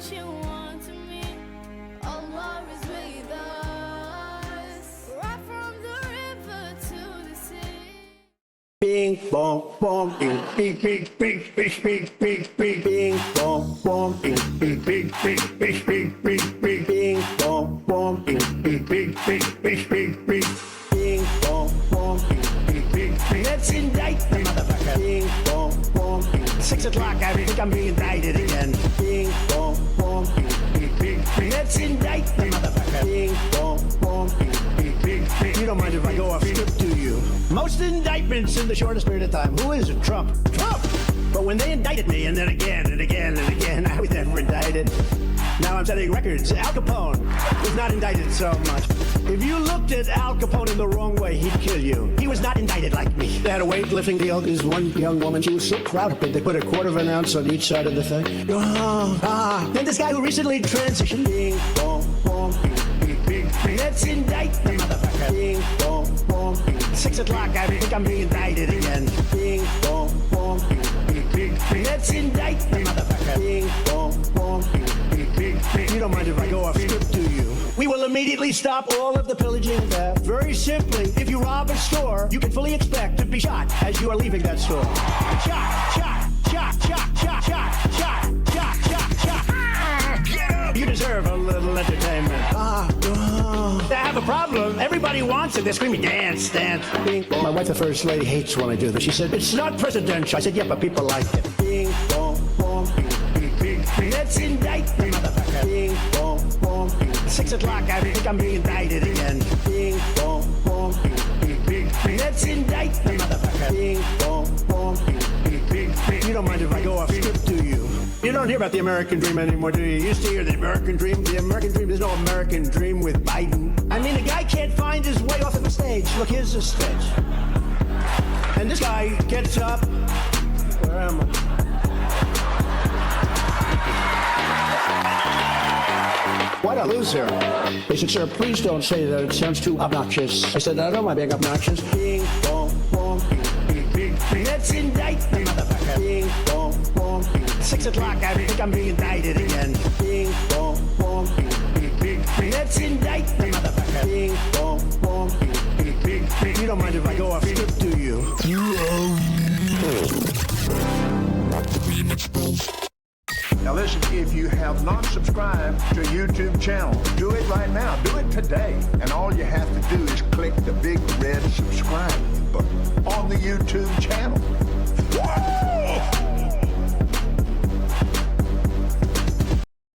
what you want to me. Allah is with us, right from the river to the sea. Bing bong bong bing bing bing bing bing bing bing bing bing bong bong bing bing bing bing bing bing bing bing bing bong bong bing bing bing bing bing bing bing bing bong bong bing bing bing bing. Let's indict the motherfucker. Bing bong bong bing. 6 o'clock, I think I'm being indicted again. Bing bong bong bing bing bing bing. Let's indict the motherfucker. Bing bong bong bing bing bing bing. You don't mind if I go off script, do you? Most indictments in the shortest period of time. Who is it? Trump. Trump! But when they indicted me, and then again and again and again, I was never indicted. Now I'm setting records. Al Capone was not indicted so much. If you looked at Al Capone in the wrong way, he'd kill you. He was not indicted like me. They had a weightlifting deal. This one young woman, she was so proud of it. They put a quarter of an ounce on each side of the thing. Then this guy who recently transitioned. Bing, bong, bong, bing, bing, bing. Let's indict the motherfucker. Bing, bong, bong, bing. 6 o'clock, I think I'm being indicted again. Bing, bong, bong, bing, bing, bing. Let's indict the motherfucker. Bing, bong, bong, bing, bing, bing. You don't mind if I go off script, do you? We will immediately stop all of the pillaging and theft. Very simply, if you rob a store, you can fully expect to be shot as you are leaving that store. Shot, shot, shot, shot, shot, shot, shot, shot, shot, shot. Get up! You deserve a little entertainment. I have a problem. Everybody wants it. They're screaming, dance, dance. Bing, bong. My wife, the first lady, hates when I do this. She said, it's not presidential. I said, yeah, but people like it. Bing, bong, bong, bing, bing, bing, bing. Let's indict the motherfucker. Bing, bong, bong, bing. 6 o'clock, I think I'm being indicted again. Bing, bong, bong, bing, bing, bing, bing. Let's indict the motherfucker. Bing, bong, bong, bing, bing, bing, bing. You don't mind if I go off script, do you? You don't hear about the American dream anymore, do you? You used to hear the American dream. The American dream, there's no American dream with Biden. I mean, the guy can't find his way off of the stage. Look, here's the stage. And this guy gets up. Where am I? What a loser. They said, sir, please don't say that. It sounds too obnoxious. I said, I don't mind being obnoxious. Bing, bong, bong, bing, bing, bing. Let's indict the motherfucker. Bing, bong, bong, bing. 6 o'clock, I think I'm being indicted again. Bing, bong, bong, bing, bing, bing, bing. Let's indict the motherfucker. Bing, bong, bong, bing, bing, bing, bing. You don't mind if I go off script, do you? Now listen, if you have not subscribed to a YouTube channel, do it right now. Do it today. And all you have to do is click the big red subscribe button on the YouTube channel.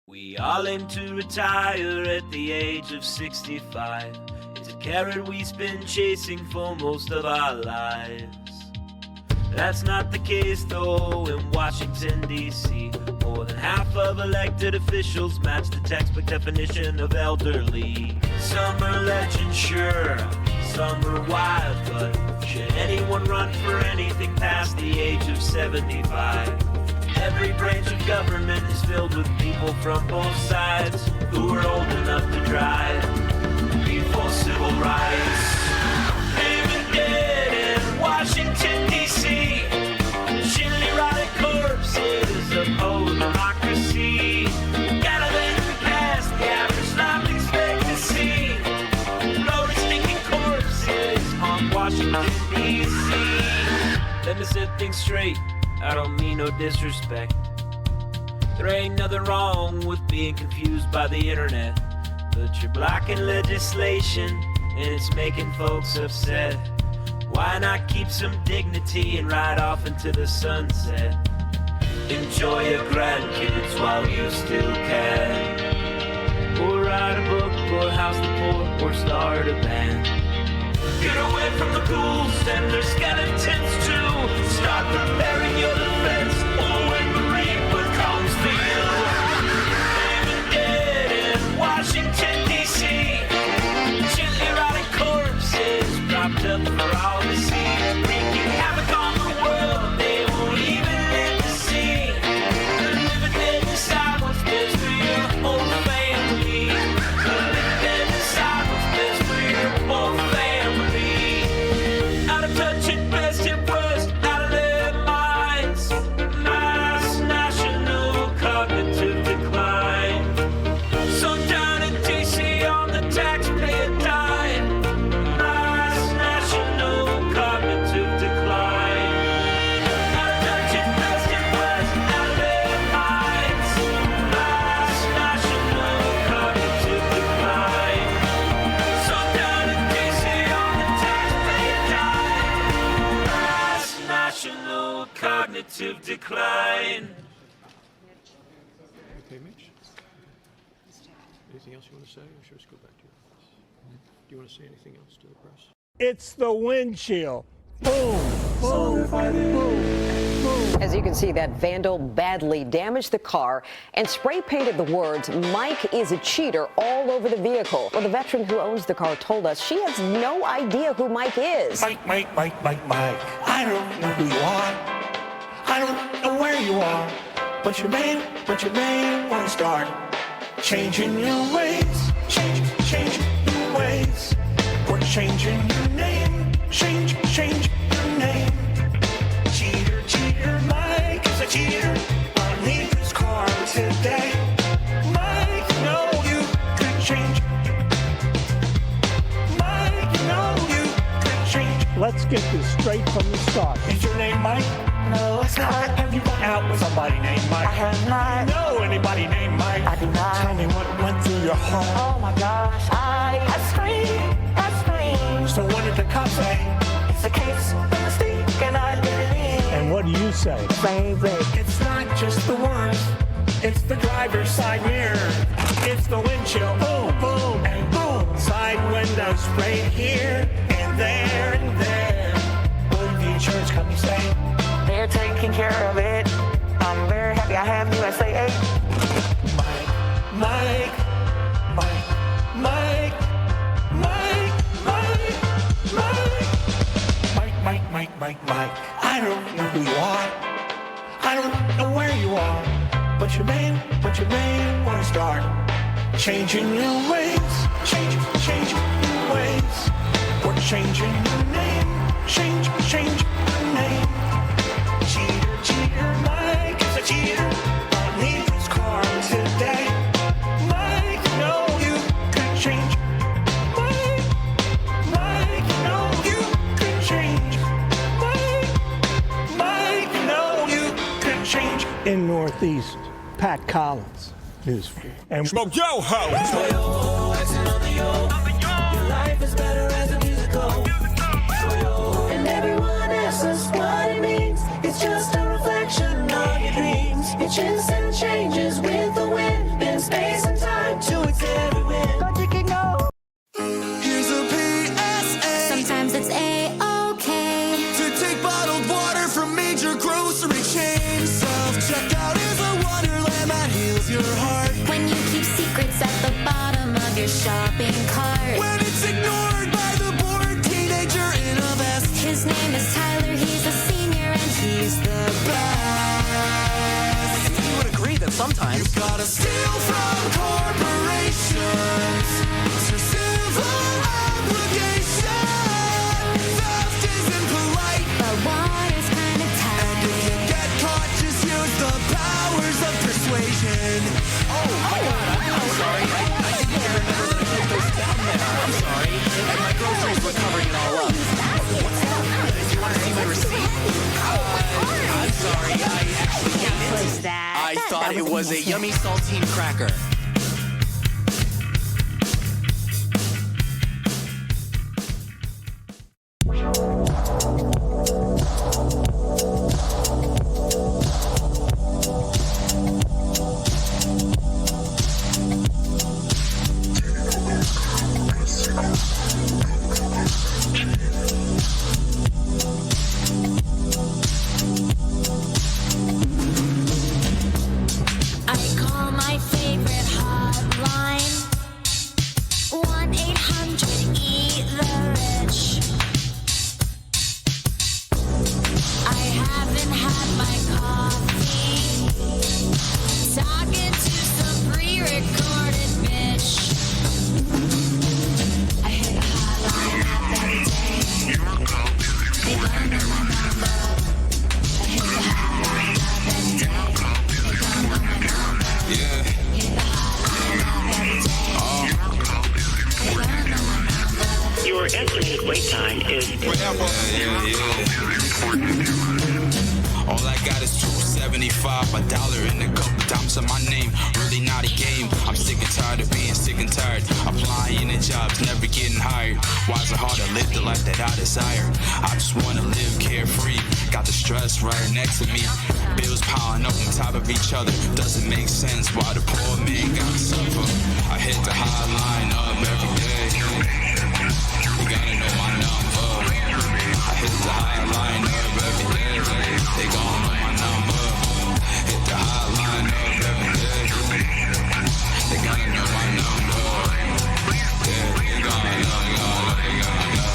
We all aim to retire at the age of 65. It's a carrot we've been chasing for most of our lives. That's not the case though in Washington, D.C. More than half of elected officials match the textbook definition of elderly. Some are legend, sure, some are wild, but should anyone run for anything past the age of 75? Every branch of government is filled with people from both sides who are old enough to drive before civil rights. Living dead in Washington, D.C. Chilly rotted corpses of old democracy. Gotta let them pass the average life expectancy. Loaded stinking corpses on Washington, D.C. Let me set things straight. I don't mean no disrespect. There ain't nothing wrong with being confused by the internet, but you're blocking legislation and it's making folks upset. Why not keep some dignity and ride off into the sunset? Enjoy your grandkids while you still can, or write a book, or house the poor, or start a band. Get away from the ghouls and their skeletons too. Start preparing your defense, or when the reaper comes for you. Living dead in Washington, D.C. Gently rotting corpses propped up for all to see. Wreaking havoc on the world, they won't even live to see. The living dead decide what's best for your whole family. The living dead decide what's best for your whole family. Out of touch at best. cognitive decline. Okay, Mitch. Anything else you want to say, or should we just go back to your office? Do you want to say anything else to the press? It's the wind chill. Boom, boom, boom, boom. As you can see, that vandal badly damaged the car and spray painted the words, "Mike is a cheater," all over the vehicle. Well, the veteran who owns the car told us she has no idea who Mike is. Mike. I don't know who you are. I don't know where you are. But you may want to start changing your ways. Change your ways. We're changing your name. Change your name. Cheater, Mike is a cheater. I need this car today. Mike, you know you could change. Mike, you know you could change. Let's get this straight from the start. Is your name Mike? No, it's not. Have you been out with somebody named Mike? I have not. Do you know anybody named Mike? I do not. Tell me what went through your heart. Oh my gosh, I scream. So what did the cops say? It's a case of mistake and identity. And what do you say? Baby. It's not just the words, it's the driver's side mirror. It's the windshield, boom, boom, and boom. Side window sprayed here and there and there. What did the insurance company say? They're taking care of it. I'm very happy I have USAA. Mike. I don't know who you are. I don't know where you are. But you may want to start changing your ways. Change your ways. We're changing your name. Change your name. Cheater, Mike is a cheater. I need this car today. Mike, you know you could change. Mike, you know you could change. Mike, you know you could change. In Northeast, Pat Collins, News. And Smoke yo ho! Your life is better as a musical. And everyone asks what it means. It's just a reflection of your dreams. It shifts and changes with the wind. Been space and time to its every wind. Here's a PSA. Sometimes it's A-OK. To take bottled water from major grocery chains. Self-checkout is a wonderland that heals your heart. When you keep secrets at the bottom of your shopping cart. When it's ignored by the bored teenager in a vest. His name is Tyler, he's a senior and he's the best. You would agree that sometimes you've gotta steal from corporations. It's your civil obligation. Theft isn't polite, but water's kind of tight. and if you get caught, just use the powers of persuasion. Oh my God, I'm sorry. I didn't remember that I put those down there. I'm sorry. And my groceries were covering it all up. What's that? Do you want to see my receipt? I'm sorry. I actually can't. I thought it was a yummy saltine cracker. I call my favorite hotline 1-800-E-THE-RICH. I haven't had my coffee, talking to some pre-recorded bitch. I hit the hotline every day. They don't know my number. I hit the hotline every day. They don't know my number. Yeah. Hit the hotline every day. They don't know my number. Your estimated wait time is Whatever. All I got is $2.75, $1 and a couple dimes on my name. Really not a game. I'm sick and tired of being sick and tired. Applying to jobs, never getting hired. Why is it hard to live the life that I desire? I just wanna live carefree. Got the dressed right next to me. Bills piling up on top of each other. Doesn't make sense why the poor man got to suffer. I hit the hotline up every day. You gotta know my number. I hit the hotline up every day. They gon' know my number. Hit the hotline up every day. They gotta know my number. Yeah, they gonna know, they gonna know.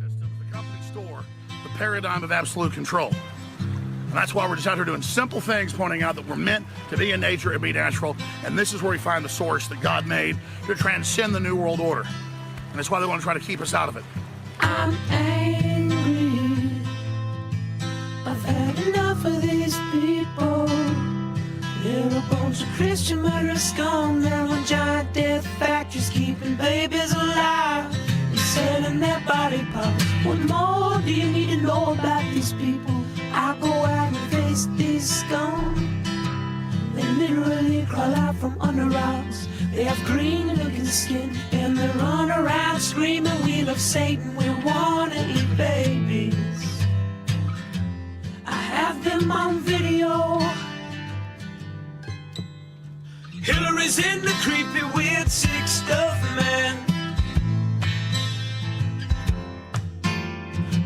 Systems, the company store, the paradigm of absolute control. And that's why we're just out here doing simple things, pointing out that we're meant to be in nature and be natural. And this is where we find the source that God made to transcend the New World Order. And that's why they want to try to keep us out of it. I'm angry. I've had enough of these people. They're a bunch of Christian murderers, scum. They're on giant death factories, keeping babies alive and selling their body parts. What more do you need to know about these people? I go out and face these scum. They literally crawl out from under rocks. They have green looking skin and they run around screaming, we love Satan, we wanna eat babies. I have them on video. Hillary's in the creepy, weird, sick stuff, man.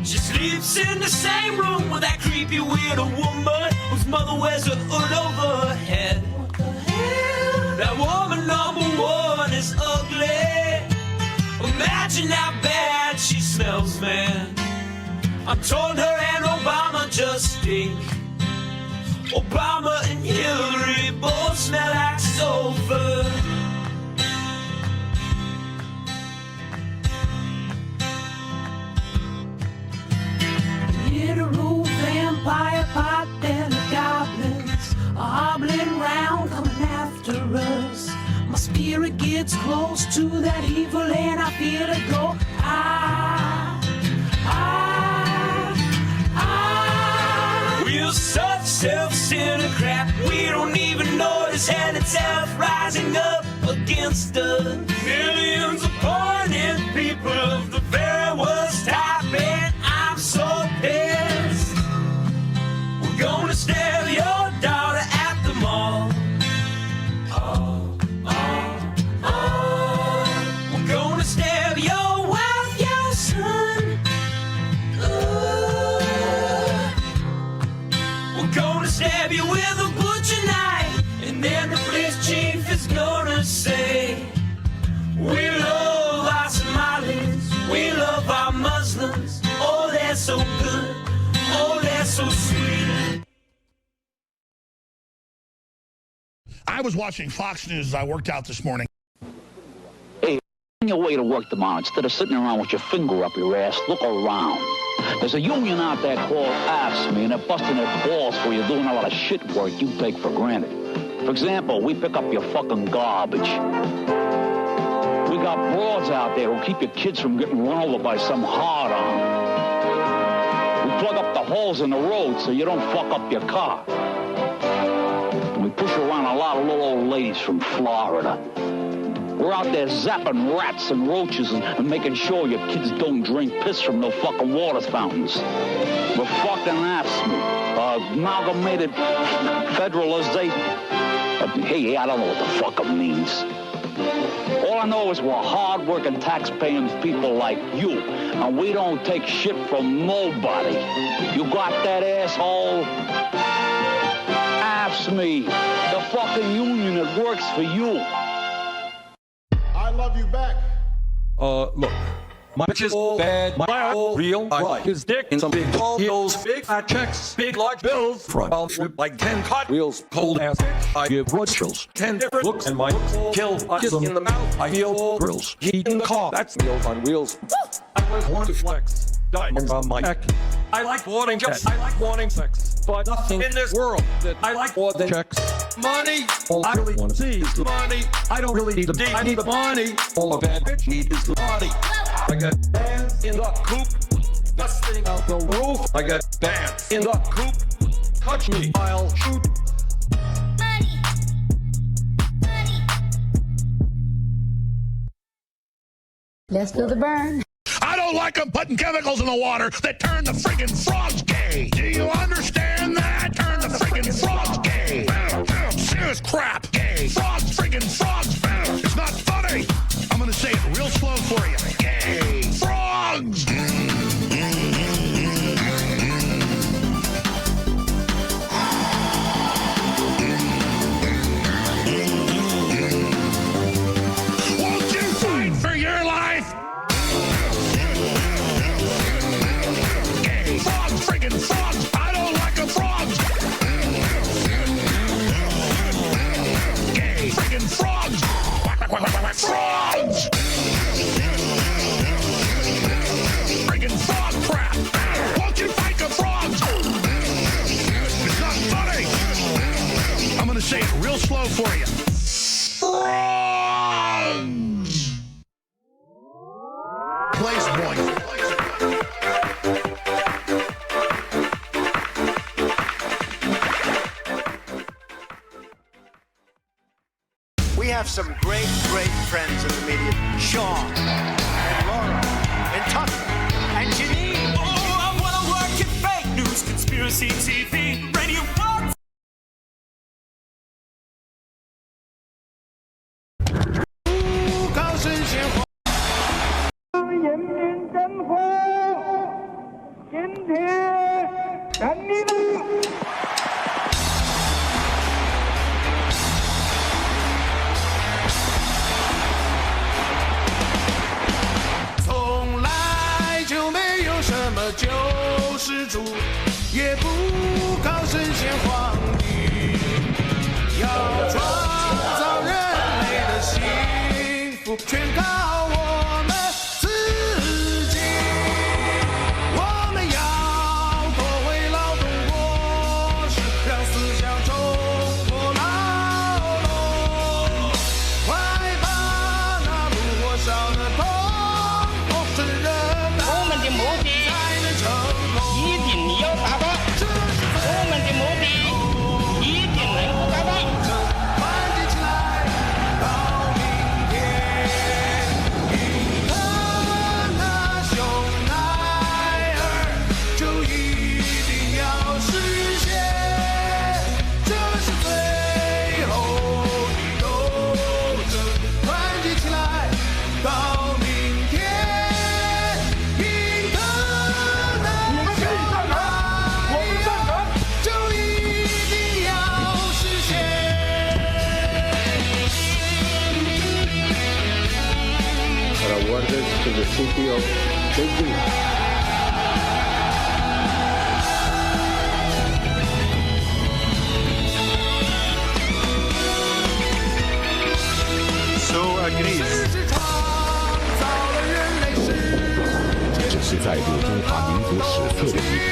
She sleeps in the same room with that creepy, weird woman whose mother wears a hood over her head. What the hell? That woman number one is ugly. Imagine how bad she smells, man. I told her and Obama just stink. Obama and Hillary both smell like sulfur. Literal vampire pot belly goblins are hobbling round coming after us. My spirit gets close to that evil and I feel it go. We're such self-centered crap. We don't even notice hell itself rising up against us. Millions of pointed people of the very worst type, and I'm so pissed. We're gonna stab your daughter at the mall. We're gonna stab your wife, your son. We're gonna stab you with a butcher knife, and then the police chief is gonna say, we love our Somalis, we love our Muslims. Oh, they're so good, oh, they're so sweet. I was watching Fox News as I worked out this morning. Hey, on your way to work tomorrow, instead of sitting around with your finger up your ass, look around. There's a union out there called AFSCME, and they're busting their balls for you doing a lot of shit work you take for granted. For example, we pick up your fucking garbage. We got broads out there who keep your kids from getting run over by some hard-on. We plug up the holes in the road so you don't fuck up your car. And we push around a lot of little old ladies from Florida. We're out there zapping rats and roaches and making sure your kids don't drink piss from no fucking water fountains. We're fucking AFSCME, Amalgamated Federalization. Hey, I don't know what the fuck it means. All I know is we're hard-working, tax-paying people like you, and we don't take shit from nobody. You got that, asshole? AFSCME, the fucking union that works for you. I love you back. Look, My bitch is all bad, my all real. I like his dick in some big tall heels, big fat checks, big large bills. Front I'll flip like 10 cot wheels. Cold ass bitch, I give road chills. 10 different looks and my looks all kill. I kiss him in the mouth, I feel all grills. Heat in the car, that's meals on wheels. I was born to flex, diamonds on my neck. I like wanting checks, I like wanting sex. But nothing in this world that I like more than checks. Money, all I really want to see is the money. I don't really need the D, I need the money. All a bad bitch need is the money. I got bands in the coop, busting out the roof. I got bands in the coop, touch me, I'll shoot. Money. Money. Let's do the burn. I don't like them putting chemicals in the water that turn the friggin' frogs gay. Do you understand that? Turn the friggin' frogs gay. Serious crap. Gay. Frogs, friggin' frogs. It's not funny. I'm gonna say it real slow for you. Gay. Frogs. Won't you fight for your life? Gay. Frogs, friggin' frogs. I don't like them frogs. Gay. Friggin' frogs. Frogs. Friggin' frog crap. Won't you fight the frogs? It's not funny. I'm gonna say it real slow for you. Frogs. Place point. We have some great friends in the media. Sean, and Laura, and Tucker, and Janine. Oh, I wanna work in fake news, conspiracy TV, radio. What? 高声鲜花，人民政府今天胜利了。从来就没有什么救世主，也不靠神仙皇帝，要创造人类的幸福，全靠我们自己。我们要夺回劳动果实，让思想冲破牢笼，快把那炉火烧得通。我们的目的一定要达到，我们的目的一定能够达到。团结起来到明天，赢得那熊孩儿就一定要实现，这是最后的斗争。团结起来到明天。Awarded to the city of Beijing. So agrees. 这是载入中华民族史册的一天。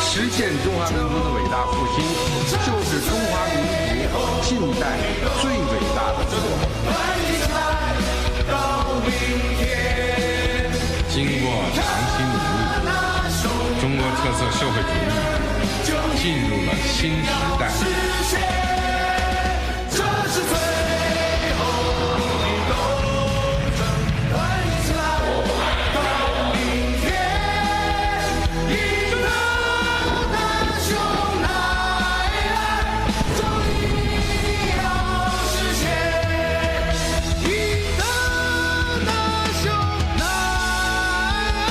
实现中华民族的伟大复兴，就是中华民族近代最伟大的作为。经过长期努力，中国特色社会主义进入了新时代。这是最后的斗争，团结起来到明天，赢得那熊孩儿终于要实现，赢得那熊孩儿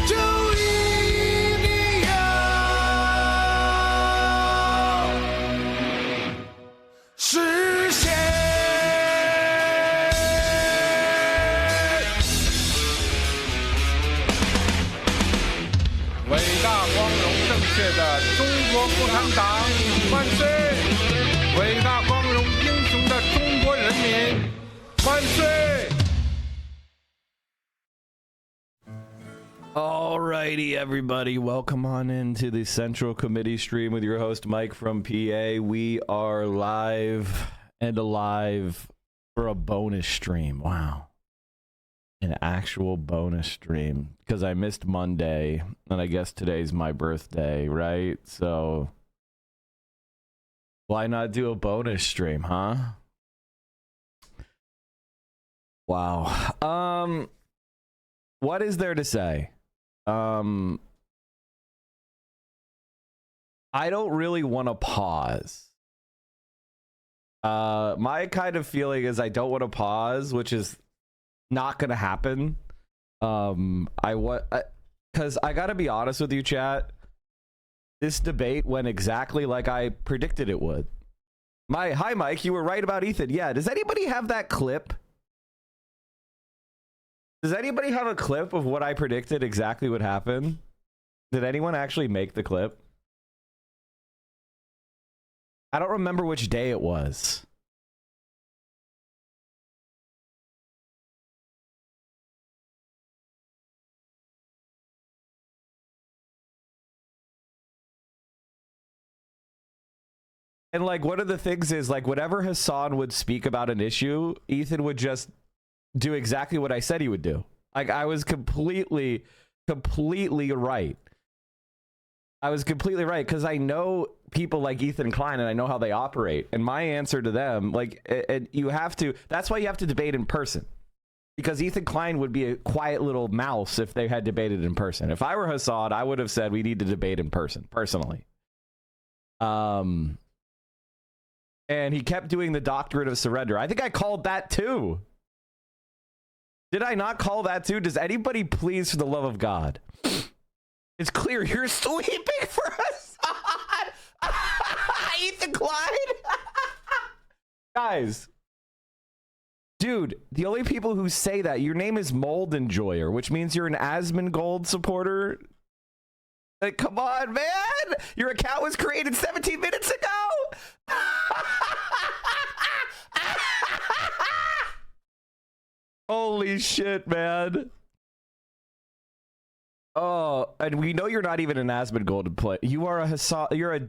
就一定要。伟大、光荣、正确的中国共产党万岁！伟大、光荣、英雄的中国人民万岁！ Alrighty, everybody, welcome on into the Central Committee stream with your host Mike from PA. We are live and alive for a bonus stream. Wow. An actual bonus stream because I missed Monday and I guess today's my birthday, right? So why not do a bonus stream, huh? Wow. What is there to say? I don't really want to pause. My kind of feeling is I don't want to pause, which is not gonna happen. Because I gotta be honest with you, chat. This debate went exactly like I predicted it would. Hi, Mike. You were right about Ethan. Yeah. Does anybody have that clip? Does anybody have a clip of what I predicted exactly would happen? Did anyone actually make the clip? I don't remember which day it was. And like one of the things is like whenever Hasan would speak about an issue, Ethan would just do exactly what I said he would do. Like I was completely right. I was completely right because I know people like Ethan Klein and I know how they operate. And my answer to them, like, you have to, that's why you have to debate in person. Because Ethan Klein would be a quiet little mouse if they had debated in person. If I were Hasan, I would have said we need to debate in person, personally. And he kept doing the doctrine of surrender. I think I called that too. Did I not call that too? Does anybody please, for the love of God? It's clear you're sleeping for Hasan. Ethan Klein. Guys. Dude, the only people who say that, your name is Mold Enjoyer, which means you're an Asmongold supporter. Like, come on, man. Your account was created 17 minutes ago. Holy shit, man. Oh, and we know you're not even an Asmongold play. You are a Hasan. You're a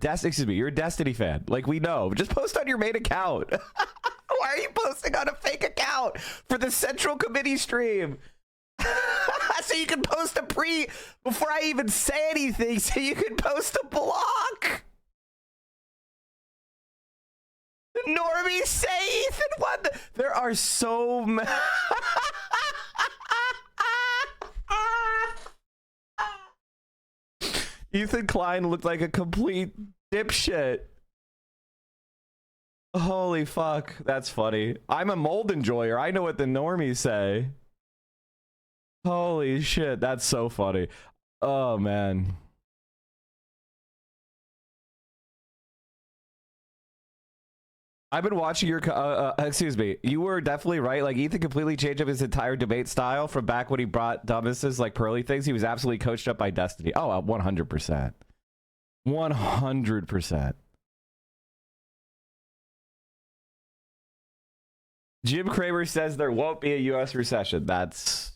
you're a Destiny fan. Like, we know. Just post on your main account. Why are you posting on a fake account for the Central Committee stream? So you can post a before I even say anything, so you can post a block. Normies say Ethan won. There are so many. Ethan Klein looked like a complete dipshit. Holy fuck, that's funny. I'm a Mold Enjoyer. I know what the normies say. Holy shit, that's so funny. Oh, man. I've been watching your... excuse me. You were definitely right. Like, Ethan completely changed up his entire debate style from back when he brought dumbnesses like Pearly things. He was absolutely coached up by Destiny. Oh, 100%. 100%. Jim Cramer says there won't be a U.S. recession. That's...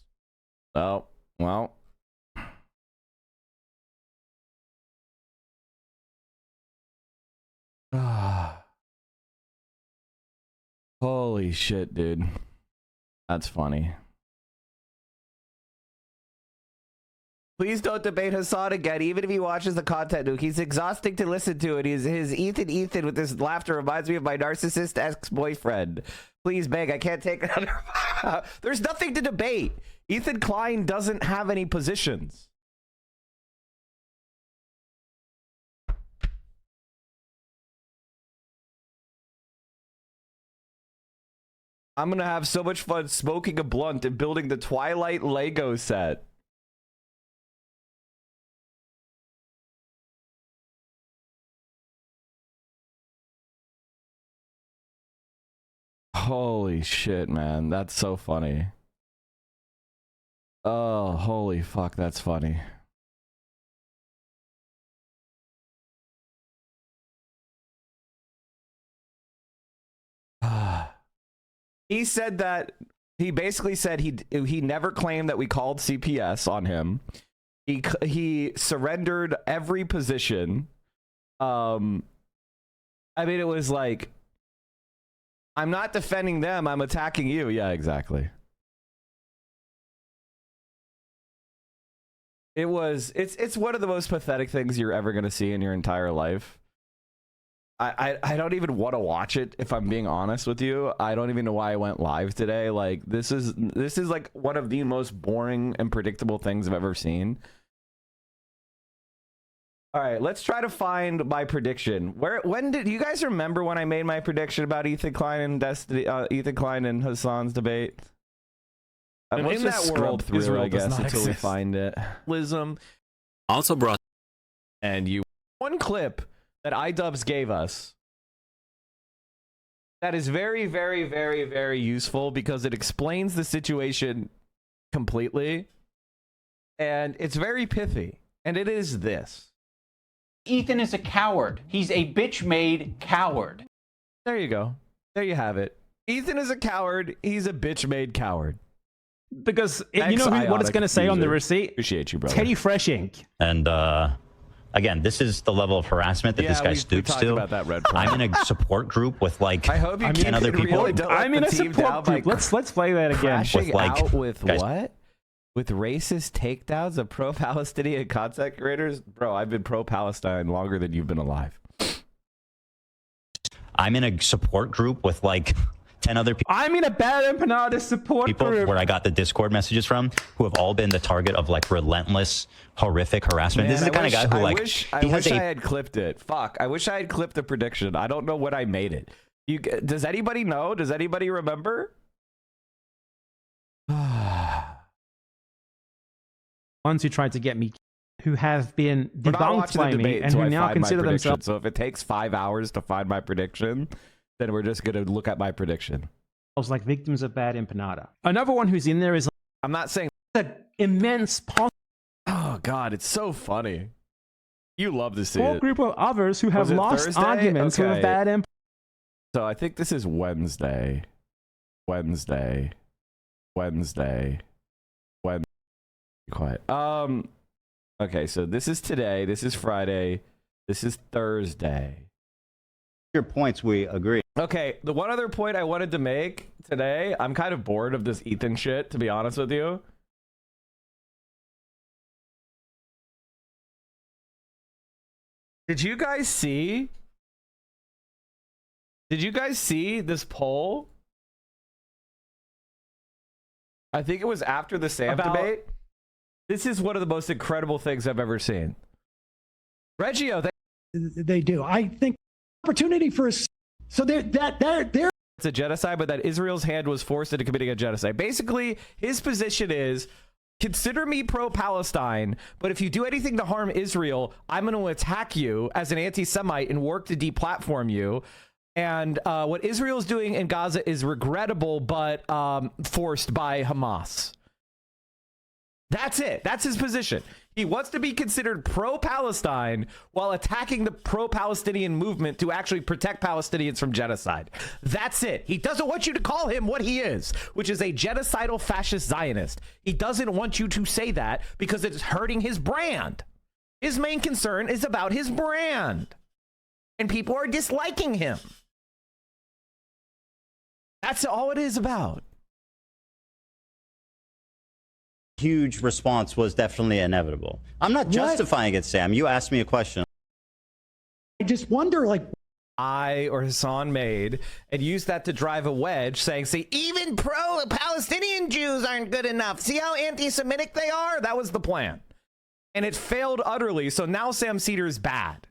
Oh, well... Holy shit, dude. That's funny. Please don't debate Hasan again, even if he watches the content, Nuke. He's exhausting to listen to, and his Ethan with this laughter reminds me of my narcissist ex-boyfriend. Please beg, I can't take another... There's nothing to debate. Ethan Klein doesn't have any positions. I'm gonna have so much fun smoking a blunt and building the Twilight Lego set. Holy shit, man. That's so funny. Oh, holy fuck, that's funny. He said that he basically said he never claimed that we called CPS on him. He surrendered every position. I mean, it was like, I'm not defending them, I'm attacking you. Yeah, exactly. It's one of the most pathetic things you're ever going to see in your entire life. I don't even want to watch it, if I'm being honest with you. I don't even know why I went live today. Like, this is like one of the most boring and predictable things I've ever seen. All right, let's try to find my prediction. When did you guys remember when I made my prediction about Ethan Klein and Hasan's debate? Let's just scrub through, I guess, until we find it. Lism also brought and you one clip that iDubbbz gave us that is very, very, very, very useful because it explains the situation completely, and it's very pithy. And it is this. Ethan is a coward. He's a bitch-made coward. There you go. There you have it. Ethan is a coward. He's a bitch-made coward. Because you know what it's going to say on the receipt? Appreciate you, brother. Teddy Fresh Inc. And again, this is the level of harassment that this guy stoops to. About that, Red I'm in a support group with like I hope you 10 other people. Really I'm in a support group. Let's play that again. Crashing with, like, out with guys. what? With racist takedowns of pro-Palestinian content creators? Bro, I've been pro-Palestine longer than you've been alive. I'm in a support group with like 10 other people. I'm in a bad empanada support group. Where I got the Discord messages from, who have all been the target of like relentless, horrific harassment. Man, this is the kind of guy who like I wish I had clipped it. Fuck, I wish I had clipped the prediction. I don't know what I made it. Does anybody know? Does anybody remember? Ones who tried to get me, who have been debunked by me and who now consider themselves. So if it takes 5 hours to find my prediction, then we're just going to look at my prediction. Like victims of bad empanada. Another one who's in there is. I'm not saying an immense. Oh God, it's so funny. You love to see Whole it. group of others who have lost Thursday? arguments Okay. with bad empanada. So I think this is Wednesday. Quiet. Okay, so this is today. This is Friday. This is Thursday. Your points, we agree. Okay, the one other point I wanted to make today, I'm kind of bored of this Ethan shit, to be honest with you. Did you guys see this poll? I think it was after the Sam debate. This is one of the most incredible things I've ever seen. Reggio, they do. I think opportunity for so they're it's a genocide, but that Israel's hand was forced into committing a genocide. Basically, his position is, consider me pro-Palestine, but if you do anything to harm Israel, I'm going to attack you as an anti-Semite and work to deplatform you. And what Israel is doing in Gaza is regrettable, but forced by Hamas. That's it. That's his position. He wants to be considered pro-Palestine while attacking the pro-Palestinian movement to actually protect Palestinians from genocide. That's it. He doesn't want you to call him what he is, which is a genocidal fascist Zionist. He doesn't want you to say that because it's hurting his brand. His main concern is about his brand. And people are disliking him. That's all it is about. Huge response was definitely inevitable. I'm not justifying it, Sam. You asked me a question. I just wonder, like, I or Hasan made and used that to drive a wedge, saying, see, even pro-Palestinian Jews aren't good enough. See how anti-Semitic they are? That was the plan. And it failed utterly, so now Sam Cedar is bad.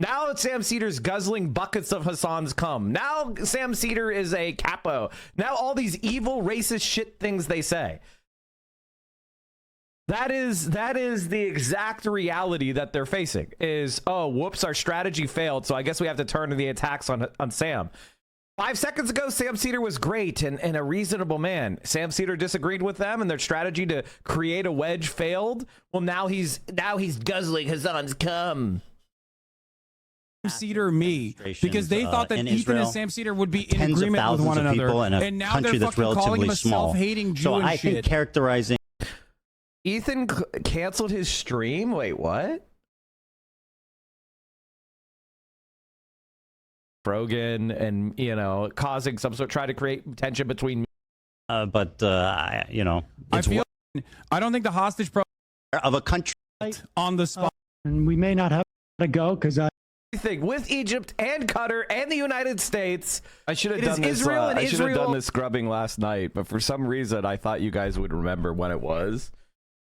Now Sam Cedar's guzzling buckets of Hasan's cum. Now Sam Cedar is a capo. Now all these evil, racist shit things they say. That is the exact reality that they're facing is, oh, whoops, our strategy failed, so I guess we have to turn to the attacks on Sam. 5 seconds ago, Sam Cedar was great and a reasonable man. Sam Cedar disagreed with them and their strategy to create a wedge failed. Well, now he's guzzling Hasan's cum. Cedar me because they thought that Ethan and Sam Cedar would be in agreement with one another, and now they're fucking calling him a self-hating Jew and I shit. think characterizing Ethan canceled his stream. Wait, what? Brogan and causing some sort, try to create tension between. I don't think the hostage of a country on the spot, and we may not have to go because with Egypt and Qatar and the United States. I should have done this. Israel and I should have Israel. done this scrubbing last night, but for some reason I thought you guys would remember when it was.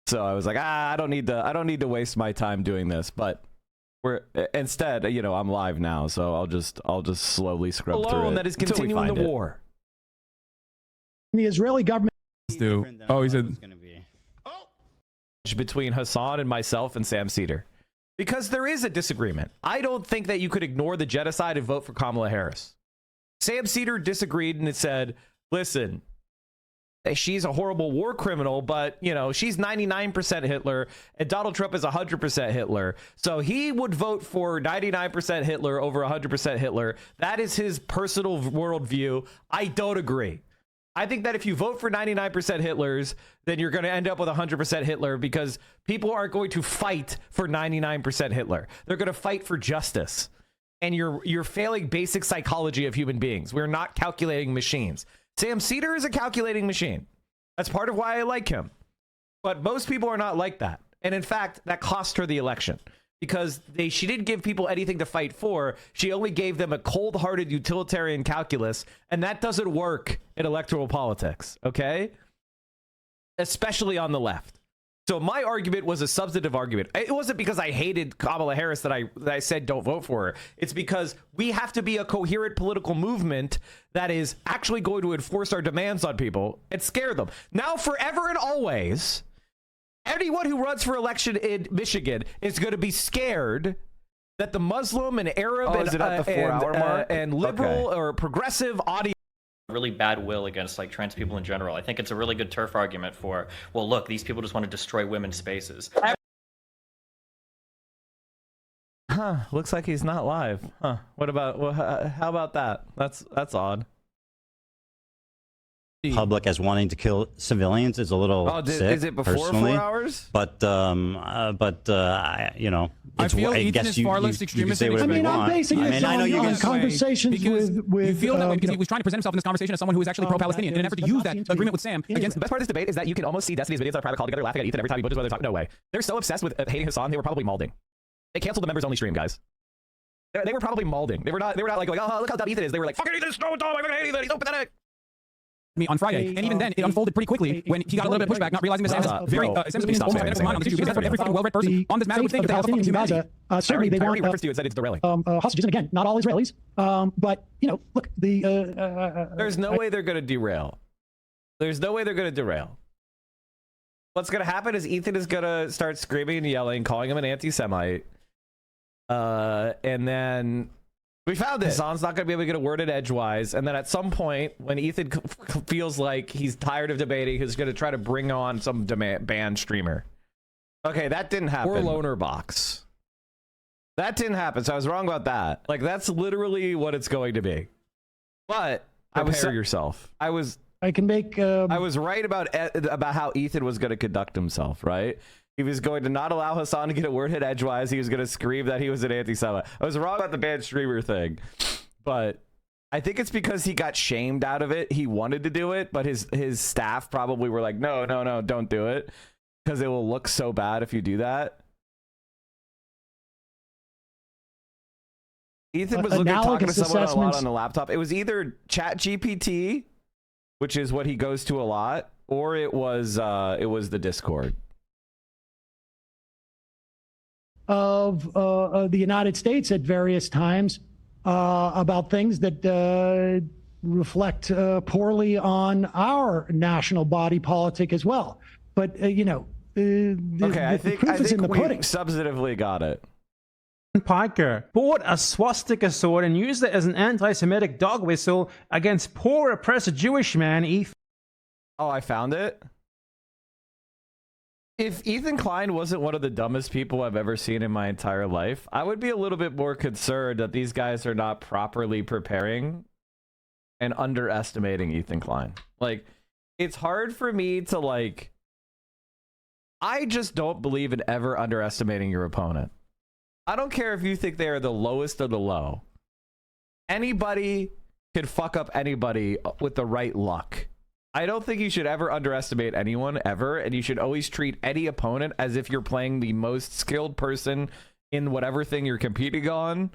So I was like, I don't need to waste my time doing this. But instead, I'm live now, so I'll just slowly scrub through it. That is continuing the war. The Israeli government. Oh, he said between Hasan and myself and Sam Cedar. Because there is a disagreement. I don't think that you could ignore the genocide and vote for Kamala Harris. Sam Cedar disagreed and it said, listen, she's a horrible war criminal, but, she's 99% Hitler and Donald Trump is 100% Hitler. So he would vote for 99% Hitler over 100% Hitler. That is his personal worldview. I don't agree. I think that if you vote for 99% Hitlers, then you're going to end up with 100% Hitler because people aren't going to fight for 99% Hitler. They're going to fight for justice. And you're failing basic psychology of human beings. We're not calculating machines. Sam Cedar is a calculating machine. That's part of why I like him. But most people are not like that. And in fact, that cost her the election. Because she didn't give people anything to fight for. She only gave them a cold-hearted utilitarian calculus, and that doesn't work in electoral politics, okay? Especially on the left. So my argument was a substantive argument. It wasn't because I hated Kamala Harris that I said don't vote for her. It's because we have to be a coherent political movement that is actually going to enforce our demands on people and scare them. Now, forever and always, anyone who runs for election in Michigan is going to be scared that the Muslim and Arab and liberal or progressive audience really bad will against trans people in general. I think it's a really good turf argument for, well, look, these people just want to destroy women's spaces. Looks like he's not live. What about how about that? That's odd. Public as wanting to kill civilians is a little sick. Is it before personally. 4 hours? But I feel Ethan is far less extremist. I'm basing it on conversations with you feel that way because he was trying to present himself in this conversation as someone who is actually pro-Palestinian in an effort to use that agreement with Sam against. The best part of this debate is that you can almost see Destiny's videos on a private call together laughing at Ethan every time he butchers whether they're talking. No way. They're so obsessed with hating Hasan, they were probably malding. They canceled the members only stream, guys. They were probably malding. They were not like oh, look how dumb Ethan is. They were like, fucking Ethan is so dumb, I hate Ethan, he's so pathetic. Me on Friday, and even then it unfolded pretty quickly when he got a little bit of pushback, not realizing that Sam has very Sam's opinion almost identical to mine on this issue, because that's what every fucking well-read person on this matter would think of the Palestinians in Gaza. Certainly they want reference to it said it's derailing. Hostages, and again, not all Israelis, but look, there's no way they're going to derail. There's no way they're going to derail. What's going to happen is Ethan is going to start screaming and yelling, calling him an anti-Semite, and then. We found it. Hasan's not going to be able to get a word in edgewise. And then at some point, when Ethan feels like he's tired of debating, he's going to try to bring on some banned streamer. Okay, that didn't happen. Or loner box. That didn't happen, so I was wrong about that. That's literally what it's going to be. But prepare yourself. I was right about how Ethan was going to conduct himself, right? He was going to not allow Hasan to get a word in edgewise. He was going to scream that he was an anti-Semite. I was wrong about the banned streamer thing, but I think it's because he got shamed out of it. He wanted to do it, but his staff probably were like, no, don't do it, because it will look so bad if you do that. Ethan was talking to someone a lot on the laptop. It was either ChatGPT, which is what he goes to a lot, or it was the Discord. Of the United States at various times about things that reflect poorly on our national body politic as well. But I think we substantively got it. Piker bought a swastika sword and used it as an anti-Semitic dog whistle against poor oppressed Jewish man Ethan. Oh, I found it. if Ethan Klein wasn't one of the dumbest people I've ever seen in my entire life, I would be a little bit more concerned that these guys are not properly preparing and underestimating Ethan Klein. Like, it's hard for me to, like, I just don't believe in ever underestimating your opponent. I don't care if you think they are the lowest of the low. Anybody could fuck up anybody with the right luck. I don't think you should ever underestimate anyone, ever, and you should always treat any opponent as if you're playing the most skilled person in whatever thing you're competing on,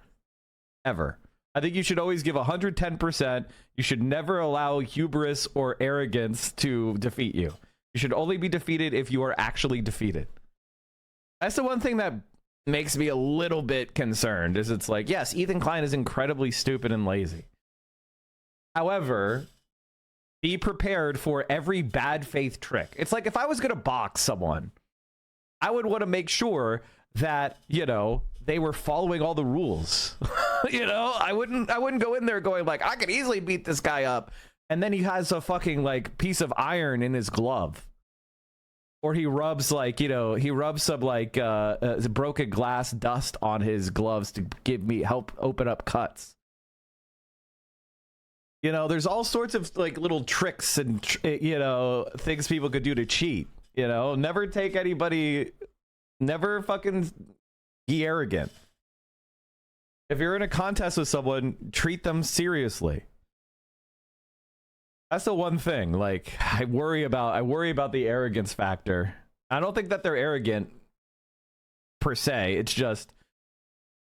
ever. I think you should always give 110%. You should never allow hubris or arrogance to defeat you. You should only be defeated if you are actually defeated. That's the one thing that makes me a little bit concerned, is it's like, yes, Ethan Klein is incredibly stupid and lazy. However, be prepared for every bad faith trick. It's like if I was going to box someone, I would want to make sure that, you know, they were following all the rules. You know, I wouldn't go in there going like, I could easily beat this guy up. And then he has a fucking like piece of iron in his glove. Or he rubs like, you know, he rubs some like broken glass dust on his gloves to help open up cuts. You know, there's all sorts of like little tricks and, you know, things people could do to cheat. You know, never take anybody, never fucking be arrogant. If you're in a contest with someone, treat them seriously. That's the one thing. Like, I worry about the arrogance factor. I don't think that they're arrogant per se. It's just,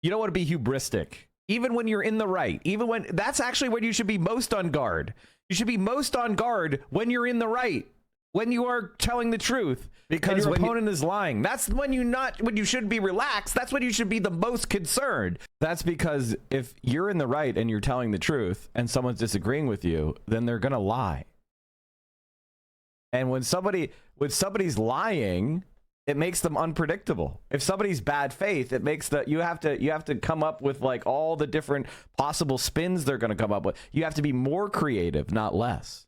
you don't want to be hubristic. Even when you're in the right, even when that's actually when you should be most on guard. You should be most on guard when you're in the right, when you are telling the truth, because your opponent is lying. That's when you should be relaxed. That's when you should be the most concerned. That's because if you're in the right and you're telling the truth and someone's disagreeing with you, then they're going to lie. And when somebody's lying, it makes them unpredictable. If somebody's bad faith, it makes you have to come up with like all the different possible spins they're going to come up with. You have to be more creative, not less.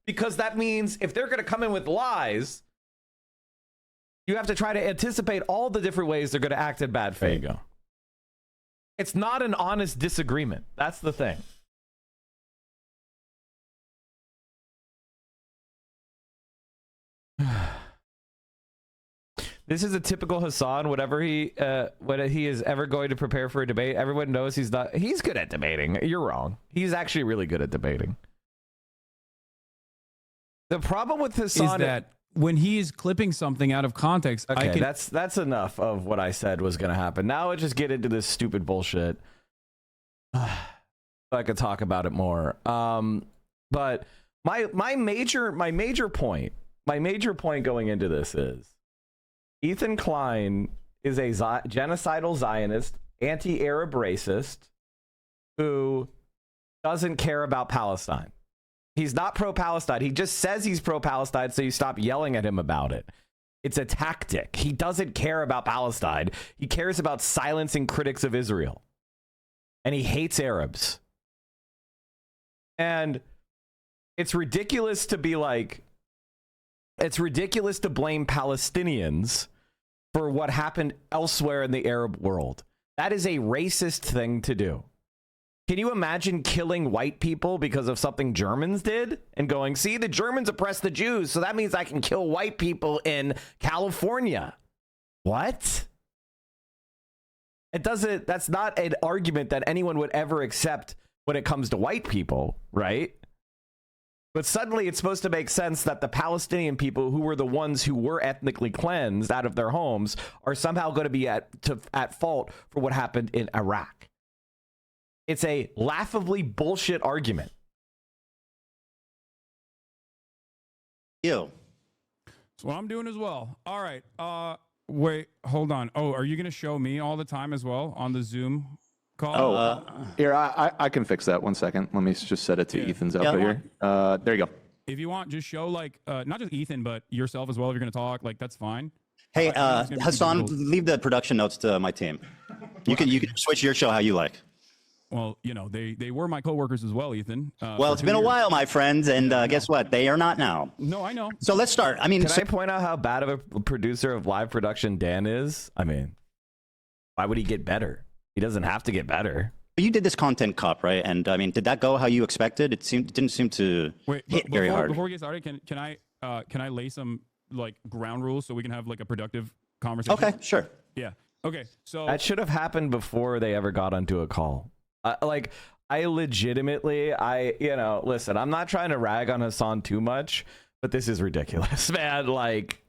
Because that means if they're going to come in with lies, you have to try to anticipate all the different ways they're going to act in bad faith. There you go. It's not an honest disagreement. That's the thing. This is a typical Hasan. Whatever he is ever going to prepare for a debate, everyone knows he's good at debating. You're wrong. He's actually really good at debating. The problem with Hasan is that when he is clipping something out of context, okay, that's enough of what I said was going to happen. Now let's just get into this stupid bullshit. I could talk about it more. But my major point going into this is Ethan Klein is a genocidal Zionist, anti-Arab racist who doesn't care about Palestine. He's not pro-Palestine. He just says he's pro-Palestine, so you stop yelling at him about it. It's a tactic. He doesn't care about Palestine. He cares about silencing critics of Israel. And he hates Arabs. And it's ridiculous to be like, it's ridiculous to blame Palestinians for what happened elsewhere in the Arab world. That is a racist thing to do. Can you imagine killing white people because of something Germans did and going, see, the Germans oppressed the Jews, so that means I can kill white people in California? What? That's not an argument that anyone would ever accept when it comes to white people, right? But suddenly it's supposed to make sense that the Palestinian people, who were the ones who were ethnically cleansed out of their homes, are somehow going to be at fault for what happened in Iraq. It's a laughably bullshit argument. That's what I'm doing as well. All right. Wait, hold on. Oh, are you going to show me all the time as well on the Zoom call? Here, I can fix that. 1 second. Let me just set it to Ethan's output here. There you go. If you want, just show like not just Ethan, but yourself as well. If you're going to talk, like that's fine. Hey, Hasan, leave the production notes to my team. You can switch your show how you like. Well, you know, they were my coworkers as well, Ethan. Well, it's been a while, my friends, and guess what? They are not now. No, I know. So let's start. I mean, Can I point out how bad of a producer of live production Dan is? I mean, why would he get better? He doesn't have to get better. You did this content cop, right? And I mean, did that go how you expected? It didn't seem to hit very hard. Before we get started, can I lay some like ground rules so we can have like a productive conversation? Okay, sure. Yeah. Okay. So that should have happened before they ever got onto a call. Like, I legitimately, listen, I'm not trying to rag on Hasan too much, but this is ridiculous, man. Like,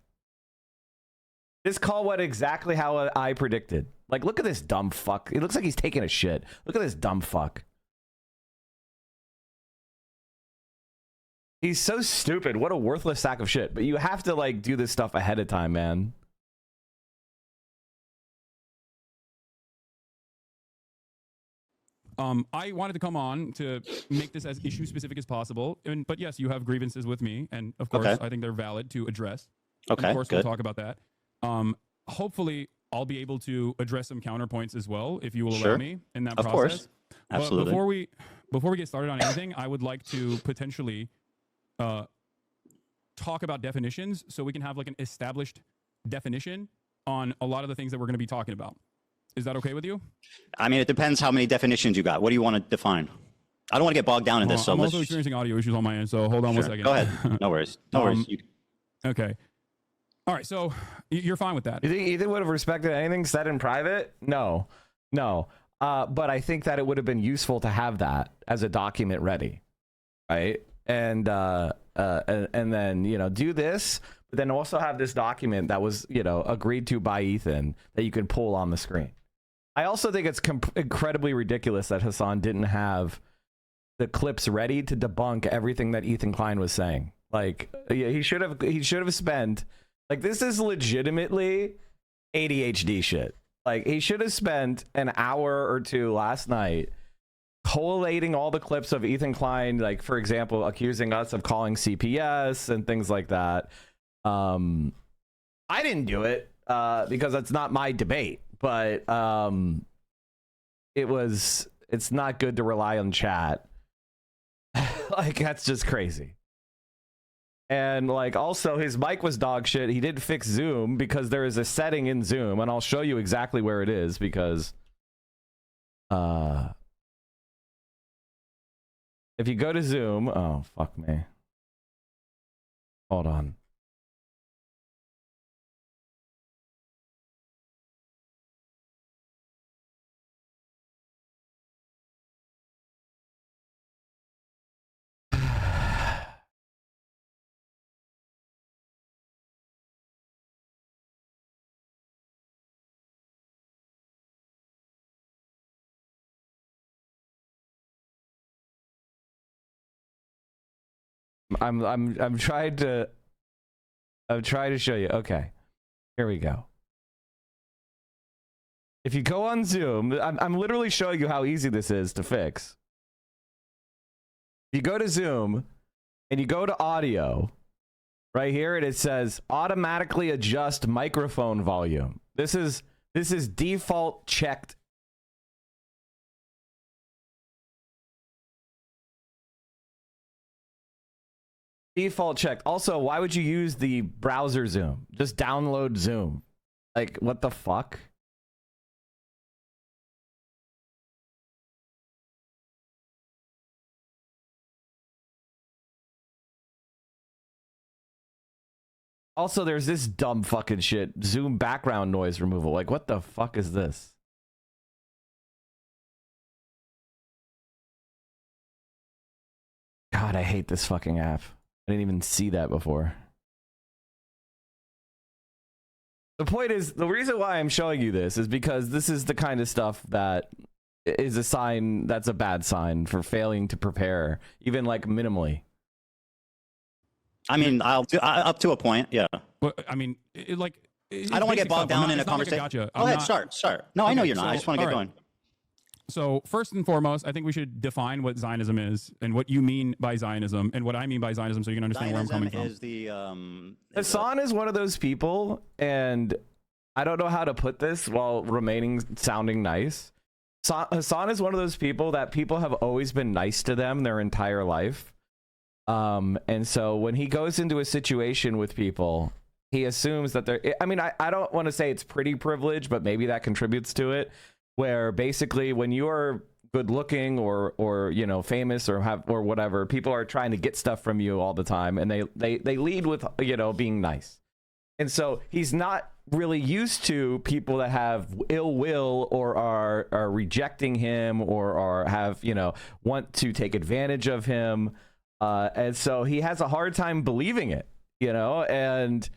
this call went exactly how I predicted. Like, look at this dumb fuck. It looks like he's taking a shit. Look at this dumb fuck. He's so stupid. What a worthless sack of shit. But you have to, like, do this stuff ahead of time, man. I wanted to come on to make this as issue specific as possible. But yes, you have grievances with me, and of course, I think they're valid to address. Okay, of course, good. we'll talk about that. Hopefully, I'll be able to address some counterpoints as well, if you will allow me in that process. Course. Absolutely. But before we get started on anything, I would like to potentially talk about definitions, so we can have like an established definition on a lot of the things that we're going to be talking about. Is that okay with you? I mean, it depends how many definitions you got. What do you want to define? I don't want to get bogged down in this. So I'm also experiencing audio issues on my end, so hold on one second. Go ahead. No worries. No worries. Okay. All right. So you're fine with that? You think Ethan would have respected anything said in private? No. But I think that it would have been useful to have that as a document ready, right? And then, you know, do this, but then also have this document that was, you know, agreed to by Ethan that you can pull on the screen. I also think it's incredibly ridiculous that Hasan didn't have the clips ready to debunk everything that Ethan Klein was saying. Like, he should have spent, like, this is legitimately ADHD shit. Like, he should have spent an hour or two last night collating all the clips of Ethan Klein, like, for example, accusing us of calling CPS and things like that. I didn't do it because that's not my debate, but it's not good to rely on chat. Like, that's just crazy. And like, also his mic was dog shit. He did fix Zoom because there is a setting in Zoom, and I'll show you exactly where it is, because if you go to Zoom, oh fuck me, hold on. I'm trying to show you. Okay, here we go. If you go on Zoom, I'm literally showing you how easy this is to fix. You go to Zoom and you go to audio right here, and it says automatically adjust microphone volume. This is default checked. Default checked. Also, why would you use the browser Zoom? Just download Zoom. Like, what the fuck? Also, there's this dumb fucking shit. Zoom background noise removal. Like, what the fuck is this? God, I hate this fucking app. I didn't even see that before. The point is, the reason why I'm showing you this is because this is the kind of stuff that is a sign, that's a bad sign for failing to prepare, even like minimally. I mean, up to a point, yeah. Well, I mean, I don't want to get bogged down in a conversation. Gotcha. Go ahead, start. No, I know you're not. I just want to get going. So first and foremost, I think we should define what Zionism is and what you mean by Zionism and what I mean by Zionism, so you can understand Zionism where I'm coming from. Hasan is one of those people, and I don't know how to put this while remaining sounding nice. Hasan is one of those people that people have always been nice to them their entire life. And so when he goes into a situation with people, he assumes that they're, I mean, I don't want to say it's pretty privilege, but maybe that contributes to it, where basically when you're good looking or you know, famous or whatever, people are trying to get stuff from you all the time, and they lead with, you know, being nice. And so he's not really used to people that have ill will or are rejecting him or have, you know, want to take advantage of him. And so he has a hard time believing it, you know. And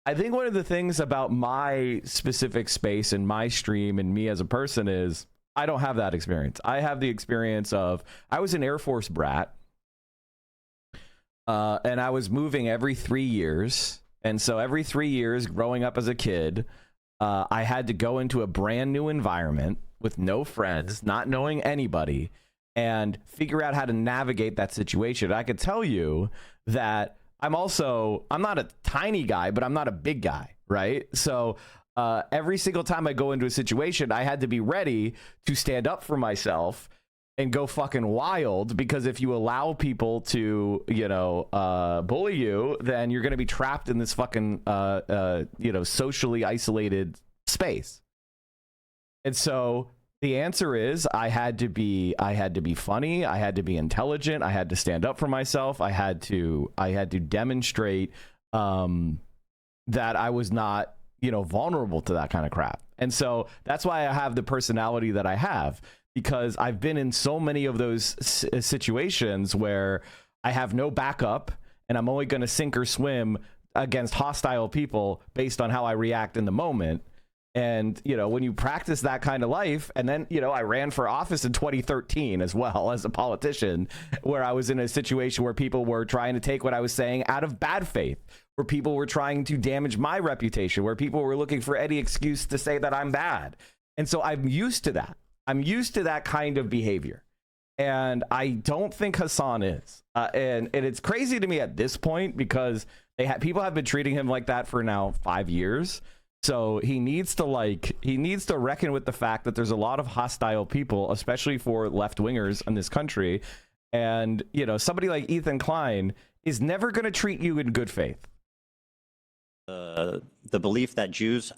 I think one of the things about my specific space and my stream and me as a person is I don't have that experience. I have the experience of, I was an Air Force brat, and I was moving every 3 years. And so every 3 years growing up as a kid, I had to go into a brand new environment with no friends, not knowing anybody, and figure out how to navigate that situation. I could tell you that I'm not a tiny guy, but I'm not a big guy, right? So every single time I go into a situation, I had to be ready to stand up for myself and go fucking wild, because if you allow people to, you know, bully you, then you're going to be trapped in this fucking, you know, socially isolated space. And so the answer is I had to be funny. I had to be intelligent. I had to stand up for myself. I had to demonstrate that I was not, you know, vulnerable to that kind of crap. And so that's why I have the personality that I have, because I've been in so many of those situations where I have no backup and I'm only going to sink or swim against hostile people based on how I react in the moment. And, you know, when you practice that kind of life, and then, you know, I ran for office in 2013 as well as a politician, where I was in a situation where people were trying to take what I was saying out of bad faith, where people were trying to damage my reputation, where people were looking for any excuse to say that I'm bad. And so I'm used to that. I'm used to that kind of behavior. And I don't think Hasan is. And it's crazy to me at this point, because people have been treating him like that for now 5 years. So he needs to reckon with the fact that there's a lot of hostile people, especially for left-wingers in this country. And, you know, somebody like Ethan Klein is never going to treat you in good faith. The belief that Jews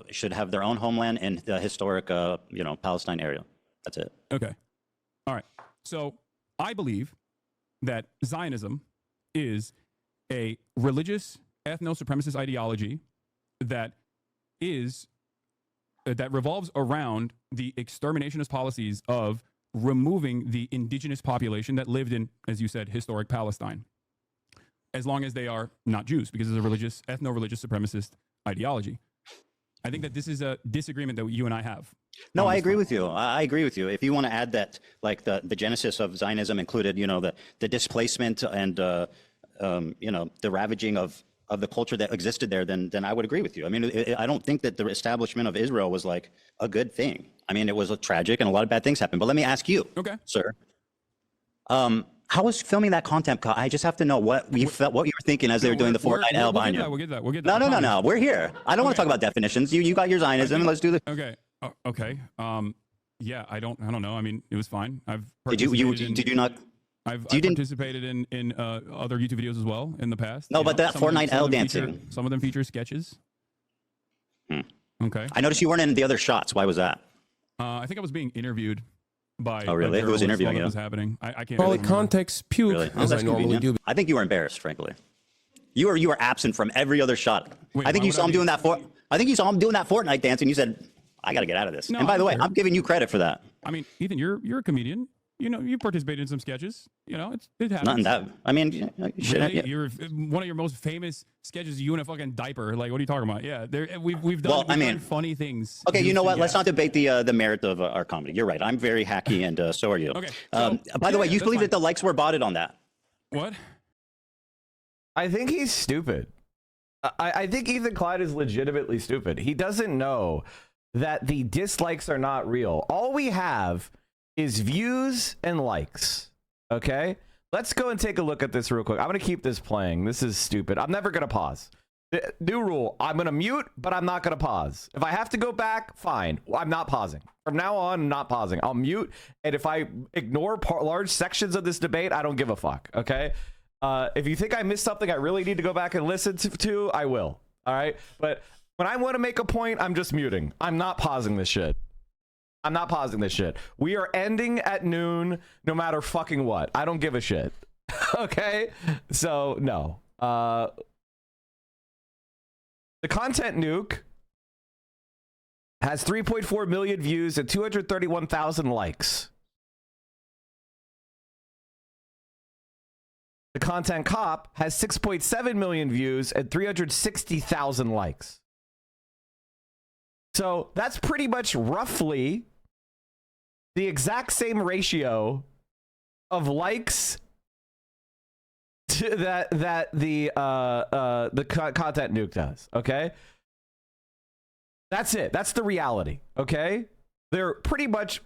should have their own homeland in the historic, you know, Palestine area. That's it. Okay. All right. So I believe that Zionism is a religious ethno-supremacist ideology that revolves around the exterminationist policies of removing the indigenous population that lived in, as you said, historic Palestine, as long as they are not Jews, because it's a religious, ethno-religious supremacist ideology. I think that this is a disagreement that you and I have. No, I agree with you. I agree with you. If you want to add that, like the genesis of Zionism included, you know, the displacement and, you know, the ravaging of the culture that existed there, then I would agree with you. I mean, I don't think that the establishment of Israel was like a good thing. I mean, it was tragic and a lot of bad things happened. But let me ask you, sir, how was filming that content? I just have to know what you were thinking as they were doing the Fortnite L behind you. We'll get that. No. We're here. I don't want to talk about definitions. You got your Zionism. Let's do this. Okay. Okay. Yeah, I don't know. I mean, it was fine. I've participated in other YouTube videos as well in the past. No, but that Fortnite L dancing. Some of them feature sketches. Okay. I noticed you weren't in the other shots. Why was that? I think I was being interviewed by. Oh, really? Who was interviewing you? Was happening. I can't. Probably context puke, really? as I normally do. I think you were embarrassed, frankly. You were absent from every other shot. Wait, I think you saw him doing that Fortnite dance, and you said, "I got to get out of this." No, and by the way, I'm giving you credit for that. I mean, Ethan, you're a comedian. You know, you participated in some sketches. You know, it happens. Not in that. I mean, really? You're one of your most famous sketches. You in a fucking diaper. Like, what are you talking about? Yeah, we've done funny things. Okay, you know what? Let's not debate the merit of our comedy. You're right. I'm very hacky, and so are you. Okay. By the way, you believe that the likes were botted on that? What? I think he's stupid. I think Ethan Klein is legitimately stupid. He doesn't know that the dislikes are not real. All we have is views and likes. Okay, let's go and take a look at this real quick. I'm gonna keep this playing. This is stupid. I'm never gonna pause. New rule. I'm going to mute, but I'm not going to pause. If I have to go back, fine. I'm not pausing. From now on, I'm not pausing. I'll mute. And if I ignore large sections of this debate, I don't give a fuck. Okay? If you think I missed something I really need to go back and listen to, I will. All right? But when I want to make a point, I'm just muting. I'm not pausing this shit. I'm not pausing this shit. We are ending at noon no matter fucking what. I don't give a shit. Okay? So, no. The content nuke has 3.4 million views and 231,000 likes. The content cop has 6.7 million views and 360,000 likes. So that's pretty much roughly the exact same ratio of likes to that the content nuke does. Okay, that's it. That's the reality. Okay, they're pretty much,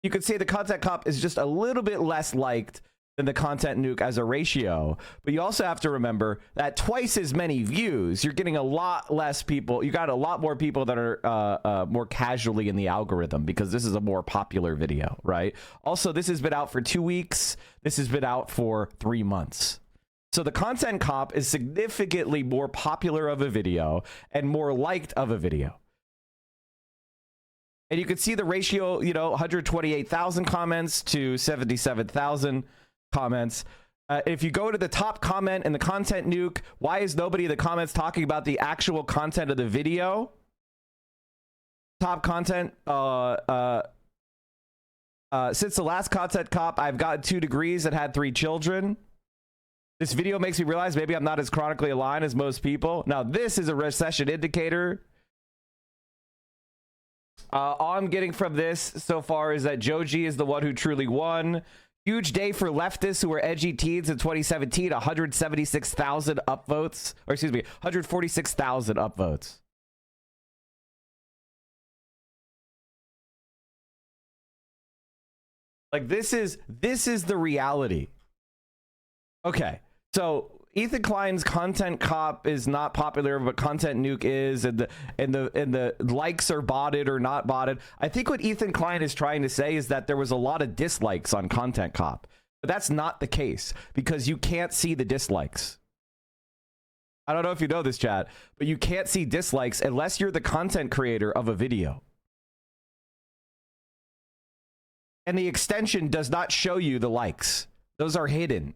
you could say the content cop is just a little bit less liked than the content nuke as a ratio, but you also have to remember that twice as many views, you're getting a lot less people. You got a lot more people that are more casually in the algorithm because this is a more popular video, right? Also, this has been out for 2 weeks. This has been out for 3 months. So the content cop is significantly more popular of a video and more liked of a video. And you can see the ratio, 128,000 comments to 77,000 comments. If you go to the top comment in the content nuke, why is nobody in the comments talking about the actual content of the video? Top content, since the last content cop, I've gotten 2 degrees and had 3 children. This video makes me realize maybe I'm not as chronically aligned as most people. Now, this is a recession indicator. All I'm getting from this so far is that Joji is the one who truly won. Huge day for leftists who were edgy teens in 2017. 176,000 upvotes. Or excuse me, 146,000 upvotes. Like, this is the reality. Okay, so Ethan Klein's content cop is not popular, but content nuke is, and the likes are botted or not botted. I think what Ethan Klein is trying to say is that there was a lot of dislikes on content cop, but that's not the case because you can't see the dislikes. I don't know if you know this, chat, but you can't see dislikes unless you're the content creator of a video. And the extension does not show you the likes. Those are hidden.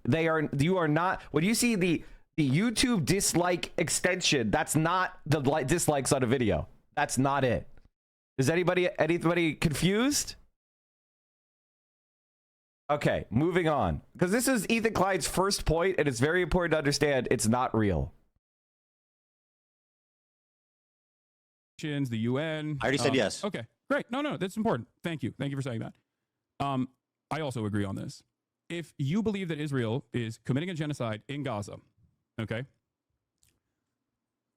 You are not, when you see the YouTube dislike extension, that's not the dislikes on a video. That's not it. Is anybody confused? Okay, moving on. Because this is Ethan Klein's first point, and it's very important to understand it's not real. The UN. I already said yes. Okay, great. No, that's important. Thank you. Thank you for saying that. I also agree on this. If you believe that Israel is committing a genocide in Gaza, okay,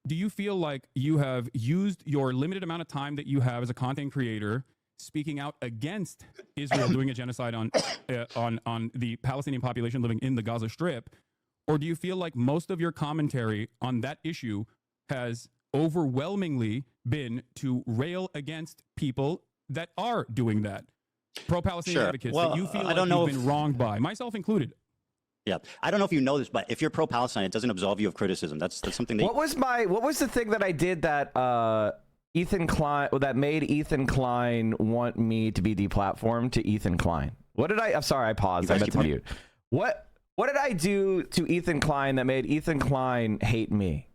do you feel like you have used your limited amount of time that you have as a content creator speaking out against Israel doing a genocide on the Palestinian population living in the Gaza Strip, or do you feel like most of your commentary on that issue has overwhelmingly been to rail against people that are doing that? Pro-Palestinian advocates that you feel like you've been wronged by, myself included. Yeah, I don't know if you know this, but if you're pro-Palestine, it doesn't absolve you of criticism. That's something that. What was the thing that I did that Ethan Klein that made Ethan Klein want me to be deplatformed to Ethan Klein? What did I'm sorry, I paused. I meant to mute. What did I do to Ethan Klein that made Ethan Klein hate me?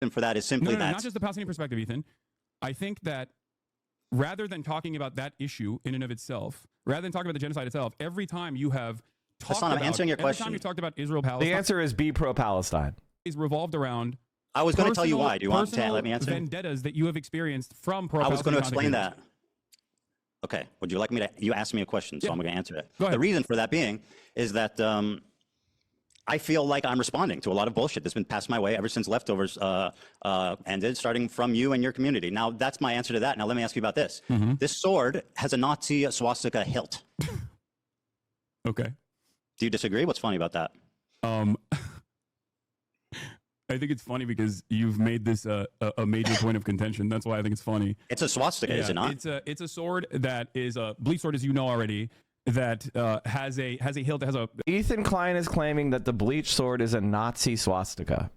And for that is simply that. Not just the Palestinian perspective, Ethan. I think that rather than talking about that issue in and of itself, rather than talking about the genocide itself, every time you have talked Hasan, I'm answering your question. Every time you talked about Israel-Palestine, The answer is be pro-Palestine. Is revolved around. I was going to tell you why. Do you want to let me answer? Vendettas that you have experienced from pro-Palestine. I was going to explain that. Okay. Would you like me to? You asked me a question, so I'm going to answer it. The reason for that being is that I feel like I'm responding to a lot of bullshit that's been passed my way ever since Leftovers ended, starting from you and your community. Now, that's my answer to that. Now, let me ask you about this. This sword has a Nazi swastika hilt. Okay. Do you disagree? What's funny about that? I think it's funny because you've made this a major point of contention. That's why I think it's funny. It's a swastika, is it not? It's a sword that is a bleach sword, as you know already. That has a hilt that has a. Ethan Klein is claiming that the bleach sword is a Nazi swastika.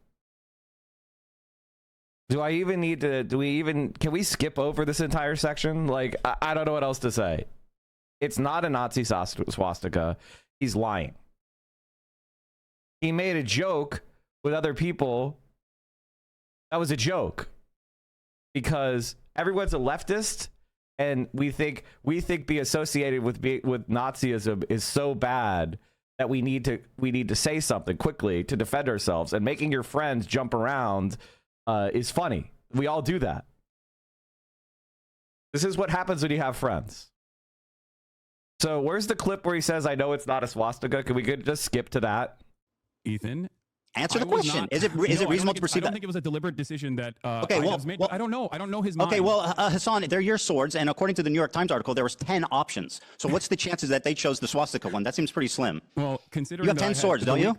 Do I even need to? Can we skip over this entire section? Like, I don't know what else to say. It's not a Nazi swastika. He's lying. He made a joke with other people. That was a joke because everyone's a leftist. And we think be associated with Nazism is so bad that we need to say something quickly to defend ourselves. And making your friends jump around is funny. We all do that. This is what happens when you have friends. So where's the clip where he says, "I know it's not a swastika"? Can we just skip to that? Ethan, answer the question. Is it reasonable to perceive that? I don't think it was a deliberate decision that okay, well, made. I don't know. I don't know his mind. Okay, well, Hasan, they're your swords, and according to the New York Times article, there was 10 options. So what's the chances that they chose the swastika one? That seems pretty slim. Well, considering you have 10 swords, don't you?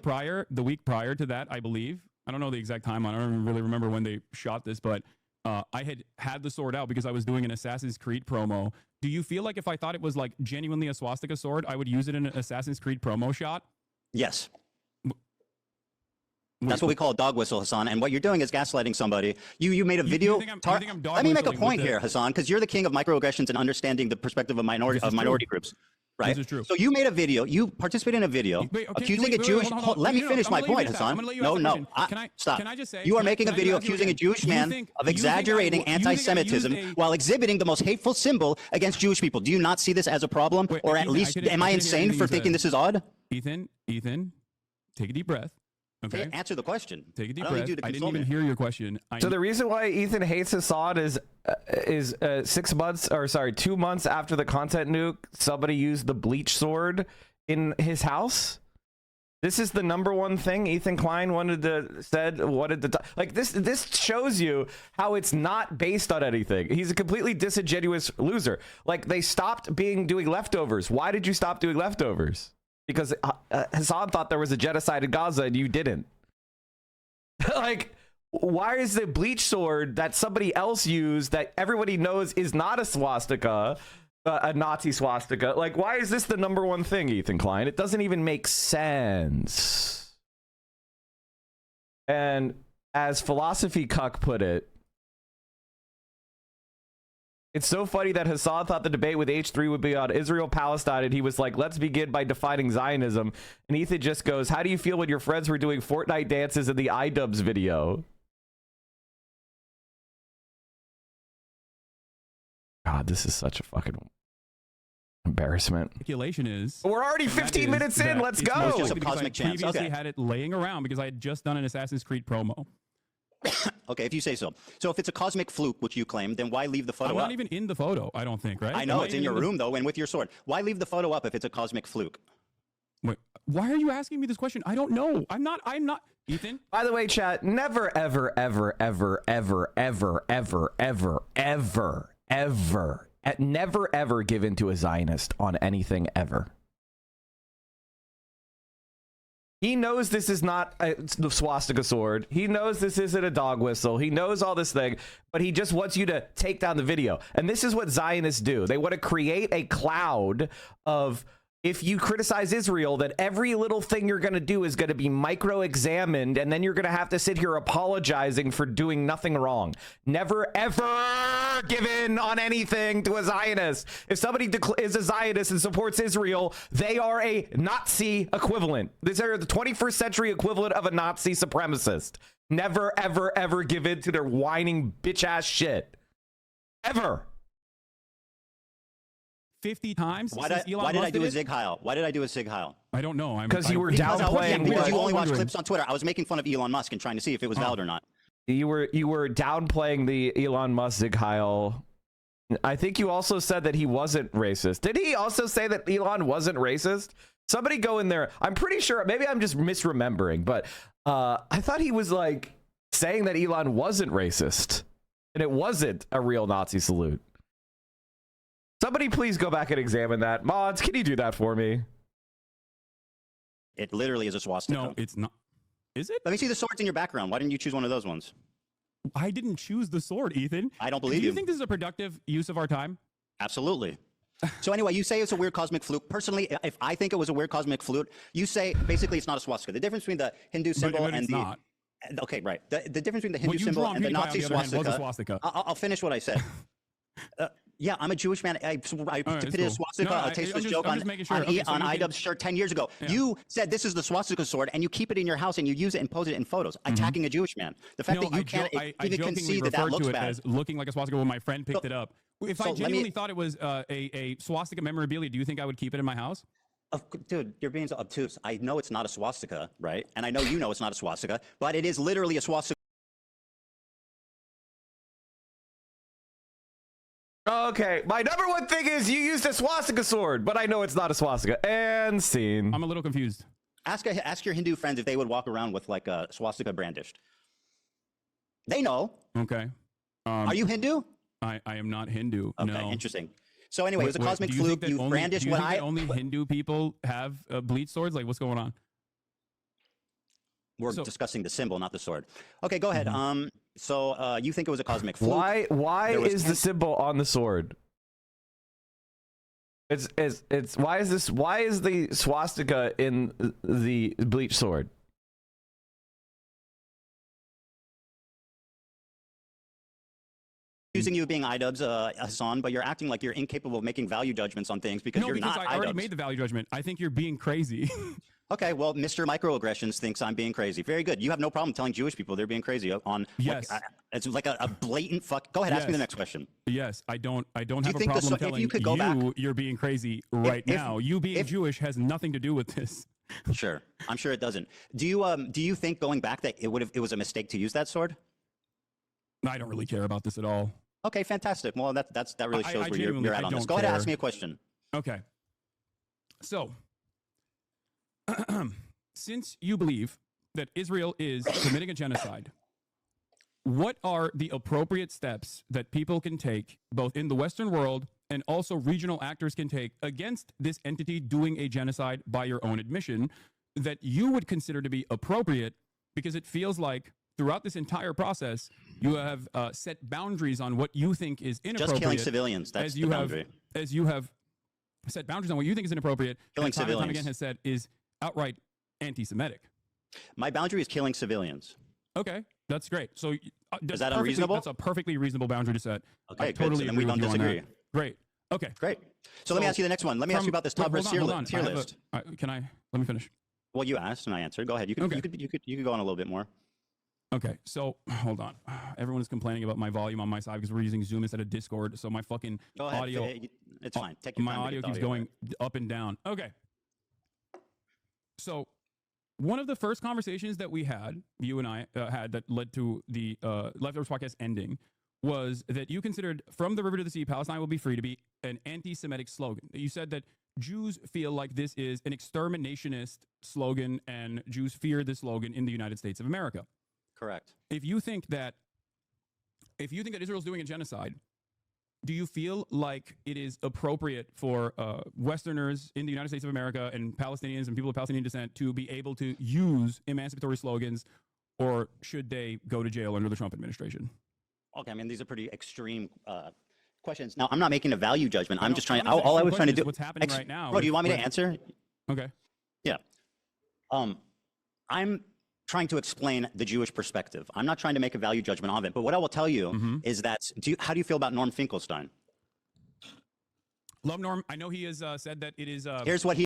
The week prior to that, I believe. I don't know the exact time. I don't really remember when they shot this, but I had the sword out because I was doing an Assassin's Creed promo. Do you feel like if I thought it was like genuinely a swastika sword, I would use it in an Assassin's Creed promo shot? Yes. That's what we call a dog whistle, Hasan. And what you're doing is gaslighting somebody. You made a video. Let me make a point here, Hasan, because you're the king of microaggressions and understanding the perspective of minority groups. Right? This is true. So you made a video. You participated in a video accusing a Jewish. Let me finish my point, Hasan. No. Stop. Can I just say? You are making a video accusing a Jewish man of exaggerating anti-Semitism while exhibiting the most hateful symbol against Jewish people. Do you not see this as a problem, or at least am I insane for thinking this is odd? Ethan, take a deep breath. Okay. Answer the question. Take a deep breath. I didn't even hear your question. So the reason why Ethan hates Hasan is 2 months after the content nuke, somebody used the bleach sword in his house. This is the #1 thing Ethan Klein wanted to like this. This shows you how it's not based on anything. He's a completely disingenuous loser. Like, they stopped doing leftovers. Why did you stop doing leftovers? Because Hasan thought there was a genocide in Gaza and you didn't. Like, why is the bleach sword that somebody else used that everybody knows is not a swastika, a Nazi swastika? Like, why is this the #1 thing, Ethan Klein? It doesn't even make sense. And as Philosophy Cuck put it, it's so funny that Hasan thought the debate with H3 would be on Israel-Palestine, and he was like, let's begin by defining Zionism. And Ethan just goes, how do you feel when your friends were doing Fortnite dances in the iDubbbz video? God, this is such a fucking embarrassment. Speculation is... We're already 15 minutes in. Let's go. It's just a cosmic chance. I previously had it laying around because I had just done an Assassin's Creed promo. Okay, if you say so. So if it's a cosmic fluke, which you claim, then why leave the photo up? I'm not even in the photo, I don't think, right? I know, it's in your room, though, and with your sword. Why leave the photo up if it's a cosmic fluke? Wait, why are you asking me this question? I don't know. I'm not, Ethan? By the way, chat, never, ever, ever, ever, ever, ever, ever, ever, ever, ever, never, ever give in to a Zionist on anything ever. He knows this is not the swastika sword. He knows this isn't a dog whistle. He knows all this thing, but he just wants you to take down the video. And this is what Zionists do. They want to create a cloud of, if you criticize Israel, that every little thing you're going to do is going to be micro-examined, and then you're going to have to sit here apologizing for doing nothing wrong. Never, ever give in on anything to a Zionist. If somebody is a Zionist and supports Israel, they are a Nazi equivalent. These are the 21st century equivalent of a Nazi supremacist. Never, ever, ever give in to their whining bitch-ass shit. Ever. 50 times. Why did I do a Zig Heil? Why did I do a Zig Heil? I don't know. Because you were downplaying. Because you only watch clips on Twitter. I was making fun of Elon Musk and trying to see if it was valid or not. You were downplaying the Elon Musk Zig Heil. I think you also said that he wasn't racist. Did he also say that Elon wasn't racist? Somebody go in there. I'm pretty sure. Maybe I'm just misremembering, but I thought he was like saying that Elon wasn't racist and it wasn't a real Nazi salute. Somebody please go back and examine that. Mods, can you do that for me? It literally is a swastika. No, it's not. Is it? Let me see the swords in your background. Why didn't you choose one of those ones? I didn't choose the sword, Ethan. I don't believe Do you you. think this is a productive use of our time? Absolutely. So anyway, you say it's a weird cosmic fluke. Personally, if I think it was a weird cosmic fluke, you say basically it's not a swastika. The difference between the Hindu symbol but and it's the not. Okay, right. The difference between the Hindu What you symbol draw on and the PewDiePie, Nazi on the other hand, was a swastika. swastika. I'll finish what I said. Yeah, I'm a Jewish man. I did cool. a swastika, No, a tasteless joke I'm on, just making sure. on, Okay, so on you can- IDubbbz's shirt 10 years ago. Yeah. You said this is the swastika sword, and you keep it in your house and you use it and pose it in photos, attacking a Jewish man. The fact that you can't I even jokingly concede that that referred looks to it bad. as looking like a swastika when my friend picked it up. If so I let me- genuinely thought it was a swastika memorabilia, do you think I would keep it in my house? Dude, you're being so obtuse. I know it's not a swastika, right? And I know you know it's not a swastika, but it is literally a swastika. Okay, my number one thing is you used a swastika sword, but I know it's not a swastika. And scene. I'm a little confused. Ask your Hindu friends if they would walk around with like a swastika brandished. They know. Okay. Are you Hindu? I am not Hindu. Okay, no. Interesting. So anyway, it was a cosmic do you think fluke. that You only- brandished do you what think I. that only Hindu people have bleach swords? Like, what's going on? We're discussing the symbol, not the sword. Okay, go ahead. So you think it was a cosmic fluke? Why There was is the symbol on the sword? It's why is the swastika in the bleach sword? Accusing you of being IDubbbz, Hasan, but you're acting like you're incapable of making value judgments on things because No, you're because not I already IDubbbz. made the value judgment. I think you're being crazy. Okay, well, Mr. Microaggressions thinks I'm being crazy. Very good. You have no problem telling Jewish people they're being crazy on. Yes. It's like a blatant fuck. Go ahead, ask me the Yes. next question. Yes, I don't have you a think the problem so- if telling you could go back- you're being crazy right now. You being Jewish has nothing to do with this. Sure, I'm sure it doesn't. Do you think going back that it was a mistake to use that sword? I don't really care about this at all. Okay, fantastic. Well, that really I shows where genuinely- you're at I on this. don't Go ahead and care. ask me a question. Okay. So, since you believe that Israel is committing a genocide, what are the appropriate steps that people can take, both in the Western world and also regional actors can take against this entity doing a genocide by your own admission, that you would consider to be appropriate? Because it feels like throughout this entire process, you have set boundaries on what you think is inappropriate. Just killing civilians. That's the boundary. As you have set boundaries on what you think is inappropriate, Killing and time and time civilians. again has said is outright anti-Semitic. My boundary is killing civilians. Okay, that's great. So Is that unreasonable? That's a perfectly reasonable boundary to set. Okay, I good. totally So then agree we with don't you on that. disagree. Great. Okay. Great. So let me ask you the next one. Let me ask you about this top hold on, tier hold on. tier I have a- list. let me finish. Well, you asked and I answered. Go ahead. You could go on a little bit more. Okay, so hold on. Everyone is complaining about my volume on my side because we're using Zoom instead of Discord. So my fucking Go ahead. audio, It's fine. Take your my time to audio get the keeps audio going up and down. Okay. So one of the first conversations that we had, you and I had, that led to the Leftovers podcast ending, was that you considered "From the River to the Sea, Palestine will be free" to be an anti-Semitic slogan. You said that Jews feel like this is an exterminationist slogan and Jews fear this slogan in the United States of America. Correct. If you think that Israel's doing a genocide, do you feel like it is appropriate for Westerners in the United States of America and Palestinians and people of Palestinian descent to be able to use emancipatory slogans, or should they go to jail under the Trump administration? Okay, I mean, these are pretty extreme questions. Now, I'm not making a value judgment. I'm just trying. I'm All I was trying to do. what's happening right now. Bro, do you want me to with- answer? Okay. Yeah. I'm trying to explain the Jewish perspective. I'm not trying to make a value judgment of it. But what I will tell you is that, how do you feel about Norm Finkelstein? Love Norm. I know he has said that it is. Here's what he.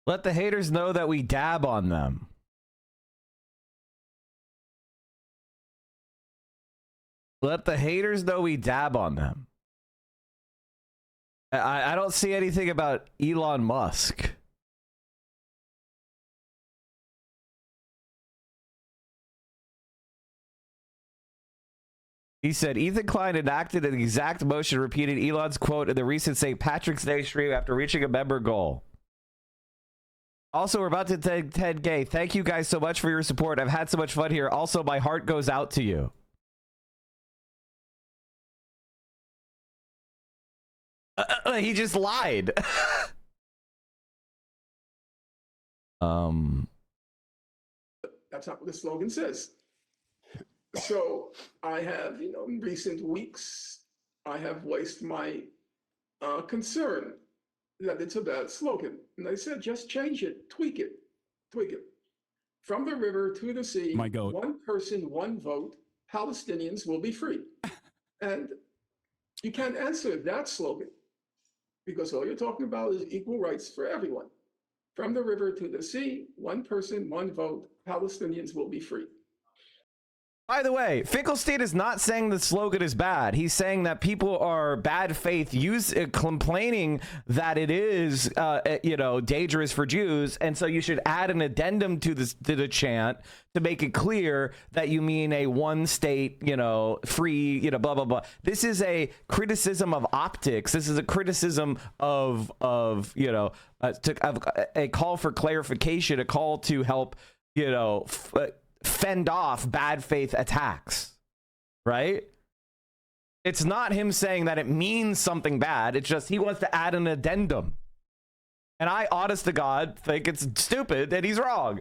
Let the haters know that we dab on them. Let the haters know we dab on them. I don't see anything about Elon Musk. He said Ethan Klein enacted an exact motion repeating Elon's quote in the recent St. Patrick's Day stream after reaching a member goal. Also, we're about to take Ted Gay. Thank you guys so much for your support. I've had so much fun here. Also, my heart goes out to you. He just lied. That's not what the slogan says. So I have, in recent weeks, I have voiced my concern that it's a bad slogan. And I said, just change it, tweak it. From the river to the sea, My goat. one person, one vote, Palestinians will be free. And you can't answer that slogan because all you're talking about is equal rights for everyone. From the river to the sea, one person, one vote, Palestinians will be free. By the way, Finkelstein is not saying the slogan is bad. He's saying that people are bad faith complaining that it is, dangerous for Jews. And so you should add an addendum to the chant to make it clear that you mean a one state, free, blah, blah, blah. This is a criticism of optics. This is a criticism of a call for clarification, a call to help, fend off bad faith attacks, right? It's not him saying that it means something bad. It's just he wants to add an addendum. And I, honest to God, think it's stupid and he's wrong.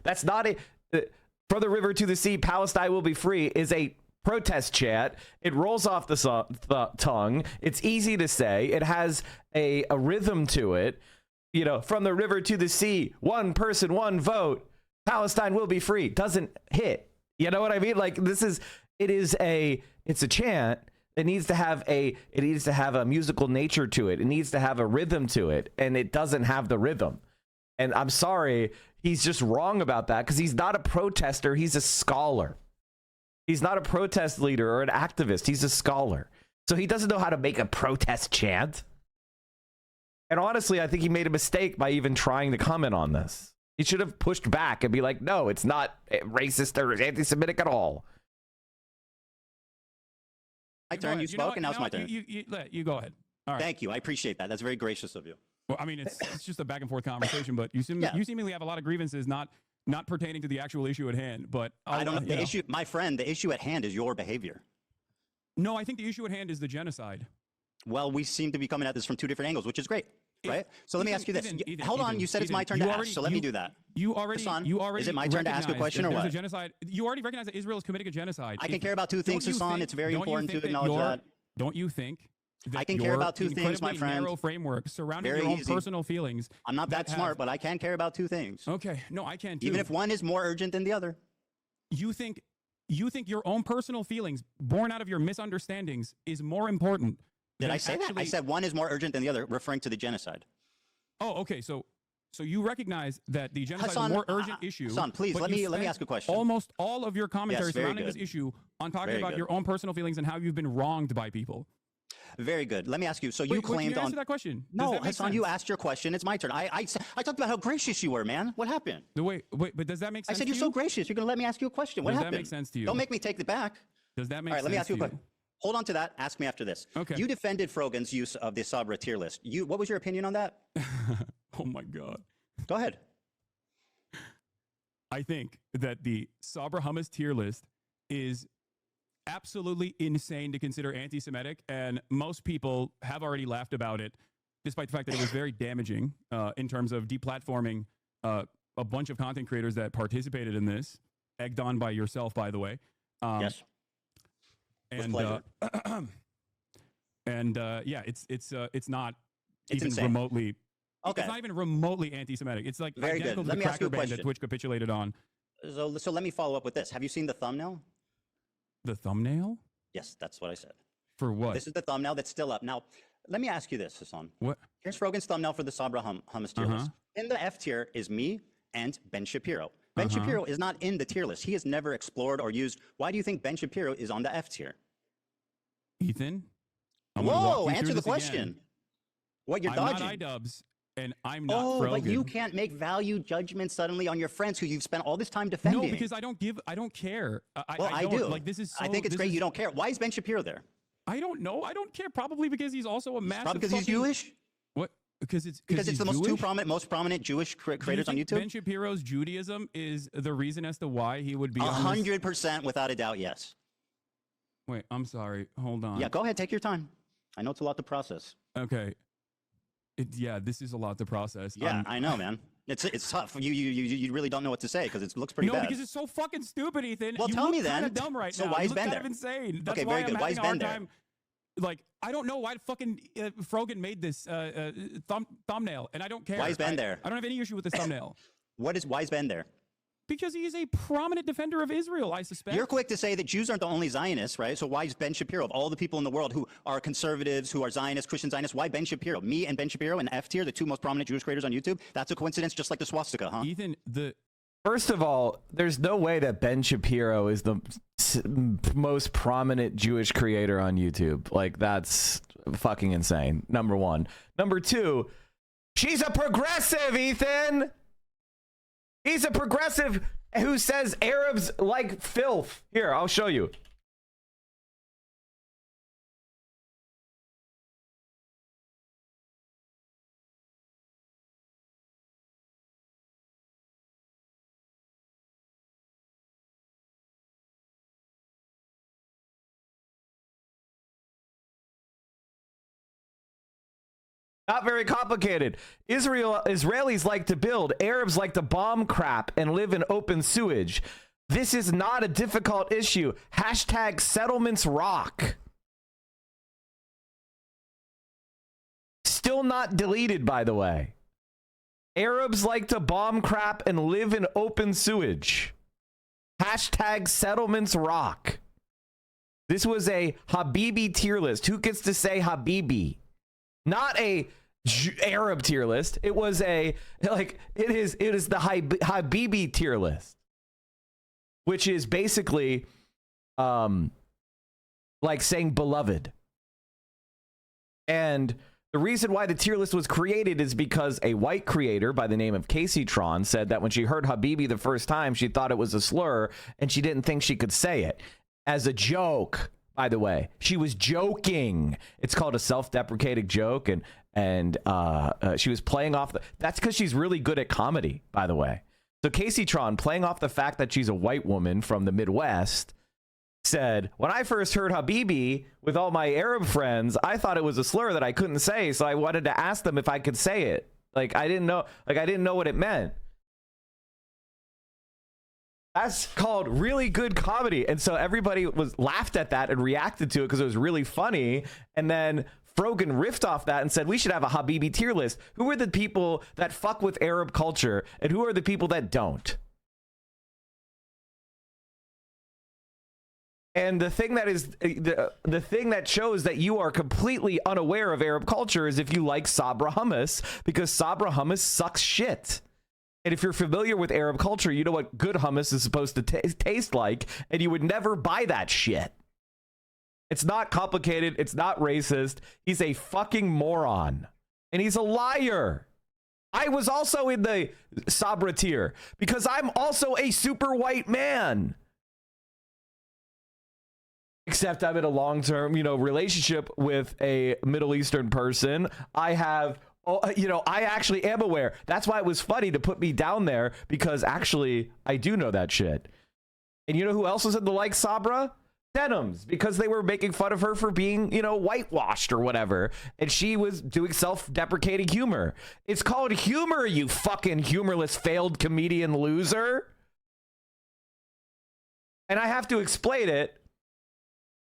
That's not from the river to the sea, Palestine will be free is a protest chant. It rolls off the tongue. It's easy to say. It has a rhythm to it. From the river to the sea, one person, one vote. Palestine will be free. Doesn't hit. You know what I mean? Like it's a chant. It needs to have a musical nature to it. It needs to have a rhythm to it, and it doesn't have the rhythm. And I'm sorry, he's just wrong about that because he's not a protester. He's a scholar. He's not a protest leader or an activist. He's a scholar. So he doesn't know how to make a protest chant. And honestly, I think he made a mistake by even trying to comment on this. He should have pushed back and be like, no, it's not racist or anti-Semitic at all. My turn. You spoke, and now it's my turn. You go ahead. All right. Thank you. I appreciate that. That's very gracious of you. Well, I mean, it's just a back and forth conversation, but you seemingly have a lot of grievances not pertaining to the actual issue at hand. But I don't know. The issue, my friend, the issue at hand is your behavior. No, I think the issue at hand is the genocide. Well, we seem to be coming at this from two different angles, which is great. Right? So let me ask you this. Hold on. You said it's my turn to ask, so let me do that. Hassan, is it my turn to ask a question or what? A genocide. You already recognize that Israel is committing a genocide. I can care about two things, Hassan. It's very important to acknowledge that. Don't you think I can care about two things, my friend. Narrow framework surrounding your own personal feelings. I'm not that smart, but I can care about two things. Okay. No, I can too. Even if one is more urgent than the other. You think your own personal feelings born out of your misunderstandings is more important? Did I say that? I said one is more urgent than the other, referring to the genocide. Oh, okay. So you recognize that the genocide Hassan, is a more urgent issue. Hassan, please let me ask a question. Almost all of your commentary surrounding good. this issue on talking Very about good. your own personal feelings and how you've been wronged by people. Very good. Let me ask you. So Wait, you claimed can you on answer that question? No, Hassan, sense? You asked your question. It's my turn. I talked about how gracious you were, man. What happened? Wait, but does that make sense? I said you're so gracious. You're gonna let me ask you a question. What happened? Does that make sense to you? Don't make me take it back. Does that make sense? All right, let me ask you a to question. Hold on to that. Ask me after this. Okay. You defended Frogan's use of the Sabra tier list. What was your opinion on that? Oh my God. Go ahead. I think that the Sabra hummus tier list is absolutely insane to consider anti-Semitic, and most people have already laughed about it, despite the fact that it was very damaging in terms of deplatforming a bunch of content creators that participated in this, egged on by yourself, by the way. Yes. And yeah, it's not even insane. remotely. Okay. It's not even remotely anti-Semitic. It's like Very identical good. to Let the me ask you cracker a band that question. Twitch capitulated on. So let me follow up with this. Have you seen the thumbnail? The thumbnail? Yes, that's what I said. For what? This is the thumbnail that's still up. Now, let me ask you this, Hasan. What? Here's Frogan's thumbnail for the Sabra hummus tier list. In the F tier is me and Ben Shapiro. Ben Shapiro is not in the tier list. He has never explored or used. Why do you think Ben Shapiro is on the F tier? Ethan? Whoa, answer the question. Again. What, you're dodging? I'm not iDubbbz, and I'm not But Frogan. you can't make value judgments suddenly on your friends who you've spent all this time defending. No, because I don't care. I don't, do. Like, this is so, I think it's great you don't care. Why is Ben Shapiro there? I don't know. I don't care. Probably because he's also a massive. Probably because he's Jewish? What? Because it's the most Jewish? most prominent Jewish Do you creators on think YouTube. Ben Shapiro's Judaism is the reason as to why he would be on this? 100% without a doubt, yes. Wait, I'm sorry. Hold on. Yeah, go ahead, take your time. I know it's a lot to process. Okay. Yeah, this is a lot to process. Yeah, I know, man. It's tough. You really don't know what to say because it looks pretty bad. because it's so fucking stupid, Ethan. Well, you tell look me then. Kinda dumb right So now. why You is look Ben kind there? of insane. That's Okay, why very I'm good. Why having is a Ben hard there? time. Like, I don't know why fucking Frogan made this thumbnail, and I don't care. Why is Ben there? I don't have any issue with this thumbnail. Why is Ben there? Because he is a prominent defender of Israel, I suspect. You're quick to say that Jews aren't the only Zionists, right? So why is Ben Shapiro, of all the people in the world who are conservatives, who are Zionists, Christian Zionists, why Ben Shapiro? Me and Ben Shapiro and F Tier, the two most prominent Jewish creators on YouTube? That's a coincidence, just like the swastika, huh? Ethan, First of all, there's no way that Ben Shapiro is the most prominent Jewish creator on YouTube. Like, that's fucking insane. Number one. Number two, she's a progressive, Ethan. He's a progressive who says Arabs like filth. Here, I'll show you. Not very complicated. Israelis like to build. Arabs like to bomb crap and live in open sewage. This is not a difficult issue. Hashtag settlements rock. Still not deleted, by the way. Arabs like to bomb crap and live in open sewage. Hashtag settlements rock. This was a Habibi tier list. Who gets to say Habibi? Not a Arab tier list. It was it is the Habibi tier list, which is basically like saying beloved. And the reason why the tier list was created is because a white creator by the name of Casey Tron said that when she heard Habibi the first time, she thought it was a slur and she didn't think she could say it as a joke. By the way, she was joking. It's called a self-deprecating joke, and she was playing off that's because she's really good at comedy, by the way. So Casey Tron, playing off the fact that she's a white woman from the Midwest, said, when I first heard Habibi with all my Arab friends, I thought it was a slur that I couldn't say, so I wanted to ask them if I could say it. I didn't know what it meant. That's called really good comedy. And so everybody laughed at that and reacted to it because it was really funny. And then Frogan riffed off that and said, we should have a Habibi tier list. Who are the people that fuck with Arab culture and who are the people that don't? And the thing that is the thing that shows that you are completely unaware of Arab culture is if you like Sabra hummus, because Sabra hummus sucks shit. And if you're familiar with Arab culture, you know what good hummus is supposed to taste like, and you would never buy that shit. It's not complicated. It's not racist. He's a fucking moron. And he's a liar. I was also in the Sabra tier because I'm also a super white man. Except I'm in a long-term, relationship with a Middle Eastern person. I actually am aware. That's why it was funny to put me down there, because actually I do know that shit. And you know who else was in the like Sabra? Denims, because they were making fun of her for being, whitewashed or whatever. And she was doing self-deprecating humor. It's called humor, you fucking humorless failed comedian loser. And I have to explain it.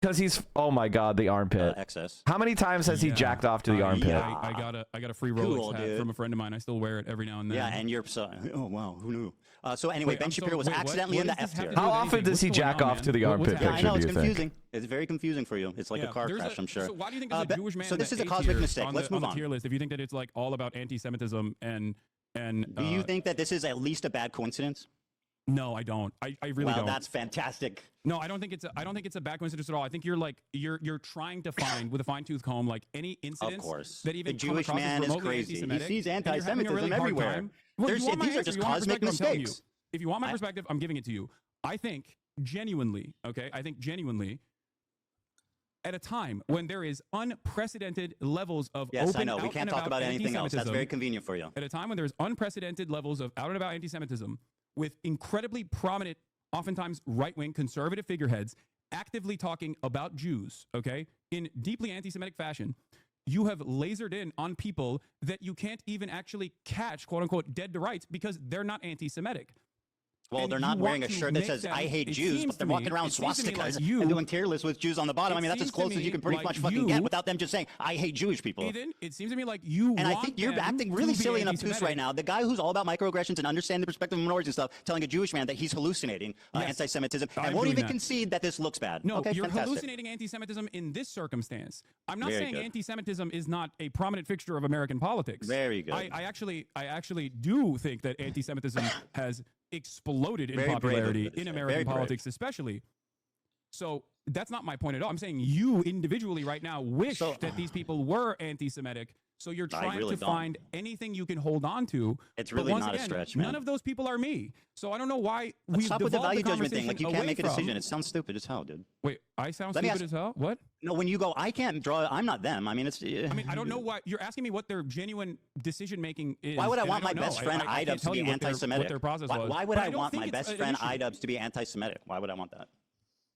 Because he's, oh my God, the armpit. Excess. How many times has he jacked off to the armpit? Yeah, I got a free Rolex hat from a friend of mine. I still wear it every now and then. Yeah, and you're so, oh wow, who knew? So anyway, Ben Shapiro was accidentally in the F tier. How often does he jack off to the armpit picture? I know, it's do you confusing. think? It's very confusing for you. It's like a car crash, I'm sure. So why do you think there's a Jewish man? So this is a A cosmic tier mistake. Let's move on the on. tier list. If you think that it's like all about anti-Semitism and do you think that this is at least a bad coincidence? No, I don't. I really don't. Well, that's fantastic. No, I don't think it's a bad coincidence at all. I think you're trying to find with a fine-tooth comb like any incidents Of course. that even The Jewish come across man as is remotely crazy. He anti-Semitic, sees and you're having a anti-Semitism really hard everywhere. time. Well, if you want my These are answer, just you want my cosmic perspective, I'm telling you. mistakes. If you want my perspective, I'm giving it to you. I think genuinely, okay? I think genuinely at a time when there is unprecedented levels of Yes, open I know. We out can't and talk about anything else. That's anti-Semitism, very convenient for you. at a time when there's unprecedented levels of out and about anti-Semitism with incredibly prominent, oftentimes right-wing conservative figureheads actively talking about Jews, okay, in deeply anti-Semitic fashion, you have lasered in on people that you can't even actually catch, quote unquote, dead to rights because they're not anti-Semitic. Well, And they're you not wearing want a to shirt that make says them- "I hate it Jews," seems but they're to me- walking around it seems to me swastikas like you- and doing tier lists with Jews on the bottom. It I mean, that's as seems to close as me you can pretty like much fucking you- get without them just saying "I hate Jewish people." Ethan, it seems to me like you And I want think you're them acting to really be silly and obtuse anti-Semitic. right now. The guy who's all about microaggressions and understanding the perspective of minorities and stuff, telling a Jewish man that he's hallucinating Yes. anti-Semitism, and I'm won't doing even that. concede that this looks bad. No, okay, you're fantastic. hallucinating anti-Semitism in this circumstance. I'm not Very saying good. anti-Semitism is not a prominent fixture of American politics. Very good. I actually do think that anti-Semitism has exploded in Very brave of popularity you to in say. American Very brave. politics, especially. So that's not my point at all. I'm saying you individually right now wish that these people were anti-Semitic. So you're I trying really to don't. find anything you can hold on to. It's But really once not a again, stretch, None man. of those people are me. So I don't know why Let's we stop with the devolved value judgment thing. conversation Like you can't away make a from- decision. It sounds stupid as hell, dude. Wait, I sound Let me stupid ask- as hell? What? No, when you go, I can't draw. I'm not them. I mean, it's. I mean, I don't know why you're asking me what their genuine decision making is. Why would I and want my don't know. best friend I can't Idubs to tell be you what their- anti-Semitic? What their process was. Why would But I don't want think my it's best an friend issue. Idubs to be anti-Semitic? Why would I want that?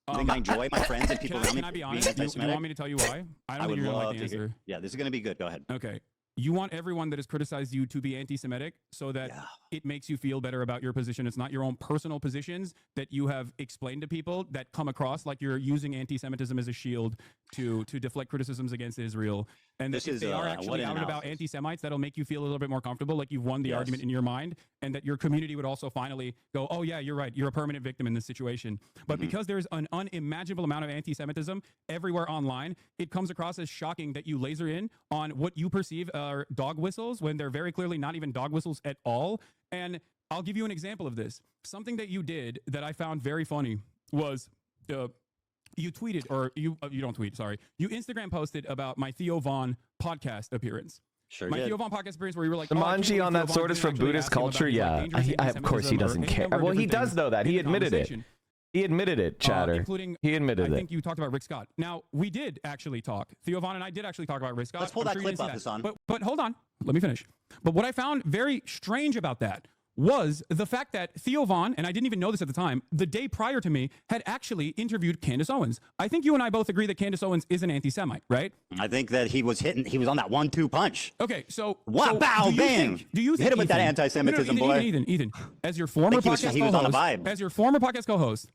You think I enjoy my friends and people around me Can I be being honest? You anti-Semitic? want me to tell you why? I don't would think you're gonna love like the to hear. answer. Yeah, this is going to be good. Go ahead. Okay. You want everyone that has criticized you to be anti-Semitic so that it makes you feel better about your position. It's not your own personal positions that you have explained to people that come across like you're using anti-Semitism as a shield to deflect criticisms against Israel. And that This if is, they are what actually an out and about analysis. anti-Semites, that'll make you feel a little bit more comfortable, like you've won the Yes. argument in your mind, and that your community would also finally go, oh yeah, you're right, you're a permanent victim in this situation. But because there's an unimaginable amount of anti-Semitism everywhere online, it comes across as shocking that you laser in on what you perceive are dog whistles when they're very clearly not even dog whistles at all. And I'll give you an example of this. Something that you did that I found very funny was you tweeted, or you don't tweet, sorry. You Instagram posted about my Theo Vaughn podcast appearance. Sure My did. Theo Vaughn podcast appearance where you were like, The oh, I can't Manji believe on Theo that Vaughn sort is didn't from actually Buddhist ask him about culture. these, like, Yeah, dangerous of course he anti-Semitism or doesn't any care. number of Well, he different does things know that. in He the admitted it. conversation. He admitted it, Chatter. Including, He admitted I it. think you talked about Rick Scott. Now, we did actually talk. Theo Vaughn and I did actually talk about Rick Scott. Let's pull I'm that sure you clip didn't see up, that. Hasan. But hold on. Let me finish. But what I found very strange about that was the fact that Theo Vaughn, and I didn't even know this at the time, the day prior to me, had actually interviewed Candace Owens. I think you and I both agree that Candace Owens is an anti-Semite, right? I think that he was on that 1-2 punch. Okay, so Wow, so bow, do you bang. think- Do you think Hit him with that Ethan- anti-Semitism, no, boy. Ethan, as your former think podcast he was on the co-host, vibe. as your former podcast co-host,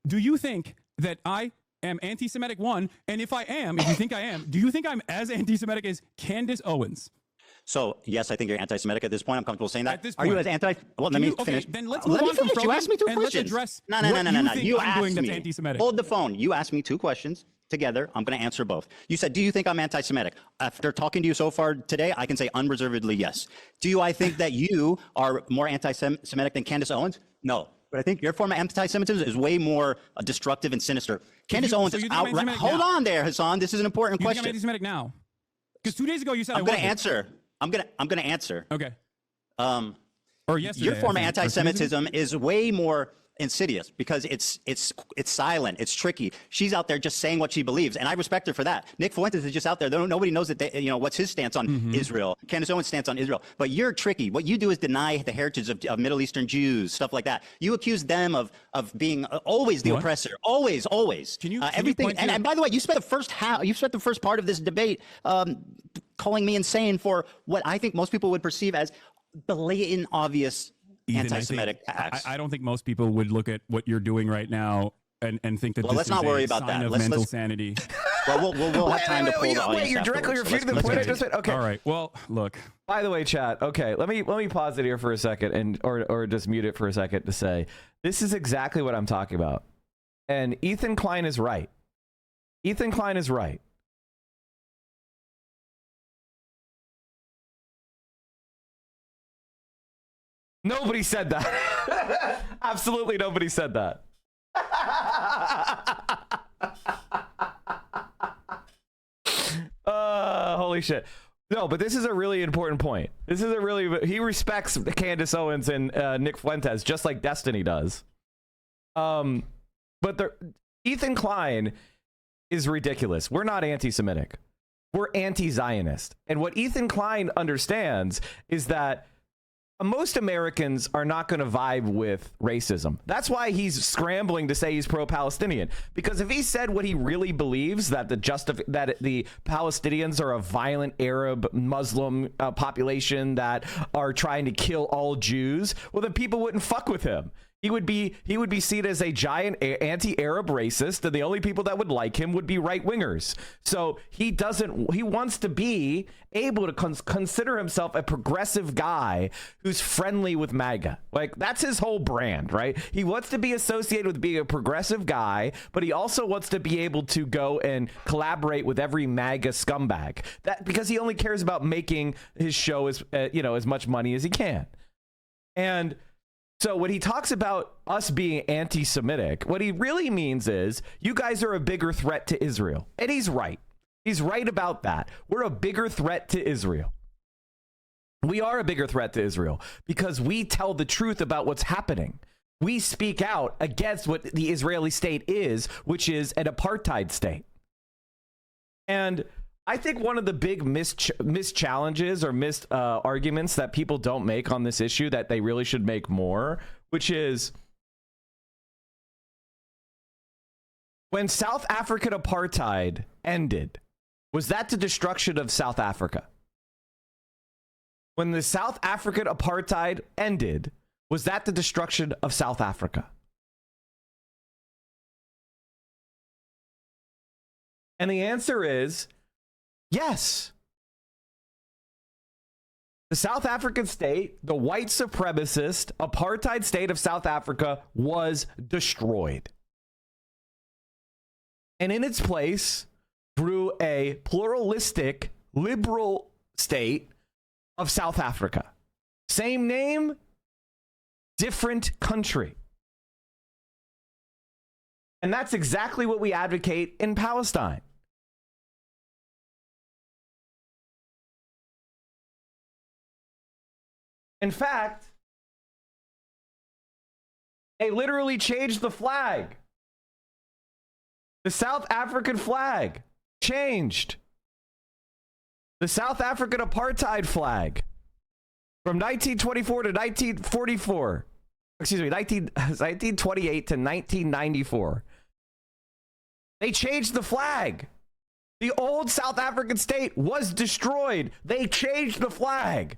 do you think that I am anti-Semitic? One, and if you think I am, do you think I'm as anti-Semitic as Candace Owens? So, yes, I think you're anti-Semitic at this point. I'm comfortable saying that. At this Are you point. as anti? Well, let Do me you- okay, finish. then let's Let move me on from finish. You Frozen asked me 2 and let's questions. address No. what you think You I'm doing asked that's me. anti-Semitic. Hold the phone. You asked me 2 questions together. I'm going to answer both. You said, do you think I'm anti-Semitic? After talking to you so far today, I can say unreservedly yes. Do I think that you are more anti-Semitic than Candace Owens? No. But I think your form of anti-Semitism is way more destructive and sinister. Candace Owens so is you think I'm outright. anti-Semitic Hold now? on there, Hasan. This is an important You think I'm question. anti-Semitic now? Because 2 days ago you said I'm I going wasn't. to answer. I'm going to answer. Okay. Or yesterday, your form of I think, or 2 days anti-Semitism is way more insidious because it's silent, it's tricky. She's out there just saying what she believes, and I respect her for that. Nick Fuentes is just out there. Nobody knows that what's his stance on Israel. Candace Owens' stance on Israel. But you're tricky. What you do is deny the heritage of Middle Eastern Jews, stuff like that. You accuse them of being always the oppressor, always. Can you everything? point to- And by the way, you spent the first part of this debate calling me insane for what I think most people would perceive as blatant, obvious Ethan, anti-Semitic acts. I don't think most people would look at what you're doing right now and think that Well, this let's is not worry a about sign that. of Let's- mental let's- sanity. Well, we'll have time to pull the audience you're directly afterwards, so refuting the let's point I continue. just made. Okay. All right. Well, look. By the way, chat. Okay, let me pause it here for a second or just mute it for a second to say this is exactly what I'm talking about. And Ethan Klein is right. Ethan Klein is right. Nobody said that. Absolutely nobody said that. Holy shit. No, but this is a really important point. He respects Candace Owens and Nick Fuentes just like Destiny does. But Ethan Klein is ridiculous. We're not anti-Semitic. We're anti-Zionist. And what Ethan Klein understands is that most Americans are not going to vibe with racism. That's why he's scrambling to say he's pro-Palestinian. Because if he said what he really believes, that the Palestinians are a violent Arab Muslim population that are trying to kill all Jews, well, then people wouldn't fuck with him. He would be seen as a giant anti-Arab racist, and the only people that would like him would be right-wingers. So he wants to be able to consider himself a progressive guy who's friendly with MAGA. Like, that's his whole brand, right? He wants to be associated with being a progressive guy, but he also wants to be able to go and collaborate with every MAGA scumbag. That because he only cares about making his show as much money as he can. And so when he talks about us being anti-Semitic, what he really means is you guys are a bigger threat to Israel. And he's right. He's right about that. We're a bigger threat to Israel. We are a bigger threat to Israel because we tell the truth about what's happening. We speak out against what the Israeli state is, which is an apartheid state. And I think one of the big challenges or missed arguments that people don't make on this issue that they really should make more, which is when South African apartheid ended, was that the destruction of South Africa? When the South African apartheid ended, was that the destruction of South Africa? And the answer is yes. The South African state, the white supremacist apartheid state of South Africa, was destroyed. And in its place grew a pluralistic, liberal state of South Africa. Same name, different country. And that's exactly what we advocate in Palestine. In fact, they literally changed the flag. The South African flag changed. The South African apartheid flag from 1924 to 1944. Excuse me, 1928 to 1994. They changed the flag. The old South African state was destroyed. They changed the flag.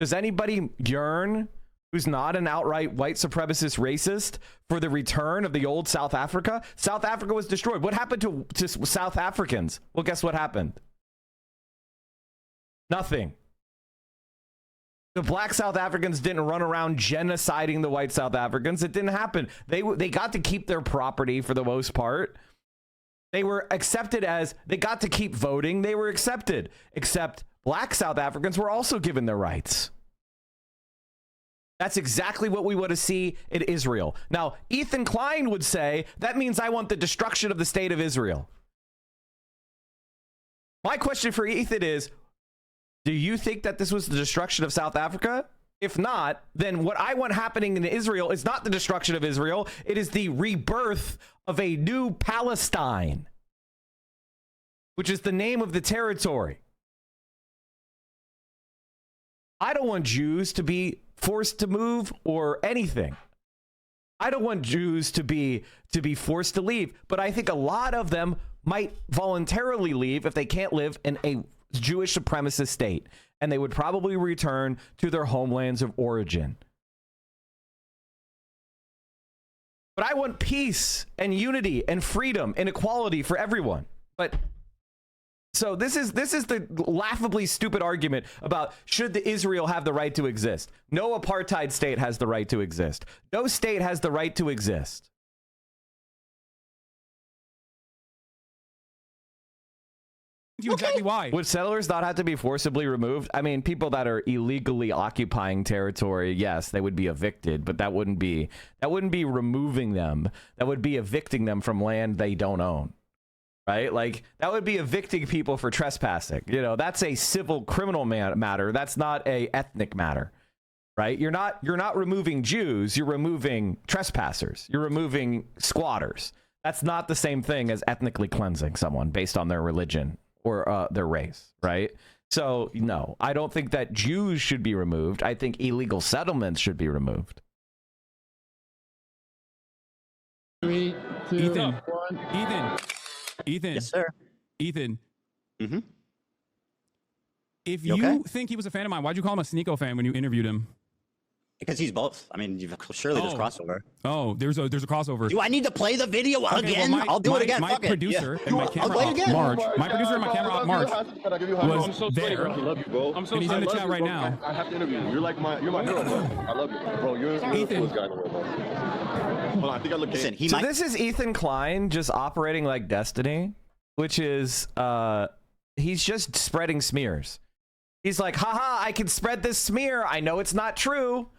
Does anybody yearn, who's not an outright white supremacist racist, for the return of the old South Africa? South Africa was destroyed. What happened to South Africans? Well, guess what happened? Nothing. The black South Africans didn't run around genociding the white South Africans. It didn't happen. They got to keep their property for the most part. They were accepted as, they got to keep voting. They were accepted, except black South Africans were also given their rights. That's exactly what we want to see in Israel. Now, Ethan Klein would say, that means I want the destruction of the state of Israel. My question for Ethan is, do you think that this was the destruction of South Africa? If not, then what I want happening in Israel is not the destruction of Israel. It is the rebirth of a new Palestine, which is the name of the territory. I don't want Jews to be forced to move or anything. I don't want Jews to be forced to leave, but I think a lot of them might voluntarily leave if they can't live in a Jewish supremacist state, and they would probably return to their homelands of origin. But I want peace and unity and freedom and equality for everyone. But so this is the laughably stupid argument about should the Israel have the right to exist? No apartheid state has the right to exist. No state has the right to exist. You exactly why. Would settlers not have to be forcibly removed? I mean, people that are illegally occupying territory, yes, they would be evicted, but that wouldn't be removing them. That would be evicting them from land they don't own. Right? Like, that would be evicting people for trespassing. You know, that's a civil criminal matter. That's not a ethnic matter. Right? You're not removing Jews, you're removing trespassers. You're removing squatters. That's not the same thing as ethnically cleansing someone based on their religion or their race, right? So, no, I don't think that Jews should be removed. I think illegal settlements should be removed. 3, 2, Ethan. 1. Ethan. Yes, sir. Ethan. Mm-hmm. If You you okay? think he was a fan of mine, why'd you call him a Sneeko fan when you interviewed him? Because he's both. I mean, surely there's crossover. Oh, there's a crossover. Do I need to play the video again? well, I'll do it again. My Fuck it. producer Yeah. and my I'll camera play it again. March, my producer and my camera op March I'm so was sorry, there, bro. I love you, bro. I'm so and he's sorry. in the I love chat you, right bro. now. I have to interview you. You're my hero, bro. I love you, bro. You're the coolest guy in the world, bro. Hold on, I think I look. Listen, So this is Ethan Klein just operating like Destiny, which is he's just spreading smears. He's like, haha, I can spread this smear. I know it's not true.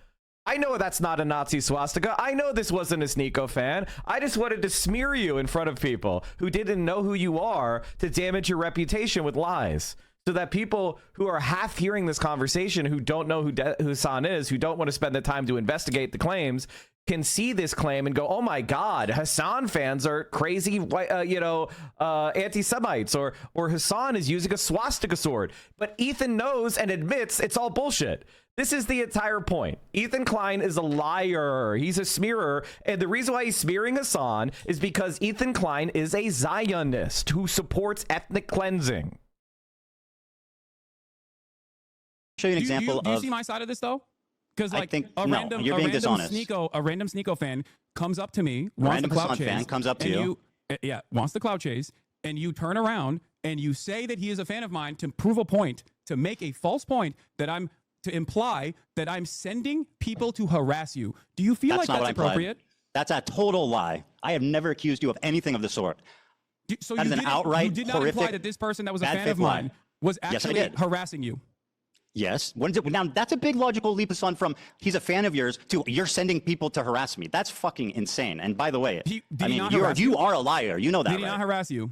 I know that's not a Nazi swastika. I know this wasn't a Sneeko fan. I just wanted to smear you in front of people who didn't know who you are to damage your reputation with lies. So that people who are half hearing this conversation, who don't know who Hasan is, who don't want to spend the time to investigate the claims, can see this claim and go, oh my God, Hasan fans are crazy, anti-Semites, or Hasan is using a swastika sword. But Ethan knows and admits it's all bullshit. This is the entire point. Ethan Klein is a liar. He's a smearer. And the reason why he's smearing Hasan is because Ethan Klein is a Zionist who supports ethnic cleansing. Show you an example do you of. see my side of this though? Because I like think a no, random, you're a being random dishonest. Sneeko fan comes up to me, A wants random the clout Hasan chase, fan comes up to and you. wants the clout chase, and you turn around and you say that he is a fan of mine to prove a point, to make a false point to imply that I'm sending people to harass you. Do you feel like not that's what I implied. appropriate? That's a total lie. I have never accused you of anything of the sort. So that you is an didn't- outright you did not horrific, imply that this person that was a bad fan faith of mine lie. was Yes, I actually did. harassing you. Yes. Now that's a big logical leap of son from he's a fan of yours to you're sending people to harass me. That's fucking insane. And by the way, Did I he mean not you harass you? are a liar. You know that, Did he right? not harass you?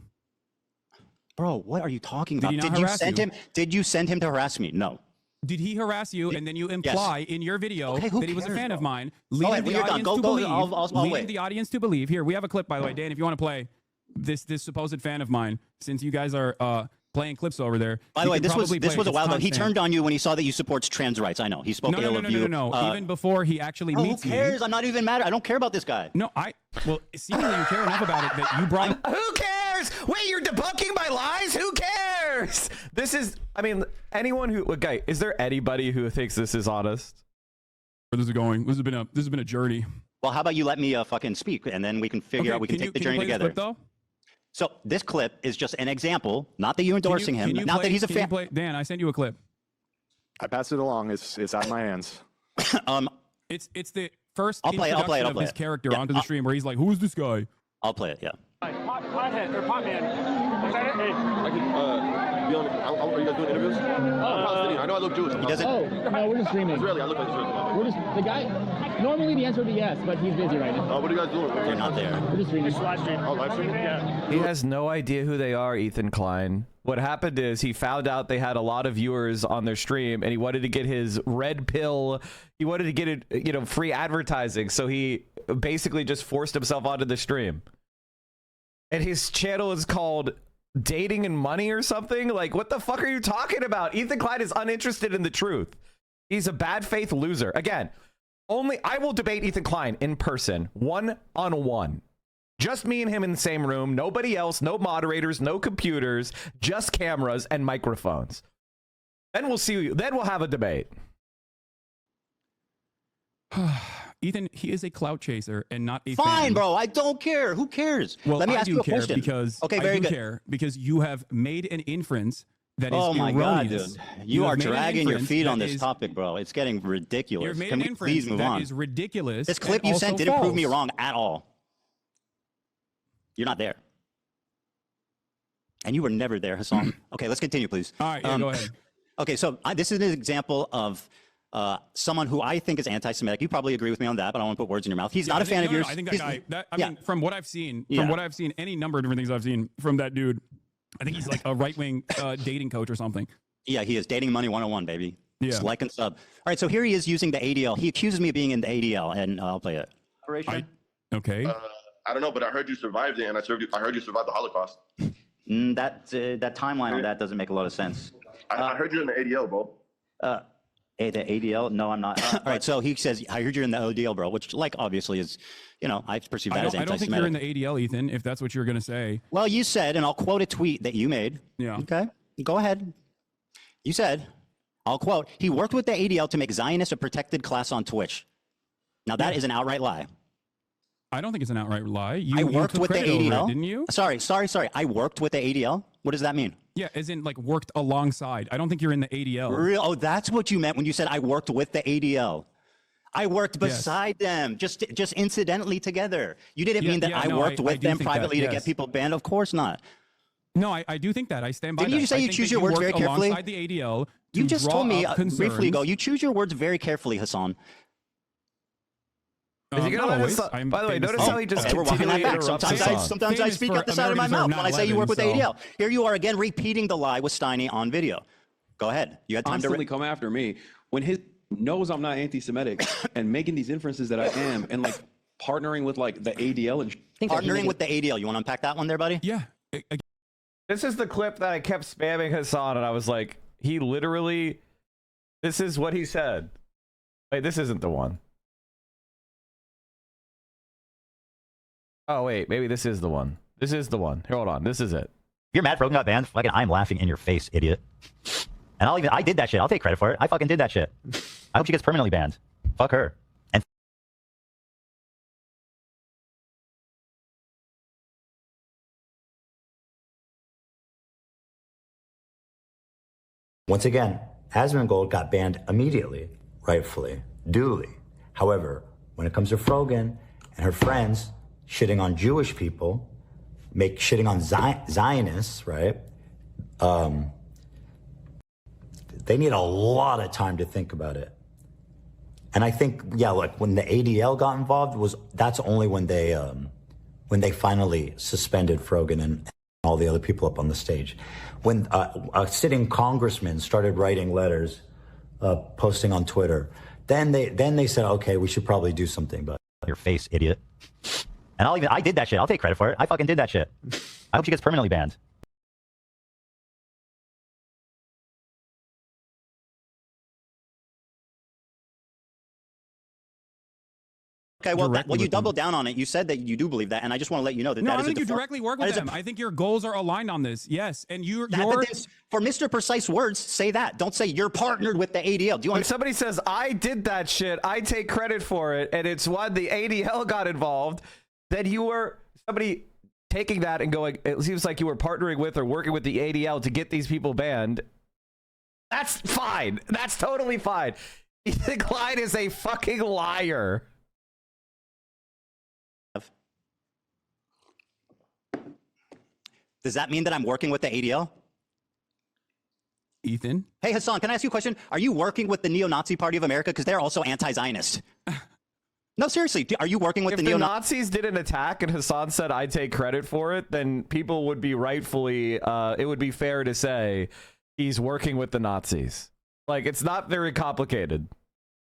Bro, what are you talking Did about? he not Did you harass send you? him? Did you send him to harass me? No. Did he harass you, and then you imply in your video Okay, who that he was a cares, fan of bro? mine, Go leading ahead, the when you're done, audience go, to go, believe, I'll leading wait. the audience to believe. Here, we have a clip, by the way, Dan. If you want to play this supposed fan of mine, since you guys are playing clips over there. By the way, this was a while ago. He turned on you when he saw that you support trans rights. I know. He spoke ill of you. No. Even before he actually Bro, meets who cares? I'm not even mad. I don't care about this guy. No, well, seemingly you care enough about it that you brought. Who cares? Wait, you're debunking my lies? Who cares? This is, I mean, anyone who, okay, is there anybody who thinks this is honest? Where this is going? This has been a journey. Well, how about you let me fucking speak, and then we can figure out, we can take the journey together. So this clip is just an example, not that you're endorsing him, not that he's a fan. Dan, I sent you a clip. I passed it along. It's out of my hands. It's the first I'll play it, introduction of this character onto the stream where he's like, "Who is this guy?" I'll play it. Yeah. Pothead or Potman. Is that it? Hey. I can be on. Are you guys doing interviews? I'm Palestinian. I know I look Jewish. He doesn't. Oh, no, we're just streaming. Israeli. I look like Israeli. We're just the guy. Normally the answer would be yes, but he's busy right now. Oh, what are you guys doing? You're not there. We're just streaming. Live stream. Oh, live stream. Yeah. He has no idea who they are, Ethan Klein. What happened is he found out they had a lot of viewers on their stream, and he wanted to get his red pill. He wanted to get it, free advertising. So he basically just forced himself onto the stream. And his channel is called Dating and Money or something. Like, what the fuck are you talking about? Ethan Klein is uninterested in the truth. He's a bad faith loser. Again, I will debate Ethan Klein in person, 1-on-1. Just me and him in the same room. Nobody else, no moderators, no computers, just cameras and microphones. Then we'll see. Then we'll have a debate. Ethan, he is a clout chaser and not a Fine, fan. bro. I don't care. Who cares? Well, Let me I ask do you a care question. because okay, I very do good. care because you have made an inference that is Oh my God, erroneous. dude! You have are made an dragging your inference feet on that this is- topic, bro. It's getting ridiculous. You've made Can an we inference please move that on? is ridiculous. This clip and you sent also didn't prove me false. wrong at all. You're not there. And you were never there, Hasan. Okay, let's continue, please. All right, yeah, go ahead. Okay, so this is an example of someone who I think is anti-Semitic. You probably agree with me on that, but I don't want to put words in your mouth. He's not a fan of yours. I think that He's- guy. I yeah. mean, from what I've seen, Yeah. any number of different things I've seen from that dude, I think he's like a right-wing dating coach or something. Yeah, he is. Dating Money 101, baby. Yeah. Just like and sub. All right, so here he is using the ADL. He accuses me of being in the ADL, and I'll play it. Okay. I don't know, but I heard you survived it, and I heard you survived the Holocaust. That timeline on that doesn't make a lot of sense. I heard you in the ADL, bro. The ADL? No, I'm not. All right, so he says, I heard you're in the ADL, bro, which, like, obviously is, you know, I perceive that as I don't think you're in anti-Semitic. the ADL, Ethan, if that's what you're going to say. Well, you said, and I'll quote a tweet that you made. Yeah. Okay, go ahead. You said, I'll quote, he worked with the ADL to make Zionists a protected class on Twitch. Now, that is an outright lie. I don't think it's an outright lie. I worked took with the credit over ADL. it, didn't you? Sorry. I worked with the ADL. What does that mean? Yeah, as in like worked alongside. I don't think you're in the ADL. Real? Oh, that's what you meant when you said I worked with the ADL. I worked beside them, just incidentally together. You didn't mean that I worked with them privately to get people banned? Of course not. No, I do think that. I stand by that. Didn't you say you choose your words very carefully? Alongside the ADL to You just draw told me up briefly ago, concerns. you choose your words very carefully, Hasan. Is he gonna not let us? always. By the way, notice how he just we're walking that continually back. interrupts Sometimes I speak out the side of my mouth when I say you work with the ADL. Here you are again repeating the lie with Steiny on video. Go ahead. You had time constantly come after me when his knows I'm not anti-Semitic and making these inferences that I am and like partnering with like the ADL and partnering with the ADL. You want to unpack that one there, buddy? Yeah. This is the clip that I kept spamming Hasan, and I was like, he literally, this is what he said. Wait, this isn't the one. Oh, wait, maybe this is the one. This is the one. Here, hold on. This is it. You're mad Frogan got banned? Fucking I'm laughing in your face, idiot. And I did that shit. I'll take credit for it. I fucking did that shit. I hope she gets permanently banned. Fuck her. And once again, Asmongold got banned immediately, rightfully, duly. However, when it comes to Frogan and her friends shitting on Jewish people, shitting on Zionists, right? They need a lot of time to think about it. And I think, yeah, like when the ADL got involved, that's only when they finally suspended Frogan and all the other people up on the stage. When a sitting congressman started writing letters, posting on Twitter, then they said, okay, we should probably do something about your face, idiot. And I did that shit. I'll take credit for it. I fucking did that shit. I hope she gets permanently banned. Okay, well, you doubled down on it. You said that you do believe that, and I just want to let you know that No, that I is think a you directly work with them. I think your goals are aligned on this. Yes, and you're for Mr. Precise words, say that. Don't say you're partnered with the ADL. Do you when somebody says I did that shit, I take credit for it, and it's when the ADL got involved, then you were somebody taking that and going, it seems like you were partnering with or working with the ADL to get these people banned. That's fine. That's totally fine. Ethan Klein is a fucking liar. Does that mean that I'm working with the ADL? Ethan? Hey, Hasan, can I ask you a question? Are you working with the Neo-Nazi Party of America? Because they're also anti-Zionist. No, seriously, are you working with if the Nazis did an attack and Hasan said I take credit for it, then people would be rightfully, it would be fair to say he's working with the Nazis. Like, it's not very complicated.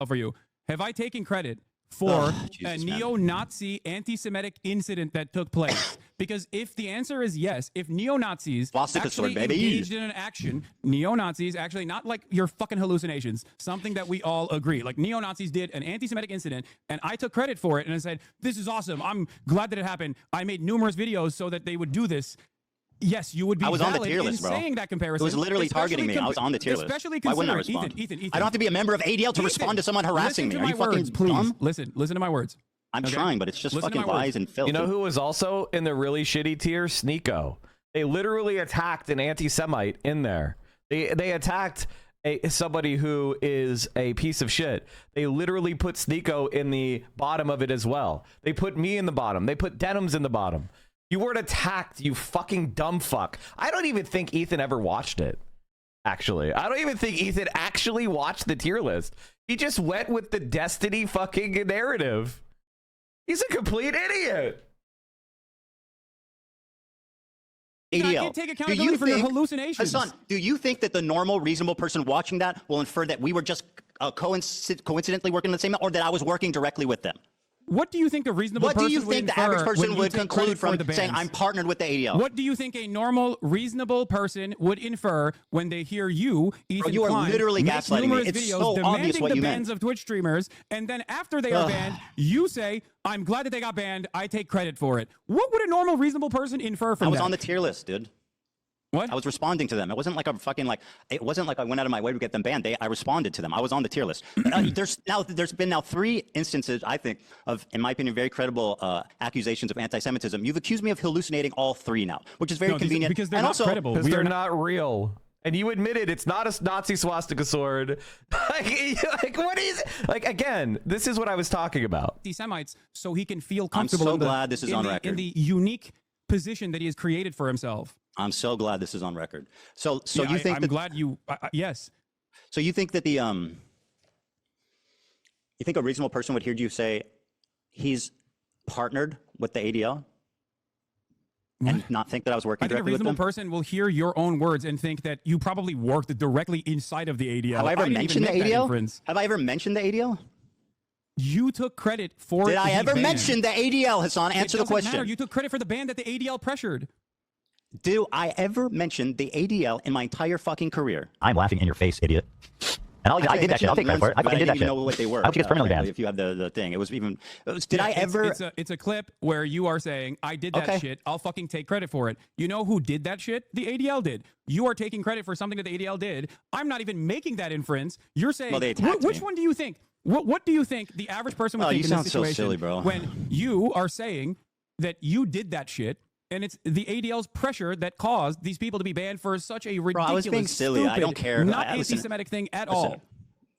For you. Have I taken credit for a neo-Nazi anti-Semitic incident that took place? Because if the answer is yes, if neo-Nazis actually engaged in an action, neo-Nazis actually, not like your fucking hallucinations, something that we all agree, like neo-Nazis did an anti-Semitic incident and I took credit for it and I said, this is awesome. I'm glad that it happened. I made numerous videos so that they would do this. Yes, you would be valid on the tier list, saying that comparison. It was literally targeting me. I was on the tier list. Especially Why wouldn't I considering, respond? Ethan. I don't have to be a member of ADL to respond to someone harassing me. Are you fucking dumb? Listen to my words. I'm trying, but it's just fucking lies and filth. You know who was also in the really shitty tier? Sneeko. They literally attacked an anti-Semite in there. They attacked somebody who is a piece of shit. They literally put Sneeko in the bottom of it as well. They put me in the bottom. They put Denims in the bottom. You weren't attacked, you fucking dumb fuck. I don't even think Ethan ever watched it, actually. I don't even think Ethan actually watched the tier list. He just went with the Destiny fucking narrative. He's a complete idiot. ADL. I can't take accountability for your hallucinations. Hasan, do you think that the normal, reasonable person watching that will infer that we were just coincidentally working on the same, or that I was working directly with them? What do you think a reasonable What person do you would think the infer average when person you would take conclude credit for from the saying bands? I'm partnered with the ADL? What do you think a normal, reasonable person would infer when they hear you, Ethan you are Klein, literally make gaslighting me. numerous It's videos so obvious demanding what the you bans meant. of Twitch streamers, and then after they are banned, you say, "I'm glad that they got banned. I take credit for it." What would a normal, reasonable person infer from I was that? on the tier list, dude. What? I was responding to them. It wasn't like a fucking It wasn't like I went out of my way to get them banned. I responded to them. I was on the tier list. There's been 3 instances, I think, of, in my opinion, very credible accusations of anti-Semitism. You've accused me of hallucinating all 3 now, which is very convenient. Because they're and not also, credible. Because they're not real. And you admitted it's not a Nazi swastika sword. like what is it? Like, again, this is what I was talking about. Anti-Semites, so he can feel I'm comfortable so in the, glad this is on record. in the unique position that he has created for himself. I'm so glad this is on record. So Yeah, you think I'm glad you yes. So you think that you think a reasonable person would hear you say he's partnered with the ADL and not think that I was working I think a directly with reasonable them? person will hear your own words and think that you probably worked directly inside of the ADL. Have I ever didn't mentioned the even make that ADL? inference. Have I ever mentioned the ADL? You took credit for Did I the ever ban. mention the ADL, Hasan? Answer the It doesn't question. matter. You took credit for the ban that the ADL pressured. Do I ever mention the ADL in my entire fucking career? I'm laughing in your face, idiot. And I did that shit. I'll take credit for it. I But fucking did didn't that even shit. know what they were. I hope she gets permanently frankly, banned. If you have the thing, it was even. Did Yeah, I ever? It's a clip where you are saying, "I did that Okay. shit. I'll fucking take credit for it." You know who did that shit? The ADL did. You are taking credit for something that the ADL did. I'm not even making that inference. You're saying, Well, they attacked which me. one do you think? What do you think the average person would Oh, think you in sound this so situation silly, bro. when you are saying that you did that shit? And it's the ADL's pressure that caused these people to be banned for such a ridiculous, I was being silly. I don't stupid, care. not Listen, anti-Semitic thing at listen.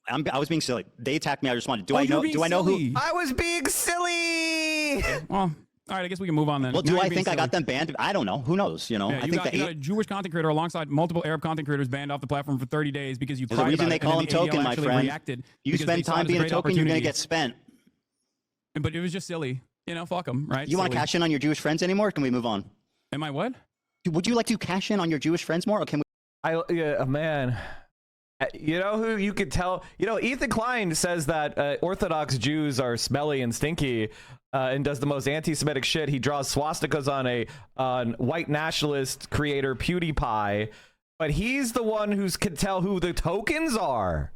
all. I was being silly. They attacked me. I responded. Do Oh, I you're know? being Do I know silly. who? I was being silly. Well, all right. I guess we can move on then. Well, Now do you're I being think I silly. got them banned? I don't know. Who knows? You know. Yeah, I you think got, you got a Jewish content creator alongside multiple Arab content creators banned off the platform for 30 days because you There's a cried reason about they it, call him and then the ADL token, my actually friend. reacted You because they spend saw it time as being a great token, you're gonna opportunity. get spent. But it was just silly. You know, fuck them, right? You want to Silly. cash in on your Jewish friends anymore? Or can we move on? Am I what? Would you like to cash in on your Jewish friends more, or can we? Man. You know who you could tell? You know, Ethan Klein says that Orthodox Jews are smelly and stinky and does the most anti-Semitic shit. He draws swastikas on white nationalist creator PewDiePie, but he's the one who can tell who the tokens are.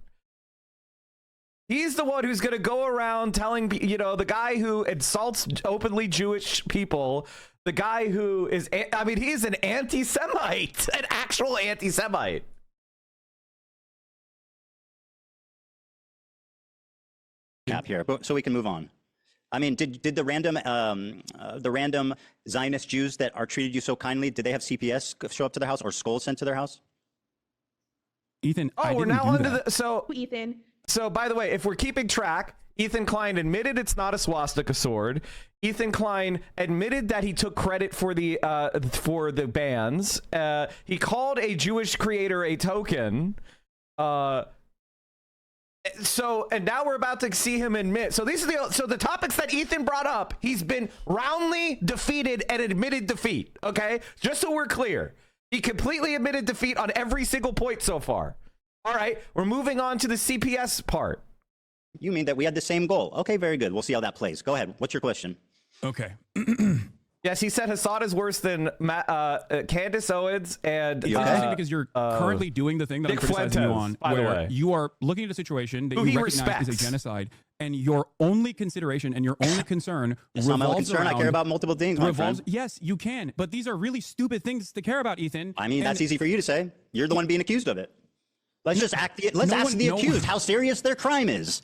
He's the one who's going to go around telling, you know, the guy who insults openly Jewish people, the guy who is, I mean, he's an anti-Semite, an actual anti-Semite. Cap here, but so we can move on. I mean, did the random Zionist Jews that are treated you so kindly, did they have CPS show up to their house or skulls sent to their house? Ethan, oh, I we're didn't now do under that. the so Ethan. So by the way, if we're keeping track, Ethan Klein admitted it's not a swastika sword. Ethan Klein admitted that he took credit for the bans. He called a Jewish creator a token. So, and now we're about to see him admit. So these are the topics that Ethan brought up. He's been roundly defeated and admitted defeat. Okay, just so we're clear, he completely admitted defeat on every single point so far. All right, we're moving on to the CPS part. You mean that we had the same goal? Okay, very good. We'll see how that plays. Go ahead. What's your question? Okay. Yes, he said Hasan is worse than Candace Owens and It's interesting because you're currently doing the thing that Nick I'm criticizing you Fuentes, on, by the where way. you are looking at a situation that Who you he recognize is respects. a genocide, and your only consideration and your only concern That's not my only revolves concern. I care around- about multiple things, my revolves- friend. Yes, you can, but these are really stupid things to care about, Ethan. I mean, that's And- easy for you to say. You're the one being accused of it. Let's just ask no the one- accused how serious their crime is.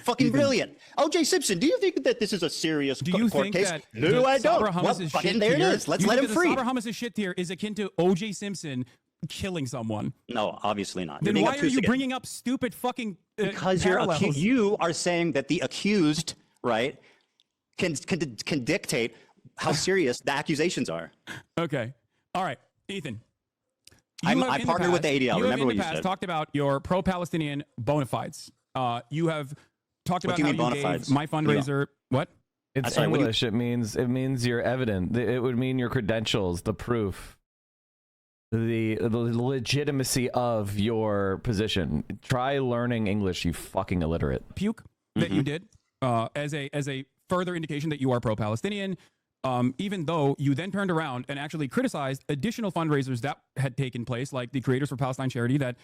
Fucking Ethan. brilliant. O.J. Simpson, do you think that this is a serious Do you court think case? that No, the I don't. Sabra Well, Hummus's fucking shit there it tier- is. Let's you let think him that free. The Sabra Hummus's shit tier is akin to O.J. Simpson killing someone. No, obviously not. You're Then being why are obtuse you again. bringing up stupid fucking Because parallels? you are saying that the accused, right, can dictate how serious the accusations are. Okay. All right, Ethan. I You have in partnered with the ADL. You have Remember in what the you past said. talked about your pro-Palestinian bona fides. You have talked What about do you how mean bona you fides? gave my fundraiser. What? It's sorry, what do you- English. It means you're evident. It would mean your credentials, the proof, the legitimacy of your position. Try learning English, you fucking illiterate. Puke that you did as a further indication that you are pro-Palestinian. Even though you then turned around and actually criticized additional fundraisers that had taken place, like the Creators for Palestine charity that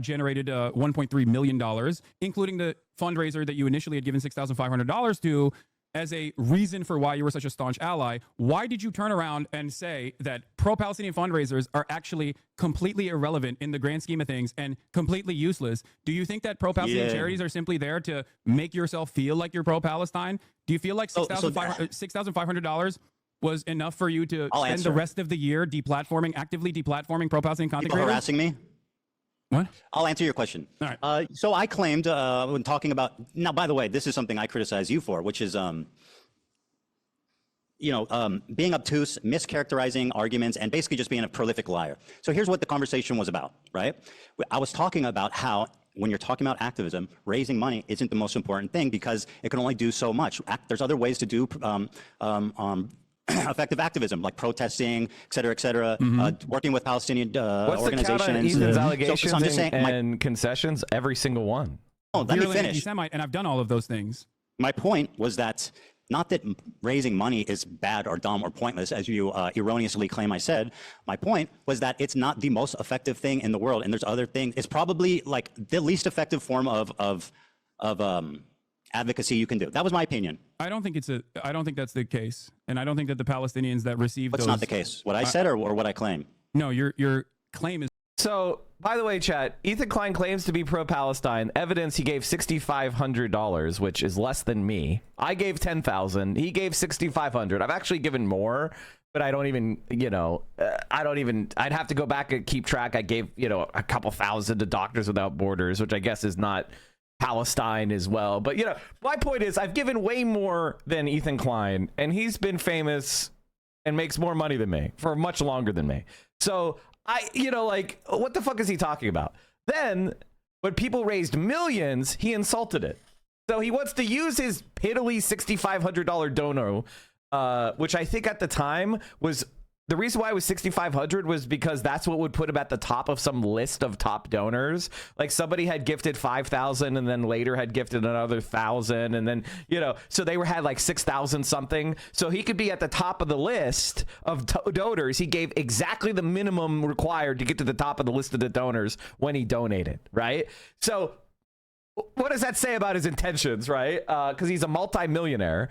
generated $1.3 million, including the fundraiser that you initially had given $6,500 to as a reason for why you were such a staunch ally. Why did you turn around and say that pro-Palestinian fundraisers are actually completely irrelevant in the grand scheme of things and completely useless? Do you think that pro-Palestinian charities are simply there to make yourself feel like you're pro-Palestine? Do you feel like $6,500 was enough for you to spend the rest of the year actively deplatforming pro-Palestinian content creators? Harassing me? What? I'll answer your question. All right. So I claimed when talking about, now, by the way, this is something I criticize you for, which is, being obtuse, mischaracterizing arguments, and basically just being a prolific liar. So here's what the conversation was about, right? I was talking about how when you're talking about activism, raising money isn't the most important thing because it can only do so much. There's other ways to do effective activism, like protesting, et cetera, working with Palestinian organizations. What's the count on Ethan's allegations so I'm just saying, and concessions? Every single one. Oh, let me finish. Anti-Semite, and I've done all of those things. My point was that not that raising money is bad or dumb or pointless, as you erroneously claim I said. My point was that it's not the most effective thing in the world, and there's other things. It's probably like the least effective form of advocacy you can do. That was my opinion. I don't think that's the case, and I don't think that the Palestinians that received What's not the case? What I said or what I claim? No, your claim is. So, by the way, chat, Ethan Klein claims to be pro-Palestine. Evidence, he gave $6,500, which is less than me. I gave $10,000. He gave $6,500. I've actually given more, but I don't even, I'd have to go back and keep track. I gave, a couple thousand to Doctors Without Borders, which I guess is not Palestine as well. But, my point is I've given way more than Ethan Klein, and he's been famous and makes more money than me for much longer than me. So what the fuck is he talking about? Then when people raised millions, he insulted it. So he wants to use his piddly $6,500 dono, which I think at the time was the reason why it was $6,500 was because that's what would put him at the top of some list of top donors. Like somebody had gifted 5,000 and then later had gifted another 1,000. And then, so they had like 6,000 something. So he could be at the top of the list of donors. He gave exactly the minimum required to get to the top of the list of the donors when he donated. Right. So what does that say about his intentions? Right. Because he's a multimillionaire.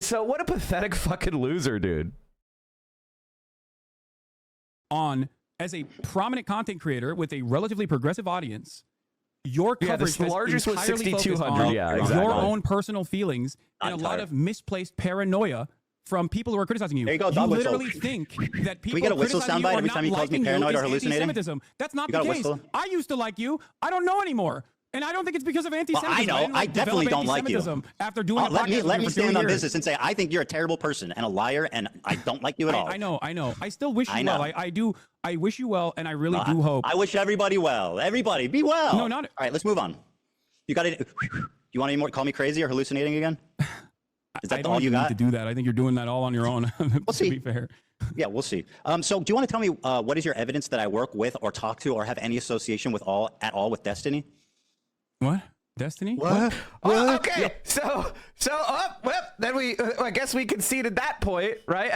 So what a pathetic fucking loser, dude. On as a prominent content creator with a relatively progressive audience, your coverage the largest was 6,200. Your own personal feelings and a lot of misplaced paranoia from people who are criticizing you. There you go, you literally think that people Can we get a whistle criticizing you soundbite or every not time he calls me liking paranoid you or is hallucinating? anti-Semitism. That's not You the got a case. whistle? I used to like you. I don't know anymore. And I don't think it's because of anti-Semitism. Well, I know. I definitely don't like you. After doing a let me for stand 2 on years. business and say I think you're a terrible person and a liar, and I don't like you at all. I know. I still wish you I know. well. I do. I wish you well, and I really do hope. I wish everybody well. Everybody, be well. No, not. All right, let's move on. You got it. You want any more? Call me crazy or hallucinating again? Is that I don't all you got? need to do that. I think you're doing that all on your own. We'll see. To be fair. Yeah, we'll see. So, do you want to tell me what is your evidence that I work with, or talk to, or have any association with with Destiny? What? Destiny? What? Okay, yeah. so then I guess we conceded that point, right?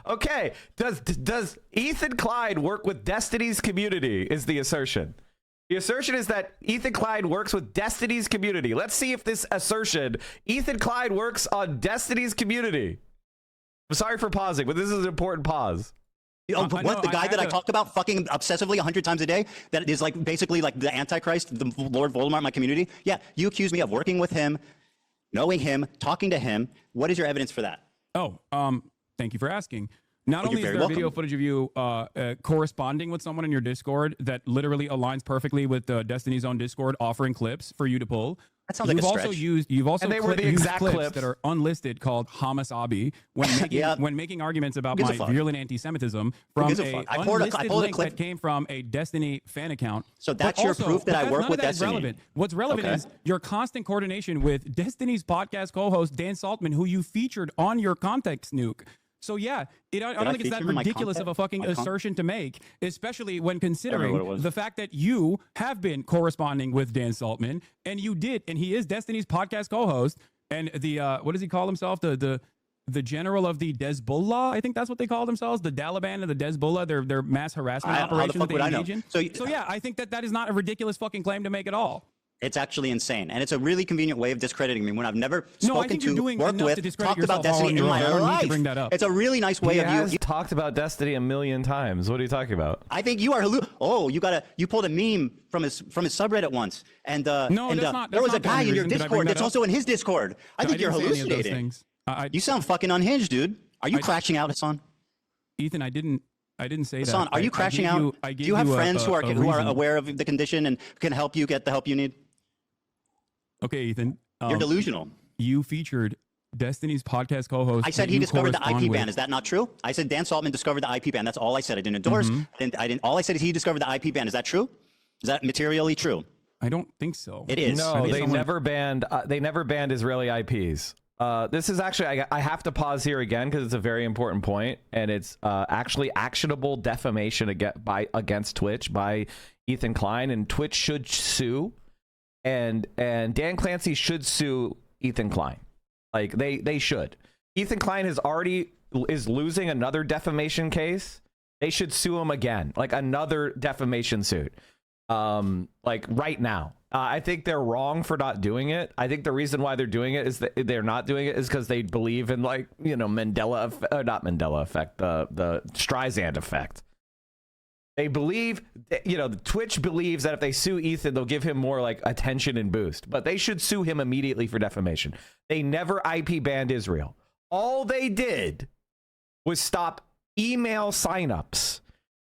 Okay, does Ethan Klein work with Destiny's community? Is the assertion? The assertion is that Ethan Klein works with Destiny's community. Let's see if this assertion, Ethan Klein works on Destiny's community. I'm sorry for pausing, but this is an important pause. What, the guy that I talk about fucking obsessively 100 times a day, that is like basically like the Antichrist, the Lord Voldemort in my community? Yeah, you accuse me of working with him, knowing him, talking to him. What is your evidence for that? Oh, thank you for asking. Not only is there video footage of you corresponding with someone in your Discord that literally aligns perfectly with Destiny's own Discord, offering clips for you to pull. That sounds like a stretch. You've also and they were the used exact clips clips that are unlisted called Hamasabi when making arguments about my virulent anti-Semitism from a unlisted link that came from a Destiny fan account. So that's your proof that I work with Destiny. Relevant. What's relevant is your constant coordination with Destiny's podcast co-host Dan Saltman, who you featured on your Context Nuke. So yeah, I don't think it's that ridiculous of a fucking assertion to make, especially when considering the fact that you have been corresponding with Dan Saltman, and you did, and he is Destiny's podcast co-host. And the what does he call himself? The general of the Hezbollah, I think that's what they call themselves, the Taliban and the Hezbollah, their mass harassment operation that they engage in. So yeah, I think that is not a ridiculous fucking claim to make at all. It's actually insane, and it's a really convenient way of discrediting me when I've never No, I spoken think you're to, doing worked enough to with, discredit talked about yourself all Destiny on in your my own. I don't need to life. bring that up. It's a really nice way He of has you. talked about Destiny a million times. What are you talking about? I think you are. You pulled a meme from his subreddit once, and No, and, that's not- there was that's a not the guy only in your reason. Did I bring Discord that that's up? also in his Discord. I No, think you're didn't say any of those hallucinating. things. You sound fucking unhinged, dude. Are you crashing out, Hassan? Ethan, I didn't say that. Hassan, are you crashing out? I Do gave you have a- friends who are reason. aware of the condition and can help you get the help you need? Okay, Ethan. You're delusional. You featured Destiny's podcast co-host. I said that he you discovered the correspond IP with. ban. Is that not true? I said Dan Saltman discovered the IP ban. That's all I said. I didn't endorse. I didn't. All I said is he discovered the IP ban. Is that true? Is that materially true? I don't think so. It is. No, they never banned. They never banned Israeli IPs. This is actually. I have to pause here again because it's a very important point, and it's actually actionable defamation against Twitch by Ethan Klein, and Twitch should sue, and Dan Clancy should sue Ethan Klein. Like they should. Ethan Klein is losing another defamation case. They should sue him again, like another defamation suit. Like right now. I think they're wrong for not doing it. I think the reason why they're doing it is that they're not doing it is because they believe in, like, you know, not Mandela effect, the Streisand effect. They believe, you know, Twitch believes that if they sue Ethan, they'll give him more like attention and boost. But they should sue him immediately for defamation. They never IP banned Israel. All they did was stop email signups.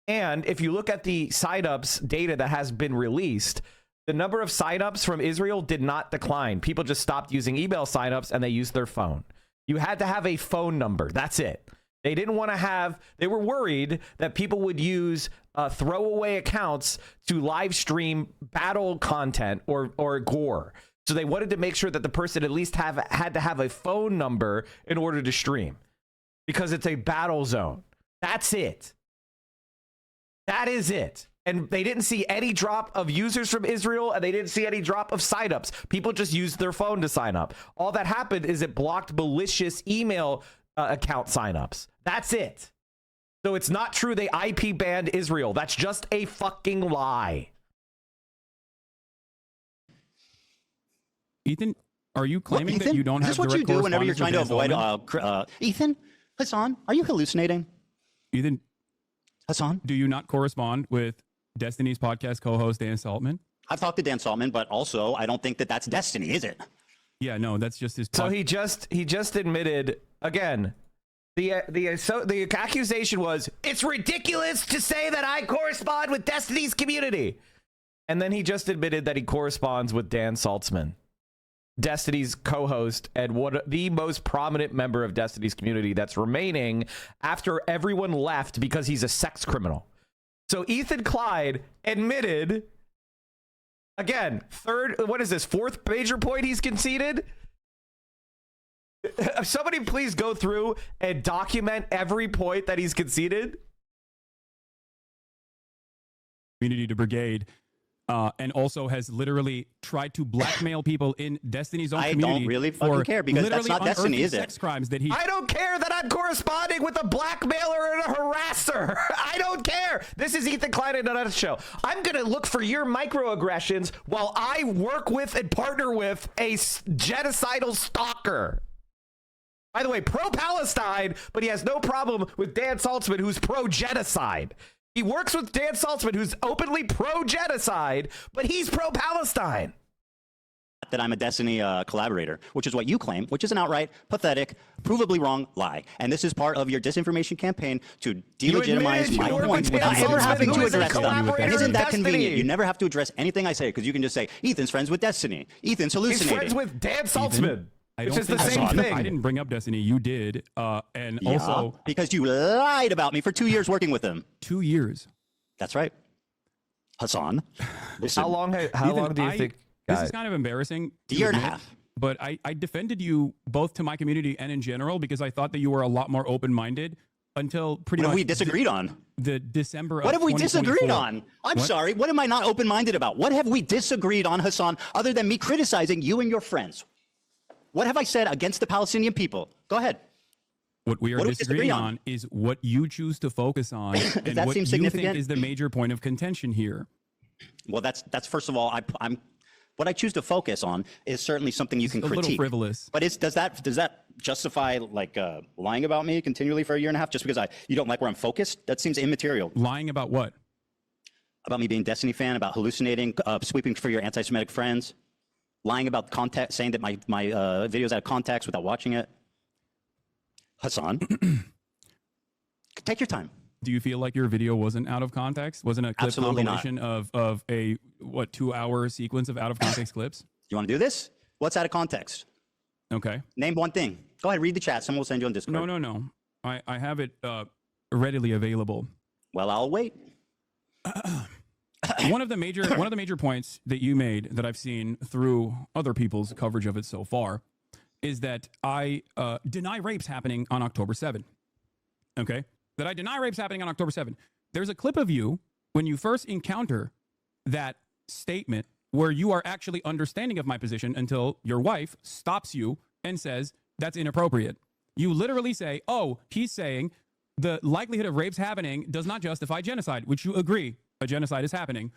And if you look at the signups data that has been released, the number of signups from Israel did not decline. People just stopped using email signups and they used their phone. You had to have a phone number. That's it. They didn't want to have, they were worried that people would use throwaway accounts to live stream battle content or gore. So they wanted to make sure that the person at least had to have a phone number in order to stream because it's a battle zone. That's it. That is it. And they didn't see any drop of users from Israel, and they didn't see any drop of signups. People just used their phone to sign up. All that happened is it blocked malicious email account signups. That's it. So it's not true they IP banned Israel. That's just a fucking lie. Ethan, are you claiming that you don't have Is this what you direct do whenever you're correspondence trying to with avoid Dan Saltman? Ethan? Hassan, are you hallucinating? Ethan, Hassan, do you not correspond with Destiny's podcast co-host Dan Saltman? I've talked to Dan Saltman, but also I don't think that that's Destiny, is it? Yeah, no, that's just his. So he just admitted again. The accusation was it's ridiculous to say that I correspond with Destiny's community, and then he just admitted that he corresponds with Dan Saltzman, Destiny's co-host and the most prominent member of Destiny's community that's remaining after everyone left because he's a sex criminal. So Ethan Klein admitted again, fourth major point he's conceded. Somebody please go through and document every point that he's conceded. Community to brigade. And also has literally tried to blackmail people in Destiny's own community. I don't really fucking care because that's not Destiny, is it? Sex crimes that he. I don't care that I'm corresponding with a blackmailer and a harasser. I don't care. This is Ethan Klein in a nutshell. I'm going to look for your microaggressions while I work with and partner with a genocidal stalker. By the way, pro-Palestine, but he has no problem with Dan Saltzman, who's pro-genocide. He works with Dan Saltzman, who's openly pro-genocide, but he's pro-Palestine. That I'm a Destiny collaborator, which is what you claim, which is an outright, pathetic, provably wrong lie. And this is part of your disinformation campaign to delegitimize my points without ever having to address them. And isn't that convenient? You never have to address anything I say because you can just say, Ethan's friends with Destiny. Ethan's hallucinating. He's friends with Dan Saltzman. Which is the think same thing. I didn't bring up Destiny. You did. And Yeah, also. because you lied about me for 2 years working with him. 2 years. That's right. Hassan. Listen. How long do you think? This is kind of embarrassing. Year and a half. But I defended you both to my community and in general because I thought that you were a lot more open-minded until pretty What much. have we disagreed on? The December of What have we disagreed 2024. on? I'm What? sorry. What am I not open-minded about? What have we disagreed on, Hassan, other than me criticizing you and your friends? What have I said against the Palestinian people? Go ahead. What we are What do we disagreeing disagree on? on? Is what you choose to focus on and that what seem you think significant? is the major point of contention here. Well, that's first of all, I'm what I choose to focus on is certainly something you can a critique. little frivolous. But does that justify like lying about me continually for a year and a half just because you don't like where I'm focused? That seems immaterial. Lying about what? About me being a Destiny fan, about hallucinating, sweeping for your anti-Semitic friends, lying about context, saying that my video's out of context without watching it. Hasan, take your time. Do you feel like your video wasn't out of context? Wasn't a clip Absolutely not. compilation of a 2-hour sequence of out of context clips? You want to do this? What's out of context? Okay. Name one thing. Go ahead, read the chat. Someone will send you on Discord. No. I have it readily available. Well, I'll wait. One of the major points that you made that I've seen through other people's coverage of it so far is that I deny rapes happening on October 7. Okay? That I deny rapes happening on October 7. There's a clip of you when you first encounter that statement where you are actually understanding of my position until your wife stops you and says, that's inappropriate. You literally say, oh, he's saying the likelihood of rapes happening does not justify genocide, which you agree a genocide is happening.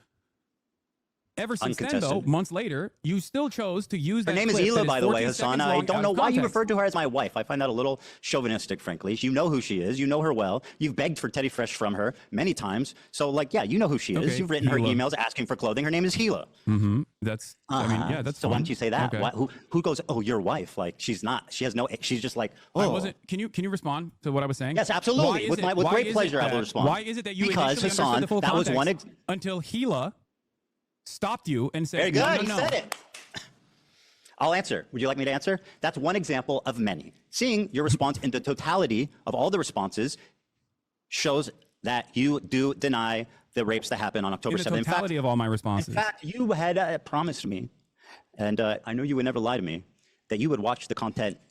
Ever since then, though, months later, you still chose to use that Her name is clip Hila, that by the way, 14 Hasan. seconds I long don't out know of why you context. referred to her as my wife. I find that a little chauvinistic, frankly. You know who she is. You know her well. You've begged for Teddy Fresh from her many times. So, like, yeah, you know who she is. Okay, You've written her Hila. emails asking for clothing. Her name is Hila. Mm-hmm. That's, I mean, yeah, that's So why fine. don't you say that? Okay. Why, who goes, oh, your wife? Like, she's not. She has no, she's just like, oh. I wasn't. Can you respond to what I was saying? Yes, Why absolutely. is With it- with why great is it pleasure, I will that- respond. Why is it that you Because, initially Hasan, understood the full that was context one until Hila stopped you and said, Very good. no, He no, said no. it. I'll answer. Would you like me to answer? That's one example of many. Seeing your response in the totality of all the responses shows that you do deny the rapes that happened on October In 7th. the totality of all my responses. In fact, you had promised me, and I know you would never lie to me, that you would watch the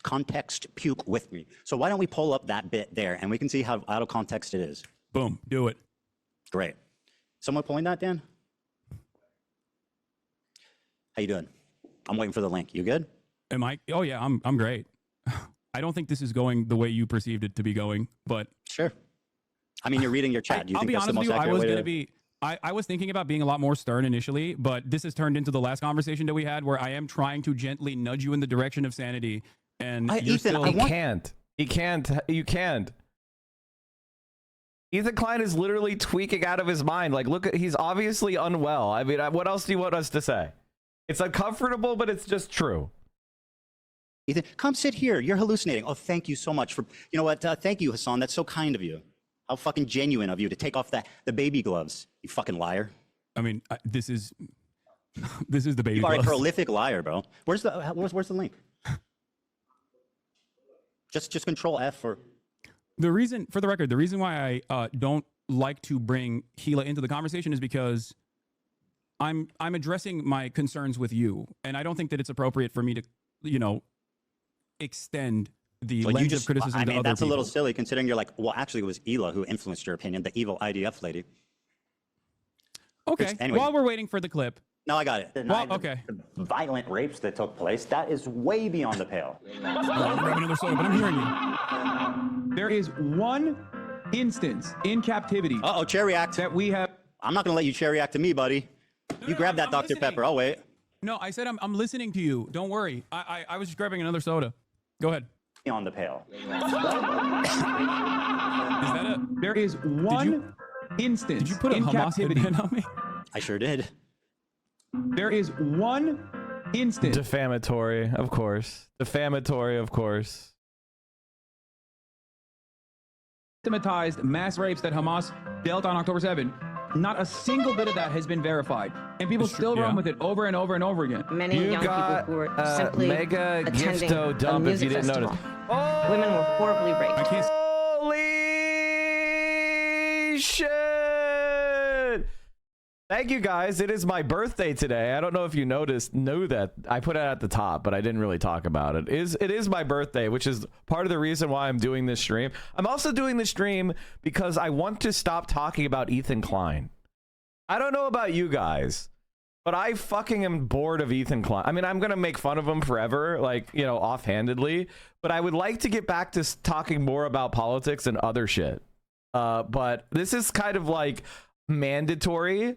context puke with me. So why don't we pull up that bit there, and we can see how out of context it is. Boom. Do it. Great. Someone pulling that, Dan? How you doing? I'm waiting for the link. You good? Am I? Oh yeah, I'm great. I don't think this is going the way you perceived it to be going, but sure. I mean, you're reading your chat. Do you I'll think be that's the honest with most you. I accurate was way going to to be. I was thinking about being a lot more stern initially, but this has turned into the last conversation that we had, where I am trying to gently nudge you in the direction of sanity, and you're Ethan, still. he can't. He can't. You can't. Ethan Klein is literally tweaking out of his mind. Like, look, he's obviously unwell. I mean, what else do you want us to say? It's uncomfortable, but it's just true. Ethan, come sit here. You're hallucinating. Oh, thank you so much for, you know what? Thank you, Hasan. That's so kind of you. How fucking genuine of you to take off the baby gloves. You fucking liar. I mean, this is the baby. You are a gloves. prolific liar, bro. Where's the link? Just control F for. The reason, for the record, the reason why I don't like to bring Hila into the conversation is because I'm addressing my concerns with you, and I don't think that it's appropriate for me to, extend the Well, lens of criticism I to mean, other that's a people. little silly considering you're like, well, actually, it was Hila who influenced your opinion, the evil IDF lady. Okay. Anyway. While we're waiting for the clip. No, I got it. Well, okay. The violent rapes that took place, that is way beyond the pale. I'm grabbing another soda, but I'm hearing you. There is one instance in captivity. Uh-oh, chair react. That we have. I'm not going to let you chair react to me, buddy. You grab that Dr. Pepper. I'll wait. No, I said I'm listening to you. Don't worry. I was just grabbing another soda. Go ahead. On the pale. Is that a? There is one instance. Did you put a in Hamas captivity. headband on me? I sure did. There is one instance. Defamatory, of course. Defamatory, of course. Systematized mass rapes that Hamas dealt on October 7. Not a single bit of that has been verified, and people still run with it over and over and over again. Many young people who were simply mega attending gifto a dump if you music didn't festival. notice. Women were horribly raped. Holy shit! Thank you guys. It is my birthday today. I don't know if you knew that. I put it at the top, but I didn't really talk about it. It is my birthday, which is part of the reason why I'm doing this stream. I'm also doing this stream because I want to stop talking about Ethan Klein. I don't know about you guys, But I fucking am bored of Ethan Klein. I mean, I'm going to make fun of him forever, like, you know, offhandedly. But I would like to get back to talking more about politics and other shit. But this is kind of like mandatory.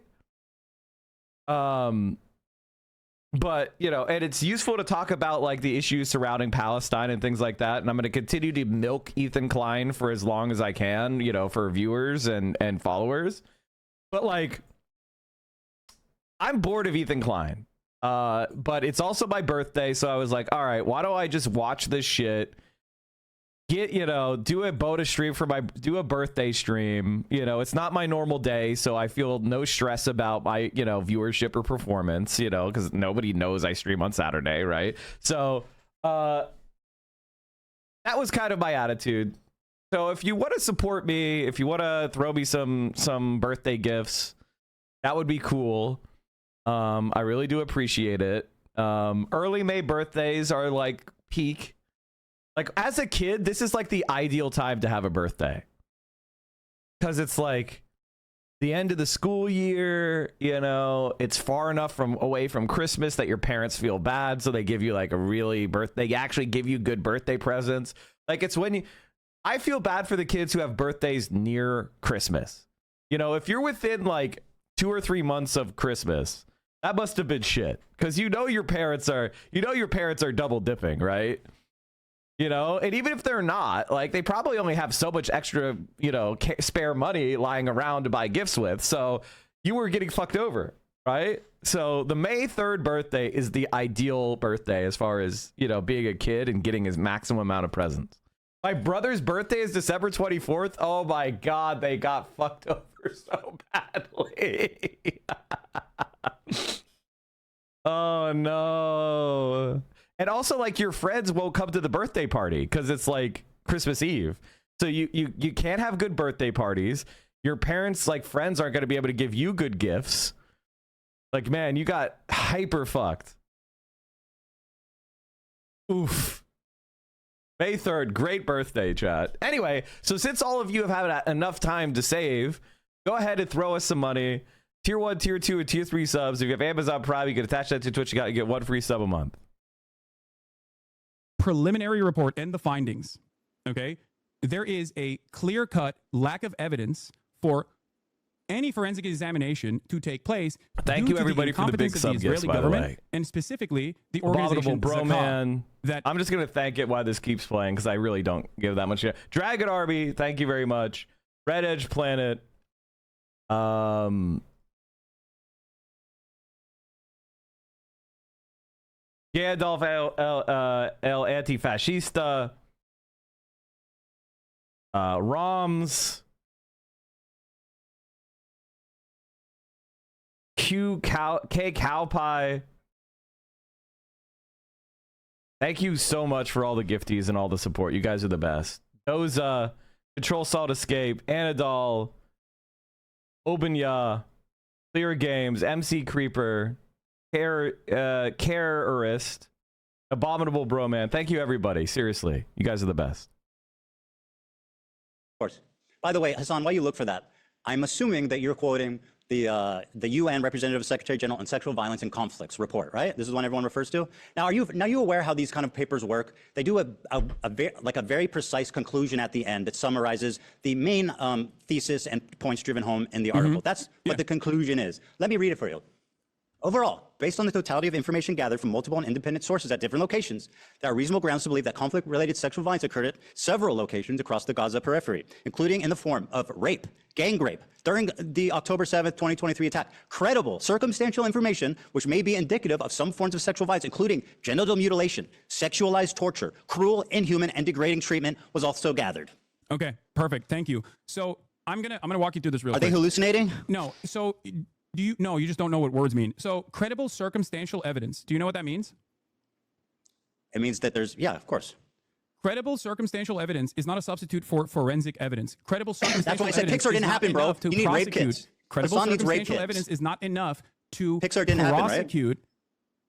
But, you know, and it's useful to talk about like the issues surrounding Palestine and things like that. And I'm going to continue to milk Ethan Klein for as long as I can, you know, for viewers and followers. But like, I'm bored of Ethan Klein. But it's also my birthday. So I was like, all right, why don't I just watch this shit? Get, you know, do a birthday stream. You know, it's not my normal day, so I feel no stress about my, you know, viewership or performance, you know, because nobody knows I stream on Saturday, right? So that was kind of my attitude. So if you want to support me, if you want to throw me some birthday gifts, that would be cool. I really do appreciate it. Early May birthdays are like peak. Like, as a kid, this is like the ideal time to have a birthday. Because it's like the end of the school year, you know, it's far enough away from Christmas that your parents feel bad. So they give you like they actually give you good birthday presents. Like, it's when I feel bad for the kids who have birthdays near Christmas. You know, if you're within like 2 or 3 months of Christmas, that must have been shit. Because you know your parents are double dipping, right? You know, and even if they're not, like, they probably only have so much extra, you know, spare money lying around to buy gifts with. So you were getting fucked over, right? So the May 3rd birthday is the ideal birthday as far as, you know, being a kid and getting his maximum amount of presents. My brother's birthday is December 24th. Oh my God, they got fucked over so badly. Oh no. And also, like, your friends won't come to the birthday party because it's like Christmas Eve. So you can't have good birthday parties. Your parents, like, friends aren't going to be able to give you good gifts. Like, man, you got hyper fucked. Oof. May 3rd, great birthday, chat. Anyway, so since all of you have had enough time to save, go ahead and throw us some money. Tier 1, Tier 2, and Tier 3 subs. If you have Amazon Prime, you can attach that to Twitch. You get 1 free sub a month. Preliminary report and the findings. Okay, there is a clear-cut lack of evidence for any forensic examination to take place. Thank you, everybody, for the big sub gifts, by the way. And specifically the organization Bro Man. That I'm just gonna thank it while this keeps playing because I really don't give that much. Dragon Arby, thank you very much. Red Edge Planet. Gandalf El Antifascista, Roms, K Cowpie. Thank you so much for all the gifties and all the support. You guys are the best. Doza, Control Salt Escape, Anadol, Obanya, Clear Games, MC Creeper, Carerist, Abominable Broman. Thank you, everybody. Seriously, you guys are the best. Of course. By the way, Hasan, while you look for that, I'm assuming that you're quoting the UN Representative Secretary General on Sexual Violence and Conflicts report, right? This is one everyone refers to. Now, are you aware how these kind of papers work? They do a very precise conclusion at the end that summarizes the main thesis and points driven home in the article. That's what the conclusion is. Let me read it for you. Overall, based on the totality of information gathered from multiple and independent sources at different locations, there are reasonable grounds to believe that conflict-related sexual violence occurred at several locations across the Gaza periphery, including in the form of rape, gang rape, during the October 7th, 2023 attack. Credible, circumstantial information, which may be indicative of some forms of sexual violence, including genital mutilation, sexualized torture, cruel, inhuman, and degrading treatment, was also gathered. Okay, perfect. Thank you. So I'm gonna walk you through this real quick. Are they hallucinating? No. So you just don't know what words mean. So credible circumstantial evidence. Do you know what that means? It means that there's, yeah, of course. Credible circumstantial evidence is not a substitute for forensic evidence. Credible circumstantial That's why I said evidence Pixar didn't happen, bro. To You need rape kits. Credible Hasan needs rape circumstantial kits. evidence is not enough to Pixar didn't happen, right? prosecute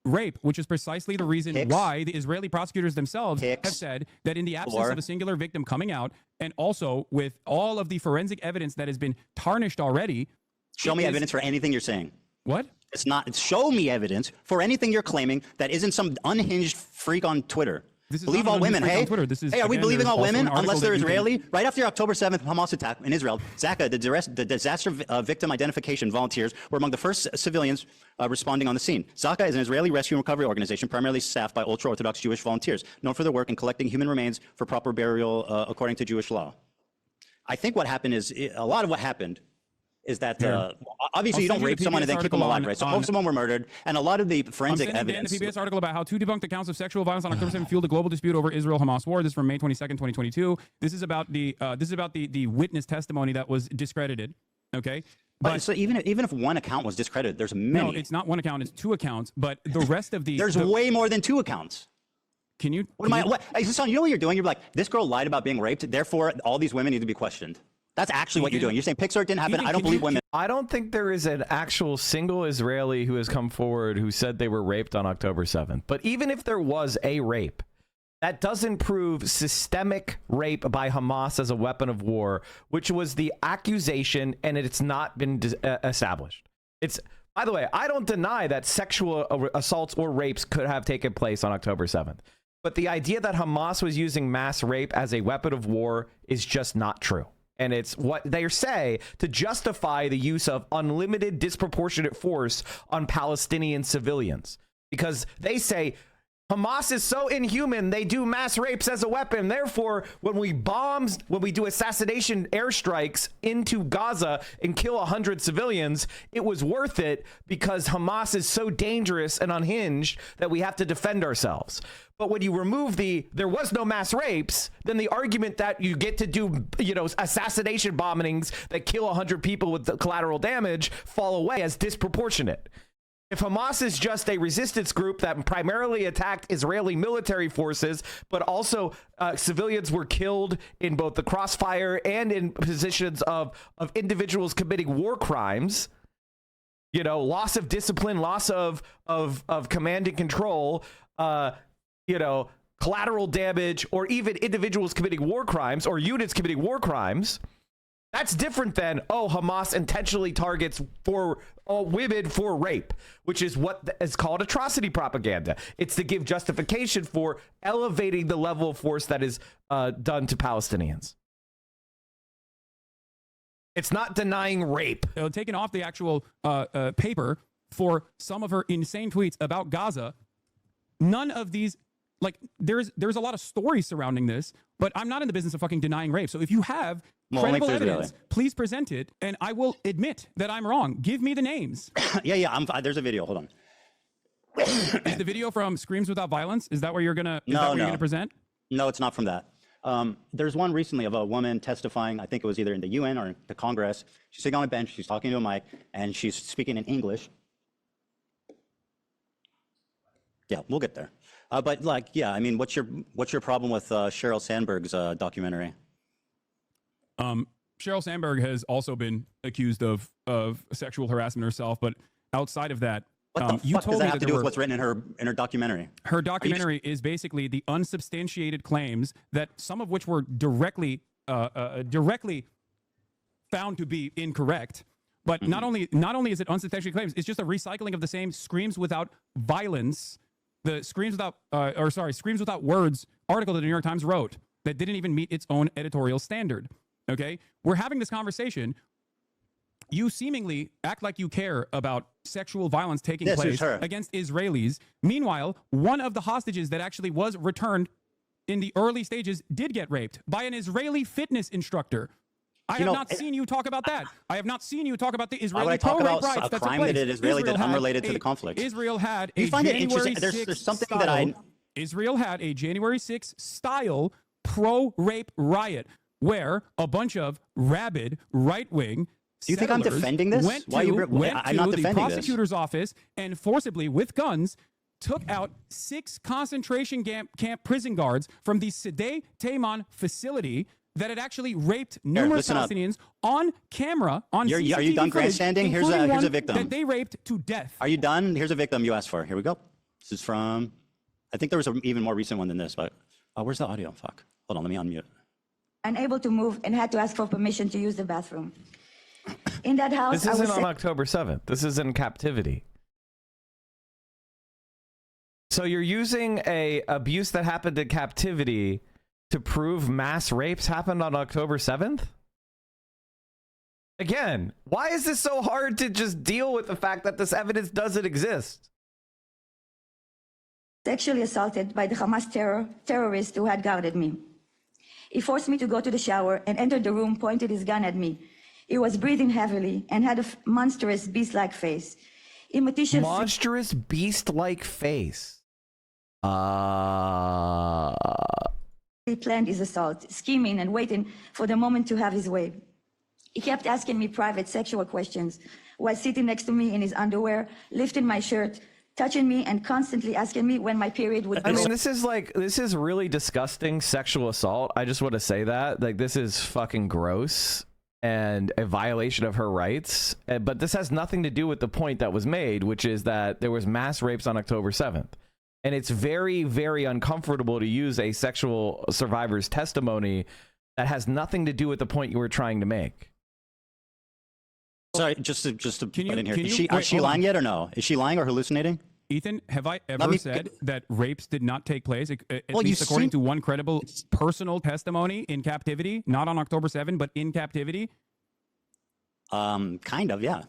rape, which is precisely the reason why the Israeli prosecutors themselves have said that in the absence of a singular victim coming out, and also with all of the forensic evidence that has been tarnished already. Show me evidence for anything you're saying. What? It's not. Show me evidence for anything you're claiming that isn't some unhinged freak on Twitter. This is Believe not all an women, unhinged freak hey? on Twitter. This is, Hey, are we again, believing there's all also women an article unless they're that you can- Israeli? Right after the October 7th Hamas attack in Israel, Zaka, the disaster victim identification volunteers, were among the first civilians responding on the scene. Zaka is an Israeli rescue and recovery organization primarily staffed by ultra-Orthodox Jewish volunteers, known for their work in collecting human remains for proper burial according to Jewish law. I think what happened is, a lot of what happened is that obviously you don't rape someone and then keep them alive, right? Suppose someone were murdered, and a lot of the forensic evidence. The PBS article about how 2 debunked accounts of sexual violence on October 7th fueled a global dispute over Israel-Hamas war. This is from May 22nd, 2022. This is about the witness testimony that was discredited. Okay. But so even if one account was discredited, there's many. No, it's not one account; it's 2 accounts. But the rest of the there's way more than 2 accounts. Can you? What hey, Hasan, you know what you're doing? You're like, this girl lied about being raped, therefore all these women need to be questioned. That's actually what you're doing. You're saying Pixar didn't happen. I don't believe women. I don't think there is an actual single Israeli who has come forward who said they were raped on October 7th. But even if there was a rape, that doesn't prove systemic rape by Hamas as a weapon of war, which was the accusation, and it's not been established. It's, by the way, I don't deny that sexual assaults or rapes could have taken place on October 7th. But the idea that Hamas was using mass rape as a weapon of war is just not true. And it's what they say to justify the use of unlimited disproportionate force on Palestinian civilians. Because they say Hamas is so inhuman, they do mass rapes as a weapon. Therefore, when we do assassination airstrikes into Gaza and kill 100 civilians, it was worth it because Hamas is so dangerous and unhinged that we have to defend ourselves. But when you remove there was no mass rapes, then the argument that you get to do, assassination bombings that kill 100 people with the collateral damage fall away as disproportionate. If Hamas is just a resistance group that primarily attacked Israeli military forces, but also civilians were killed in both the crossfire and in positions of individuals committing war crimes, loss of discipline, loss of command and control, collateral damage, or even individuals committing war crimes or units committing war crimes, that's different than, Hamas intentionally targets women for rape, which is what is called atrocity propaganda. It's to give justification for elevating the level of force that is done to Palestinians. It's not denying rape. Taken off the actual paper for some of her insane tweets about Gaza. None of these, there's a lot of stories surrounding this, but I'm not in the business of fucking denying rape. So if you have credible evidence, please present it, and I will admit that I'm wrong. Give me the names. Yeah. There's a video. Hold on. Is the video from Screams Without Violence? Is that what you're gonna? Is that what you're gonna present? No, it's not from that. There's one recently of a woman testifying. I think it was either in the UN or the Congress. She's sitting on a bench. She's talking to a mic, and she's speaking in English. Yeah, we'll get there. But I mean, what's your problem with Sheryl Sandberg's documentary? Sheryl Sandberg has also been accused of sexual harassment herself, but outside of that, what the fuck does that have to do with what's written in her documentary? Her documentary is basically the unsubstantiated claims that some of which were directly found to be incorrect. But not only is it unsubstantiated claims, it's just a recycling of the same Screams Without Violence, the Screams Without Words article that the New York Times wrote that didn't even meet its own editorial standard. Okay, we're having this conversation. You seemingly act like you care about sexual violence taking place against Israelis. Meanwhile, one of the hostages that actually was returned in the early stages did get raped by an Israeli fitness instructor. I have not seen you talk about that. I have not seen you talk about the Israeli pro-rape riots that took place. That Israeli did unrelated to the conflict. Israel had a January 6th there's something that Israel had a January 6th style pro-rape riot where a bunch of rabid right-wing Do you think I'm defending this? Went to the prosecutor's office and forcibly, with guns, took out 6 concentration camp prison guards from the Sde Taman facility that had actually raped numerous Palestinians on camera, on CCTV Are you done grandstanding? Here's a victim. That they raped to death. Are you done? Here's a victim you asked for. Here we go. This is from, I think there was an even more recent one than this, but where's the audio? Fuck. Hold on, let me unmute. Unable to move and had to ask for permission to use the bathroom. In that house, This I was isn't on October 7th. This is in captivity. So you're using a abuse that happened in captivity to prove mass rapes happened on October 7th? Again, why is this so hard to just deal with the fact that this evidence doesn't exist? sexually assaulted by the Hamas terrorist who had guarded me. He forced me to go to the shower and entered the room, pointed his gun at me. He was breathing heavily and had a monstrous beast-like face. Monstrous beast-like face. He planned his assault, scheming and waiting for the moment to have his way. He kept asking me private sexual questions while sitting next to me in his underwear, lifting my shirt, touching me, and constantly asking me when my period would be. I mean, this is really disgusting sexual assault. I just want to say that. Like, this is fucking gross and a violation of her rights. But this has nothing to do with the point that was made, which is that there was mass rapes on October 7th. And it's very, very uncomfortable to use a sexual survivor's testimony that has nothing to do with the point you were trying to make. Sorry, just to put in here. Is wait, she lying yet or no? Is she lying or hallucinating? Ethan, have I ever said that rapes did not take place, at least according to one credible personal testimony in captivity, not on October 7th, but in captivity? Kind of, yeah.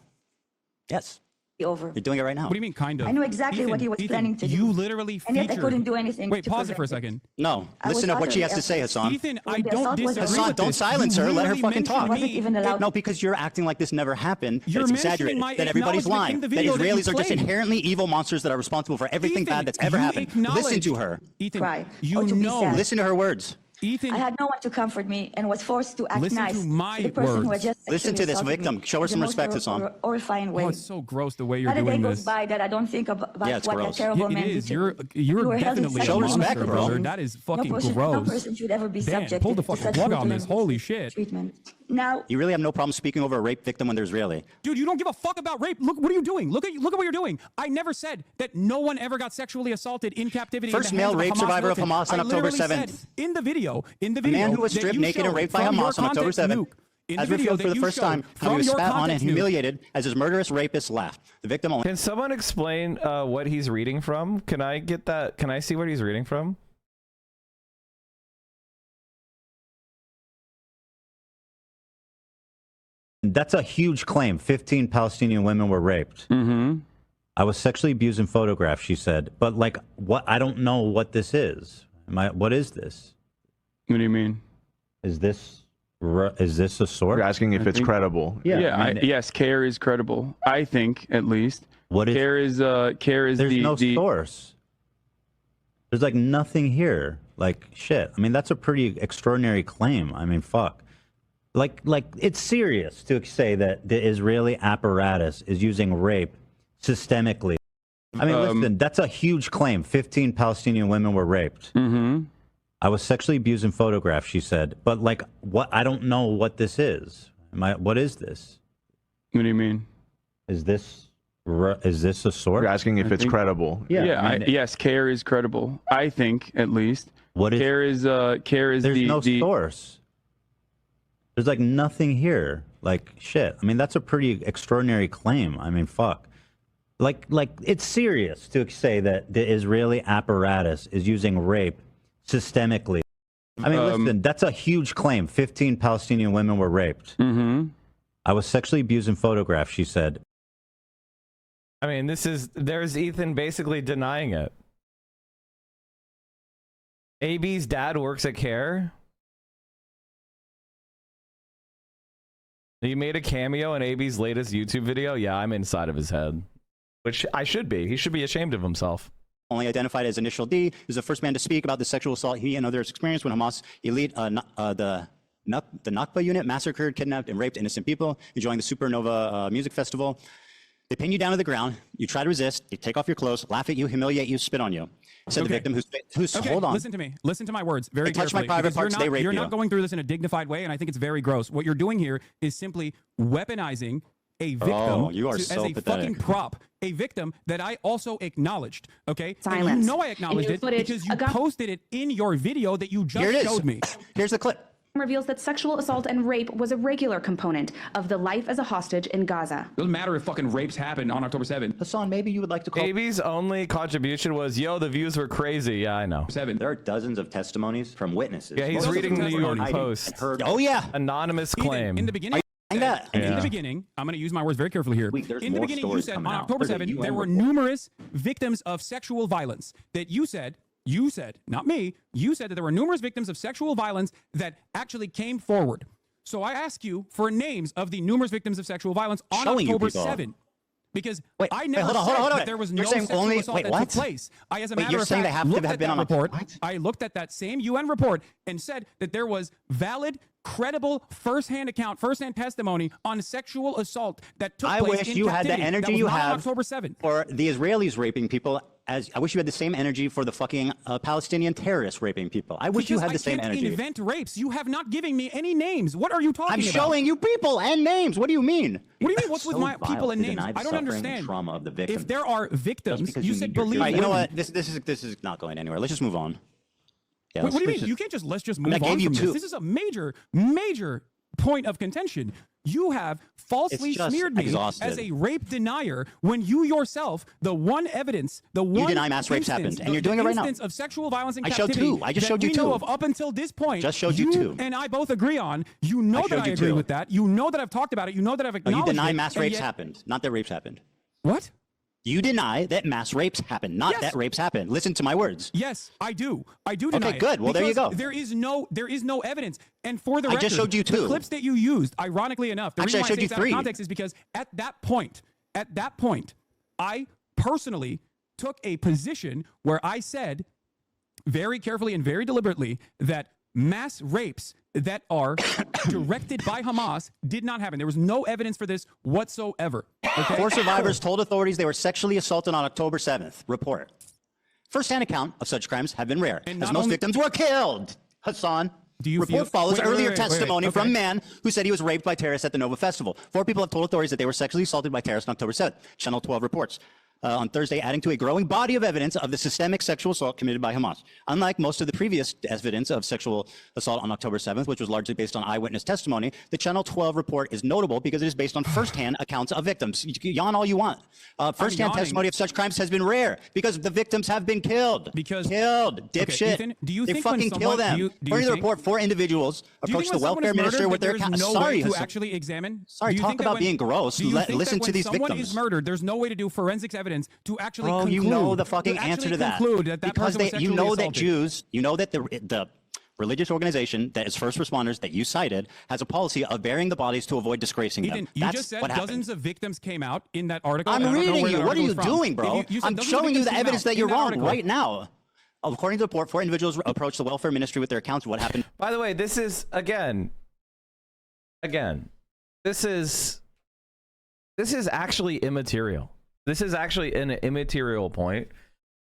Yes. Over. You're doing it right now. What do you mean, kind of? I knew exactly what he was planning to do. You literally and yet I featured- couldn't do anything. Wait, to pause it for a prevent second. No, I listen was to what she has utterly to say, Hasan. Ethan, When I the don't assault was disagree Hasan, with don't this. silence You her. Let her literally fucking talk. wasn't even allowed. No, because you're acting like this never happened. You're That it's mentioning exaggerated. my That everybody's acknowledgement lying. in the That video that you Israelis are just played. inherently evil monsters that are responsible for everything bad that's ever happened. Listen to her. Ethan, Cry. you Or to be know. sad. Listen to her words. Ethan, I had no one to comfort me and was forced to act Listen to nice my the person who had words. just Listen to sexually this assaulted victim. me Show her in some the respect, most Hasan. horrifying way. oh, it's so gross the way you're Not a day doing goes this. by that I don't think about Yeah, it's what that gross. terrible It man is. did to me. You're You were held in definitely such a Show respect, monster, bro. brother. That is fucking no gross. person should ever be Damn, subjected pull the to fucking such plug on inhuman this. Holy shit. treatment. Now, You really have no problem speaking over a rape victim when there's really. Dude, you don't give a fuck about rape. Look, what are you doing? Look at what you're doing. I never said that no one ever got sexually assaulted in captivity. First in the hands male of a rape Hamas survivor of militant. Hamas on I October literally 7th. said in the video, A man who was that stripped you naked and showed raped by from your Hamas on October context 7th nuke, in the has video revealed for that the you first showed time how he from was your spat on and context nuke. humiliated as his murderous rapist laughed. The victim only. Can someone explain what he's reading from? Can I get that? Can I see what he's reading from? That's a huge claim. 15 Palestinian women were raped. Mm-hmm. I was sexually abused in photographs, she said. But like, what? I don't know what this is. What is this? What do you mean? Is this a source? You're asking if it's credible. Yeah. Yes, CARE is credible. I think, at least. What is CARE is There's no source. There's like nothing here. Like shit. I mean, that's a pretty extraordinary claim. I mean, fuck. Like it's serious to say that the Israeli apparatus is using rape systemically. I mean, listen, that's a huge claim. 15 Palestinian women were raped. Mm-hmm. I was sexually abused in photographs, she said. But like, what? I don't know what this is. What is this? What do you mean? Is this a source? You're asking if it's credible. Yes, CARE is credible. I think, at least. What is CARE is There's no source. There's like nothing here. Like shit. I mean, that's a pretty extraordinary claim. I mean, fuck. Like it's serious to say that the Israeli apparatus is using rape systemically. I mean, listen, that's a huge claim. 15 Palestinian women were raped. Mm-hmm. I was sexually abused in photographs, she said. I mean, there's Ethan basically denying it. AB's dad works at CARE. He made a cameo in AB's latest YouTube video. Yeah, I'm inside of his head. Which I should be. He should be ashamed of himself. Only identified as Initial D, is the first man to speak about the sexual assault he and others experienced when Hamas elite the Nakba unit massacred, kidnapped, and raped innocent people enjoying the Supernova music festival. They pin you down to the ground. You try to resist. They take off your clothes, laugh at you, humiliate you, spit on you. Said the victim who's Okay, hold on. listen to me. Listen to my words very They touch my carefully. private because parts, they rape you're you. not going through this in a dignified way, and I think it's very gross. What you're doing here is simply weaponizing a victim Oh, you are as so a pathetic. fucking prop. A victim that I also acknowledged. Okay, Silence. And you know I acknowledged In your it footage, because you posted it in your video that you Here it just is. showed me. Here's the clip. reveals that sexual assault and rape was a regular component of the life as a hostage in Gaza. Doesn't matter if fucking rapes happened on October 7th. Hasan, maybe you would like to call. Baby's only contribution was, yo, the views were crazy. Yeah, I know. There are dozens of testimonies from witnesses. Yeah, he's reading the New York Post. Oh yeah, anonymous claim. In the beginning, in the beginning, I'm going to use my words very carefully here. In the beginning, you said on October 7th, there were numerous victims of sexual violence that you said, not me, you said that there were numerous victims of sexual violence that actually came forward. So I ask you for names of the numerous victims of sexual violence on October 7th. Because I never said that there was no sexual assault that took place. I, as a matter of fact, looked at that report. I looked at that same UN report and said that there was valid, credible, firsthand testimony on sexual assault that took place in captivity. I wish you had the energy you have October 7th. For the Israelis raping people. As I wish you had the same energy for the fucking Palestinian terrorists raping people. I wish you had the same energy. Invent rapes. You have not given me any names. What are you talking about? I'm showing you people and names. What do you mean? What do you mean? What's with my people and names? I don't understand. Trauma of the victims. If there are victims, you said believe. Right, you know what? This is not going anywhere. Let's just move on. Yeah, what do you mean? You can't just let's just move on from this. This is a major point of contention. You have falsely smeared me as a rape denier when you yourself, the one evidence, you deny mass rapes happened, and you're doing it right now. Instance of sexual violence in captivity. I just showed you two. Of up until this point, just showed you two. And I both agree on. You know that I agree with that. You know that I've talked about it. You know that I've acknowledged it. You deny mass rapes happened, not that rapes happened. What? You deny that mass rapes happened, not that rapes happened. Listen to my words. Yes, I do. I do deny it. Okay, good. Well, there you go. There is no evidence. And for the record, I just showed you two. The clips that you used, ironically enough, the reason why I say it's out of context is because at that point, I personally took a position where I said very carefully and very deliberately that mass rapes that are directed by Hamas did not happen. There was no evidence for this whatsoever. Okay? 4 survivors told authorities they were sexually assaulted on October 7th. Report. First-hand account of such crimes have been rare, as most victims were killed. Hasan. Report follows earlier testimony from a man who said he was raped by terrorists at the Nova Festival. 4 people have told authorities that they were sexually assaulted by terrorists on October 7th. Channel 12 reports. On Thursday, adding to a growing body of evidence of the systemic sexual assault committed by Hamas. Unlike most of the previous evidence of sexual assault on October 7th, which was largely based on eyewitness testimony, the Channel 12 report is notable because it is based on firsthand accounts of victims. You can yawn all you want. Firsthand testimony of such crimes has been rare because the victims have been killed. Killed. Dipshit. Ethan, do you they think fucking kill them. According to the report, 4 individuals approached the welfare minister with their account. Sorry, to actually examine. Sorry, talk about being gross. Listen to these victims. Someone is murdered. There's no way to do forensics evidence to actually. Bro, you know the fucking answer to that. Because you know that Jews, you know that the religious organization that is first responders that you cited has a policy of burying the bodies to avoid disgracing them. You just said dozens of victims came out in that article. I'm reading you. What are you doing, bro? I'm showing you the evidence that you're wrong right now. According to the report, 4 individuals approached the welfare ministry with their accounts of what happened. By the way, this is again, this is actually immaterial. This is actually an immaterial point,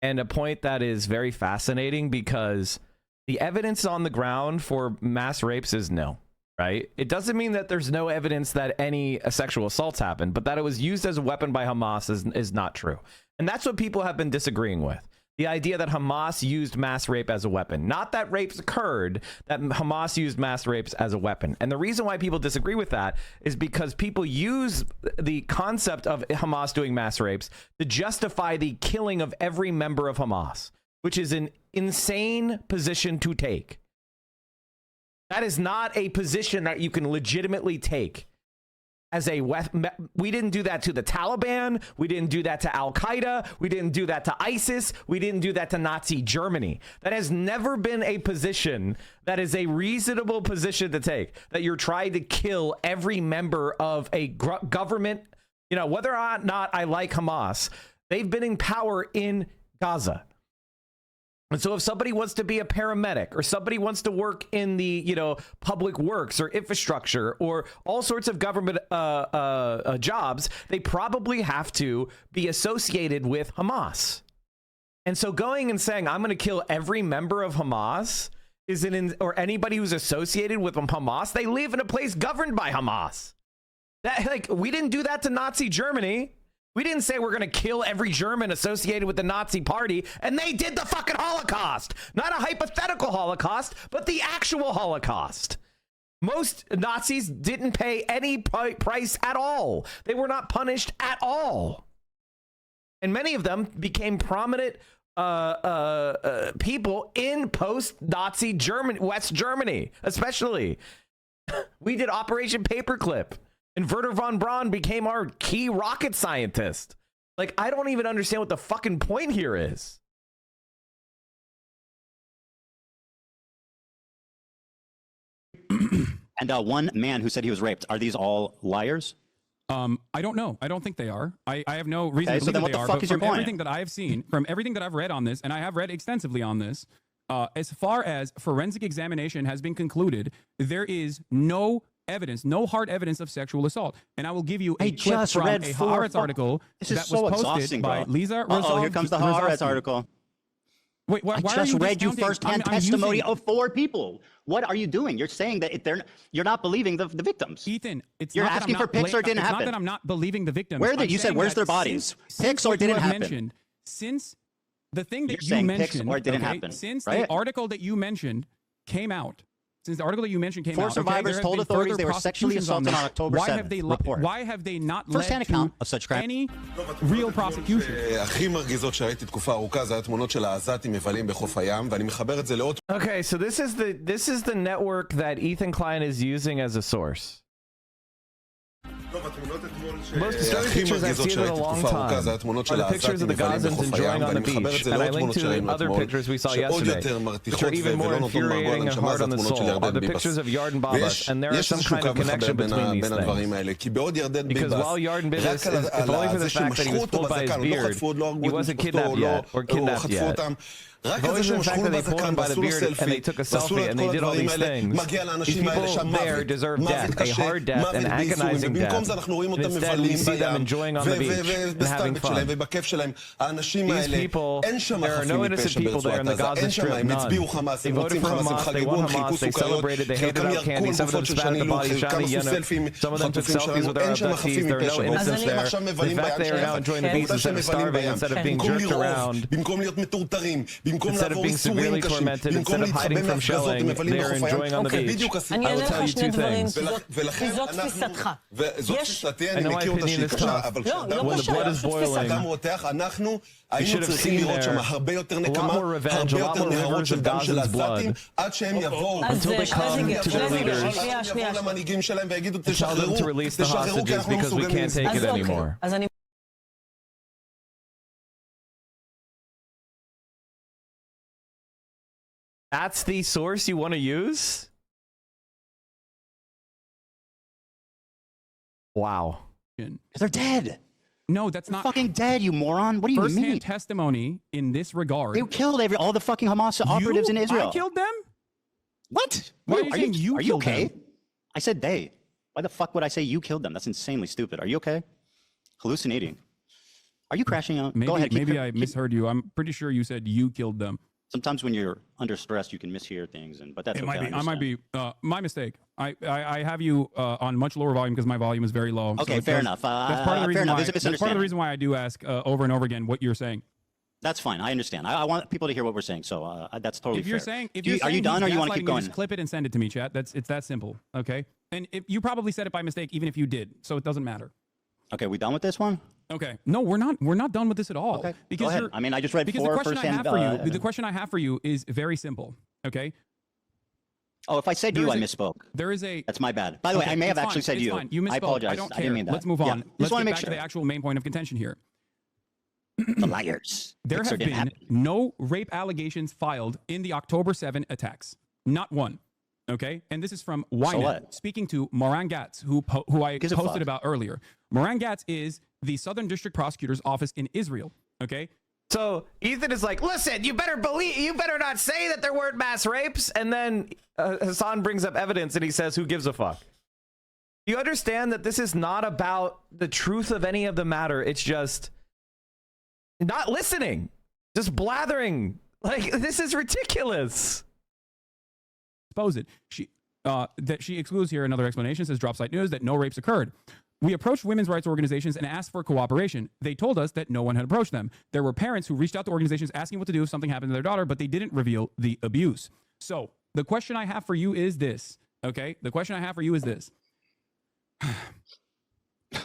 and a point that is very fascinating because the evidence on the ground for mass rapes is no, right? It doesn't mean that there's no evidence that any sexual assaults happened, but that it was used as a weapon by Hamas is not true. And that's what people have been disagreeing with. The idea that Hamas used mass rape as a weapon. Not that rapes occurred, that Hamas used mass rapes as a weapon. And the reason why people disagree with that is because people use the concept of Hamas doing mass rapes to justify the killing of every member of Hamas, which is an insane position to take. That is not a position that you can legitimately take. As a we didn't do that to the Taliban. We didn't do that to Al-Qaeda. We didn't do that to ISIS. We didn't do that to Nazi Germany. That has never been a position that is a reasonable position to take, that you're trying to kill every member of a government, you know, whether or not I like Hamas, they've been in power in Gaza. And so if somebody wants to be a paramedic or somebody wants to work in the, you know, public works or infrastructure or all sorts of government jobs, they probably have to be associated with Hamas. And so going and saying, I'm going to kill every member of Hamas or anybody who's associated with Hamas, they live in a place governed by Hamas. That, like, we didn't do that to Nazi Germany. We didn't say we're going to kill every German associated with the Nazi party, and they did the fucking Holocaust. Not a hypothetical Holocaust, but the actual Holocaust. Most Nazis didn't pay any price at all. They were not punished at all. And many of them became prominent people in post-Nazi Germany, West Germany, especially. We did Operation Paperclip, and Werner von Braun became our key rocket scientist. Like, I don't even understand what the fucking point here is. And one man who said he was raped. Are these all liars? I don't know. I don't think they are. I have no reason to Okay, so believe then that what they the are. fuck But is your from point? everything that I have seen, from everything that I've read on this, and I have read extensively on this, as far as forensic examination has been concluded, there is no evidence, no hard evidence of sexual assault. And I will give you a clip just from read a four Haaretz article This is that so was posted exhausting, by bro. Lisa Uh-oh, here comes the Haaretz article. Wait, why I are just you read you discounting? firsthand I'm testimony using- of 4 people. What are you doing? You're saying that you're not believing the victims. Ethan, it's you're not that I'm asking for not pics or it didn't it's happen. not that I'm not believing the victims. Where are they? I'm You said, saying where's that their bodies? since Pics or what you didn't have happen? mentioned, since the thing that You're you saying pics mentioned, or it didn't okay, happen, since right? the article that you mentioned came out, since the article that you mentioned came 4 out, survivors there have told been authorities further they were sexually prosecutions on assaulted on this. October Why 7th. have they Report. why have they not First-hand led account to of such crime. any real prosecution? הכי מרגיזות שראיתי תקופה ארוכה זה התמונות של העזתים מבלים בחוף הים, ואני מחבר את זה לעוד... Okay, so this is the network that Ethan Klein is using as a source. Most disturbing pictures I've seen in a long time are the pictures of the Gazans enjoying on the beach, and I linked to other pictures we saw yesterday, which are even more infuriating and hard on the soul, are the pictures of Yarden Babas, and there is some kind of connection between these things. Because while Yarden Babas, if only for the fact that he was pulled by his beard, he wasn't kidnapped yet, or kidnapped yet. If only for the fact that they pulled him by the beard and they took a selfie and they did all these things, these people there deserve death, a hard death, an agonizing death. And instead, we see them enjoying on the beach and having fun. These people, there are no innocent people there in the Gaza Strip, none. They voted for Hamas, they won Hamas, they celebrated, they handed out candy, some of them spat at the body of Shani Yunus, some of them took selfies with our abductees, there are no innocents there. In fact, they are now enjoying the beach instead of starving, instead of being jerked around, instead of being severely tormented, instead of hiding from shelling, they are enjoying on the beach. I will tell you 2 things. I know my opinion is tough. When the blood is boiling, you should have seen there a lot more revenge, a lot more rivers of Gazans' blood until they come to their leaders and tell them to release the hostages because we can't take it anymore. That's the source you want to use? Wow. They're dead. No, that's not fucking dead, you moron. What do you mean? First-hand testimony in this regard. They killed all the fucking Hamas operatives in Israel. I killed them? What? Why are you saying you Are you killed okay? them? I said they. Why the fuck would I say you killed them? That's insanely stupid. Are you okay? Hallucinating. Are you crashing out? Maybe, Go ahead. maybe I misheard you. I'm pretty sure you said you killed them. Sometimes when you're under stress, you can mishear things, but that's It okay. might be my mistake. I have you on much lower volume because my volume is very low. Okay, fair enough. That's part of the reason fair enough. why. There's a That's part of the misunderstanding. reason why I do ask over and over again what you're saying. That's fine. I understand. I want people to hear what we're saying, so that's totally If you're fair. saying, if Do you're are you saying done, he's or you want to keep gaslighting me, going? just clip it and send it to me, chat. It's that simple. Okay. And you probably said it by mistake, even if you did, so it doesn't matter. Okay, we done with this one? Okay. No, we're not. We're not done with this at all. Okay. Because Go ahead. you're- I mean, I just read because 4 the question I firsthand. have for you, the question I have for you is very simple. Okay. Oh, if I said There you, is I a- misspoke. There is a. That's my bad. By the way, Okay, I may have it's actually fine, said it's you. fine. You misspoke. I apologize. I don't I care. didn't mean that. Let's move Yeah. on. Just Let's want to get make back sure. to the actual main point of contention here. The liars. There Pics have didn't been happen. no rape allegations filed in the October 7 attacks. Not one. Okay? And this is from Ynet, what? speaking to Moran Gatz, who I Gives a fuck. posted about earlier. Moran Gatz is the Southern District Prosecutor's Office in Israel. Okay? So Ethan is like, listen, you better not say that there weren't mass rapes. And then Hasan brings up evidence and he says, who gives a fuck? You understand that this is not about the truth of any of the matter. It's just not listening, just blathering. Like, this is ridiculous. Expose it. That she excludes here another explanation, says Dropsite News, that no rapes occurred. We approached women's rights organizations and asked for cooperation. They told us that no one had approached them. There were parents who reached out to organizations asking what to do if something happened to their daughter, but they didn't reveal the abuse. So the question I have for you is this. Okay. The question I have for you is this.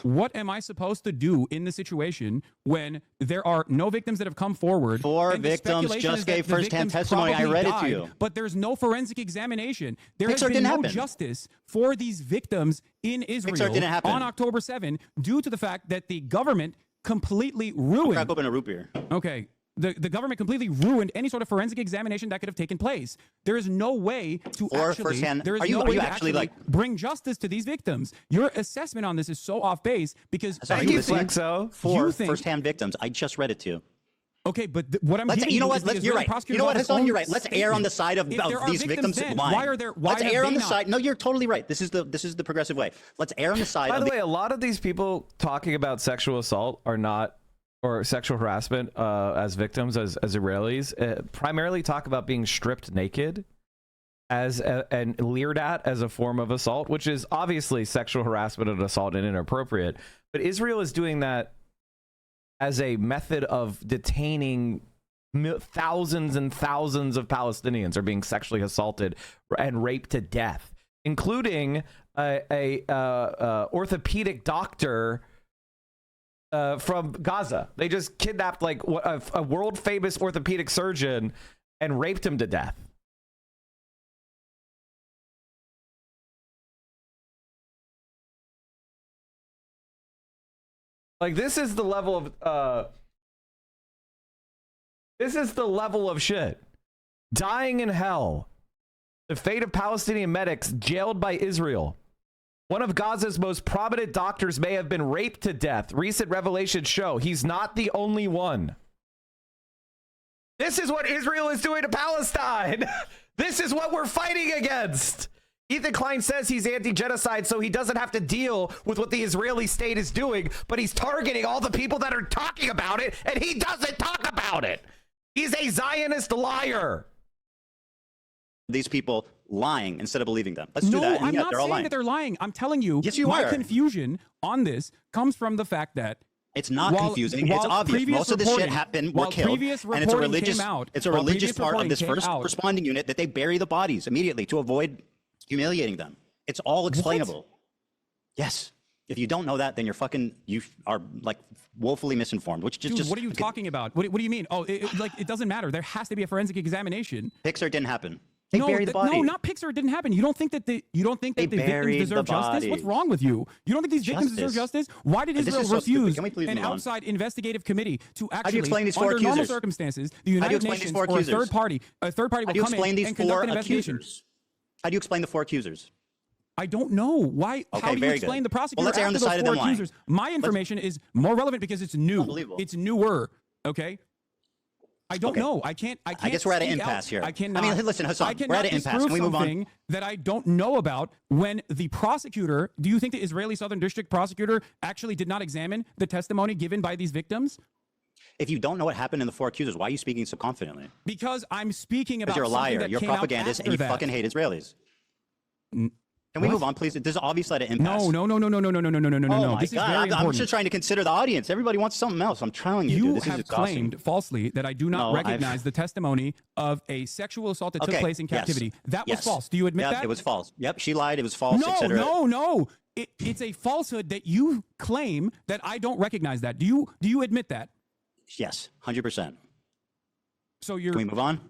What am I supposed to do in the situation when there are no victims that have come forward? Four victims just gave firsthand testimony. I read it to you. But there's no forensic examination. There has Pixar been didn't no happen. justice for these victims in Israel didn't happen. on October 7 due to the fact that the government completely ruined. Crack open a root beer. Okay. The government completely ruined any sort of forensic examination that could have taken place. There is no way to bring justice to these victims. Your assessment on this is so off base because you think so? Four firsthand victims. I just read it to you. Okay, but what I'm getting you know what? is You're right. You know what, Hasan? You're right. Let's err on the side of these victims lying. Let's err on the side. No, you're totally right. This is the progressive way. Let's err on the side. By the way, a lot of these people talking about sexual assault are not, or sexual harassment as victims, as Israelis, primarily talk about being stripped naked and leered at as a form of assault, which is obviously sexual harassment and assault and inappropriate. But Israel is doing that as a method of detaining thousands and thousands of Palestinians are being sexually assaulted and raped to death, including a orthopedic doctor from Gaza. They just kidnapped like a world famous orthopedic surgeon and raped him to death. Like, this is the level of shit. Dying in hell. The fate of Palestinian medics jailed by Israel. One of Gaza's most prominent doctors may have been raped to death. Recent revelations show he's not the only one. This is what Israel is doing to Palestine. This is what we're fighting against. Ethan Klein says he's anti-genocide so he doesn't have to deal with what the Israeli state is doing, but he's targeting all the people that are talking about it, and he doesn't talk about it. He's a Zionist liar. These people lying instead of believing them. Let's do that. I'm not saying that they're lying. I'm telling you, my confusion on this comes from the fact that it's not confusing. It's obvious. Most of this shit happened, were killed, and it's a religious part of this first responding unit that they bury the bodies immediately to avoid humiliating them. It's all explainable. What? Yes. If you don't know that, then you are like woefully misinformed. Which just what are you talking about? What do you mean? Oh, it doesn't matter. There has to be a forensic examination. Pixar didn't happen. They buried the body. No, not Pixar. It didn't happen. You don't think that the victims deserve justice? What's wrong with you? You don't think these victims deserve justice? Why did Israel refuse an outside investigative committee to actually, under normal circumstances, the United Nations or a third party will come in and conduct an investigation? How do you explain the four accusers? I don't know. Why? How do you explain the prosecutor let's err on the side of them lying. My information is more relevant because it's new. It's newer. Okay. I don't know. I can't. I guess we're at an impasse here. I cannot. I mean, listen, Hasan, we're at an impasse. Can we move on? That I don't know about when the prosecutor. Do you think the Israeli Southern District prosecutor actually did not examine the testimony given by these victims? If you don't know what happened in the four accusers, why are you speaking so confidently? Because I'm speaking about. Because you're a liar. You're a propagandist, and you fucking hate Israelis. Can we move on, please? There's obviously an impasse. No. Oh my God! I'm just trying to consider the audience. Everybody wants something else. I'm telling you, dude, this have is exhausting. claimed falsely that I do not recognize the testimony of a sexual assault that took place in captivity. That was false. Do you admit that? It was false. Yep, she lied. It was false. No. It's a falsehood that you claim that I don't recognize that. Do you admit that? Yes, 100%. So you're. Can we move on?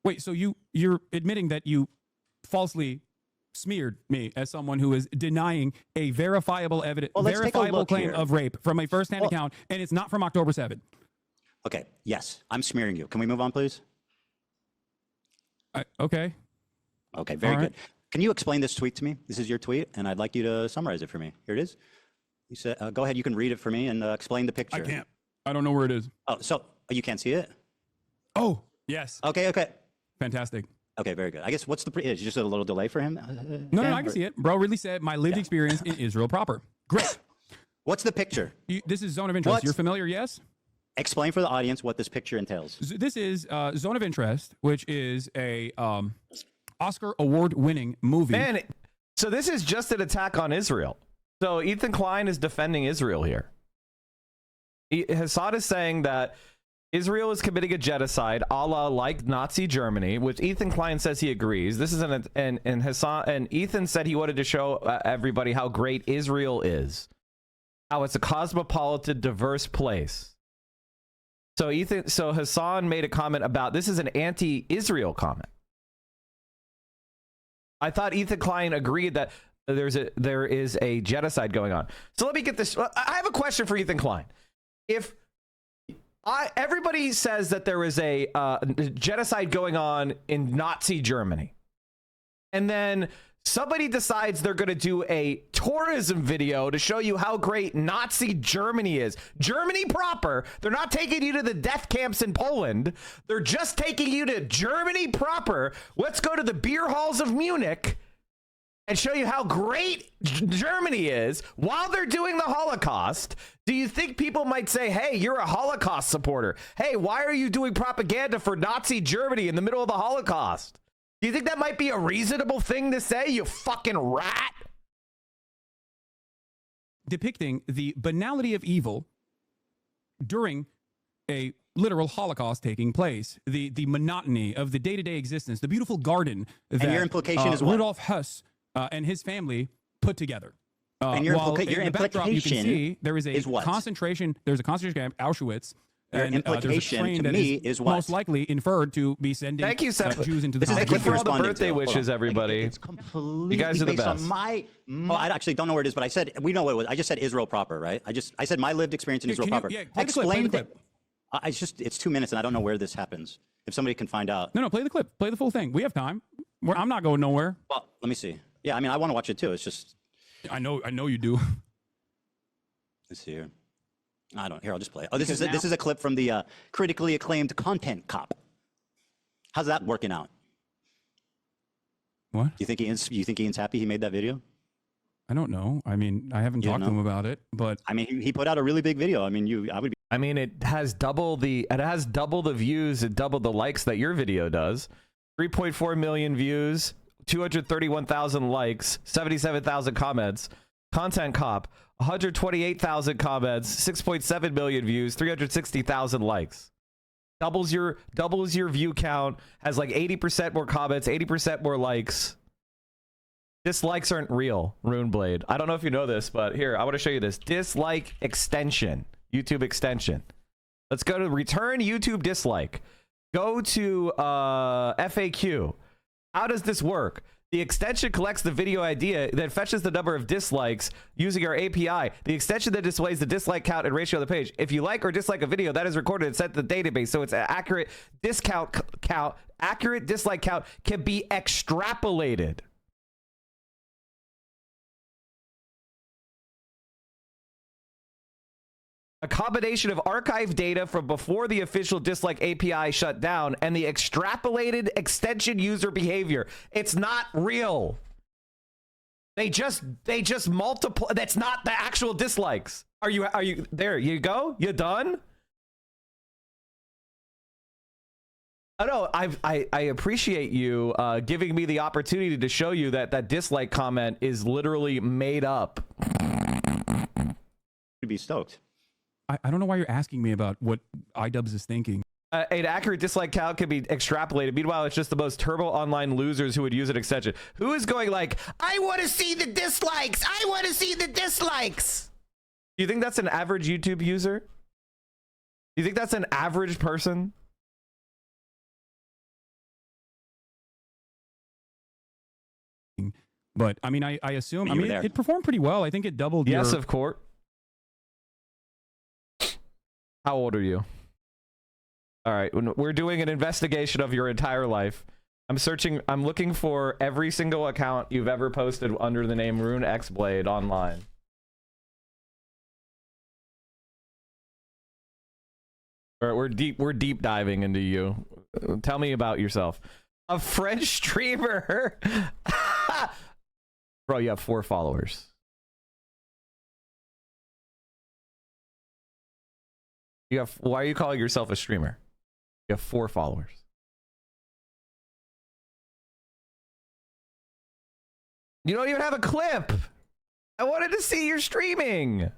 Wait. So you're admitting that you falsely smeared me as someone who is denying a verifiable claim of rape from a first-hand account, and it's not from October 7. Okay. Yes, I'm smearing you. Can we move on, please? Okay. Okay. Very good. Can you explain this tweet to me? This is your tweet, and I'd like you to summarize it for me. Here it is. You said, "Go ahead. You can read it for me and explain the picture." I can't. I don't know where it is. Oh, so you can't see it? Oh, yes. Okay. Fantastic. Okay, very good. I guess is just a little delay for him? No, I can see it. Bro really said my lived experience in Israel proper. Great. What's the picture? This is Zone of Interest. You're familiar, yes? Explain for the audience what this picture entails. This is Zone of Interest, which is a Oscar award-winning movie. Man, so this is just an attack on Israel. So Ethan Klein is defending Israel here. Hasan is saying that Israel is committing a genocide, a la like Nazi Germany, which Ethan Klein says he agrees. This is and Hasan and Ethan said he wanted to show everybody how great Israel is, how it's a cosmopolitan, diverse place. So Hasan made a comment about this is an anti-Israel comment. I thought Ethan Klein agreed that there is a genocide going on. So let me get this. I have a question for Ethan Klein. If everybody says that there is a genocide going on in Nazi Germany, and then somebody decides they're going to do a tourism video to show you how great Nazi Germany is. Germany proper. They're not taking you to the death camps in Poland. They're just taking you to Germany proper. Let's go to the beer halls of Munich and show you how great Germany is while they're doing the Holocaust. Do you think people might say, hey, you're a Holocaust supporter? Hey, why are you doing propaganda for Nazi Germany in the middle of the Holocaust? Do you think that might be a reasonable thing to say, you fucking rat? Depicting the banality of evil during a literal Holocaust taking place, the monotony of the day-to-day existence, the beautiful garden that and your implication is what? Rudolf Hess and his family put together. And your while in the backdrop, you can implication see there is a is what? concentration. There's a concentration camp, Auschwitz. Your And, implication there's a train to that me is is what? most likely inferred to be sending Thank you, Seth. Jews into the This is the Thank you clip for you're all the responding birthday to. Hold wishes, on. everybody. It's completely You guys are the based best. on my. Oh, I actually don't know where it is, but I said we know what it was. I just said Israel proper, right? I said my lived experience in Israel proper. Play the clip, play the clip. It's 2 minutes, and I don't know where this happens. If somebody can find out. No, play the clip. Play the full thing. We have time. I'm not going nowhere. Well, let me see. Yeah, I mean, I want to watch it too. It's just. I know you do. Let's see here. I don't. Here, I'll just play it. Oh, this is a clip from the critically acclaimed Content Cop. How's that working out? What? You think Ian's happy he made that video? I don't know. I mean, I haven't talked to him about it, but I mean, he put out a really big video. I mean, I would be. I mean, it has double the views and double the likes that your video does. 3.4 million views, 231,000 likes, 77,000 comments. Content Cop, 128,000 comments, 6.7 million views, 360,000 likes. Doubles your view count, has like 80% more comments, 80% more likes. Dislikes aren't real, Runeblade. I don't know if you know this, but here, I want to show you this. Dislike extension, YouTube extension. Let's go to return YouTube dislike. Go to FAQ. How does this work? The extension collects the video idea, then fetches the number of dislikes using our API. The extension then displays the dislike count and ratio of the page. If you like or dislike a video, that is recorded and sent to the database, so it's an accurate accurate dislike count can be extrapolated. A combination of archive data from before the official dislike API shut down and the extrapolated extension user behavior. It's not real. They just multiply. That's not the actual dislikes. Are you there? You go? You done? Oh no, I appreciate you giving me the opportunity to show you that dislike comment is literally made up. You'd be stoked. I don't know why you're asking me about what iDubbbz is thinking. An accurate dislike count can be extrapolated. Meanwhile, it's just the most turbo online losers who would use an extension. Who is going like, I want to see the dislikes. I want to see the dislikes. Do you think that's an average YouTube user? Do you think that's an average person? But I mean, I assume. I mean, it performed pretty well. I think it doubled. Yes, of course. How old are you? All right, we're doing an investigation of your entire life. I'm looking for every single account you've ever posted under the name Rune X Blade online. We're deep diving into you. Tell me about yourself. A French streamer. Bro, you have 4 followers. Why are you calling yourself a streamer? You have 4 followers. You don't even have a clip. I wanted to see your streaming.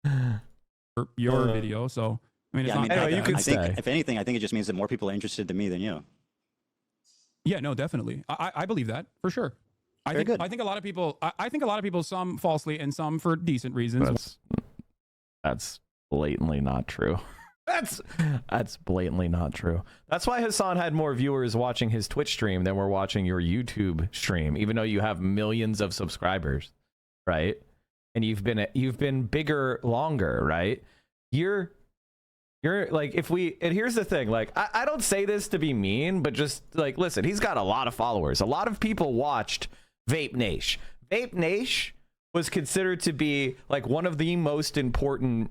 for your video. So I mean, it's not I that think, if anything, I think it just means that more people are interested in me than you. Yeah, no, definitely. I believe that for sure. I think a lot of people. I think a lot of people, some falsely and some for decent reasons. That's blatantly not true. That's blatantly not true. That's why Hasan had more viewers watching his Twitch stream than were watching your YouTube stream, even though you have millions of subscribers, right? And you've been bigger longer, right? You're like, and here's the thing, like, I don't say this to be mean, but just like, listen, he's got a lot of followers. A lot of people watched Vape Nation. Vape Nation was considered to be like one of the most important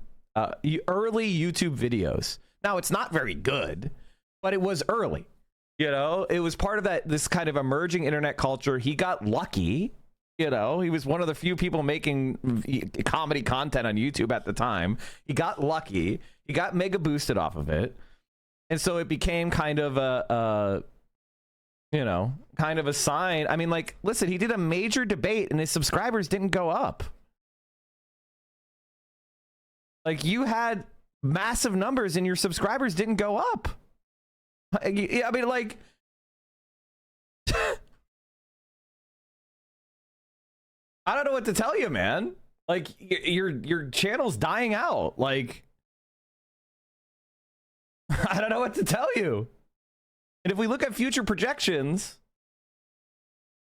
early YouTube videos. Now, it's not very good, but it was early. You know, it was part of this kind of emerging internet culture. He got lucky. You know, he was one of the few people making comedy content on YouTube at the time. He got lucky. He got mega boosted off of it. And so it became kind of a sign. I mean, like, listen, he did a major debate and his subscribers didn't go up. Like, you had massive numbers and your subscribers didn't go up. I mean, like, I don't know what to tell you, man. Like, your channel's dying out. Like, I don't know what to tell you. And if we look at future projections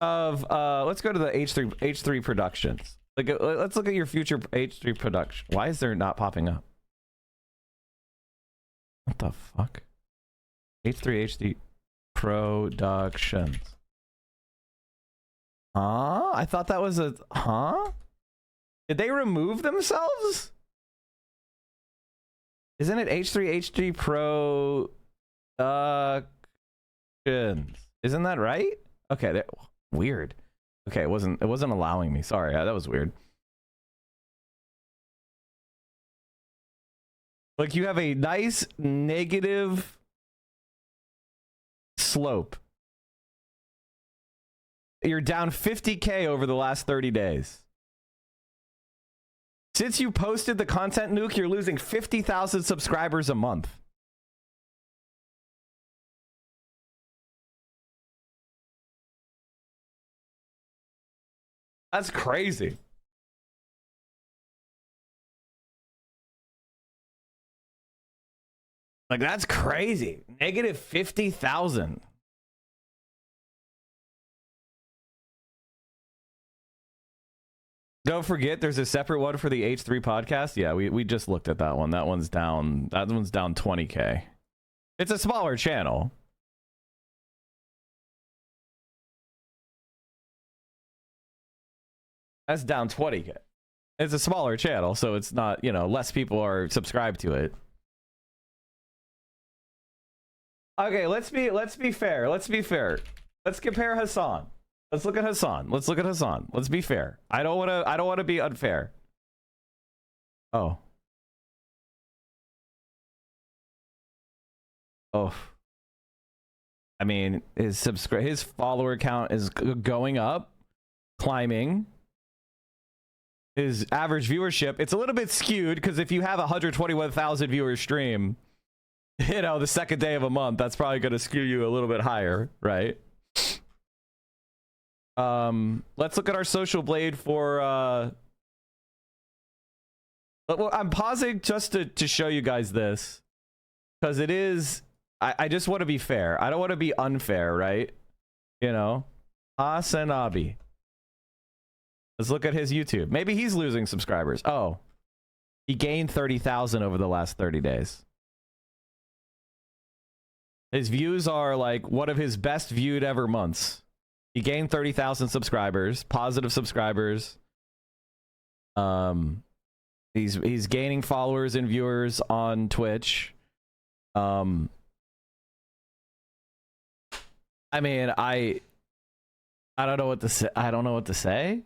of, let's go to the H3 Productions. Like, let's look at your future H3 production. Why is there not popping up? What the fuck? H3 Productions. Huh? I thought that was a... Huh? Did they remove themselves? Isn't it H3 Productions? Isn't that right? Okay, weird. Okay, it wasn't allowing me. Sorry, that was weird. Like, you have a nice negative slope. You're down 50K over the last 30 days. Since you posted the content nuke, you're losing 50,000 subscribers a month. That's crazy. Like, that's crazy. Negative 50,000. Don't forget, there's a separate one for the H3 podcast. Yeah, we just looked at that one. That one's down 20K. It's a smaller channel. That's down 20K. It's a smaller channel, so it's not, less people are subscribed to it. Okay, let's be fair. Let's be fair. Let's compare Hasan. Let's look at Hasan. Let's be fair. I don't want to be unfair. Oh. I mean, his follower count is going up, climbing. His average viewership, it's a little bit skewed because if you have 121,000 viewers stream, the second day of a month, that's probably going to skew you a little bit higher, right? Let's look at our social blade for well, I'm pausing just to show you guys this because it is, I just want to be fair. I don't want to be unfair, right? Hasan Abi. Let's look at his YouTube. Maybe he's losing subscribers. Oh, he gained 30,000 over the last 30 days. His views are like one of his best viewed ever months. He gained 30,000 subscribers, positive subscribers. He's gaining followers and viewers on Twitch. I mean, I don't know what to say. I don't know what to say.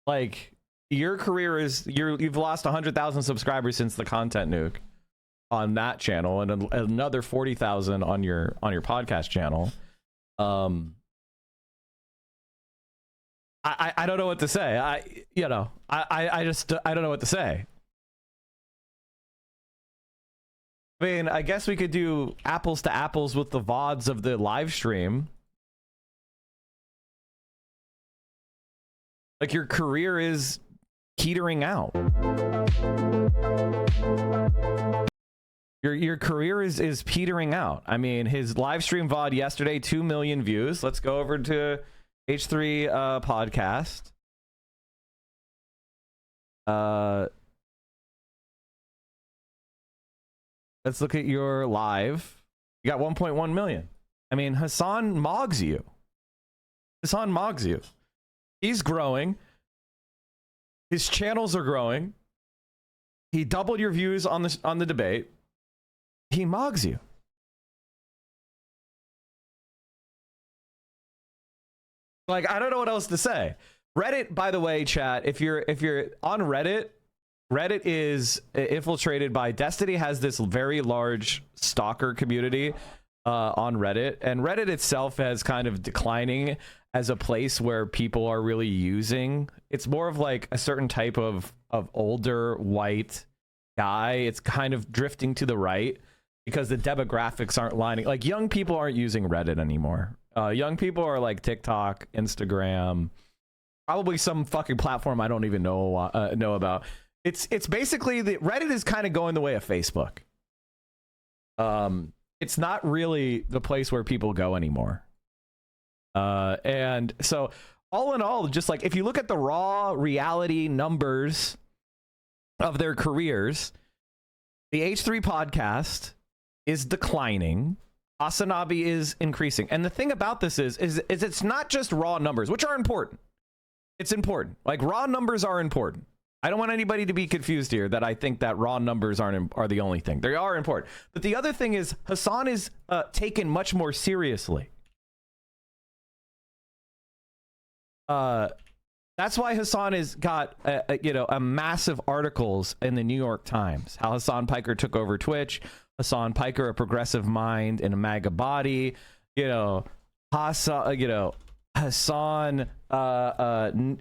Like, your career is you've lost 100,000 subscribers since the content nuke on that channel, and another 40,000 on your podcast channel. I I don't know what to say. I don't know what to say. I mean, I guess we could do apples to apples with the VODs of the live stream. Like, your career is petering out. Your career is petering out. I mean, his live stream VOD yesterday, 2 million views. Let's go over to H3 podcast. Let's look at your live. You got 1.1 million. I mean, Hasan mogs you. Hasan mogs you. He's growing. His channels are growing. He doubled your views on the debate. He mogs you. Like, I don't know what else to say. Reddit, by the way, chat, if you're on Reddit, Reddit is infiltrated by Destiny has this very large stalker community on Reddit, and Reddit itself has kind of declining as a place where people are really using. It's more of like a certain type of older white guy. It's kind of drifting to the right because the demographics aren't lining. Like, young people aren't using Reddit anymore. Young people are like TikTok, Instagram, probably some fucking platform I don't even know about. It's basically Reddit is kind of going the way of Facebook. It's not really the place where people go anymore. And so all in all, just like if you look at the raw reality numbers of their careers, the H3 podcast is declining. Asanabi is increasing. And the thing about this is it's not just raw numbers, which are important. It's important. Like, raw numbers are important. I don't want anybody to be confused here that I think that raw numbers are the only thing. They are important. But the other thing is Hasan is taken much more seriously. That's why Hasan has got a massive articles in the New York Times. How Hasan Piker took over Twitch. Hasan Piker, a progressive mind in a MAGA body. Hasan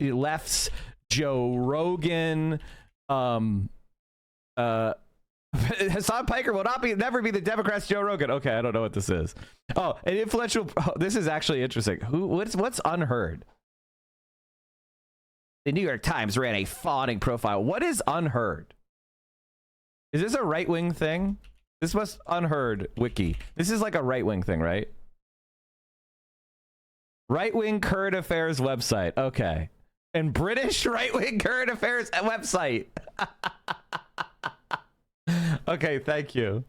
left's Joe Rogan. Hasan Piker will never be the Democrats' Joe Rogan. Okay, I don't know what this is. Oh, an influential. Oh, this is actually interesting. What's unheard? The New York Times ran a fawning profile. What is unheard? Is this a right-wing thing? This must unheard wiki. This is like a right-wing thing, right? Right-wing current affairs website. Okay. And British right-wing current affairs website. Okay, thank you.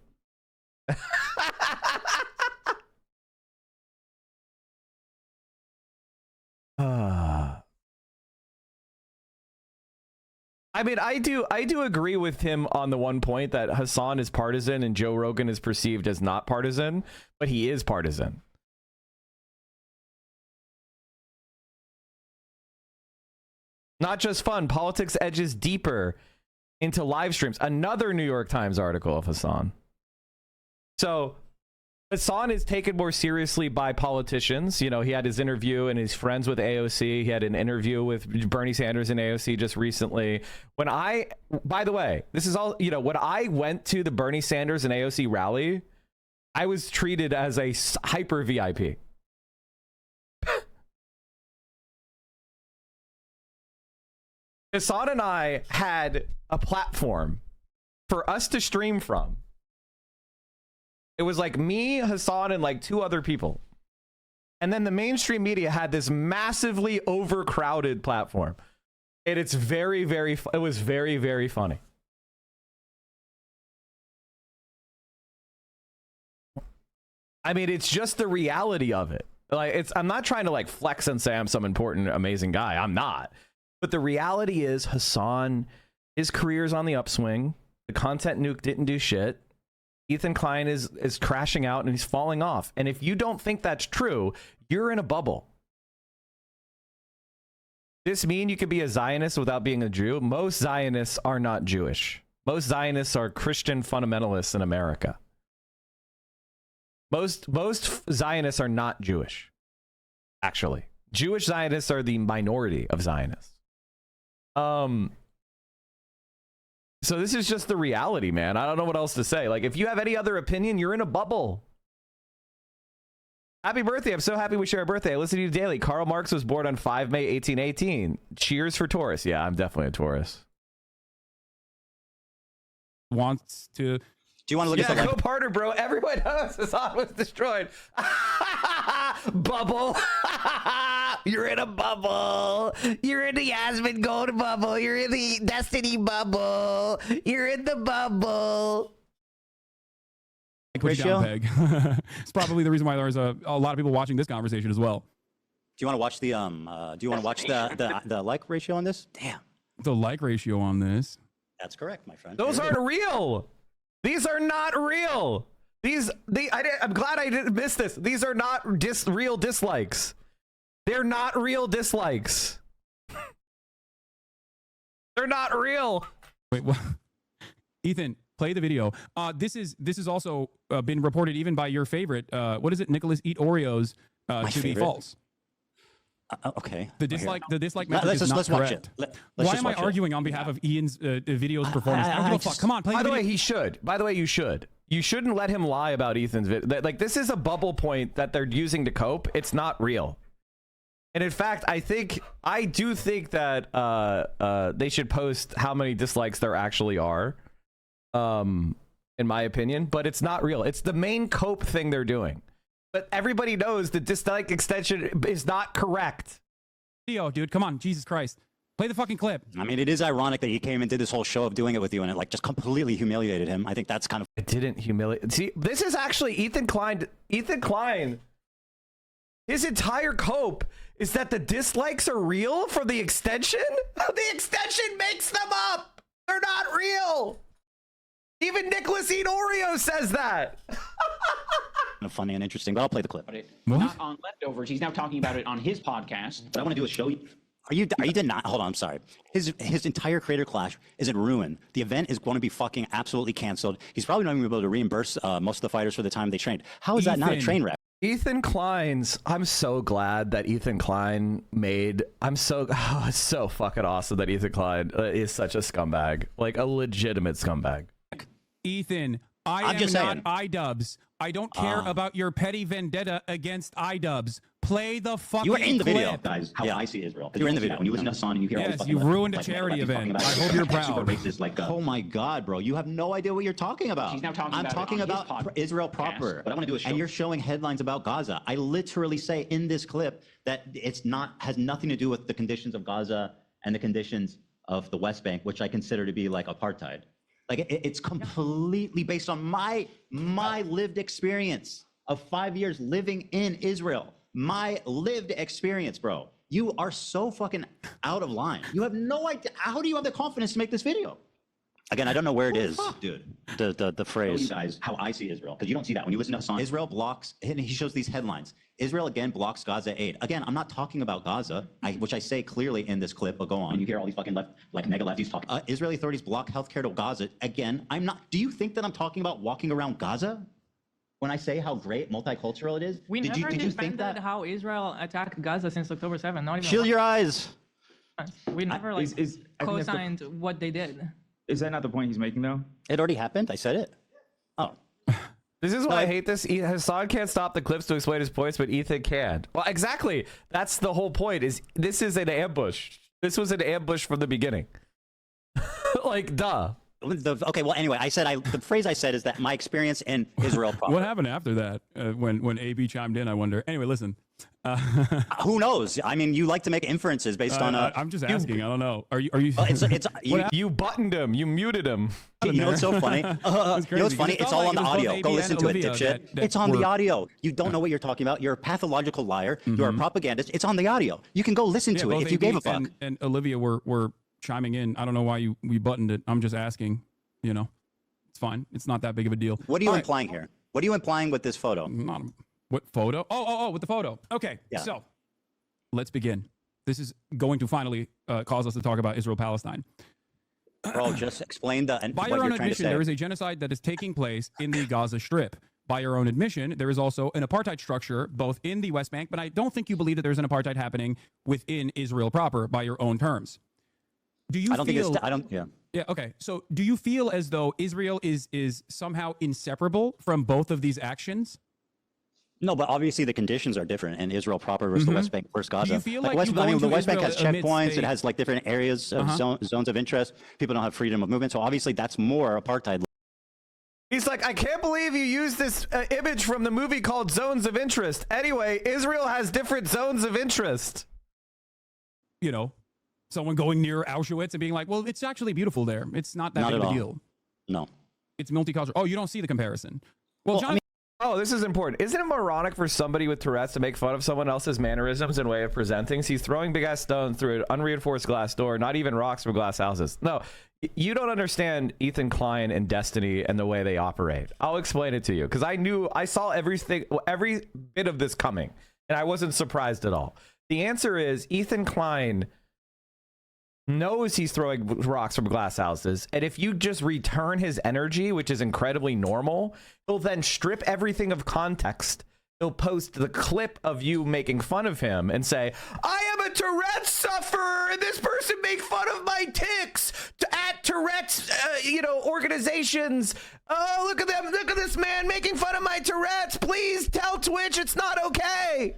I mean, I do agree with him on the one point that Hasan is partisan and Joe Rogan is perceived as not partisan, but he is partisan. Not just fun, politics edges deeper into live streams. Another New York Times article of Hasan. So Hasan is taken more seriously by politicians. You know, he had his interview and he's friends with AOC. He had an interview with Bernie Sanders and AOC just recently. By the way, this is all, when I went to the Bernie Sanders and AOC rally, I was treated as a hyper VIP. Hasan and I had a platform for us to stream from. It was like me, Hasan, and like 2 other people. And then the mainstream media had this massively overcrowded platform. And it's very, it was very, very funny. I mean, it's just the reality of it. Like, I'm not trying to like flex and say I'm some important, amazing guy. I'm not. But the reality is Hasan, his career's on the upswing. The content nuke didn't do shit. Ethan Klein is crashing out and he's falling off. And if you don't think that's true, you're in a bubble. Does this mean you could be a Zionist without being a Jew? Most Zionists are not Jewish. Most Zionists are Christian fundamentalists in America. Most Zionists are not Jewish. Actually, Jewish Zionists are the minority of Zionists. So this is just the reality, man. I don't know what else to say. Like, if you have any other opinion, you're in a bubble. Happy birthday. I'm so happy we share a birthday. I listen to you daily. Karl Marx was born on 5 May 1818. Cheers for Taurus. Yeah, I'm definitely a Taurus. Wants to... Do you want to look at the co-partner, bro? Everyone knows Hasan was destroyed. Bubble. You're in a bubble. You're in the Yasmin Gold bubble. You're in the Destiny bubble. You're in the bubble. Put you down, Peg. It's probably the reason why there's a lot of people watching this conversation as well. Do you want to watch the the like ratio on this? Damn. The like ratio on this. That's correct, my friend. Those aren't real. These are not real. I'm glad I didn't miss this. These are not real dislikes. They're not real dislikes. They're not real. Wait, what? Ethan, play the video. This is also been reported even by your favorite. What is it? Nicholas Eat Oreos to be false. Okay. The dislike metric is not correct. Why am I arguing on behalf of Ian's video's performance? I don't give a fuck. Come on, play the video. By the way, he should. By the way, you should. You shouldn't let him lie about Ethan's video. Like, this is a bubble point that they're using to cope. It's not real. And in fact, I do think that they should post how many dislikes there actually are, in my opinion. But it's not real. It's the main cope thing they're doing. But everybody knows the dislike extension is not correct. Theo, dude, come on, Jesus Christ. Play the fucking clip. I mean, it is ironic that he came and did this whole show of doing it with you and it like just completely humiliated him. I think that's kind of... It didn't humiliate. See, this is actually Ethan Klein. Ethan Klein, his entire cope is that the dislikes are real for the extension? The extension makes them up. They're not real. Even Nicholas Eat Oreo says that. Funny and interesting, but I'll play the clip. Not on Leftovers. He's now talking about it on his podcast. What I want to do is show you. Are you denying? Hold on, I'm sorry. His entire creator clash is in ruin. The event is going to be fucking absolutely canceled. He's probably not even able to reimburse most of the fighters for the time they trained. How is that not a train wreck? Ethan Klein's. I'm so glad that Ethan Klein made. It's so fucking awesome that Ethan Klein is such a scumbag, like a legitimate scumbag. Ethan, I am not iDubbbz. I don't care about your petty vendetta against iDubbbz. Play the fucking You were in the clip. video, guys. How I see Israel. You were in the video. When you listen to Hasan and you hear all yes, you ruined a charity event. I hope you're proud. Oh my God, bro. You have no idea what you're talking about. He's now talking I'm about talking about Israel proper. What I want to do is and you're showing headlines about Gaza. I literally say in this clip that has nothing to do with the conditions of Gaza and the conditions of the West Bank, which I consider to be like apartheid. Like it's completely based on my lived experience of 5 years living in Israel. My lived experience, bro. You are so fucking out of line. You have no idea. How do you have the confidence to make this video? Again, I don't know where it is, dude. The phrase. You guys, how I see Israel, because you don't see that when you listen to Hasan. Israel blocks, and he shows these headlines. Israel again blocks Gaza aid. Again, I'm not talking about Gaza, which I say clearly in this clip, but go on. And you hear all these fucking mega lefties talking. Israeli authorities block healthcare to Gaza. Again, I'm not. Do you think that I'm talking about walking around Gaza? When I say how great multicultural it is, We did never you think that? how Israel attacked Gaza since October 7th. Not even Shield your eyes. We never co-signed what they did. Is that not the point he's making, though? It already happened. I said it. Oh. This is why I hate this. Hasan can't stop the clips to explain his points, but Ethan can. Well, exactly. That's the whole point. Is this is an ambush. This was an ambush from the beginning. Like, duh. Okay, well, anyway, the phrase I said is that my experience in Israel. What happened after that? When AB chimed in, I wonder. Anyway, listen. Who knows? I mean, you like to make inferences based on. I'm just asking. I don't know. Are you? You buttoned him. You muted him. You know what's so funny? You know what's funny? It's all on the audio. Go listen to it, dipshit. It's on the audio. You don't know what you're talking about. You're a pathological liar. You're a propagandist. It's on the audio. You can go listen to it if you gave a fuck. And Olivia were chiming in. I don't know why we buttoned it. I'm just asking. You know, it's fine. It's not that big of a deal. What are you implying here? What are you implying with this photo? What photo? Oh, with the photo. Okay, so let's begin. This is going to finally cause us to talk about Israel-Palestine. Bro, just explain By your own admission, there is a genocide that is taking place in the Gaza Strip. by your own admission, there is also an apartheid structure both in the West Bank, but I don't think you believe that there's an apartheid happening within Israel proper by your own terms. Do you I don't feel, think it's, I don't, yeah. Yeah, okay. So do you feel as though Israel is somehow inseparable from both of these actions? No, but obviously the conditions are different in Israel proper versus the West Bank versus Gaza. Do you feel like West, you go I mean, the into West Bank has Israel amidst checkpoints. a- It has like different areas of zones of interest. People don't have freedom of movement. So obviously that's more apartheid. He's like, I can't believe you used this image from the movie called Zones of Interest. Anyway, Israel has different zones of interest. You know, someone going near Auschwitz and being like, well, it's actually beautiful there. It's not that Not big at of a all. deal. No. It's multicultural. Oh, you don't see the comparison. Well, John, Oh, this is important. Isn't it moronic for somebody with Tourette's to make fun of someone else's mannerisms and way of presenting? He's throwing big ass stones through an unreinforced glass door, not even rocks from glass houses. No, you don't understand Ethan Klein and Destiny and the way they operate. I'll explain it to you because I saw every bit of this coming, and I wasn't surprised at all. The answer is Ethan Klein knows he's throwing rocks from glass houses, and if you just return his energy, which is incredibly normal, he'll then strip everything of context. He'll post the clip of you making fun of him and say, I am a Tourette's sufferer, and this person make fun of my tics at Tourette's organizations. Oh, look at them, look at this man making fun of my Tourette's. Please tell Twitch it's not okay.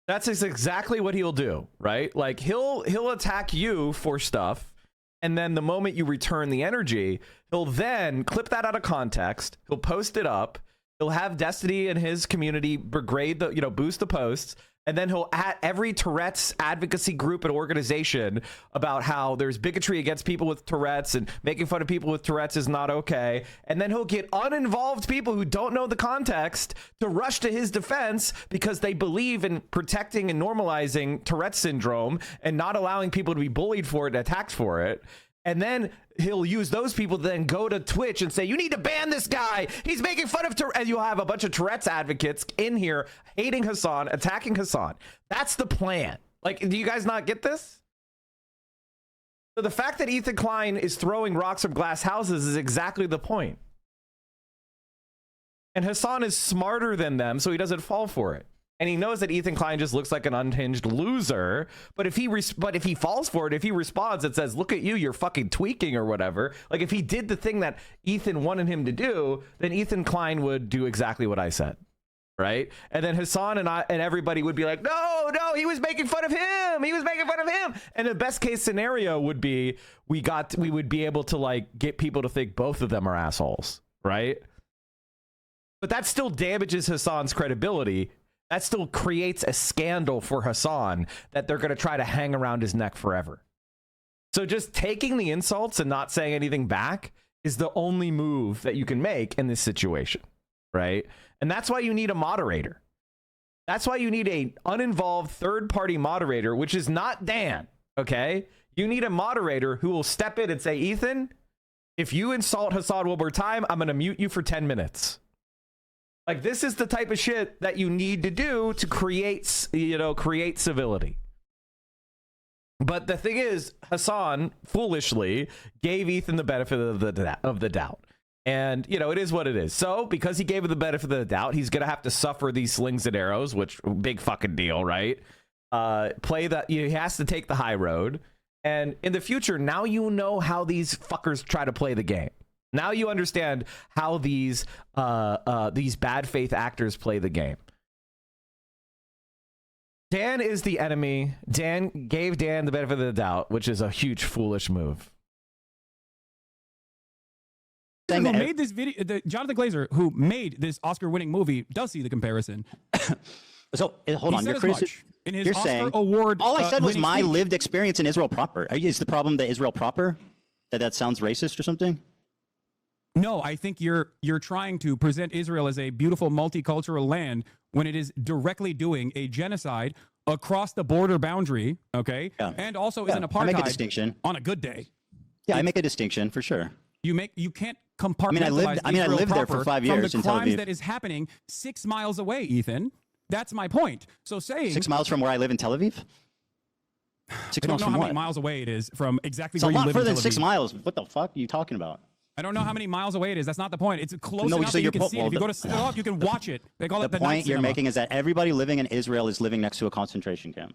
That's exactly what he'll do, right? Like he'll attack you for stuff, and then the moment you return the energy, he'll then clip that out of context. He'll post it up. He'll have Destiny and his community brigade the boost the posts, and then he'll at every Tourette's advocacy group and organization about how there's bigotry against people with Tourette's and making fun of people with Tourette's is not okay. And then he'll get uninvolved people who don't know the context to rush to his defense because they believe in protecting and normalizing Tourette's syndrome and not allowing people to be bullied for it and attacked for it. And then he'll use those people to then go to Twitch and say, you need to ban this guy. He's making fun of Tourette's. And you'll have a bunch of Tourette's advocates in here hating Hasan, attacking Hasan. That's the plan. Like, do you guys not get this? So the fact that Ethan Klein is throwing rocks from glass houses is exactly the point. And Hasan is smarter than them, so he doesn't fall for it. And he knows that Ethan Klein just looks like an unhinged loser. But if he falls for it, if he responds and says, look at you, you're fucking tweaking or whatever. Like if he did the thing that Ethan wanted him to do, then Ethan Klein would do exactly what I said. Right. And then Hasan and everybody would be like, no, he was making fun of him. He was making fun of him. And the best case scenario would be we would be able to like get people to think both of them are assholes. Right. But that still damages Hasan's credibility. That still creates a scandal for Hasan that they're going to try to hang around his neck forever. So just taking the insults and not saying anything back is the only move that you can make in this situation, right? And that's why you need a moderator. That's why you need an uninvolved third-party moderator, which is not Dan, okay? You need a moderator who will step in and say, Ethan, if you insult Hasan one more time, I'm going to mute you for 10 minutes. Like, this is the type of shit that you need to do to create civility. But the thing is, Hasan foolishly gave Ethan the benefit of the doubt. And, it is what it is. So, because he gave him the benefit of the doubt, he's going to have to suffer these slings and arrows, which, big fucking deal, right? He has to take the high road. And in the future, now you know how these fuckers try to play the game. Now you understand how these bad faith actors play the game. Dan is the enemy. Dan gave Dan the benefit of the doubt, which is a huge foolish move. Who made this video? Jonathan Glazer, who made this Oscar-winning movie, does see the comparison. So hold on, you're Oscar saying award. All I said was my speech. lived experience in Israel proper. Is the problem that Israel proper? That sounds racist or something? No, I think you're trying to present Israel as a beautiful multicultural land when it is directly doing a genocide across the border boundary, okay? Yeah. And also is an apartheid I make a distinction. On a good day. Yeah, I make a distinction for sure. You can't compartmentalize I lived there for 5 years from in the Tel crimes Aviv. that is happening 6 miles away, Ethan. That's my point. So saying 6 miles from where I live in Tel Aviv? I don't know how many miles away it is from exactly It's a where you lot live further in than Tel 6 Aviv. miles. What the fuck are you talking about? I don't know how many miles away it is. That's not the point. It's close No, enough so that you your can po- see it. well, If you the- go to Stop, you can watch it. They call it The the night point you're cinema. making is that everybody living in Israel is living next to a concentration camp.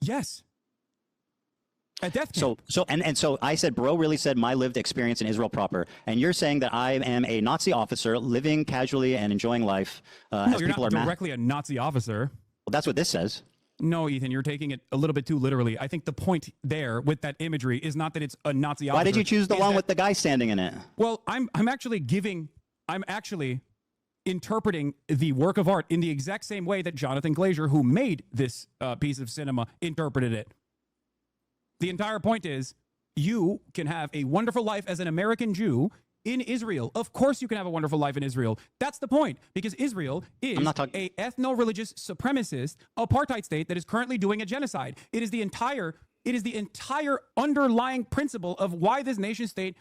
Yes. A death camp. So I said, bro really said my lived experience in Israel proper, and you're saying that I am a Nazi officer living casually and enjoying life. No, as you're people not are directly a Nazi officer. Well, that's what this says. No, Ethan, you're taking it a little bit too literally. I think the point there with that imagery is not that it's a Nazi officer. Why did you choose the one with the guy standing in it? Well, I'm actually interpreting the work of art in the exact same way that Jonathan Glazer, who made this piece of cinema, interpreted it. The entire point is you can have a wonderful life as an American Jew in Israel. Of course you can have a wonderful life in Israel. That's the point, because Israel is a ethno-religious supremacist apartheid state that is currently doing a genocide. It is the entire underlying principle of why this nation state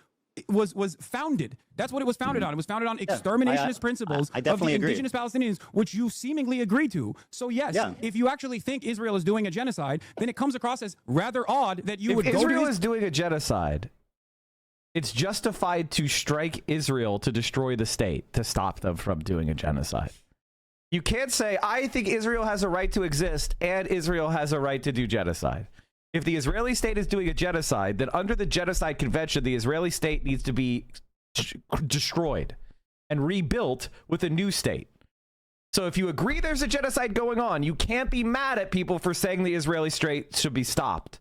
was founded. That's what it was founded on. It was founded on exterminationist principles I of the definitely agree. indigenous Palestinians, which you seemingly agree to. So yes, if you actually think Israel is doing a genocide, then it comes across as rather odd that you would go to Israel is doing a genocide, it's justified to strike Israel to destroy the state, to stop them from doing a genocide. You can't say, I think Israel has a right to exist and Israel has a right to do genocide. If the Israeli state is doing a genocide, then under the Genocide Convention, the Israeli state needs to be destroyed and rebuilt with a new state. So if you agree there's a genocide going on, you can't be mad at people for saying the Israeli state should be stopped.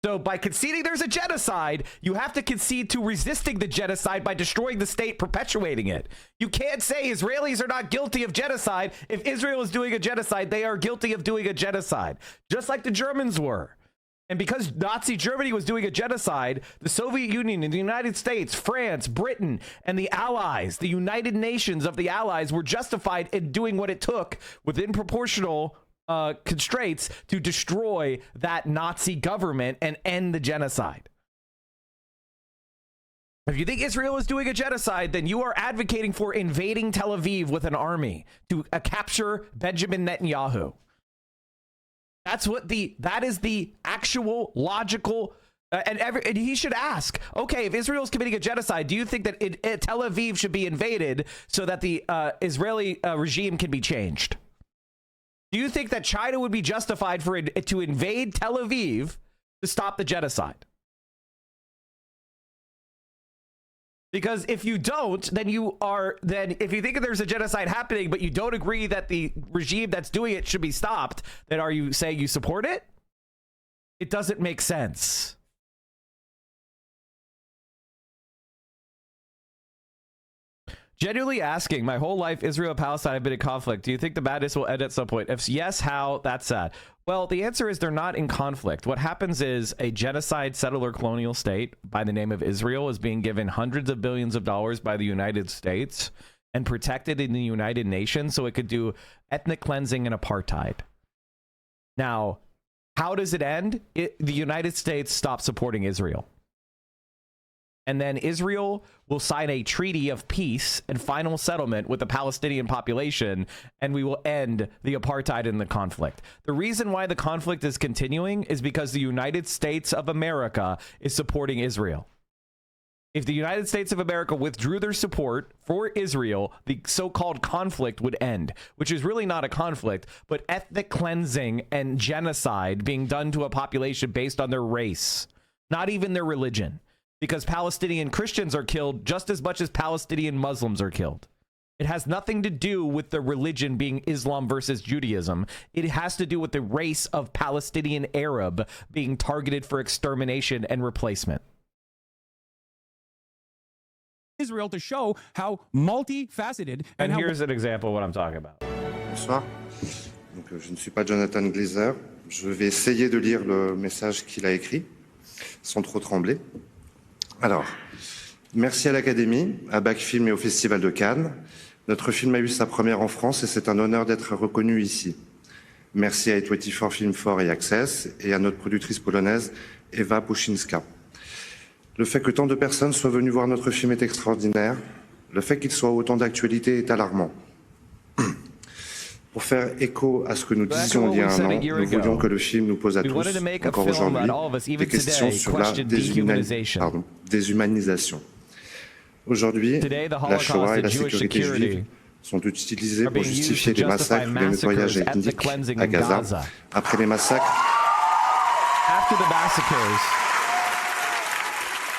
So by conceding there's a genocide, you have to concede to resisting the genocide by destroying the state perpetuating it. You can't say Israelis are not guilty of genocide. If Israel is doing a genocide, they are guilty of doing a genocide, just like the Germans were. And because Nazi Germany was doing a genocide, the Soviet Union and the United States, France, Britain, and the Allies, the United Nations of the Allies, were justified in doing what it took within proportional constraints to destroy that Nazi government and end the genocide. If you think Israel is doing a genocide, then you are advocating for invading Tel Aviv with an army to capture Benjamin Netanyahu. That is the actual logical, and he should ask, okay, if Israel is committing a genocide, do you think that Tel Aviv should be invaded so that the Israeli regime can be changed? Do you think that China would be justified to invade Tel Aviv to stop the genocide? Because if you don't, then if you think there's a genocide happening, but you don't agree that the regime that's doing it should be stopped, then are you saying you support it? It doesn't make sense. Genuinely asking, my whole life, Israel and Palestine have been in conflict. Do you think the madness will end at some point? If yes, how? That's sad. Well, the answer is they're not in conflict. What happens is a genocide settler colonial state by the name of Israel is being given hundreds of billions of dollars by the United States and protected in the United Nations so it could do ethnic cleansing and apartheid. Now, how does it end? The United States stops supporting Israel. And then Israel will sign a treaty of peace and final settlement with the Palestinian population, and we will end the apartheid and the conflict. The reason why the conflict is continuing is because the United States of America is supporting Israel. If the United States of America withdrew their support for Israel, the so-called conflict would end, which is really not a conflict, but ethnic cleansing and genocide being done to a population based on their race, not even their religion. Because Palestinian Christians are killed just as much as Palestinian Muslims are killed. It has nothing to do with the religion being Islam versus Judaism. It has to do with the race of Palestinian Arab being targeted for extermination and replacement. Israel to show how multifaceted and here's an example of what I'm talking about. Bonsoir. Donc, je ne suis pas Jonathan Glazer. Je vais essayer de lire le message qu'il a écrit sans trop trembler. Alors, merci à l'Académie, à Backfilm et au Festival de Cannes. Notre film a eu sa première en France et c'est un honneur d'être reconnu ici. Merci à A24 Film 4 et Access et à notre productrice polonaise Ewa Puszynska. Le fait que tant de personnes soient venues voir notre film est extraordinaire. Le fait qu'il soit autant d'actualité est alarmant. Pour faire écho à ce que nous disions il y a un an, nous voulions que le film nous pose à tous, encore aujourd'hui, des questions sur la déshumanisation. Aujourd'hui, Today, the la Holocaust Shoah et and la Jewish sécurité security juive sont utilisés are pour being used justifier to les justify massacres, les nettoyages massacres, ethnic ethniques cleansing à in Gaza. Gaza. Après les massacres, After the massacres,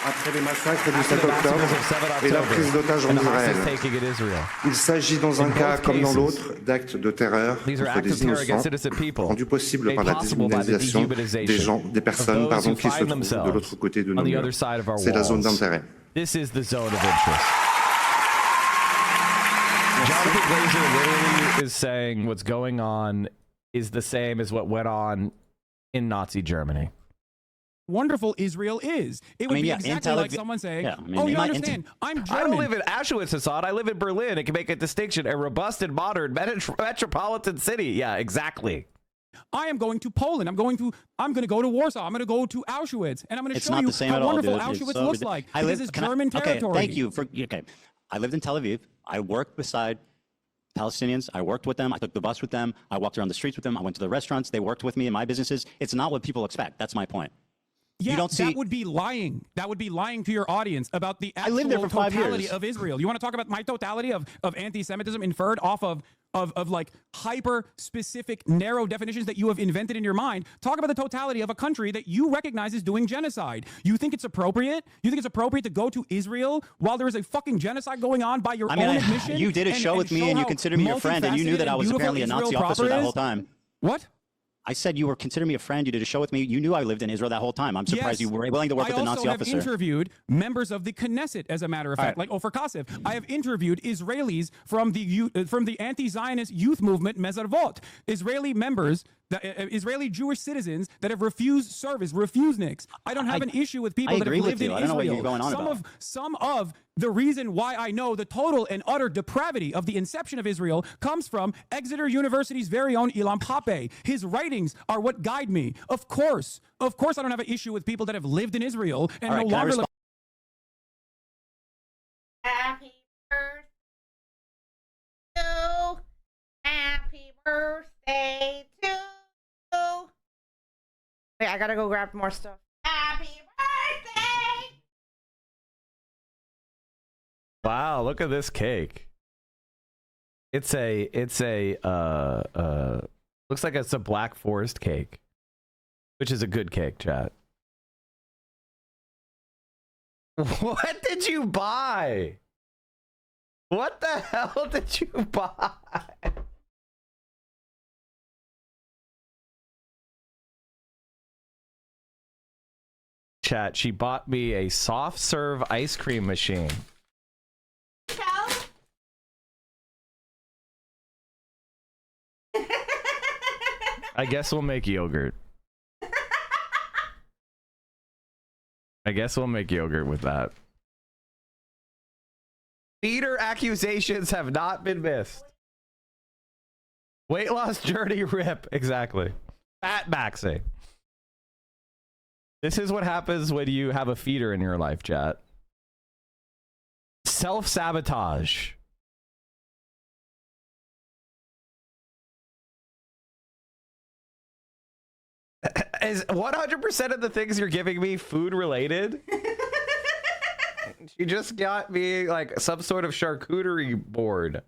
après les massacres du after 7 the massacres of 7 octobre et la prise October, d'otages en and the Israël. hostage taking in Israel. Il s'agit dans un In cas both comme dans cases, l'autre d'actes de terreur these are contre acts of des terror against innocents innocent people, rendus possibles made par la possible by the déshumanisation des dehumanization des personnes of those who qui se find trouvent de themselves l'autre côté de nos on the murs. other side of our C'est la zone walls. d'intérêt. This is the zone of interest. Jonathan Glazer literally is saying what's going on is the same as what went on in Nazi Germany. Wonderful Israel is. It would be exactly like someone saying, "Oh, you understand? I'm German." I don't live in Auschwitz, Hasan. I live in Berlin. It can make a distinction. A robust and modern metropolitan city. Yeah, exactly. I am going to Poland. I'm going to go to Warsaw. I'm going to go to Auschwitz, and I'm going to It's show not you the same how at all, wonderful dude. Auschwitz It's so looks like. I Because live, it's German territory. Okay, thank you for. Okay, I lived in Tel Aviv. I worked beside Palestinians. I worked with them. I took the bus with them. I walked around the streets with them. I went to the restaurants. They worked with me in my businesses. It's not what people expect. That's my point. Yeah, you don't see. that would be lying. That would be lying to your audience about the actual lived there for 5 totality years. of Israel. You want to talk about my totality of anti-Semitism inferred off of like hyper specific narrow definitions that you have invented in your mind? Talk about the totality of a country that you recognize is doing genocide. You think it's appropriate? You think it's appropriate to go to Israel while there is a fucking genocide going on by your own admission? You did a show with me and you considered me your friend and you knew that I was apparently a Nazi officer that whole time. What? I said you were considering me a friend. You did a show with me. You knew I lived in Israel that whole time. I'm surprised you were willing to work with a Nazi officer. I also have interviewed members of the Knesset, as a matter of fact, like Ofer Kassev. I have interviewed Israelis from the anti-Zionist youth movement Mezarvot, Israeli members, Israeli Jewish citizens that have refused service, refuseniks. I don't have an issue with people that have lived in Israel. I don't know what you're going on about. Some of the reason why I know the total and utter depravity of the inception of Israel comes from Exeter University's very own Ilan Pappé. His writings are what guide me. Of course, I don't have an issue with people that have lived in Israel and no longer live. Happy birthday, happy birthday to you. Wait, I gotta go grab more stuff. Happy birthday! Wow, look at this cake. It's a looks like it's a Black Forest cake, which is a good cake, chat. What did you buy? What the hell did you buy? Chat, she bought me a soft serve ice cream machine. I guess we'll make yogurt. I guess we'll make yogurt with that. Feeder accusations have not been missed. Weight loss journey rip. Exactly. Fat maxing. This is what happens when you have a feeder in your life, chat. Self-sabotage. Is 100% of the things you're giving me food related? She just got me like some sort of charcuterie board.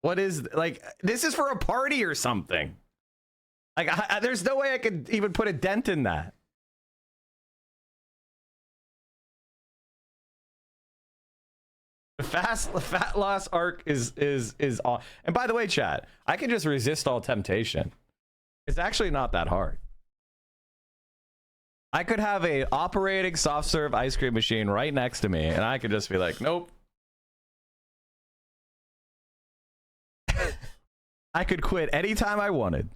What is, like, this is for a party or something. Like, there's no way I could even put a dent in that. The fat loss arc is all. And by the way, chat, I can just resist all temptation. It's actually not that hard. I could have a operating soft serve ice cream machine right next to me, and I could just be like, nope. I could quit anytime I wanted.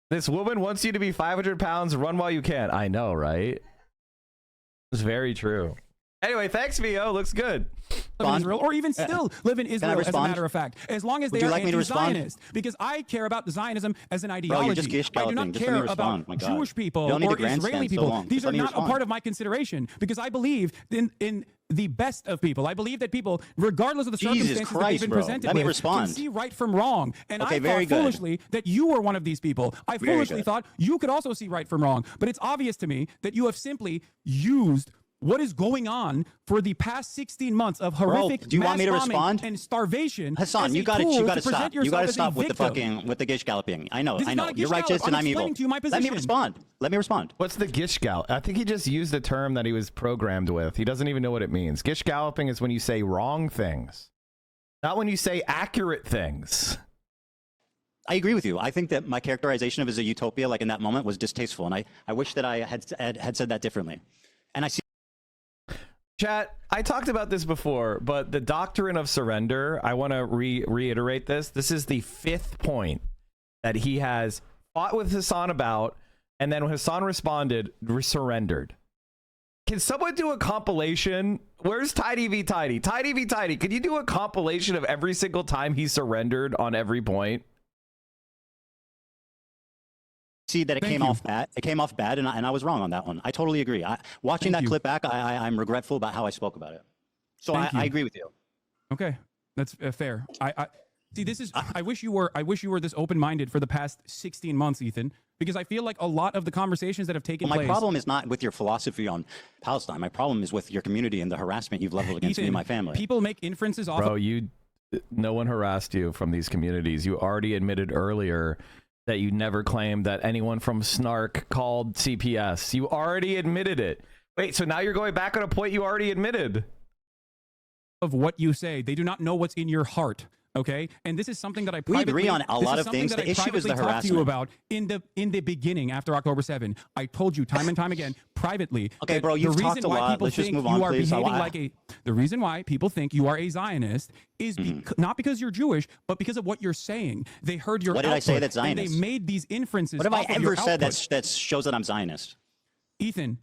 This woman wants you to be 500 pounds, run while you can. I know, right? It's very true. Anyway, thanks, VO. Looks good. live in Israel, or even still live in Israel, as a matter of fact, as long as they are anti-Zionist. Because I care about Zionism as an ideology. I do not care about Jewish people or Israeli people. These are not a part of my consideration, because I believe in the best of people. I believe that people, regardless of the circumstances that they've been presented with, can see right from wrong. And I thought foolishly that you were one of these people. I foolishly thought you could also see right from wrong. But it's obvious to me that you have simply used what is going on for the past 16 months of horrific do you want me to respond? And starvation. Hasan, you got to stop. You got to stop with the gish galloping. I know. You're righteous and I'm evil. Let me respond. What's the gish gallop? I think he just used a term that he was programmed with. He doesn't even know what it means. Gish galloping is when you say wrong things, not when you say accurate things. I agree with you. I think that my characterization of it as a utopia, like in that moment, was distasteful, and I wish that I had said that differently. And I see. Chat, I talked about this before, but the doctrine of surrender, I want to reiterate this. This is the 5th point that he has fought with Hasan about, and then when Hasan responded, surrendered. Can someone do a compilation? Where's Tidy v Tidy? Tidy v Tidy, can you do a compilation of every single time he surrendered on every point? See that it came off bad. It came off bad, and I was wrong on that one. I totally agree. Watching that clip back, I'm regretful about how I spoke about it. So I agree with you. Okay, that's fair. I see. This is. I wish you were this open-minded for the past 16 months, Ethan, because I feel like a lot of the conversations that have taken place. My problem is not with your philosophy on Palestine. My problem is with your community and the harassment you've leveled against me and my family. People make inferences off. Bro, no one harassed you from these communities. You already admitted earlier that you never claimed that anyone from Snark called CPS. You already admitted it. Wait, so now you're going back on a point you already admitted. Of what you say. They do not know what's in your heart. Okay, and this is something that I we agree on a lot of things. The issue is the harassment. Talked to you about in the beginning after October 7. I told you time and time again privately. Okay, bro, you've talked a lot. Let's just move on, please. The reason why people think you are a Zionist is not because you're Jewish, but because of what you're saying. They heard your. What did I say that's Zionist? And they made these inferences. What have I ever said that shows that I'm Zionist? Ethan,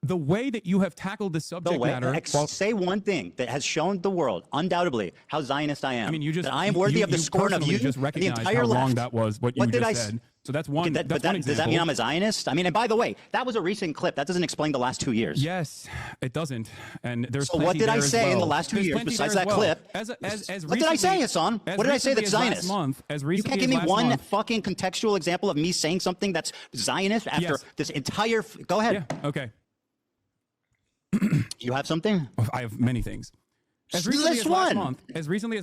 the way that you have tackled the subject matter. Say one thing that has shown the world, undoubtedly, how Zionist I am. I mean, you just. That I am worthy of the scorn of you, just the entire how left. Wrong that was what you just said. So that's one. Does that mean I'm a Zionist? I mean, and by the way, that was a recent clip. That doesn't explain the last 2 years. Yes, it doesn't. And there's. So what did I say in the last 2 years besides that clip? What did I say, Hassan? What did I say that's Zionist? You can't give me one fucking contextual example of me saying something that's Zionist after this entire. Go ahead. Yeah. Okay. You have something? I have many things. As recently as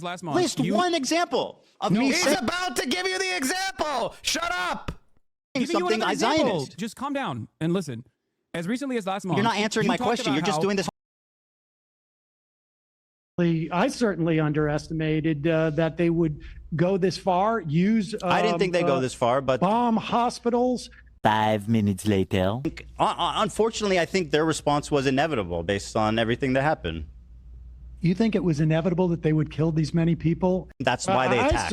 last month. List one example of me saying. He's about to give you the example. Shut up. Something I Zionist. Just calm down and listen. As recently as last month. You're not answering my question. You're just doing this. I certainly underestimated that they would go this far. I didn't think they'd go this far, but bomb hospitals. 5 minutes later. Unfortunately, I think their response was inevitable based on everything that happened. You think it was inevitable that they would kill these many people? That's why they attacked.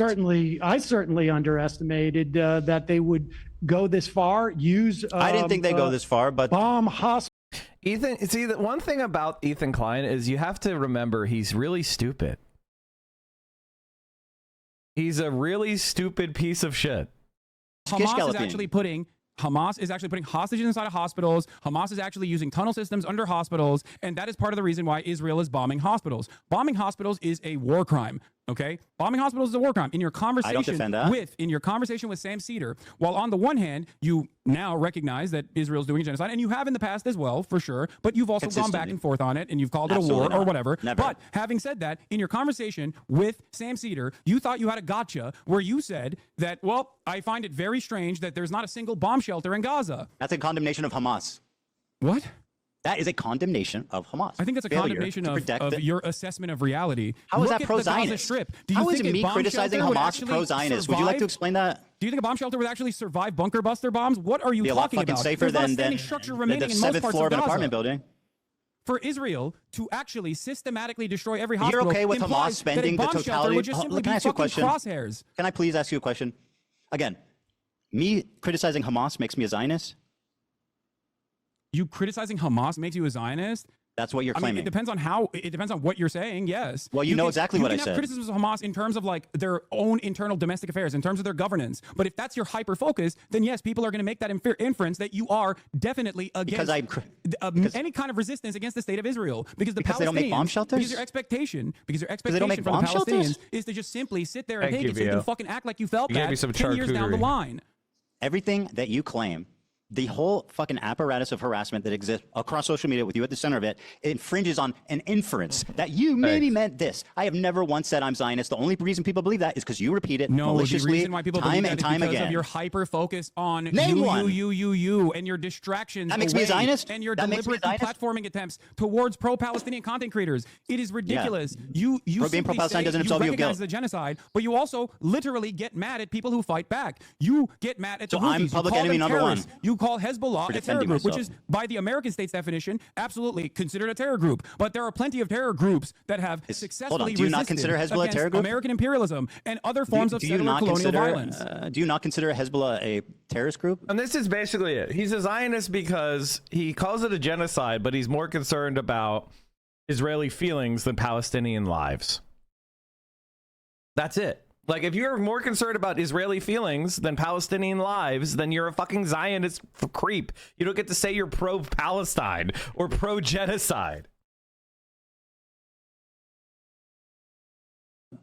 I certainly underestimated that they would go this far. I didn't think they'd go this far, but bomb hospitals. Ethan, see, the one thing about Ethan Klein is you have to remember he's really stupid. He's a really stupid piece of shit. Hamas is actually putting hostages inside of hospitals. Hamas is actually using tunnel systems under hospitals, and that is part of the reason why Israel is bombing hospitals. Bombing hospitals is a war crime. Okay, bombing hospitals is a war crime. In your conversation with Sam Cedar, while on the one hand you now recognize that Israel's doing genocide, and you have in the past as well, for sure, but you've also gone back and forth on it, and you've called it a war or whatever. Never. But having said that, in your conversation with Sam Cedar, you thought you had a gotcha where you said that, well, I find it very strange that there's not a single bomb shelter in Gaza. That's a condemnation of Hamas. What? That is a condemnation of Hamas. I think that's a condemnation of your assessment of reality. How is that pro-Zionist? How is me criticizing Hamas pro-Zionist? Would you like to explain that? Do you think a bomb shelter would actually survive bunker buster bombs? What are you talking about? Safer than the 7th floor of an apartment building. For Israel to actually systematically destroy every hospital. You're okay with Hamas spending the totality? Can I ask you a question? Crosshairs. Can I please ask you a question? Again, me criticizing Hamas makes me a Zionist? You criticizing Hamas makes you a Zionist? That's what you're I mean, claiming. it depends on how. It depends on what you're saying. Yes. Well, you know exactly what I said. You can have criticisms of Hamas in terms of like their own internal domestic affairs, in terms of their governance. But if that's your hyper focus, then yes, people are going to make that inference that you are definitely against any kind of resistance against the state of Israel, because the Palestinians, they don't make bomb shelters. Because your expectation they from don't make the bomb Palestinians shelters? is to just simply sit there and Thank take you, it, so you Vito. can fucking act like you felt You gave me bad some 10 years down the charcuterie. line. Everything that you claim, the whole fucking apparatus of harassment that exists across social media with you at the center of it, infringes on an inference that you maybe meant this. I have never once said I'm Zionist. The only reason people believe that is because you repeat it No, the maliciously reason why people believe time that and is time because again. of your hyper focus on Name one. you, and your distractions. That makes me a away, Zionist? And your That makes me a deliberate Zionist? deplatforming attempts towards pro-Palestinian content creators. It is ridiculous. You Being simply pro-Palestine say doesn't you absolve you of recognize guilt. the genocide, but you also literally get mad at people who fight back. You get mad at the So I'm Houthis. You public call enemy them number one. terrorists. You call Hezbollah For a terror defending group, which myself. is by the American state's definition absolutely considered a terror group. But there are plenty of terror groups that have successfully do you not resisted consider Hezbollah a against terror group? American imperialism and other forms of do you settler not colonial consider, violence. do you not consider Hezbollah a terrorist group? And this is basically it. He's a Zionist because he calls it a genocide, but he's more concerned about Israeli feelings than Palestinian lives. That's it. Like, if you're more concerned about Israeli feelings than Palestinian lives, then you're a fucking Zionist creep. You don't get to say you're pro-Palestine or pro-genocide.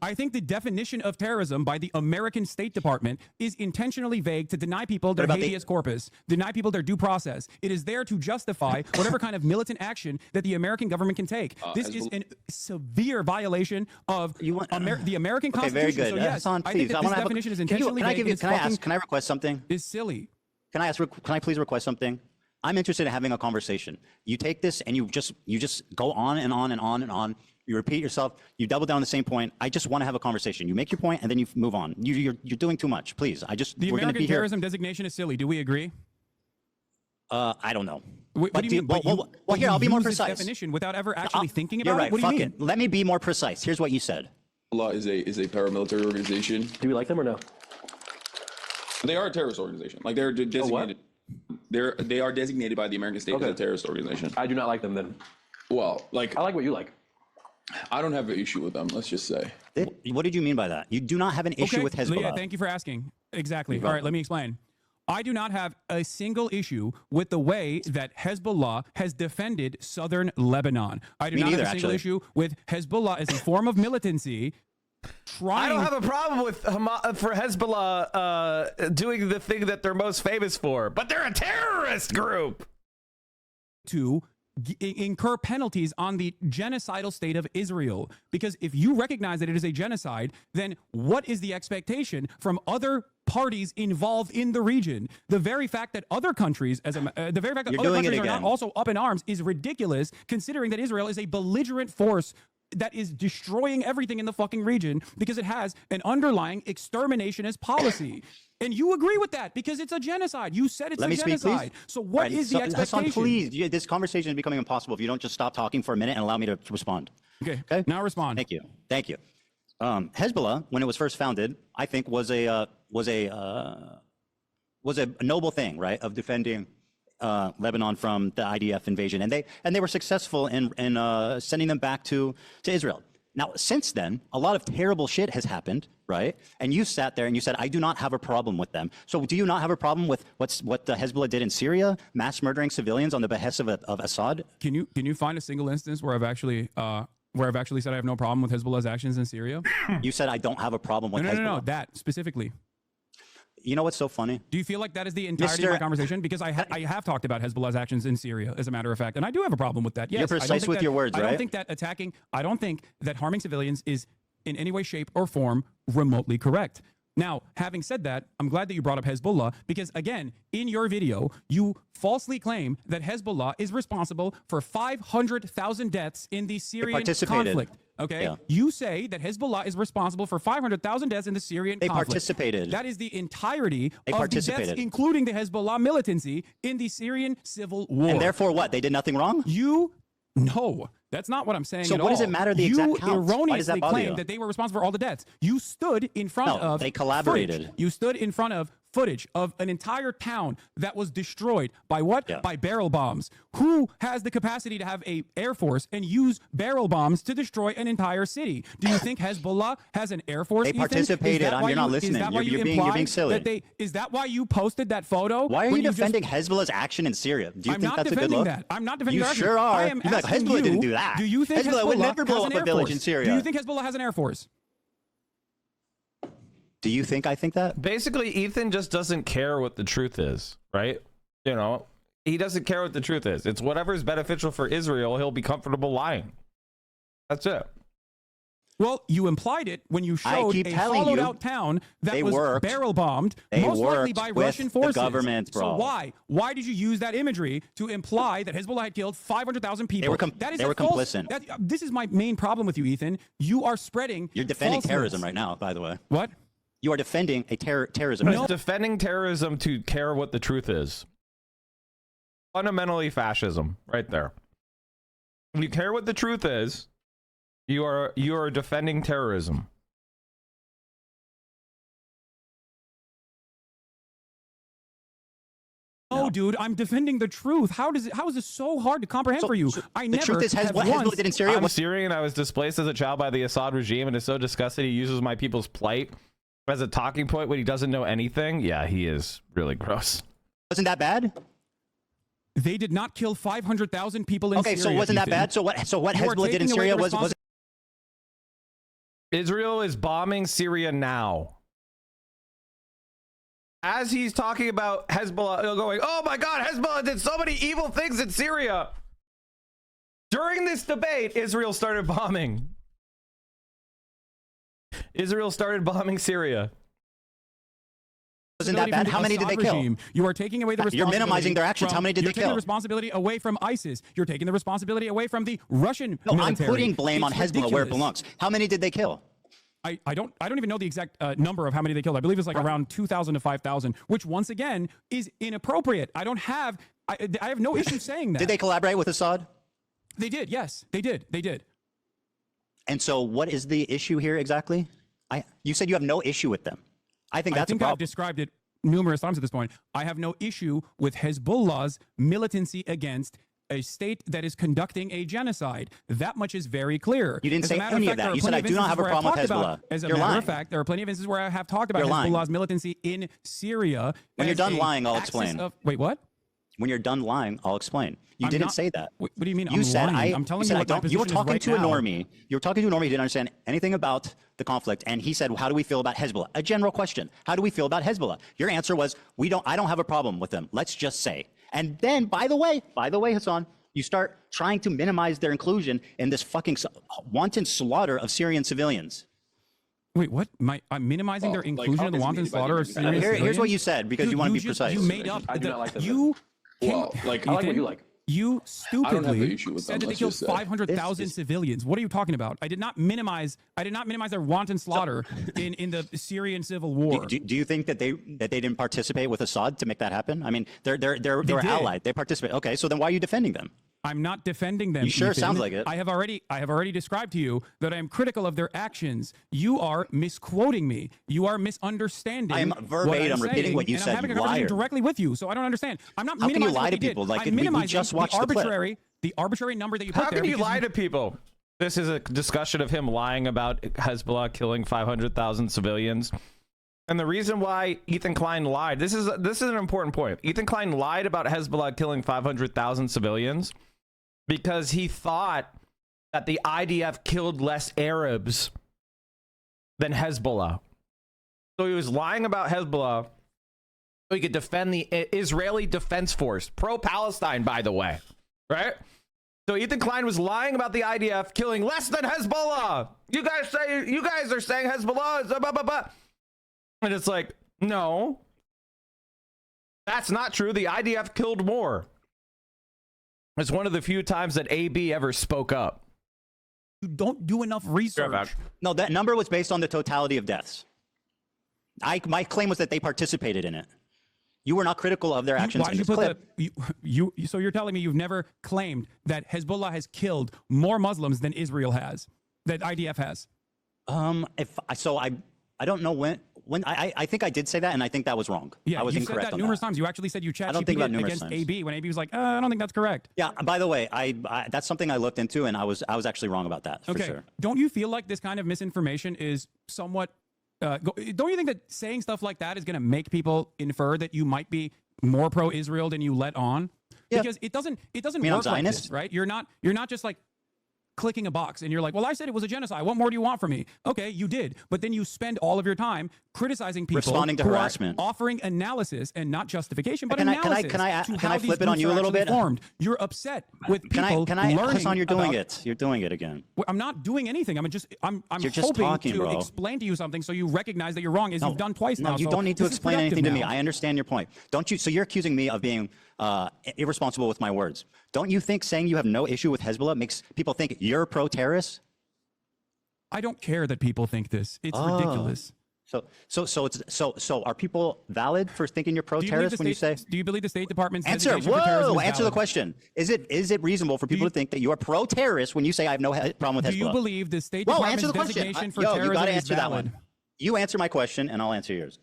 I think the definition of terrorism by the American State Department is intentionally vague to deny people their habeas corpus, deny people their due process. It is there to justify whatever kind of militant action that the American government can take. This is a severe violation of the American Okay, Constitution. very good. So yes, Hassan, I please. think that this definition is intentionally vague. Can I request something? Is silly. Can I please request something? I'm interested in having a conversation. You take this and you just go on and on and on and on. You repeat yourself. You double down on the same point. I just want to have a conversation. You make your point and then you move on. You're doing too much. Please. The we're going to American be here. terrorism designation is silly. Do we agree? I don't know. What do you mean? Well, here, I'll be more use this precise. definition without ever actually thinking You're about right. it. What do you mean? It. Let me be more precise. Here's what you said. Allah is a paramilitary organization. Do we like them or no? They are a terrorist organization. Like they're designated. They are designated by the American state as a terrorist organization. I do not like them then. Well, like I like what you like. I don't have an issue with them. Let's just say. What did you mean by that? You do not have an issue with Hezbollah. Yeah, thank you for asking. Exactly. All right, let me explain. I do not have a single issue with the way that Hezbollah has defended southern Lebanon. I do not have a single issue with Hezbollah as a form of militancy. I don't have a problem with for Hezbollah doing the thing that they're most famous for, but they're a terrorist group. To incur penalties on the genocidal state of Israel. Because if you recognize that it is a genocide, then what is the expectation from other parties involved in the region? The very fact that other countries, the very fact that other countries are not also up in arms is ridiculous, considering that Israel is a belligerent force that is destroying everything in the fucking region because it has an underlying exterminationist policy. And you agree with that because it's a genocide. You said it's a genocide. So what is the expectation? Hassan, please, this conversation is becoming impossible if you don't just stop talking for a minute and allow me to respond. Okay. Now respond. Thank you. Thank you. Hezbollah, when it was first founded, I think was a noble thing, right, of defending Lebanon from the IDF invasion, and they were successful in sending them back to Israel. Now, since then, a lot of terrible shit has happened, right? And you sat there and you said, I do not have a problem with them. So do you not have a problem with what the Hezbollah did in Syria, mass murdering civilians on the behest of Assad? Can you find a single instance where I've actually said I have no problem with Hezbollah's actions in Syria? You said I don't have a problem with Hezbollah. No, that specifically. You know what's so funny? Do you feel like that is the entirety of my conversation? Because I have talked about Hezbollah's actions in Syria, as a matter of fact, and I do have a problem with that. Yes, you're precise with your words, right? I don't think that harming civilians is in any way, shape, or form remotely correct. Now, having said that, I'm glad that you brought up Hezbollah because, again, in your video, you falsely claim that Hezbollah is responsible for 500,000 deaths in the Syrian conflict. Okay, yeah. You say that Hezbollah is responsible for 500,000 deaths in the Syrian conflict. They participated. That is the entirety of the deaths, including the Hezbollah militancy in the Syrian civil war. And therefore, what? They did nothing wrong? No, that's not what I'm saying. So at what all. does it matter the exact count? You erroneously claimed that they were responsible for all the deaths. You stood in front of. They collaborated. You stood in front of footage of an entire town that was destroyed by what? By barrel bombs. Who has the capacity to have a air force and use barrel bombs to destroy an entire city? Do you think Hezbollah has an air force? They Ethan? participated. You're not listening. Is that why You're being silly. Is that why you posted that photo? Why are you defending Hezbollah's action in Syria? Do you I'm think not that's a good look? that. I'm not defending You that. sure are. I am You're like, asking Hezbollah you, didn't do that. Do you think Hezbollah would never blow has up an a air village force? in Syria. Do you think Hezbollah has an air force? Do you think I think that? Basically, Ethan just doesn't care what the truth is, right? You know, he doesn't care what the truth is. It's whatever's beneficial for Israel, he'll be comfortable lying. That's it. Well, you implied it when you showed a hollowed out town that was barrel bombed, most likely by Russian forces. The government, bro. So why? Why did you use that imagery to imply that Hezbollah had killed 500,000 people? They were complicit. This is my main problem with you, Ethan. You are spreading. You're defending falsehoods. terrorism right now, by the way. What? You are defending a terrorism. He's defending terrorism to care what the truth is. Fundamentally fascism, right there. When you care what the truth is, you are defending terrorism. No, dude, I'm defending the truth. How is this so hard to comprehend for you? The truth is, what Hezbollah did in Syria. I'm Syrian. I was displaced as a child by the Assad regime and is so disgusted he uses my people's plight as a talking point when he doesn't know anything. Yeah, he is really gross. Wasn't that bad? They did not kill 500,000 people in Syria. Okay, so wasn't that bad? So what Hezbollah did in Syria was Israel is bombing Syria now. As he's talking about Hezbollah going, oh my God, Hezbollah did so many evil things in Syria. During this debate, Israel started bombing. Israel started bombing Syria. Wasn't that bad? How many did they kill? You are taking away the responsibility. You're minimizing their actions. How many did they kill? You're taking the responsibility away from ISIS. You're taking the responsibility away from the Russian military. I'm putting blame on Hezbollah where it belongs. How many did they kill? I don't even know the exact number of how many they killed. I believe it's like around 2,000 to 5,000, which once again is inappropriate. I have no issue saying that. Did they collaborate with Assad? They did. Yes, they did. They did. And so what is the issue here exactly? You said you have no issue with them. I think that's a problem. I've described it numerous times at this point. I have no issue with Hezbollah's militancy against a state that is conducting a genocide. That much is very clear. You didn't say any of that. You said I do not have a problem with Hezbollah. As a matter of fact, there are plenty of instances where I have talked about Hezbollah's militancy in Syria. When you're done lying, I'll explain. Wait, what? When you're done lying, I'll explain. You didn't say that. What do you mean? You said I'm telling you what my position you were talking is to right a now. normie. You were talking to a normie who didn't understand anything about the conflict, and he said, "How do we feel about Hezbollah?" A general question. How do we feel about Hezbollah? Your answer was, I don't have a problem with them. Let's just say. And then, by the way, Hasan, you start trying to minimize their inclusion in this fucking wanton slaughter of Syrian civilians. Wait, what? I'm minimizing their inclusion in the wanton slaughter of Syrian civilians? Here's what you said, because you want to be precise. You made up. I do not like that. You Well, like, I like what you like. You I don't have the stupidly issue with said them, that they let's killed just say. 500,000 civilians. What are you talking about? I did not minimize their wanton slaughter in the Syrian civil war. Do you think that they didn't participate with Assad to make that happen? I mean, they're allied. They participate. Okay, so then why are you defending them? I'm not defending them. You sure Ethan. sounds like it. I have already described to you that I am critical of their actions. You are misquoting me. You are misunderstanding. I am verbatim repeating what you and said. I'm having You a conversation liar. directly with you, so I don't understand. I'm not How can you minimizing lie what to they people? did. Like, I'm we minimizing just watched the clip. the arbitrary number that you put How there. can you lie to people? This is a discussion of him lying about Hezbollah killing 500,000 civilians. And the reason why Ethan Klein lied, this is an important point. Ethan Klein lied about Hezbollah killing 500,000 civilians because he thought that the IDF killed less Arabs than Hezbollah. So he was lying about Hezbollah so he could defend the Israeli Defense Force, pro-Palestine, by the way, right? So Ethan Klein was lying about the IDF killing less than Hezbollah. You guys are saying Hezbollah is blah, blah, blah. And it's like, no, that's not true. The IDF killed more. It's one of the few times that AB ever spoke up. You don't do enough research. No, that number was based on the totality of deaths. My claim was that they participated in it. You were not critical of their actions. Why did you put that? So you're telling me you've never claimed that Hezbollah has killed more Muslims than Israel has, that IDF has? I don't know when I think I did say that, and I think that was wrong. Yeah, I was you incorrect said that on numerous times. You actually said you chat don't think about numerous against times. AB when AB was like, I don't think that's correct. Yeah. By the way, I that's something I looked into, and I was actually wrong about that. For Okay. sure. Don't you feel like this kind of misinformation is somewhat? Don't you think that saying stuff like that is going to make people infer that you might be more pro-Israel than you let on? Yeah. Because it doesn't mean work I'm like Zionist? this, right? You're not just like clicking a box and you're like, well, I said it was a genocide. What more do you want from me? Okay, you did. But then you spend all of your time criticizing people Responding to who harassment. are offering analysis and not justification, but Can I analysis. can I flip it on you a little bit? You're upset with people Can I learning Hasan, you're doing about, it. You're doing it again. Well, I'm not doing anything. I'm You're just hoping talking, to bro. explain to you something so you recognize that you're wrong, as you've done twice now. No, you So don't need to this is explain productive anything to me. now. I understand your point. Don't you? So you're accusing me of being irresponsible with my words. Don't you think saying you have no issue with Hezbollah makes people think you're pro-terrorist? I don't care that people think this. It's ridiculous. So are people valid for thinking you're pro-terrorist when you say? Do you believe the State Department's Answer. designation for terrorism Whoa! is Answer the valid? question. Is it reasonable for people to think that you are pro-terrorist when you say I have no problem with Hezbollah? Do you believe the State Whoa! Department's Answer the question. designation for You terrorism got to is answer that valid? one. You answer my question, and I'll answer yours.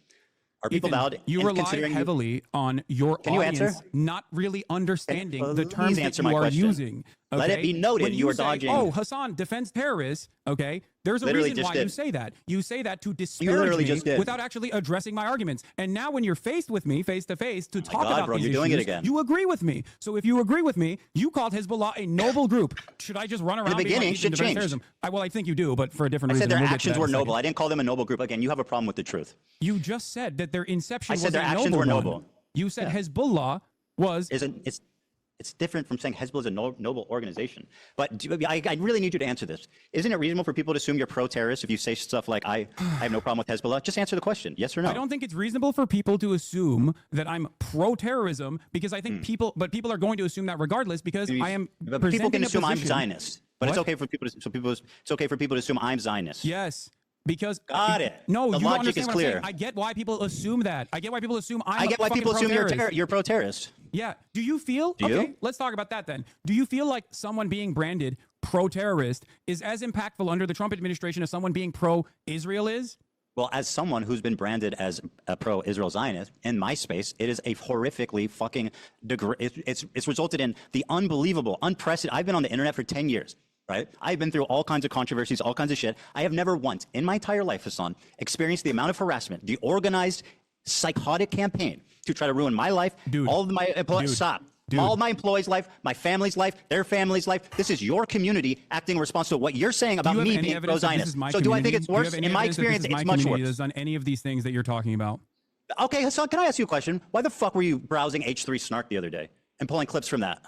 Are people Ethan, valid? you in rely considering heavily on your Can you audience answer? not really understanding the Please terms that answer you my are question. using. Let it okay? be noted When you are say, dodging. Oh, Hasan defends terrorists. Okay, there's a Literally reason just why you did. say that. You say that to You disparage literally me just did. without actually addressing my arguments. And now, when you're faced with me, face to face, to talk God, about bro, these you're doing it issues, again. you agree with me. So if you agree with me, you called Hezbollah a noble group. Should I just run around? In the being beginning, like, shit defends changed. terrorism? Well, I think you do, but for a different I reason. said their We'll get to actions that were in a second. noble. I didn't call them a noble group. Again, you have a problem with the truth. You just said that their inception I said was their a actions noble were one. noble. You said Yeah. Hezbollah was. It's different from saying Hezbollah is a noble organization. But I really need you to answer this. Isn't it reasonable for people to assume you're pro-terrorist if you say stuff like, I have no problem with Hezbollah? Just answer the question, yes or no? I don't think it's reasonable for people to assume that I'm pro-terrorism because I think people are going to assume that regardless because I am. But people can presenting a assume I'm position- Zionist. But it's What? okay for people to, it's okay for people to assume I'm Zionist. Yes. Because Got it. No, The you don't logic understand is what I'm saying. clear. I get why people assume that. I get why people assume I get why people assume you're pro-terrorist. Yeah. Do you feel? Do you? Okay, let's talk about that then. Do you feel like someone being branded pro-terrorist is as impactful under the Trump administration as someone being pro-Israel is? Well, as someone who's been branded as a pro-Israel Zionist in my space, it is a horrifically fucking it's resulted in the unbelievable, unprecedented. I've been on the internet for 10 years. Right? I've been through all kinds of controversies, all kinds of shit. I have never once in my entire life, Hasan, experienced the amount of harassment, the organized, psychotic campaign to try to ruin my life, all of my employees. Stop. All of my employees' life, my family's life, their family's life. This is your community acting responsible to what you're saying about me being pro-Zionist. So do I think it's worse? In my experience, it's much worse. Has done any of these things that you're talking about. Okay, Hasan, can I ask you a question? Why the fuck were you browsing H3 Snark the other day and pulling clips from that?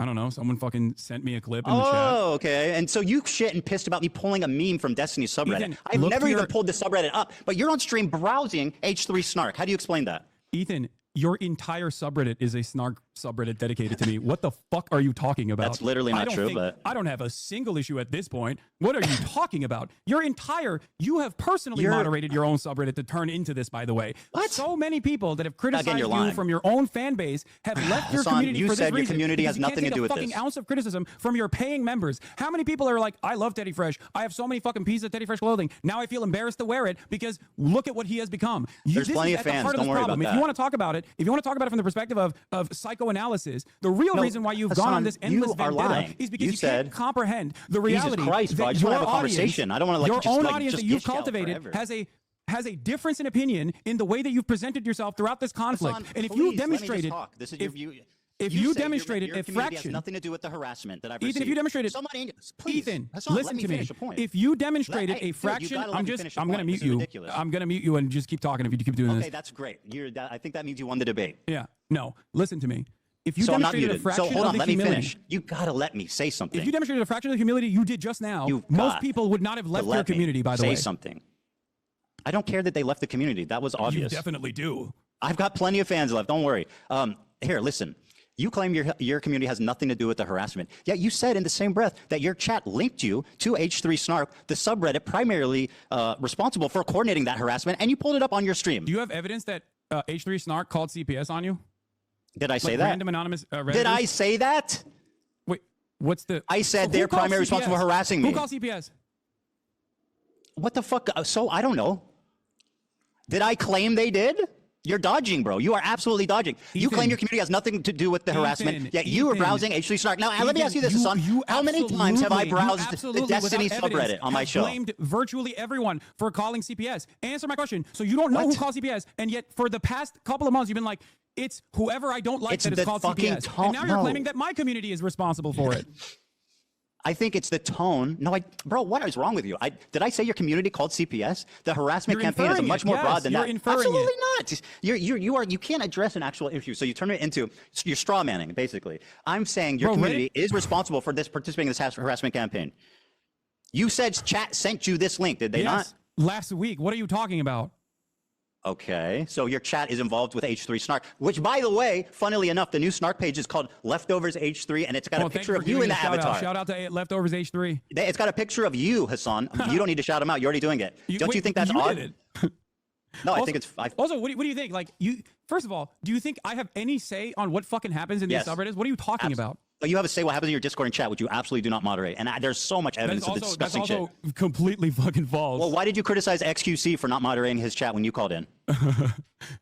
I don't know. Someone fucking sent me a clip in the chat. Oh, okay. And so you shit and pissed about me pulling a meme from Destiny's subreddit. Ethan, I've look never to even your- pulled the subreddit up, but you're on stream browsing H3 Snark. How do you explain that? Ethan, your entire subreddit is a snark subreddit dedicated to me. What the fuck are you talking about? That's literally not true, but I don't have a single issue at this point. What are you talking about? You have personally moderated your own subreddit to turn into this, by the way. What? So many people that have criticized you're you lying. from your own fan base have left your Hasan, community you for this said your reason. community because has you can't nothing to take do a with fucking this. ounce of criticism from your paying members. How many people are like, I love Teddy Fresh. I have so many fucking pieces of Teddy Fresh clothing. Now I feel embarrassed to wear it because look at what he has become. There's This plenty is of at the fans. heart of Don't this worry problem. about If you that. want to talk about it, if you want to talk about it from the perspective of psychoanalysis, the real reason why you've gone on Hasan, this endless you are vendetta lying. is because You you said- can't comprehend the Jesus reality Christ, bro, I that just wanna your have a conversation. audience, I don't wanna, like, your just, own like, audience just that you've dish out cultivated forever. has a difference in opinion in the way that you've presented yourself throughout this conflict. Hasan, and if please, you let me just demonstrated, talk. This is if, your view. if You you say demonstrated your a community fraction, has nothing to do with the harassment that I've Ethan, received. if you demonstrated, Please, Ethan, Hasan, let listen me to me. finish a point. If you demonstrated Hey, a dude, you fraction, gotta let me finish a I'm going to point. mute This is you. ridiculous. I'm going to mute you and just keep talking if you keep doing Okay, this. that's great. I think that means you won the debate. Yeah. No, listen to me. If you So I'm not demonstrated a muted. fraction So hold of on, the let me humility, finish. You gotta let me say something. if you demonstrated a fraction of the humility you did just now, most got people would not have left to let your community, me by the say way. something. I don't care that they left the community. That was obvious. You definitely do. I've got plenty of fans left. Don't worry. Here, listen. You claim your community has nothing to do with the harassment. Yet you said in the same breath that your chat linked you to H3 Snark, the subreddit primarily responsible for coordinating that harassment, and you pulled it up on your stream. Do you have evidence that H3 Snark called CPS on you? Did I say Like that? Random anonymous Redditors? Did I say that? Wait, what's the... I said So they're who called primarily responsible CPS? for harassing me. Who called CPS? What the fuck? So I don't know. Did I claim they did? You're dodging, bro. You are absolutely dodging. You claim your community has nothing to do with the harassment, yet you were browsing H3 Snark. Now, let me ask you this, Hasan. How many times have I browsed the Destiny subreddit on my show? Blamed virtually everyone for calling CPS. Answer my question. So you don't know who called CPS, and yet for the past couple of months, you've been like, it's whoever I don't like that is called CPS. And now you're claiming that my community is responsible for it. I think it's the tone. No, bro, what is wrong with you? Did I say your community called CPS? The harassment campaign is much more broad than that. Absolutely not. You can't address an actual issue, so you turn it into you're straw manning, basically. I'm saying your community is responsible for participating in this harassment campaign. You said chat sent you this link, did they not? Last week. What are you talking about? Okay, so your chat is involved with H3 Snark, which, by the way, funnily enough, the new Snark page is called Leftovers H3, and it's got a picture of you in the avatar. Shout out to Leftovers H3. It's got a picture of you, Hasan. You don't need to shout him out. You're already doing it. Don't you think that's odd? No, I think it's. Also, what do you think? Like, first of all, do you think I have any say on what fucking happens in these subreddits? What are you talking about? But you have a say what happens in your Discord and chat, which you absolutely do not moderate. And there's so much evidence of this disgusting shit. That's also completely fucking false. Well, why did you criticize XQC for not moderating his chat when you called in?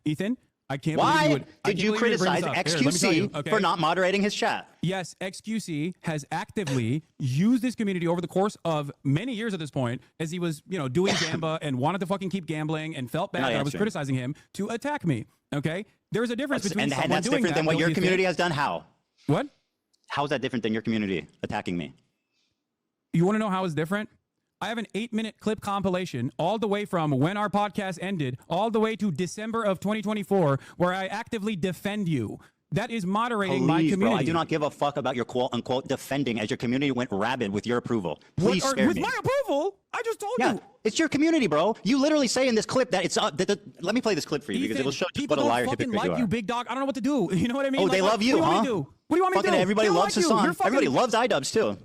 Ethan, I can't believe you would. Why did you criticize XQC for not moderating his chat? Yes, XQC has actively used this community over the course of many years at this point, as he was, doing Gamba and wanted to fucking keep gambling and felt bad that I was criticizing him to attack me. Okay? There's a difference between someone that's doing different than what your community has done. How? What? How is that different than your community attacking me? You want to know how it's different? I have an 8-minute clip compilation all the way from when our podcast ended all the way to December of 2024 where I actively defend you. That is moderating my community. Bro, I do not give a fuck about your quote-unquote defending as your community went rabid with your approval. Please spare me. With my approval? I just told you. It's your community, bro. You literally say in this clip that it's let me play this clip for you, because it will show you what a liar hypocrite you are. People don't fucking like you, big dog. I don't know what to do. You know what I mean? Oh, they love you, huh? What do you want me to do? Everybody loves Hasan. Everybody loves iDubbbz too.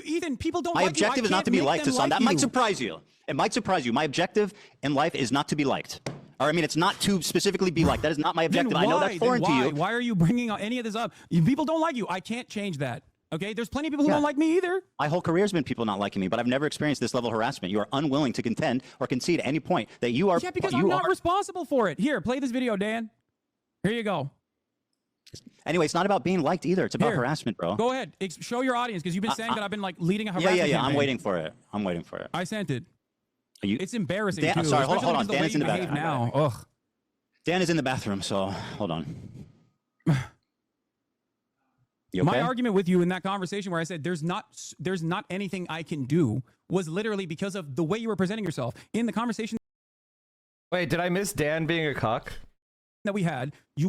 Ethan, people don't like you. My objective is not to be liked, Hasan. That might surprise you. It might surprise you. My objective in life is not to be liked. Or, I mean, it's not to specifically be liked. That is not my objective. I know that's foreign to you. Why are you bringing any of this up? People don't like you. I can't change that. Okay? There's plenty of people who don't like me either. My whole career has been people not liking me, but I've never experienced this level of harassment. You are unwilling to contend or concede at any point that you are. Yeah, because I'm not responsible for it. Here, play this video, Dan. Here you go. Anyway, it's not about being liked either. It's about harassment, bro. Go ahead. Show your audience, because you've been saying that I've been like leading a harassment campaign. I'm waiting for it. I sent it. It's embarrassing. Dan, too, sorry, hold on. Dan is in the bathroom now. Ugh. Dan is in the bathroom, so hold on. You okay? My argument with you in that conversation where I said there's not anything I can do was literally because of the way you were presenting yourself in the conversation. Wait, did I miss Dan being a cuck? That we had, you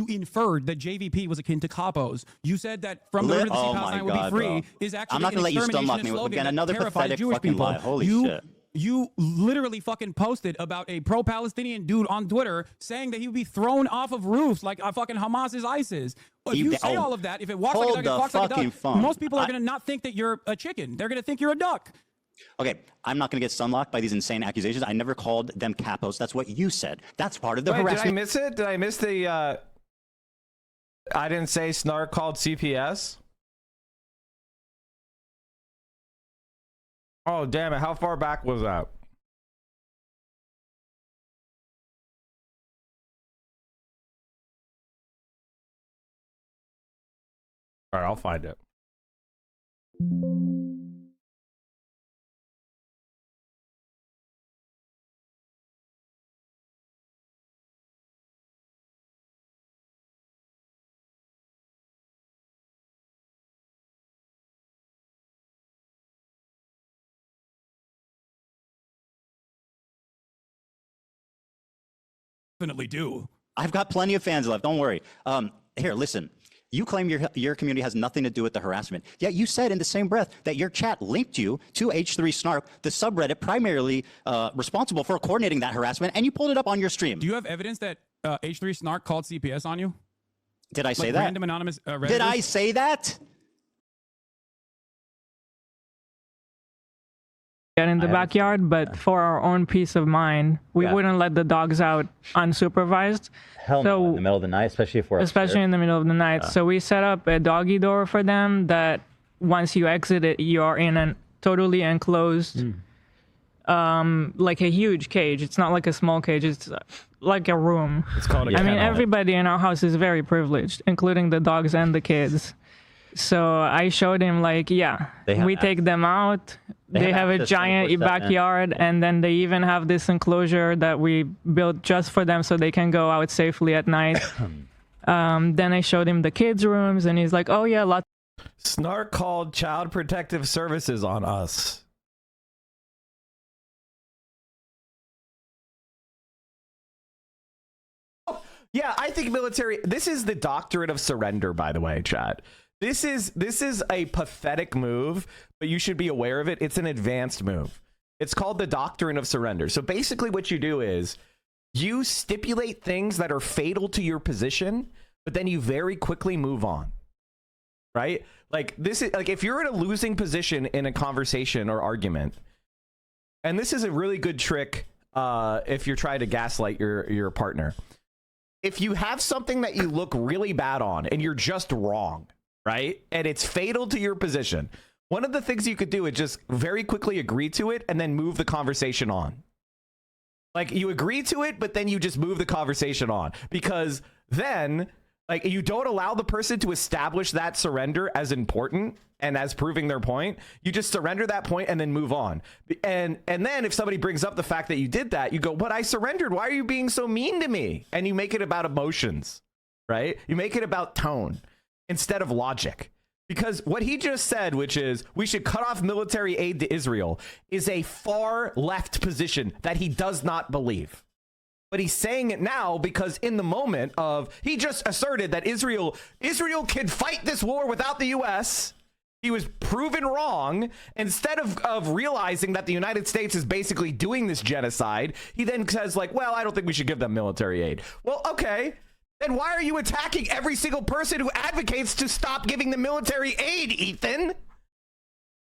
inferred that JVP was akin to capos. You said that from the emergency Palestine would be free bro. is actually I'm not an gonna let you stunlock me slogan again. Another pathetic Jewish fucking people. lie. Holy shit. You literally fucking posted about a pro-Palestinian dude on Twitter saying that he would be thrown off of roofs like fucking Hamas is ISIS. If you say all of that, if it walks like a duck, it walks like a duck, most people are going to not think that you're a chicken. They're going to think you're a duck. Okay, I'm not going to get sunlocked by these insane accusations. I never called them capos. That's what you said. That's part of the harassment. Did I miss it? Did I miss the, I didn't say Snark called CPS? Oh, damn it. How far back was that? All right, I'll find it. Definitely do. I've got plenty of fans left. Don't worry. Here, listen. You claim your community has nothing to do with the harassment. Yet you said in the same breath that your chat linked you to H3 Snark, the subreddit primarily responsible for coordinating that harassment, and you pulled it up on your stream. Do you have evidence that H3 Snark called CPS on you? Did I say that? Random anonymous Redditors? Did I say that? Get in the backyard, but for our own peace of mind, we wouldn't let the dogs out unsupervised. Hell no, in the middle of the night, especially if we're especially in the middle of the night. So we set up a doggy door for them that once you exit it, you are in a totally enclosed like a huge cage. It's not like a small cage. It's like a room. It's called a I mean, kennel. everybody in our house is very privileged, including the dogs and the kids. So I showed him like, yeah, we take them out. They have a giant backyard, and then they even have this enclosure that we built just for them so they can go out safely at night. Then I showed him the kids' rooms, and he's like, oh yeah, lots. Snark called Child Protective Services on us. Yeah, I think military. This is the doctrine of surrender, by the way, chat. This is a pathetic move, but you should be aware of it. It's an advanced move. It's called the doctrine of surrender. So basically what you do is you stipulate things that are fatal to your position, but then you very quickly move on. Right? Like this is like if you're in a losing position in a conversation or argument, and this is a really good trick if you're trying to gaslight your partner. If you have something that you look really bad on and you're just wrong, right? And it's fatal to your position. One of the things you could do is just very quickly agree to it and then move the conversation on. Like you agree to it, but then you just move the conversation on, because then like you don't allow the person to establish that surrender as important and as proving their point. You just surrender that point and then move on. And then if somebody brings up the fact that you did that, you go, but I surrendered. Why are you being so mean to me? And you make it about emotions, right? You make it about tone instead of logic. Because what he just said, which is we should cut off military aid to Israel, is a far left position that he does not believe. But he's saying it now because in the moment of, he just asserted that Israel can fight this war without the U.S. He was proven wrong. Instead of realizing that the United States is basically doing this genocide, he then says like, well, I don't think we should give them military aid. Well, okay. Then why are you attacking every single person who advocates to stop giving the military aid, Ethan?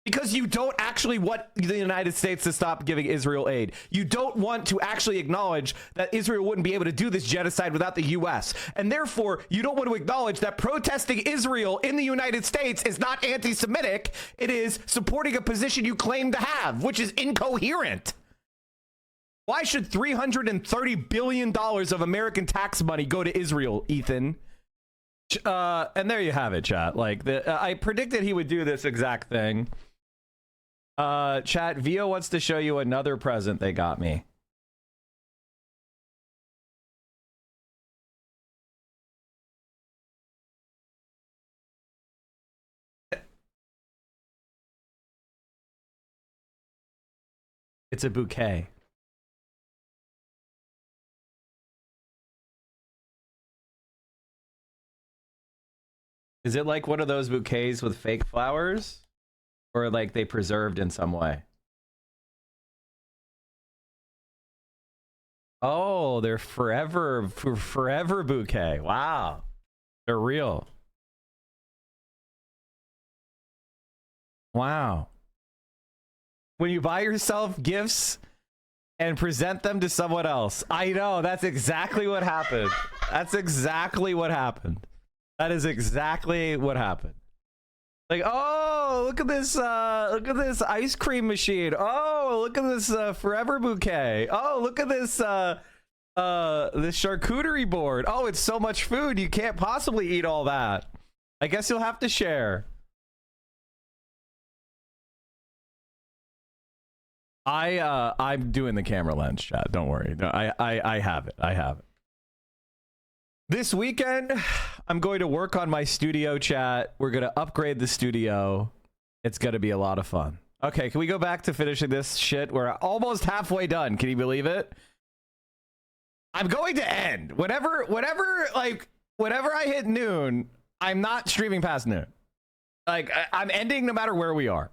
Because you don't actually want the United States to stop giving Israel aid. You don't want to actually acknowledge that Israel wouldn't be able to do this genocide without the U.S. And therefore, you don't want to acknowledge that protesting Israel in the United States is not anti-Semitic. It is supporting a position you claim to have, which is incoherent. Why should $330 billion of American tax money go to Israel, Ethan? And there you have it, chat. Like, I predicted he would do this exact thing. Chat, Vio wants to show you another present they got me. It's a bouquet. Is it like one of those bouquets with fake flowers? Or like they preserved in some way? Oh, they're forever bouquet. Wow. They're real. Wow. When you buy yourself gifts and present them to someone else. I know, that's exactly what happened. That's exactly what happened. That is exactly what happened. Like, oh, look at this ice cream machine. Oh, look at this forever bouquet. Oh, look at this this charcuterie board. Oh, it's so much food. You can't possibly eat all that. I guess you'll have to share. I'm doing the camera lens, chat. Don't worry. No, I have it. I have it. This weekend, I'm going to work on my studio, chat. We're going to upgrade the studio. It's going to be a lot of fun. Okay, can we go back to finishing this shit? We're almost halfway done. Can you believe it? I'm going to end. Whenever I hit noon, I'm not streaming past noon. Like, I'm ending no matter where we are.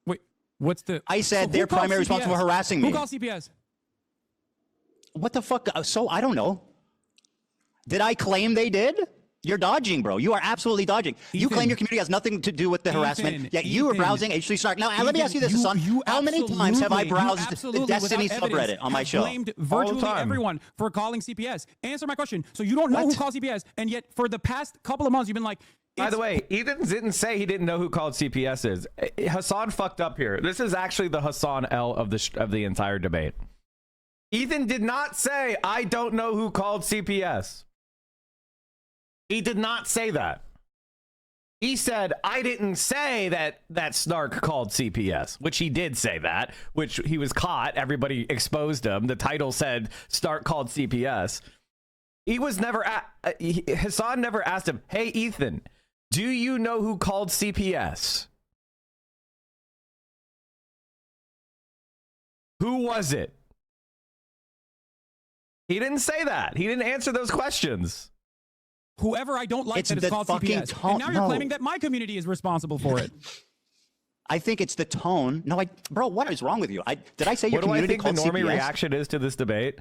Wait, what's the... I said they're primarily responsible for harassing me. Who called CPS? What the fuck? So, I don't know. Did I claim they did? You're dodging, bro. You are absolutely dodging. You claim your community has nothing to do with the harassment, yet you were browsing H3 Snark. Now, let me ask you this, Hasan. How many times have I browsed the Destiny subreddit on my show? Blamed virtually everyone for calling CPS. Answer my question. So you don't know who called CPS, and yet for the past couple of months, you've been like, By the way, Ethan didn't say he didn't know who called CPS is. Hasan fucked up here. This is actually the Hasan L of the entire debate. Ethan did not say, I don't know who called CPS. He did not say that. He said, I didn't say that Snark called CPS, which he did say that, which he was caught. Everybody exposed him. The title said Snark called CPS. He was never, Hasan never asked him, hey, Ethan, do you know who called CPS? Who was it? He didn't say that. He didn't answer those questions. Whoever I don't like that is called CPS. And now you're claiming that my community is responsible for it. I think it's the tone. No, bro, what is wrong with you? Did I say your community called CPS? What do I think the normie reaction is to this debate?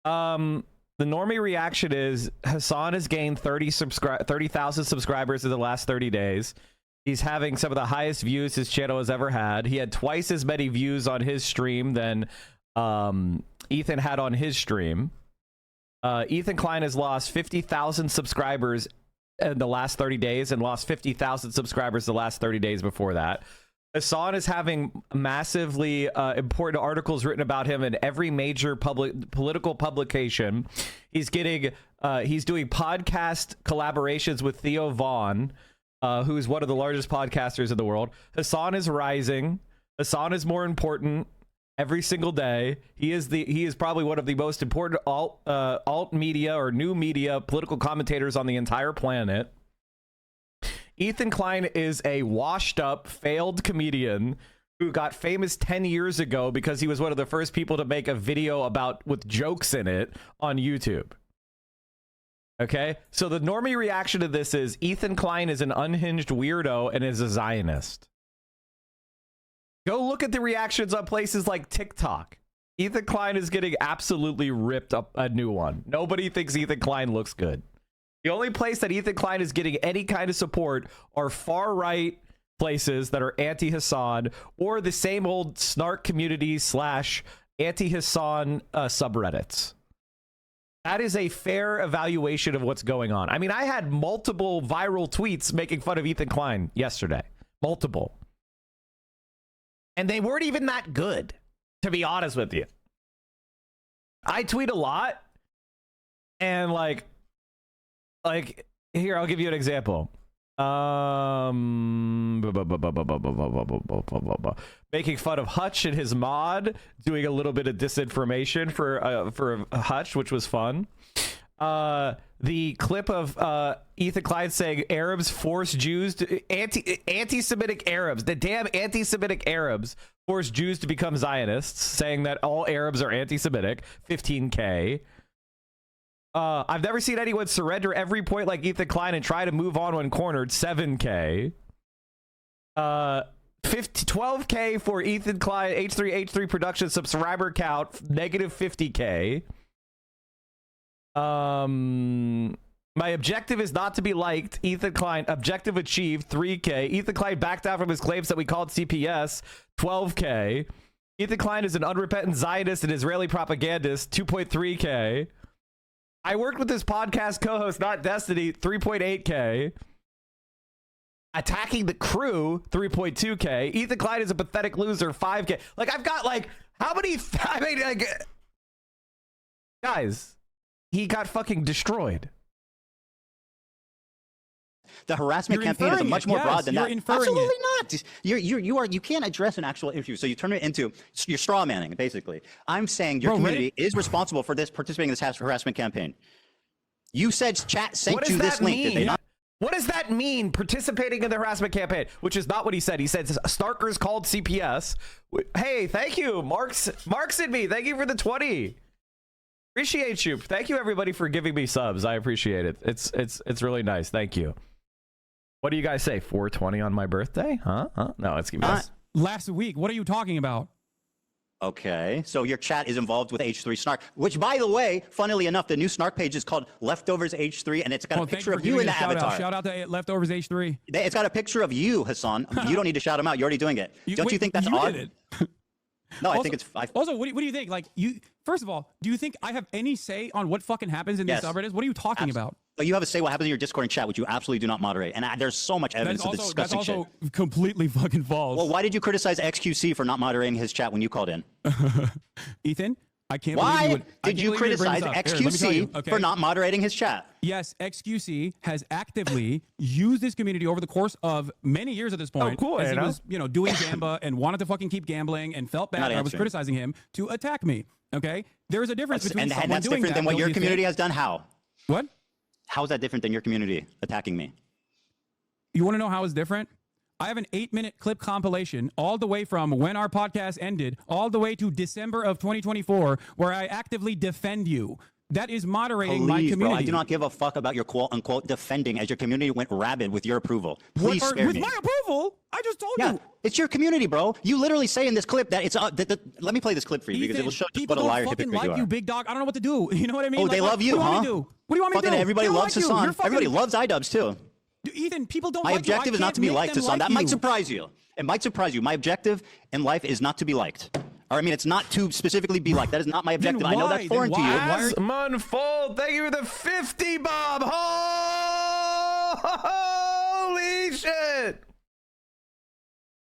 The normie reaction is Hasan has gained 30,000 subscribers in the last 30 days. He's having some of the highest views his channel has ever had. He had twice as many views on his stream than Ethan had on his stream. Ethan Klein has lost 50,000 subscribers in the last 30 days and lost 50,000 subscribers the last 30 days before that. Hasan is having massively important articles written about him in every major political publication. He's getting, he's doing podcast collaborations with Theo Vaughn, who's one of the largest podcasters in the world. Hasan is rising. Hasan is more important every single day. He is probably one of the most important alt media or new media political commentators on the entire planet. Ethan Klein is a washed up, failed comedian who got famous 10 years ago because he was one of the first people to make a video with jokes in it on YouTube. Okay, so the normie reaction to this is Ethan Klein is an unhinged weirdo and is a Zionist. Go look at the reactions on places like TikTok. Ethan Klein is getting absolutely ripped up a new one. Nobody thinks Ethan Klein looks good. The only place that Ethan Klein is getting any kind of support are far-right places that are anti-Hasan or the same old snark community / anti-Hasan subreddits. That is a fair evaluation of what's going on. I mean, I had multiple viral tweets making fun of Ethan Klein yesterday. Multiple. And they weren't even that good, to be honest with you. I tweet a lot. And like here, I'll give you an example. Making fun of Hutch and his mod, doing a little bit of disinformation for Hutch, which was fun. The clip of Ethan Klein saying Arabs force Jews to anti-Semitic Arabs, the damn anti-Semitic Arabs force Jews to become Zionists, saying that all Arabs are anti-Semitic. 15K. I've never seen anyone surrender every point like Ethan Klein and try to move on when cornered. 7K. 12K for Ethan Klein H3 production subscriber count. Negative 50K. My objective is not to be liked. Ethan Klein objective achieved. 3K. Ethan Klein backed out from his claims that we called CPS. 12K. Ethan Klein is an unrepentant Zionist and Israeli propagandist. 2.3K. I worked with this podcast co-host, not Destiny, 3.8K. Attacking the crew, 3.2K. Ethan Klein is a pathetic loser, 5K. Like, I've got, like, how many... I mean, like... Guys, he got fucking destroyed. The harassment campaign is much more broad than that. Absolutely not. You can't address an actual issue, so you turn it into you're straw manning, basically. I'm saying your community is responsible for participating in this harassment campaign. You said chat sent you this link. Did they not? What does that mean, participating in the harassment campaign? Which is not what he said. He said Starkers called CPS. Hey, thank you, Mark's and me. Thank you for the 20. Appreciate you. Thank you, everybody, for giving me subs. I appreciate it. It's really nice. Thank you. What do you guys say? 420 on my birthday? Huh? No, it's last week. What are you talking about? Okay, so your chat is involved with H3 Snark, which, by the way, funnily enough, the new Snark page is called Leftovers H3, and it's got a picture of you in the avatar. Shout out to Leftovers H3. It's got a picture of you, Hasan. You don't need to shout him out. You're already doing it. Don't you think that's odd? No, I think it's... Also, what do you think? Like, first of all, do you think I have any say on what fucking happens in these subreddits? What are you talking about? But you have a say what happens in your Discord and chat, which you absolutely do not moderate. And there's so much evidence of the disgusting that's also shit. completely fucking false. Well, why did you criticize XQC for not moderating his chat when you called in? Ethan, I can't Why believe did you criticize XQC for not moderating his chat? Yes, XQC has actively used this community over the course of many years at this point. Oh, cool, as he Anna. was, doing Gamba and wanted to fucking keep gambling and felt bad Not that I was answering. criticizing him to attack me. Okay? There is a difference between And someone that's doing different that, than what don't your you community think? has done. How? What? How is that different than your community attacking me? You want to know how it's different? I have an 8-minute clip compilation all the way from when our podcast ended all the way to December of 2024 where I actively defend you. That is moderating my Please, community. bro, I do not give a fuck about your quote-unquote defending as your community went rabid with your approval. Please spare with me. my approval? I just told you. It's your community, bro. You literally say in this clip that it's let me play this clip for you because it will show just people what a liar don't fucking typically like you you, are. big dog. I don't know what to do. You know what I mean? Oh, they love you, what huh? Do you want me to do? What do you want me to Fucking do? everybody They loves like you. Hasan. You're fucking- Everybody loves iDubbbz too. Ethan, people don't My like you. I objective is not can't to be make liked, them Hasan. like That might you. surprise you. It might surprise you. My objective in life is not to be liked. Or I mean, it's not to specifically be liked. That is not my objective. I know that's foreign to you. Munfold, thank you for the 50, Bob. Holy shit.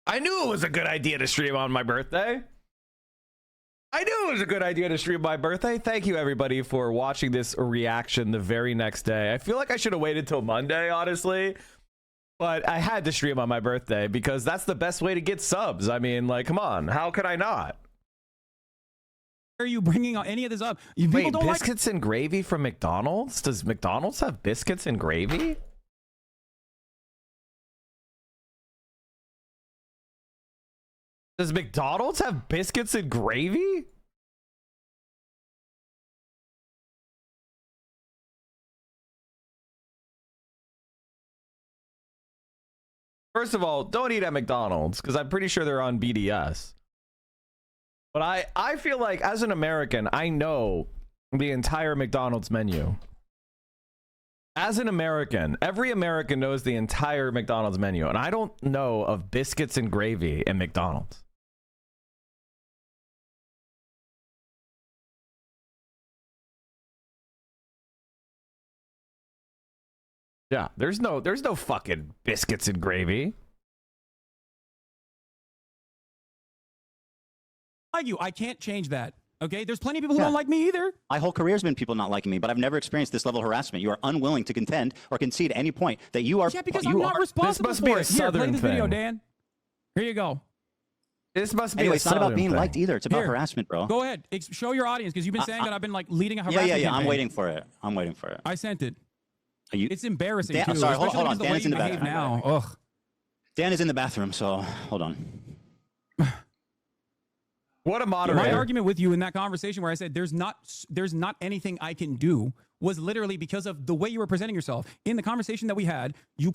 I knew it was a good idea to stream on my birthday. I knew it was a good idea to stream my birthday. Thank you, everybody, for watching this reaction the very next day. I feel like I should have waited till Monday, honestly. But I had to stream on my birthday because that's the best way to get subs. I mean, like, come on. How could I not? Are you bringing any of this up? People Wait, don't like biscuits and gravy from McDonald's? Does McDonald's have biscuits and gravy? Does McDonald's have biscuits and gravy? First of all, don't eat at McDonald's because I'm pretty sure they're on BDS. But I feel like as an American, I know the entire McDonald's menu. As an American, every American knows the entire McDonald's menu, and I don't know of biscuits and gravy in McDonald's. Yeah, there's no fucking biscuits and gravy. you. I can't change that. Okay, there's plenty of people who don't like me either. My whole career has been people not liking me, but I've never experienced this level of harassment. You are unwilling to contend or concede at any point that you are. Yeah, because you I'm not are, responsible This must for be a it. Here, play Southern this video, thing. Dan. Here you go. This must be Anyway, a it's not about Southern being thing. liked either. It's about Here, harassment, bro. Go ahead. Show your audience because you've been saying that I've been like leading a Yeah, harassment yeah. I'm campaign. waiting for it. I'm waiting for it. I sent it. Are you, It's embarrassing Dan, too. sorry, hold especially on. because Dan the is in the way you behave bathroom. now. Ugh. Dan is in the bathroom, so hold on. What a moderator. My argument with you in that conversation where I said there's not anything I can do was literally because of the way you were presenting yourself. In the conversation that we had, you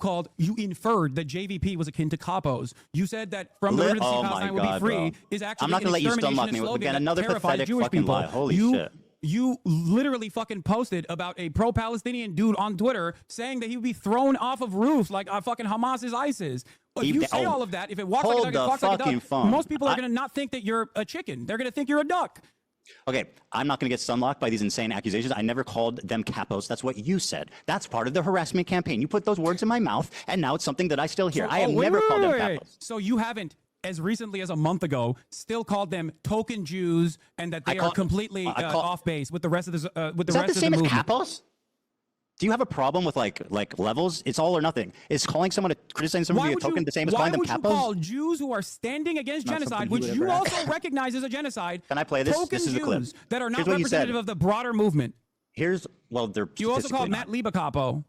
inferred that JVP was akin to capos. You said that from the Emergency Palestine would be free is actually I'm not an gonna let you extermination stomach me with slogan again that another terrifies pathetic Jewish fucking people. lie. Holy shit. You literally fucking posted about a pro-Palestinian dude on Twitter saying that he would be thrown off of roofs like fucking Hamas is ISIS. If you say all of that, if it walks like a duck, it walks like a duck, phone. most people are going to not think that you're a chicken. They're going to think you're a duck. Okay, I'm not going to get sunlocked by these insane accusations. I never called them capos. That's what you said. That's part of the harassment campaign. You put those words in my mouth, and now it's something that I still hear. I have never called them capos. So you haven't, as recently as a month ago, still called them token Jews and that they are completely off base with the rest of the with the Is that rest the same of as the movement. capos? Do you have a problem with like levels? It's all or nothing. Is calling someone criticizing someone to be a token the same as calling them capos? Why would you call Jews who are standing against Not genocide, something which he would you ever also recognize as a genocide? Can I play this? Token This is the clip. Jews that are not Here's what he said. representative of the broader movement. They're You also called statistically Matt Lieb a capo.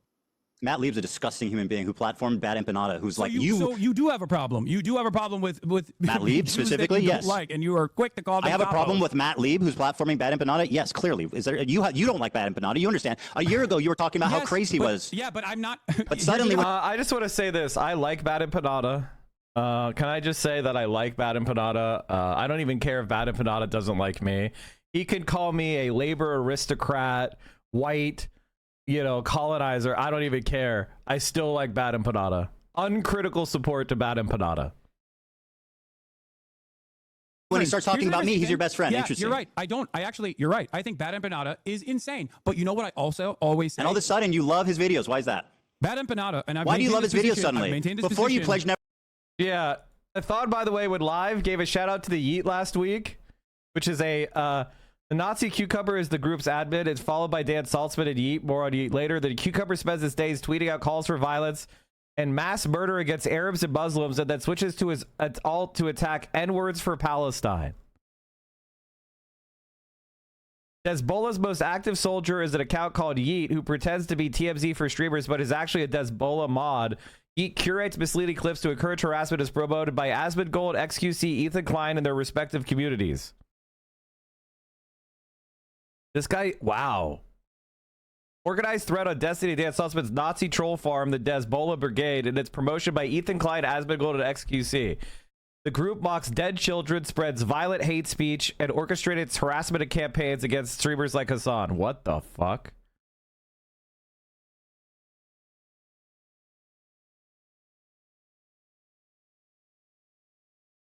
Matt Lieb's a disgusting human being who platformed Bad Empanada, who's So you do have a problem. You do have a problem with Matt Lieb Jews that specifically, you don't yes. like, and you are quick to call them I have a problem capos. with Matt Lieb, who's platforming Bad Empanada. Yes, clearly. Is there you don't like Bad Empanada? You understand? A year ago, you were talking about how crazy he was. Yeah, but I'm not. But suddenly, I just want to say this. I like Bad Empanada. Can I just say that I like Bad Empanada? I don't even care if Bad Empanada doesn't like me. He can call me a labor aristocrat, white, colonizer. I don't even care. I still like Bad Empanada. Uncritical support to Bad Empanada. when he starts talking about me, he's your best friend. Yeah, Interesting. you're right. You're right. I think Bad Empanada is insane. But you know what I also always say? And all of a sudden, you love his videos. Why is that? Bad Empanada. And I've Why do you love his videos I've suddenly? maintained this Before you position. pledged never. Yeah. Hasan, by the way, would live gave a shout out to the Yeet last week, which is the Nazi Cucumber is the group's admin. It's followed by Dan Saltzman and Yeet. More on Yeet later. The Cucumber spends his days tweeting out calls for violence and mass murder against Arabs and Muslims, and then switches to his alt to attack N-words for Palestine. Hezbollah's most active soldier is an account called Yeet, who pretends to be TMZ for streamers, but is actually a Hezbollah mod. Yeet curates misleading clips to encourage harassment as promoted by Asmongold, XQC, Ethan Klein, and their respective communities. This guy, wow. Organized threat on Destiny Dan Sussman's Nazi troll farm, the Hezbollah Brigade, and its promotion by Ethan Klein, Asmongold, and XQC. The group mocks dead children, spreads violent hate speech, and orchestrates harassment and campaigns against streamers like Hasan. What the fuck?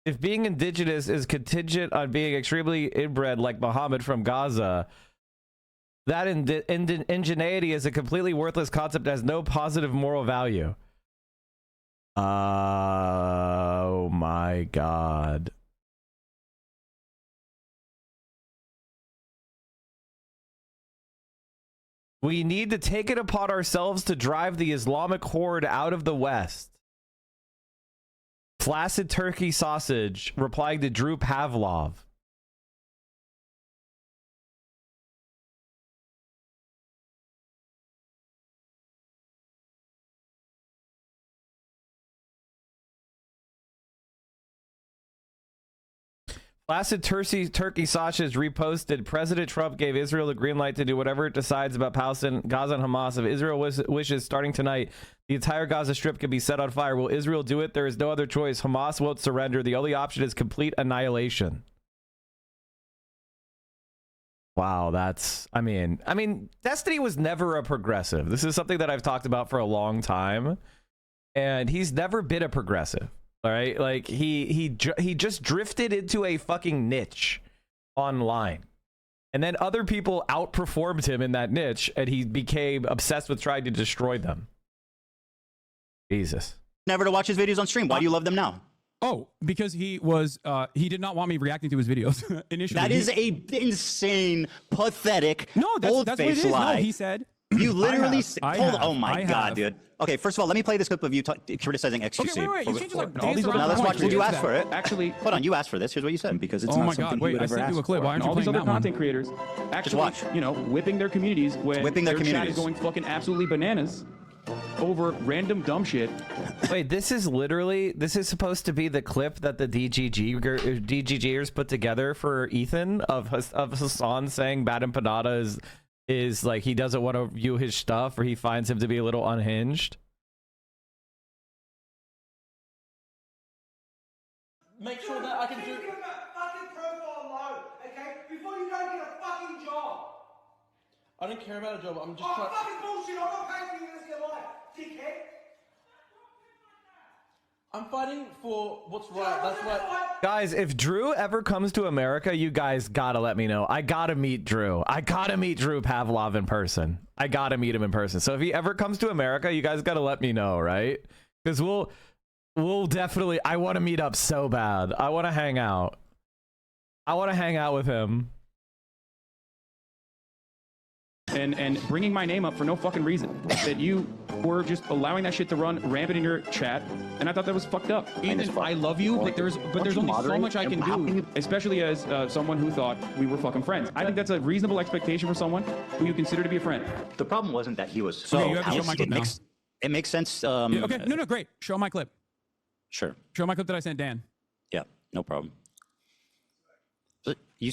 If being indigenous is contingent on being extremely inbred like Muhammad from Gaza, that indigeneity is a completely worthless concept that has no positive moral value. Oh my God. We need to take it upon ourselves to drive the Islamic horde out of the West. Flaccid turkey sausage replying to Drew Pavlov. Flaccid turkey sausage reposted. President Trump gave Israel the green light to do whatever it decides about Palestine, Gaza, and Hamas. If Israel wishes, starting tonight, the entire Gaza Strip can be set on fire. Will Israel do it? There is no other choice. Hamas won't surrender. The only option is complete annihilation. Wow, that's... I mean, Destiny was never a progressive. This is something that I've talked about for a long time, and he's never been a progressive. All right, like he just drifted into a fucking niche online, and then other people outperformed him in that niche, and he became obsessed with trying to destroy them. Jesus. Never to watch his videos on stream. Why do you love them now? Oh, because he did not want me reacting to his videos initially. That is a insane, pathetic, that's what it is. lie. No, he said. You literally oh my God, dude. Okay, first of all, let me play this clip of you criticizing XQC. Okay, wait. You can't just like now let's watch. Did you ask for it? Actually, hold on. You asked for this. Here's what you said. Because it's oh not my something God, wait, he would ever I sent you a ask clip. for. Why aren't you all these playing other that content one? creators actually, watch. Whipping their communities when their chat communities is going fucking absolutely bananas over random dumb shit. Wait, this is supposed to be the clip that the DGGers put together for Ethan of Hasan saying Bad Empanada is like he doesn't want to view his stuff, or he finds him to be a little unhinged. Make sure that I can do that fucking profile low, okay? Before you go get a fucking job. I don't care about a job. I'm just trying. Fucking bullshit! I'm not paying for you to your life, dickhead. I'm fighting for what's right. That's why. Guys, if Drew ever comes to America, you guys gotta let me know. I gotta meet Drew. I gotta meet Drew Pavlov in person. I gotta meet him in person. So if he ever comes to America, you guys gotta let me know, right? Because we'll definitely... I want to meet up so bad. I want to hang out. I want to hang out with him. And bringing my name up for no fucking reason. That you were just allowing that shit to run rampant in your chat, and I thought that was fucked up. Ethan, I love you, but there's only so much I can do, especially as someone who thought we were fucking friends. I think that's a reasonable expectation for someone who you consider to be a friend. The problem wasn't that he was so... Okay, you have to show my clip now. It makes sense. Yeah, okay, no, great. Show my clip. Sure. Show my clip that I sent Dan. Yeah, no problem. Here you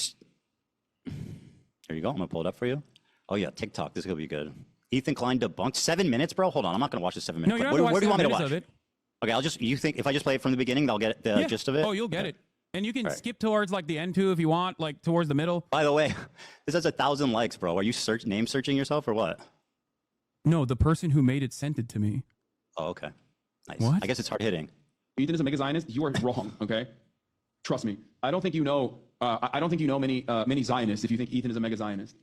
go. I'm gonna pull it up for you. Oh yeah, TikTok. This is gonna be good. Ethan Klein debunked 7 minutes, bro. Hold on, I'm not gonna watch the 7 minutes. No, where do you want me to watch? It. Okay, you think if I just play it from the beginning, I'll get the gist of it? Oh, you'll get it. And you can skip towards like the end too if you want, like towards the middle. By the way, this has 1,000 likes, bro. Are you name searching yourself or what? No, the person who made it sent it to me. Oh, okay. Nice. What? I guess it's hard hitting. Ethan is a mega Zionist. You are wrong. Okay. Trust me. I don't think you know. I don't think you know many Zionists if you think Ethan is a mega Zionist.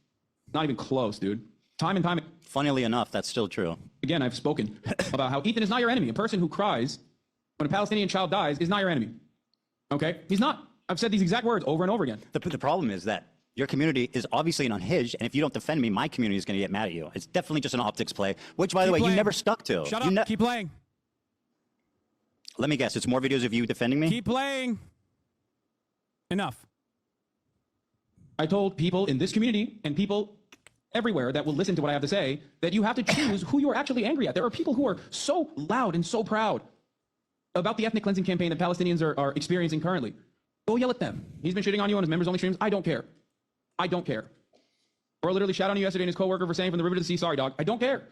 Not even close, dude. Time and time. Funnily enough, that's still true. Again, I've spoken about how Ethan is not your enemy. A person who cries when a Palestinian child dies is not your enemy. Okay? He's not. I've said these exact words over and over again. The problem is that your community is obviously unhinged, and if you don't defend me, my community is going to get mad at you. It's definitely just an optics play, which, by the way, you never stuck to. Shut up. Keep playing. Let me guess. It's more videos of you defending me? Keep playing. Enough. I told people in this community and people everywhere that will listen to what I have to say that you have to choose who you are actually angry at. There are people who are so loud and so proud about the ethnic cleansing campaign that Palestinians are experiencing currently. Go yell at them. He's been shitting on you on his members-only streams. I don't care. I don't care. Or literally shot on you yesterday and his coworker for saying from the river to the sea, sorry, dog. I don't care.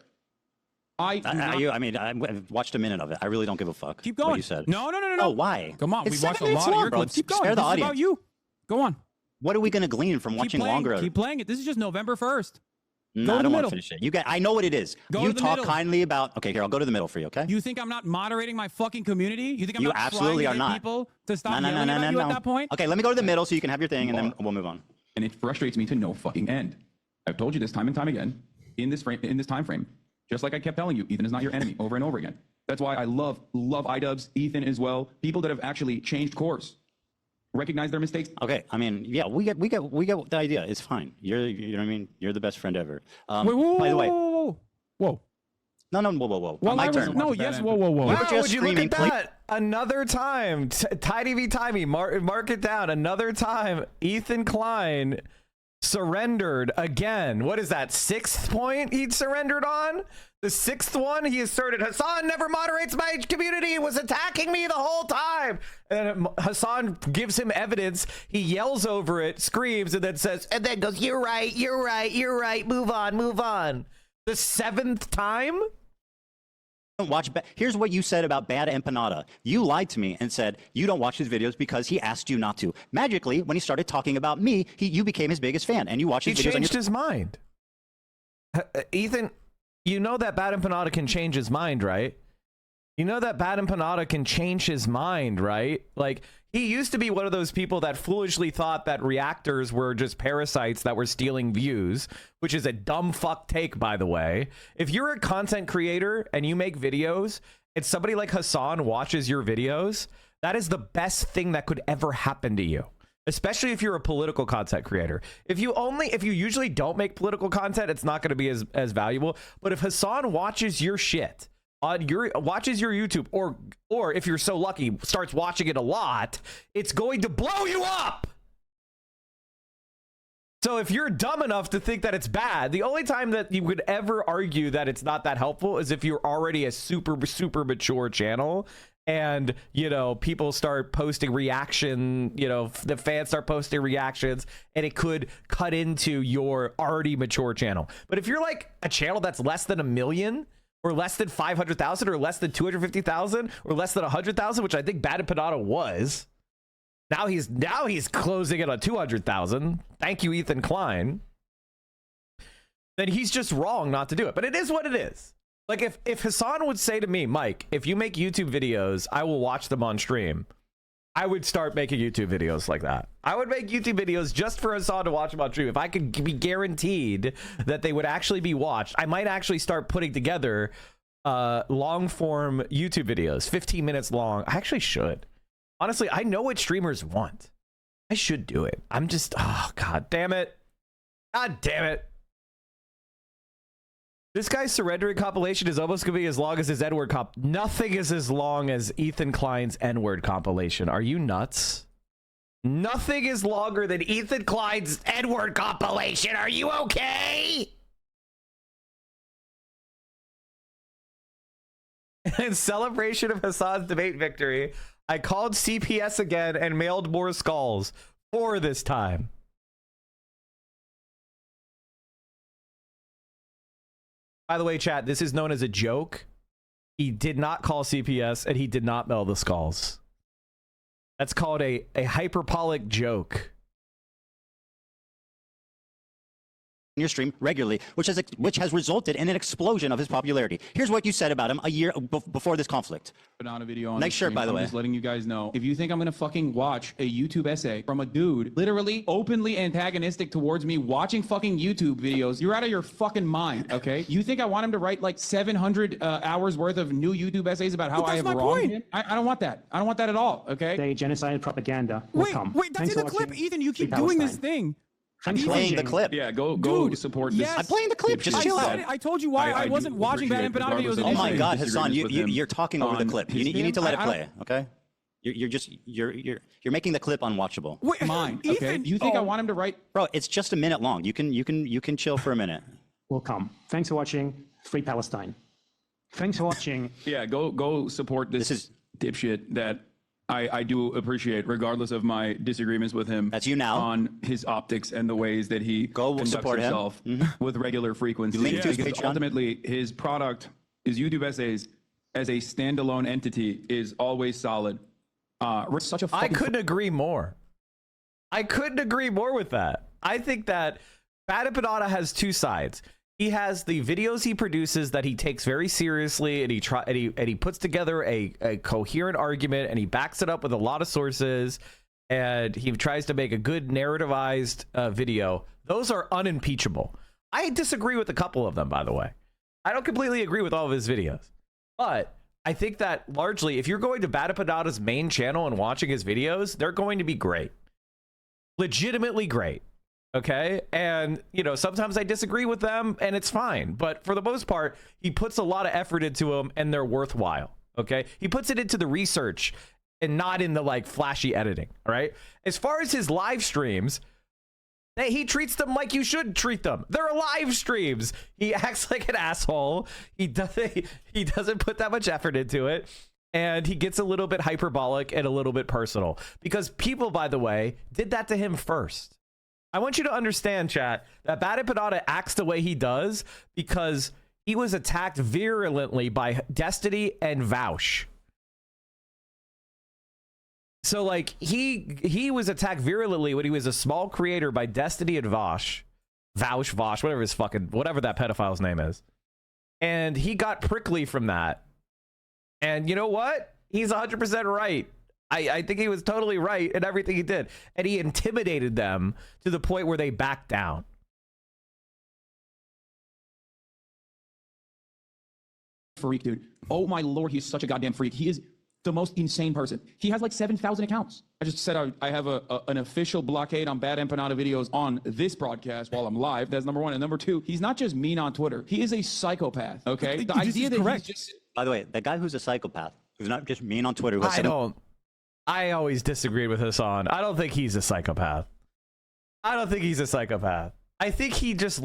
I mean, I've watched a minute of it. I really don't give a fuck. Keep going. What you said. No. Oh, why? Come on. It's We watched a 7 minutes lot of long, your bro. clips. Keep going. Spare the This is audience. about you. Go on. What are we going to glean from watching longer? Keep playing it. This is just November 1st. No, I don't want to finish it. I know what it is. Go you to the talk middle. kindly about. Okay, here, I'll go to the middle for you. Okay. You think I'm not moderating my fucking community? You think I'm You not absolutely trying to are get not. people to stop No, yelling at you at that point? Okay, let me go to the middle so you can have your thing, and then we'll move on. And it frustrates me to no fucking end. I've told you this time and time again in this time frame. Just like I kept telling you, Ethan is not your enemy over and over again. That's why I love iDubbbz, Ethan as well. People that have actually changed course, recognize their mistakes. Okay, I mean, yeah, we get the idea. It's fine. You know what I mean? You're the best friend ever. Whoa, by the way, whoa. No, whoa. Well, my turn. No, yes, whoa. Wow, would you look at that? Another time. Tidy v Timey, mark it down. Another time, Ethan Klein surrendered again. What is that, 6th point he surrendered on? The 6th one, he asserted, Hasan never moderates my community. He was attacking me the whole time. And Hasan gives him evidence. He yells over it, screams, and then goes, you're right. Move on. The 7th time? Here's what you said about Bad Empanada. You lied to me and said you don't watch his videos because he asked you not to. Magically, when he started talking about me, you became his biggest fan, and you watched his videos. He changed his mind. Ethan, you know that Bad Empanada can change his mind, right? You know that Bad Empanada can change his mind, right? Like, he used to be one of those people that foolishly thought that reactors were just parasites that were stealing views, which is a dumb fuck take, by the way. If you're a content creator and you make videos and somebody like Hasan watches your videos, that is the best thing that could ever happen to you. Especially if you're a political content creator. If you usually don't make political content, it's not going to be as valuable. But if Hasan watches your shit, watches your YouTube, or if you're so lucky, starts watching it a lot, it's going to blow you up. So if you're dumb enough to think that it's bad, the only time that you would ever argue that it's not that helpful is if you're already a super mature channel and, you know, people start posting reaction, you know, the fans start posting reactions, and it could cut into your already mature channel. But if you're like a channel that's less than 1 million, or less than 500,000, or less than 250,000, or less than 100,000, which I think Bad Empanada was. Now he's closing it on 200,000. Thank you, Ethan Klein. Then he's just wrong not to do it. But it is what it is. Like if Hasan would say to me, Mike, if you make YouTube videos, I will watch them on stream. I would start making YouTube videos like that. I would make YouTube videos just for Hasan to watch them on stream. If I could be guaranteed that they would actually be watched, I might actually start putting together long form YouTube videos, 15 minutes long. I actually should. Honestly, I know what streamers want. I should do it. I'm just, oh, God damn it. God damn it. This guy's surrendering compilation is almost going to be as long as his N-word comp. Nothing is as long as Ethan Klein's N-word compilation. Are you nuts? Nothing is longer than Ethan Klein's N-word compilation. Are you okay? In celebration of Hasan's debate victory, I called CPS again and mailed more skulls. 4 this time. By the way, chat, this is known as a joke. He did not call CPS and he did not mail the skulls. That's called a hyperbolic joke. your stream regularly, which has resulted in an explosion of his popularity. Here's what you said about him a year before this conflict. Banana video on Nice shirt, by the I'm way. just letting you guys know. If you think I'm gonna fucking watch a YouTube essay from a dude literally openly antagonistic towards me watching fucking YouTube videos, you're out of your fucking mind, okay? You think I want him to write like 700 hours worth of new YouTube essays about how I have wronged him? I don't want that. I don't want that at all, okay? Say genocide propaganda. Wait, that's in the clip. Ethan, you keep doing this thing. I'm playing the clip. Yeah, go support this. Yes. I'm playing the clip. Just chill out. I told you why I wasn't watching Bad Empanada videos. Oh my God, Hasan, you're talking over the clip. You need to let it play, okay? You're making the clip unwatchable. Wait, mine, okay? You think I want him to write? Bro, it's just a minute long. You can chill for a minute. Will come. Thanks for watching. Free Palestine. Thanks for watching. Yeah, go support this dipshit that I do appreciate, regardless of my disagreements with him. That's you now. On his optics and the ways that he conducts support himself with regular frequency. Because ultimately, his product, his YouTube essays, as a standalone entity, is always solid. Such a I couldn't agree more. I couldn't agree more with that. I think that Bad Empanada has two sides. He has the videos he produces that he takes very seriously, and he puts together a coherent argument, and he backs it up with a lot of sources, and he tries to make a good narrativized video. Those are unimpeachable. I disagree with a couple of them, by the way. I don't completely agree with all of his videos, but I think that largely, if you're going to Bad Empanada's main channel and watching his videos, they're going to be great, legitimately great. Okay. And, you know, sometimes I disagree with them and it's fine. But for the most part, he puts a lot of effort into them and they're worthwhile. Okay. He puts it into the research and not in the like flashy editing. All right. As far as his live streams, he treats them like you should treat them. They're live streams. He acts like an asshole. He doesn't put that much effort into it. And he gets a little bit hyperbolic and a little bit personal because people, by the way, did that to him first. I want you to understand, chat, that Bad Empanada acts the way he does because he was attacked virulently by Destiny and Vaush. So, like, he was attacked virulently when he was a small creator by Destiny and Vaush, whatever that pedophile's name is. And he got prickly from that. And you know what? He's 100% right. I think he was totally right in everything he did. And he intimidated them to the point where they backed down. Freak, dude. Oh my Lord, he's such a goddamn freak. He is the most insane person. He has like 7,000 accounts. I just said I have an official blockade on Bad Empanada videos on this broadcast while I'm live. That's number one. And number two, he's not just mean on Twitter. He is a psychopath, okay? The idea that he's just... By the way, the guy who's a psychopath, who's not just mean on Twitter. I always disagreed with Hasan. I don't think he's a psychopath. I think he just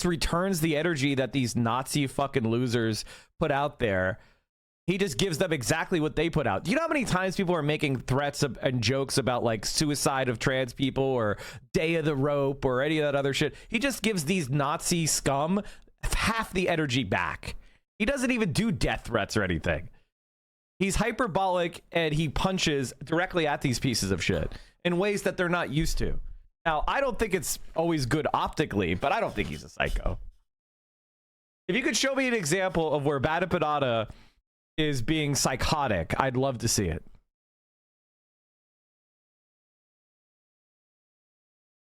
returns the energy that these Nazi fucking losers put out there. He just gives them exactly what they put out. Do you know how many times people are making threats and jokes about like suicide of trans people or day of the rope or any of that other shit? He just gives these Nazi scum half the energy back. He doesn't even do death threats or anything. He's hyperbolic and he punches directly at these pieces of shit in ways that they're not used to. Now, I don't think it's always good optically, but I don't think he's a psycho. If you could show me an example of where Bad Empanada is being psychotic, I'd love to see it.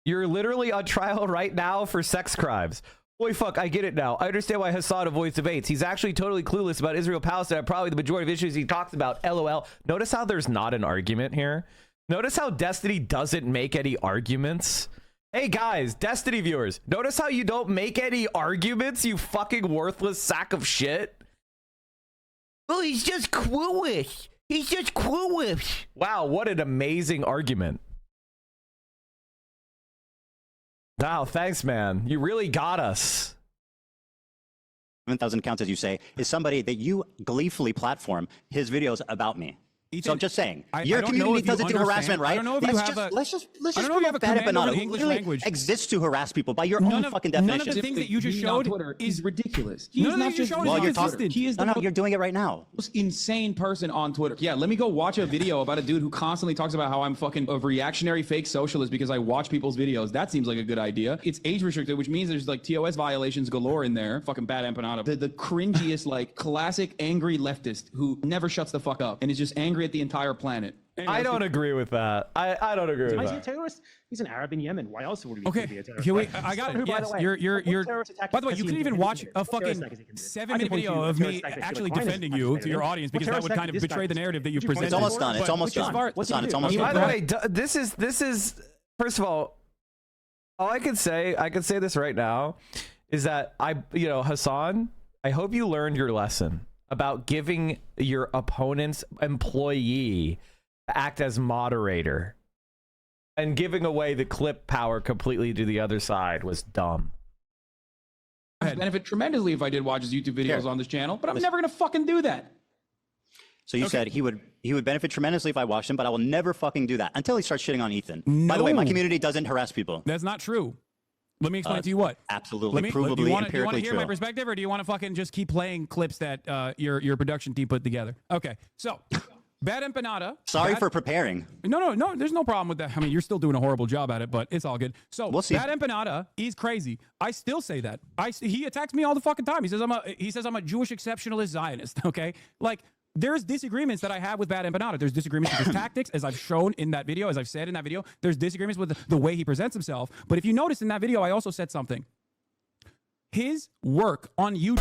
You're literally on trial right now for sex crimes. Boy, fuck, I get it now. I understand why Hasan avoids debates. He's actually totally clueless about Israel-Palestine, probably the majority of issues he talks about. LOL. Notice how there's not an argument here. Notice how Destiny doesn't make any arguments. Hey, guys, Destiny viewers, notice how you don't make any arguments, you fucking worthless sack of shit? Well, he's just clueless. He's just clueless. Wow, what an amazing argument. Wow, thanks, man. You really got us. 7,000 accounts, as you say, is somebody that you gleefully platform his videos about me. So I'm just saying, I your don't know community if you doesn't do harassment, understand. right? I don't know if you have let's just I don't know if you have a Bad command over Empanada, the who English literally language. exists to harass people by your own fucking definition. None of the things that you just showed is ridiculous. None of the things you showed is consistent. He is the you're doing it right now. most insane person on Twitter. Yeah, let me go watch a video about a dude who constantly talks about how I'm fucking a reactionary fake socialist because I watch people's videos. That seems like a good idea. It's age restricted, which means there's like TOS violations galore in there. Fucking Bad Empanada. The cringiest, like, classic angry leftist who never shuts the fuck up and is just angry at the entire planet. I don't agree with that. I don't agree with Why is that. he a terrorist? He's an Arab in Yemen. Why else would he be a terrorist? Here I got it. Yes, you're. By the way, you can even watch a fucking 7-minute video of me actually defending you to your audience because that would kind of betray the narrative that you've presented. It's almost done. It's almost done. Hasan, it's almost done. By the way, this is first of all I can say this right now is that Hasan, I hope you learned your lesson about giving your opponent's employee act as moderator and giving away the clip power completely to the other side was dumb. I'd benefit tremendously if I did watch his YouTube videos on this channel, but I'm never gonna fucking do that. So you said he would benefit tremendously if I watched him, but I will never fucking do that until he starts shitting on Ethan. By the way, my community doesn't harass people. That's not true. Let me explain to you what. Absolutely, provably, do you empirically want to hear true. my perspective, or do you want to fucking just keep playing clips that your production team put together? Okay, so Bad Empanada. Sorry for preparing. No, there's no problem with that. I mean, you're still doing a horrible job at it, but it's all good. So we'll see. Bad Empanada is crazy. I still say that. He attacks me all the fucking time. He says I'm a Jewish exceptionalist Zionist. Okay, like. There's disagreements that I have with Bad Empanada. There's disagreements with his tactics, as I've shown in that video, as I've said in that video. There's disagreements with the way he presents himself. But if you notice in that video, I also said something. His work on YouTube,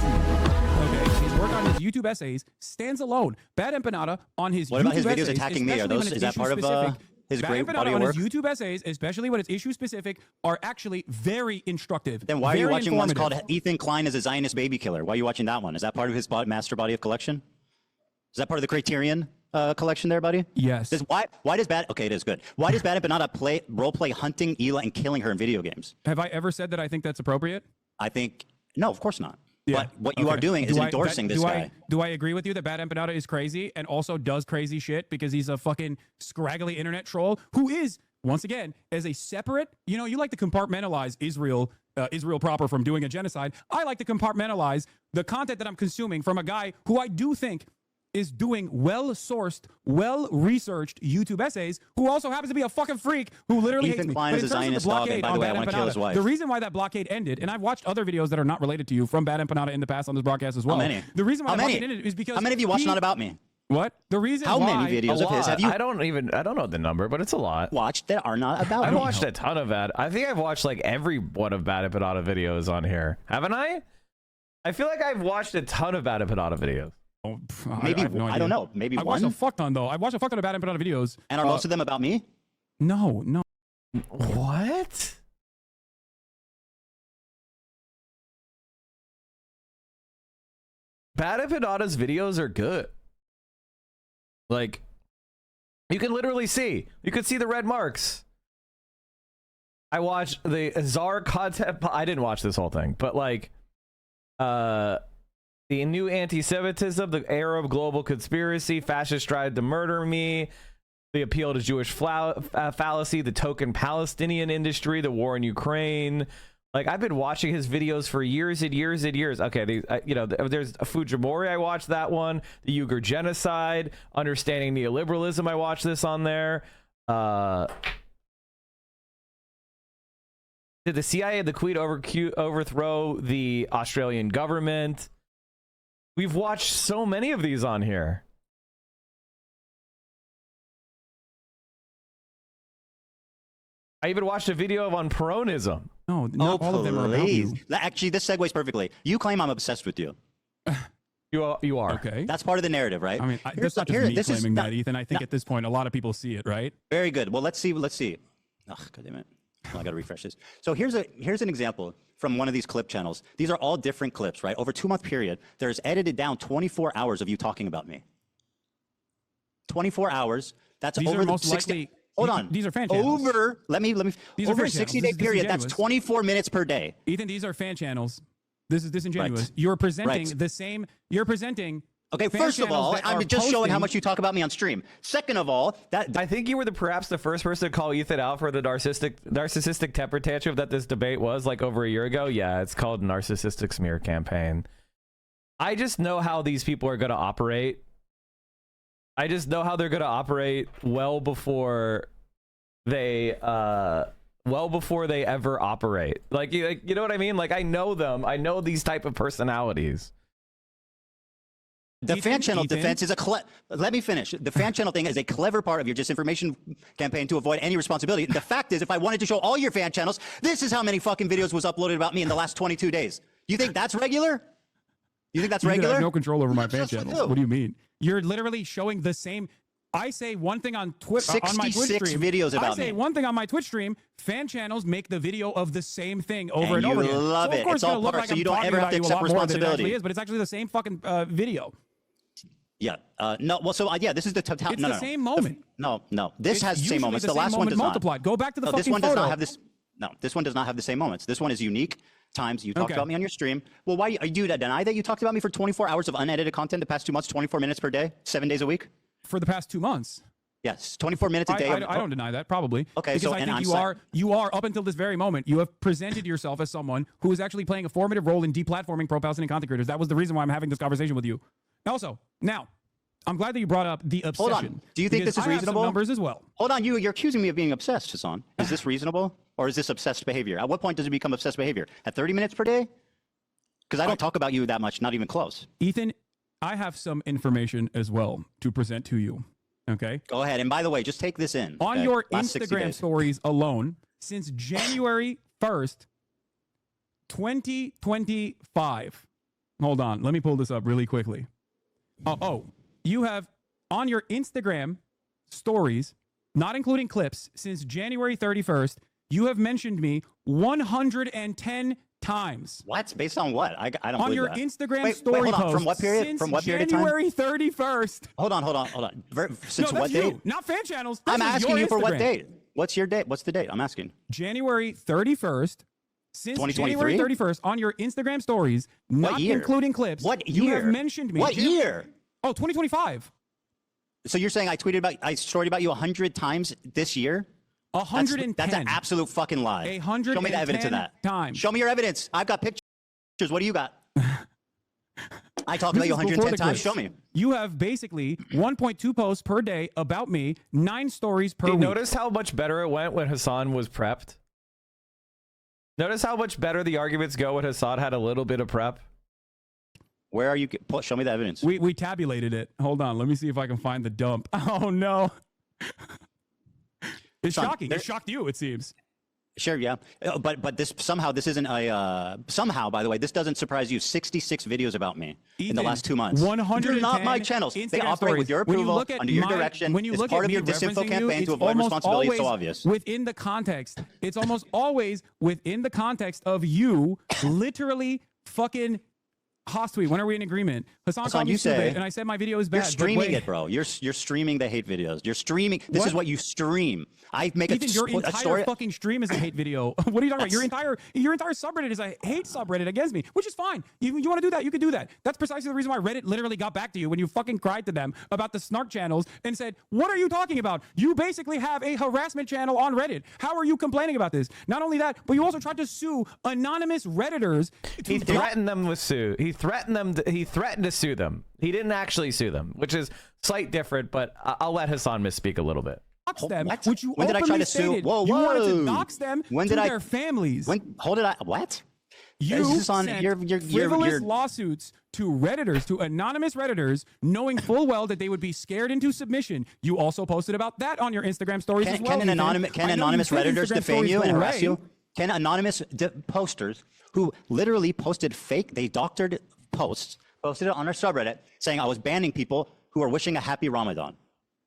his work on his YouTube essays stands alone. Bad Empanada on his What YouTube about his videos essays, attacking me? Is that part of his great body of work? His YouTube essays, especially when it's issue specific, are actually very instructive. Then why are you watching one called Ethan Klein as a Zionist baby killer? Why are you watching that one? Is that part of his master body of collection? Is that part of the Criterion collection there, buddy? Yes. Why does Bad... Okay, it is good. Why does Bad Empanada role play hunting Hila and killing her in video games? Have I ever said that I think that's appropriate? I think... No, of course not. Yeah. But what you are doing is endorsing this guy. Do I agree with you that Bad Empanada is crazy and also does crazy shit because he's a fucking scraggly internet troll who is, once again, as a separate... you like to compartmentalize Israel proper from doing a genocide. I like to compartmentalize the content that I'm consuming from a guy who I do think is doing well-sourced, well-researched YouTube essays, who also happens to be a fucking freak who literally hates me. Klein is a Zionist dog, and by the way, I want to kill his wife. The reason why that blockade ended, and I've watched other videos that are not related to you from Bad Empanada in the past on this broadcast as well. How many? The reason why that blockade ended is because how many of you watched Not About Me? What? The reason How why... many videos of his have you... I don't know the number, but it's a lot. Watched that are not about I've me. watched a ton of that. I think I've watched like every one of Bad Empanada videos on here. Haven't I? I feel like I've watched a ton of Bad Empanada videos. Oh, maybe I don't know. Maybe I one. watched a fuck ton though. I watched a fuck ton of Bad Empanada videos. And are most of them about me? No. What? Bad Empanada's videos are good. Like, you can literally see. You can see the red marks. I watched the Czar content. I didn't watch this whole thing, but like, the new anti-Semitism, the Arab global conspiracy, fascists tried to murder me, the appeal to Jewish fallacy, the token Palestinian industry, the war in Ukraine. Like, I've been watching his videos for years and years and years. Okay, there's a Fujimori, I watched that one. The Uyghur genocide, understanding neoliberalism, I watched this on there. Did the CIA and the Queen overthrow the Australian government? We've watched so many of these on here. I even watched a video on Peronism. No, not all of them are about you. Actually, this segues perfectly. You claim I'm obsessed with you. You are. Okay. That's part of the narrative, right? I mean, that's not just me claiming that, Ethan. I think at this point, a lot of people see it, right? Very good. Well, let's see. Oh, God damn it. Oh, I got to refresh this. So here's an example from one of these clip channels. These are all different clips, right? Over a 2-month period, there's edited down 24 hours of you talking about me. 24 hours. That's these over are the most 60. likely. Hold on. These are fan channels. Let me. These over are a fan 60-day period, that's 24 minutes per day. Ethan, these are fan channels. This is disingenuous. Right. You're presenting Right. the same. You're presenting Okay, first of all, I'm just showing how much you talk about me on stream. Second of all, I think you were perhaps the first person to call Ethan out for the narcissistic temper tantrum that this debate was like over a year ago. Yeah, it's called narcissistic smear campaign. I just know how these people are going to operate. I just know how they're going to operate well before they ever operate. Like you know what I mean? Like I know them. I know these type of personalities. The fan channel defense is let me finish. The fan channel thing is a clever part of your disinformation campaign to avoid any responsibility. The fact is, if I wanted to show all your fan channels, this is how many fucking videos was uploaded about me in the last 22 days. You think that's regular? You think that's regular? I have no control over my fan channels. What do you mean? You're literally showing the same. I say one thing on Twitter on my Twitch stream. Videos about I say me. one thing on my Twitch stream. Fan channels make the video of the same thing over and over again. Love so it. Of course, it's all part, so you don't ever have to accept responsibility. It is, but it's actually the same fucking video. Yeah. No. Well, so yeah, this is the total. It's the same moment. No. This has the same moments. The last one does multiplied. Go back to the fucking this one photo. does not have this. No, this one does not have the same moments. This one is unique times you talked about me on your stream. Well, why are you deny that you talked about me for 24 hours of unedited content the past 2 months, 24 minutes per day, 7 days a week? For the past 2 months. Yes, 24 minutes a day. I don't deny that, probably. Okay, because so I think you are up until this very moment, you have presented yourself as someone who is actually playing a formative role in deplatforming pro-Palestinian content creators. That was the reason why I'm having this conversation with you. Also, now, I'm glad that you brought up the obsession. Hold on. Do you think this is reasonable? I have some numbers as well. Hold on. You're accusing me of being obsessed, Hasan. Is this reasonable, or is this obsessed behavior? At what point does it become obsessed behavior? At 30 minutes per day? Because I don't talk about you that much, not even close. Ethan, I have some information as well to present to you. Okay. Go ahead. And by the way, just take this in. On your Instagram stories alone, since January 1st, 2025. Hold on. Let me pull this up really quickly. You have on your Instagram stories, not including clips, since January 31st, you have mentioned me 110 times. What? Based on what? I don't on believe your that. Instagram story post. From what period? Since From what period of time? January 31st. Hold on. Since what date? Not fan channels. I'm asking you for what date. What's your date? What's the date? I'm asking. January 31st. Since January 31st on your Instagram stories, not including clips. What year? You have mentioned me. What year? Oh, 2025. So you're saying I storied about you 100 times this year? 110. That's an absolute fucking lie. 110 Show me the evidence of that. Times. Show me your evidence. I've got pictures. What do you got? I talked about you 110 times. Show me. You have basically 1.2 posts per day about me, 9 stories per week. Notice how much better it went when Hasan was prepped? Notice how much better the arguments go when Hasan had a little bit of prep? Where are you? Show me the evidence. We tabulated it. Hold on. Let me see if I can find the dump. Oh, no. It's shocking. It shocked you, it seems. Sure, yeah. But this this isn't a by the way, this doesn't surprise you. 66 videos about me in the last 2 months. 110 They're not my channels. Instagram they operate stories. with your approval, under your direction. When you it's look part at of your disinfo campaign to avoid responsibility. It's so obvious. Within the context, it's almost always within the context of you literally fucking Hostweet, when are we in agreement? Hasan, you say, and I said my video is bad. You're streaming it, bro. You're streaming the hate videos. You're streaming. This is what you stream. I make your entire fucking stream is a hate video. What are you talking about? Your entire subreddit is a hate subreddit against me, which is fine. You want to do that? You can do that. That's precisely the reason why Reddit literally got back to you when you fucking cried to them about the snark channels and said, "What are you talking about? You basically have a harassment channel on Reddit. How are you complaining about this?" Not only that, but you also tried to sue anonymous Redditors. He threatened them with sue. He threatened to sue them. He didn't actually sue them, which is slight different, but I'll let Hasan misspeak a little bit. Them, which you when did I try to sue? Whoa, you wanted to dox them to their families. What? You sent frivolous lawsuits to Redditors, to anonymous Redditors, knowing full well that they would be scared into submission. You also posted about that on your Instagram stories as well. Can anonymous Redditors defame you and harass you? Can anonymous posters who literally posted fake, they doctored posts, posted it on our subreddit saying I was banning people who are wishing a happy Ramadan.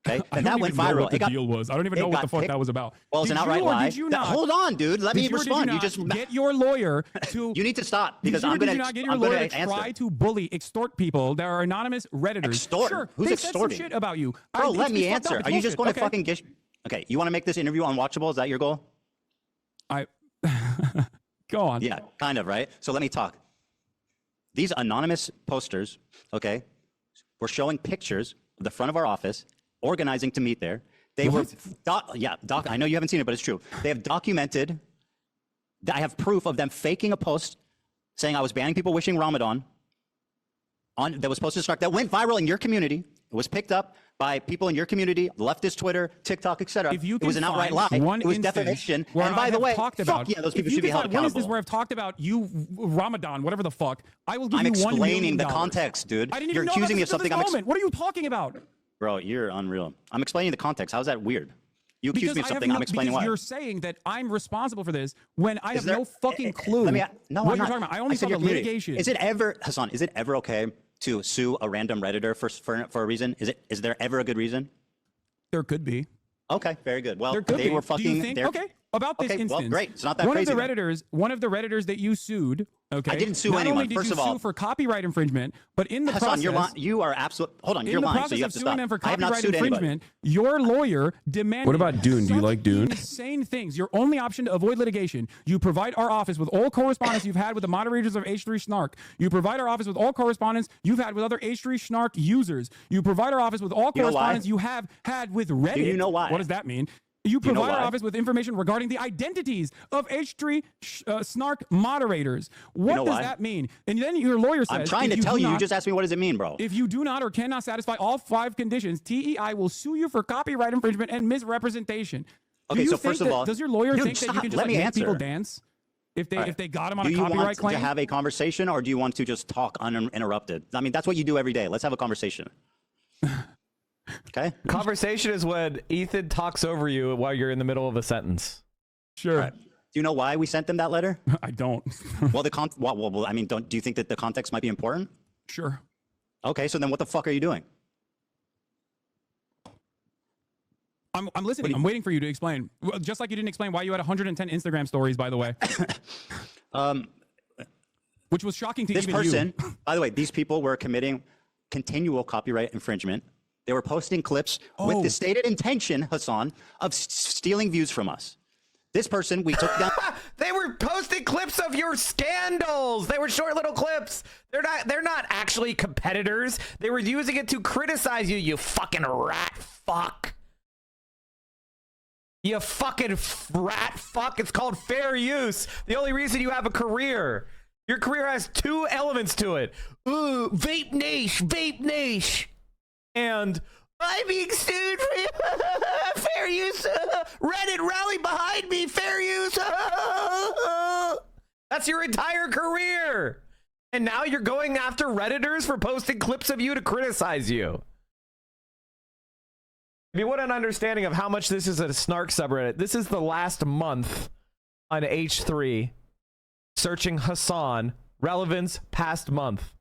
Okay, and that went viral. The deal was. I don't even know what the fuck that was about. Well, it's an outright lie. Hold on, dude. Let me respond. You just get your lawyer to. You need to stop because I'm going to. Get your lawyer to try to bully, extort people. There are anonymous Redditors. Extort? Sure, Who's they extorting? Said some shit about you. Bro, let me answer. Are you just going to fucking get? Okay, you want to make this interview unwatchable? Is that your goal? Go on. Yeah, kind of, right? So let me talk. These anonymous posters, okay, were showing pictures of the front of our office, organizing to meet there. They were, I know you haven't seen it, but it's true. They have documented, I have proof of them faking a post saying I was banning people wishing Ramadan that was supposed to start, that went viral in your community. It was picked up by people in your community, leftist Twitter, TikTok, etc. It was an outright lie. It was defamation. And by the way, fuck yeah, those people should be held accountable. One instance where I've talked about you, Ramadan, whatever the fuck, I will give I'm you $1 million. I'm explaining the context, dude. I didn't You're even know accusing me of this something. What are you talking about? Bro, you're unreal. I'm explaining the context. How's that weird? You accuse me of something. I'm explaining why. You're saying that I'm responsible for this when I have no fucking clue what you're talking about. I only saw the litigation. Is it ever, Hasan, is it ever okay to sue a random Redditor for a reason? Is there ever a good reason? There could be. Okay, very good. Well, they were fucking. Do you think, about this instance. Well, great. It's not that crazy. One of the Redditors that you sued. Okay. I didn't sue anyone. First of all, sue for copyright infringement, but in the Hasan, process, you are absolute. Hold on, you're lying. So you have to stop. Them for I have not copyright sued infringement. Anybody. Your lawyer demanded. What about Dune? Do you like Dune? Insane things. Your only option to avoid litigation. You provide our office with all correspondence you've had with the moderators of H3 Snark. You provide our office with all correspondence you've had with other H3 Snark users. You provide our office with all correspondence you have had with Reddit. Do you know why? What does that mean? You provide our office with information regarding the identities of H3 Snark moderators. What does that mean? And then your lawyer says, I'm trying to tell you. You just asked me, what does it mean, bro? If you do not or cannot satisfy all 5 conditions, TEI will sue you for copyright infringement and misrepresentation. Okay, so first of all, does your lawyer think that you can just make people dance if they got him on a copyright claim? Do you want to have a conversation, or do you want to just talk uninterrupted? I mean, that's what you do every day. Let's have a conversation. Okay. Conversation is when Ethan talks over you while you're in the middle of a sentence. Sure. Right. Do you know why we sent them that letter? I don't. Well, I mean, do you think that the context might be important? Sure. Okay, so then what the fuck are you doing? I'm listening. I'm waiting for you to explain. Just like you didn't explain why you had 110 Instagram stories, by the way. Which was shocking to this even person. You. By the way, these people were committing continual copyright infringement. They were posting clips with the stated intention, Hasan, of stealing views from us. This person, we took down. They were posting clips of your scandals. They were short little clips. They're not actually competitors. They were using it to criticize you, you fucking rat fuck. You fucking rat fuck. It's called fair use. The only reason you have a career. Your career has 2 elements to it. Ooh, vape niche. And I'm being sued for fair use. Reddit rally behind me. Fair use. That's your entire career. And now you're going after Redditors for posting clips of you to criticize you. If you want an understanding of how much this is a snark subreddit, this is the last month on H3 searching Hasan relevance past month.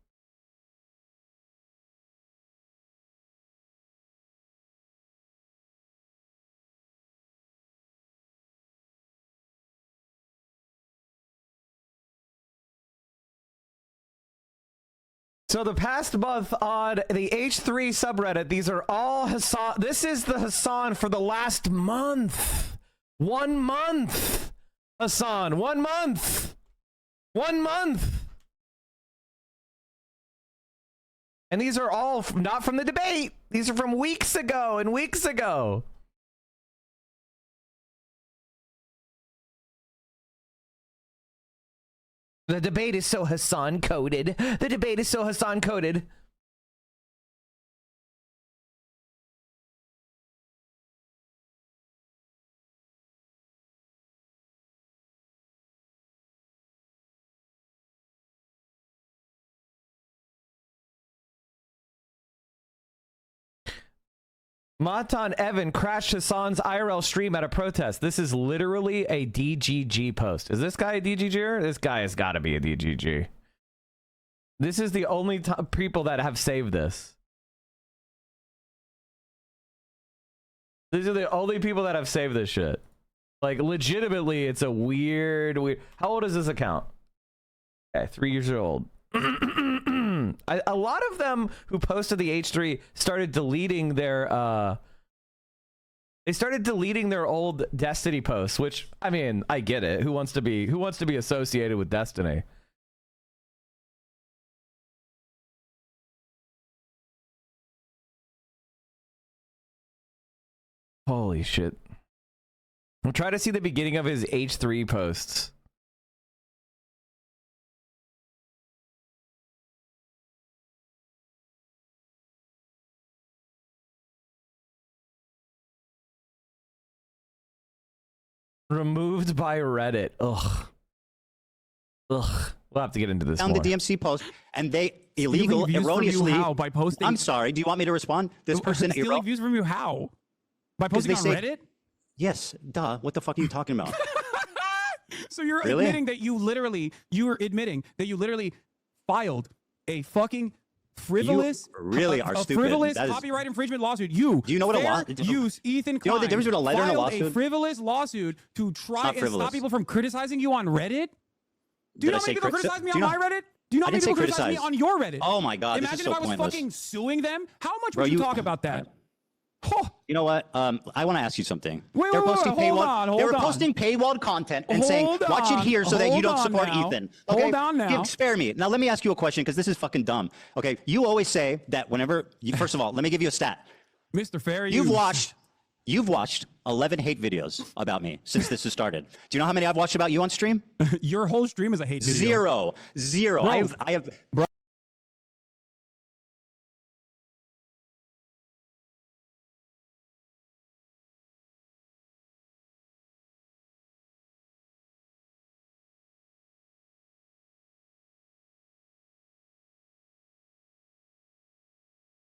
So the past month on the H3 subreddit, these are all Hasan. This is the Hasan for the last month. 1 month. Hasan, 1 month. 1 month. And these are all not from the debate. These are from weeks ago and weeks ago. The debate is so Hasan coded. The debate is so Hasan coded. Matan Evan crashed Hasan's IRL stream at a protest. This is literally a DGG post. Is this guy a DGGer? This guy has got to be a DGG. This is the only people that have saved this. These are the only people that have saved this shit. Like, legitimately, it's a weird... How old is this account? Okay, 3 years old. A lot of them who posted the H3 started deleting their they started deleting their old Destiny posts, which, I mean, I get it. Who wants to be associated with Destiny? Holy shit. We'll try to see the beginning of his H3 posts. Removed by Reddit. Ugh. Ugh. We'll have to get into this Found more. the DMC post, and they illegal, erroneously. How? By posting? I'm sorry. Do you want me to respond? This person stealing views from you. How? By posting on Reddit? Yes. Duh. What the fuck are you talking about? So you're Really? admitting that you're admitting that you literally filed a fucking frivolous, You really are a stupid. frivolous That is- copyright infringement lawsuit. You Do you know what a fair lawsuit? use Ethan Do you know the Klein difference between a letter and a filed lawsuit? frivolous lawsuit to try not and frivolous. stop people from criticizing you on Reddit. Do you Did know I how say many people crit- criticize me do on you my know- Reddit? Do you know I how many didn't say people criticize me criticize. on your Reddit? Oh my God, this Imagine is so if I was pointless. fucking suing them. How much Bro, would you you- talk about that? You know what? I want to ask you something. Wait, They're wait, wait, posting hold paywall. on, They were hold on. posting paywalled content and Hold saying, "Watch it on, here," so that you hold don't on support now. Ethan. Hold on now. Spare me. Now let me ask you a question because this is fucking dumb. Okay, you always say that whenever. First of all, let me give you a stat. Mr. Fair You've use. watched 11 hate videos about me since this has started. Do you know how many I've watched about you on stream? Your whole stream is a hate video. Zero. Bro. I have. Bro.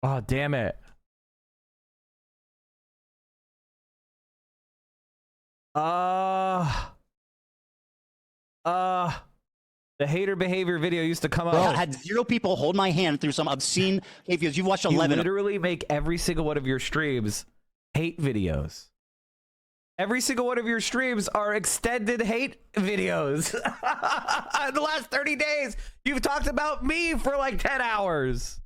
Oh, damn it. The hater behavior video used to come out. Bro, I had 0 people hold my hand through some obscene hate videos. You've watched 11. You literally make every single one of your streams hate videos. Every single one of your streams are extended hate videos. In the last 30 days, you've talked about me for like 10 hours.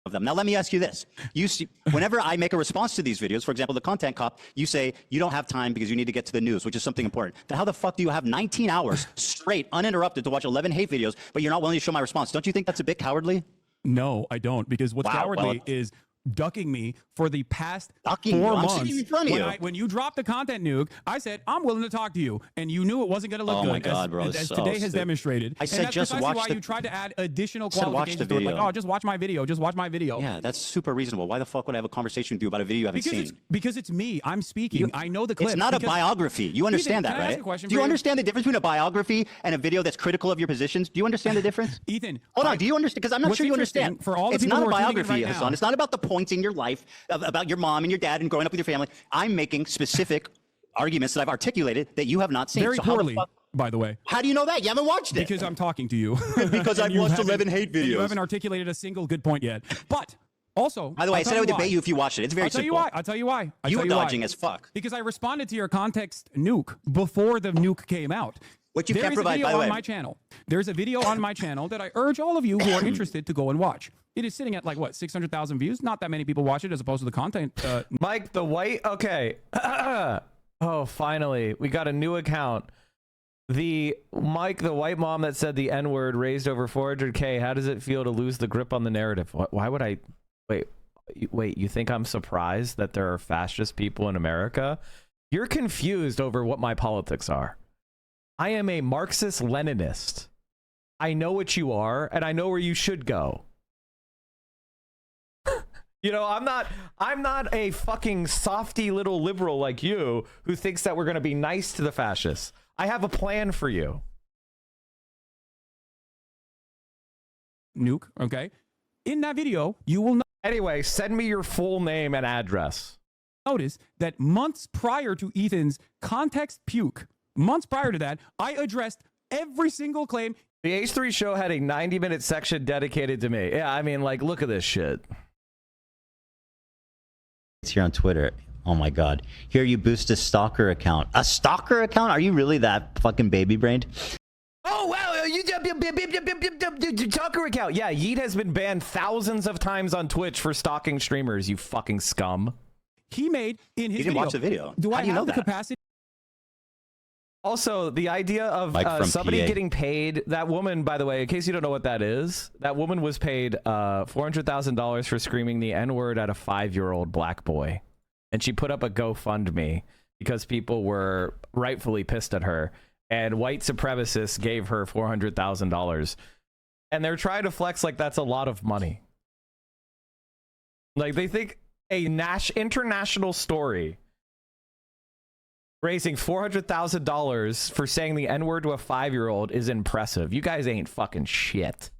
Of them. Now let me ask you this. You see, whenever I make a response to these videos, for example, the content cop, you say you don't have time because you need to get to the news, which is something important. Then how the fuck do you have 19 hours straight, uninterrupted, to watch 11 hate videos, but you're not willing to show my response? Don't you think that's a bit cowardly? No, I don't, because what's cowardly is ducking me for the past 4 months. I'm sitting in front of you. When you dropped the content nuke, I said, I'm willing to talk to you. And you knew it wasn't going to look Oh good, my God, bro, as it's so today has stupid. demonstrated. I said and that's just precisely watch why the- you tried to add additional said watch qualifications the to it. Like, video. oh, just watch my video. Just watch my video. Yeah, that's super reasonable. Why the fuck would I have a conversation with you about a video you haven't seen? Because it's me. I'm speaking. I know the clip. It's not a biography. You understand Ethan, that, can I ask right? a question Do you for you? understand the difference between a biography and a video that's critical of your positions? Do you understand the difference? Ethan, hold on. Do you understand? Because I'm not what's sure you interesting understand. for all the it's people not a who are tuning in biography, right Hasan. now- It's not about the points in your life about your mom and your dad and growing up with your family. I'm making specific arguments that I've articulated that you have not seen. Very So how the poorly, fuck- by the way. How do you know that? You haven't watched it. Because I'm talking to you. Because And I've you watched haven't- 11 hate and You videos. haven't articulated a single good point yet. But also, By the way, I said I would debate you if you watched it. It's very I'll tell simple. you why. I'll tell you why. You were dodging as fuck. Because I responded to your context nuke before the nuke came out. What you There can't is a provide, video by the on way. my channel. There's a video on my channel that I urge all of you who are interested to go and watch. It is sitting at like what 600,000 views. Not that many people watch it as opposed to the content. Mike the White. Okay. Oh, finally, we got a new account. The Mike the White mom that said the N-word raised over 400K. How does it feel to lose the grip on the narrative? Why would I? Wait. You think I'm surprised that there are fascist people in America? You're confused over what my politics are. I am a Marxist-Leninist. I know what you are, and I know where you should go. You know, I'm not a fucking softy little liberal like you who thinks that we're going to be nice to the fascists. I have a plan for you. Nuke, okay? In that video, you will Anyway, send me your full name and address. Notice that months prior to Ethan's context puke, months prior to that, I addressed every single claim. The H3 show had a 90-minute section dedicated to me. Yeah, I mean, like, look at this shit. It's here on Twitter. Oh my God. Here you boost a stalker account. A stalker account? Are you really that fucking baby brained? Oh, wow. You stalker account. Yeah, Yeet has been banned thousands of times on Twitch for stalking streamers, you fucking scum. He made in his You didn't watch the video. Do How I do you have know the that? capacity? Also, the idea of Mike from somebody PA. getting paid, that woman, by the way, in case you don't know what that is, that woman was paid $400,000 for screaming the N-word at a 5-year-old black boy. and she put up a GoFundMe because people were rightfully pissed at her, and white supremacists gave her $400,000, and they're trying to flex like that's a lot of money. Like, they think a international story raising $400,000 for saying the N-word to a 5-year-old is impressive. You guys ain't fucking shit.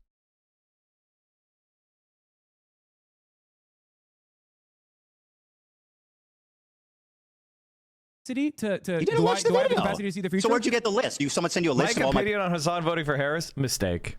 You didn't watch the video. Capacity to see the future? So where'd you get the list? Someone send you a list My of all my opinion on Hasan voting for Harris? Mistake.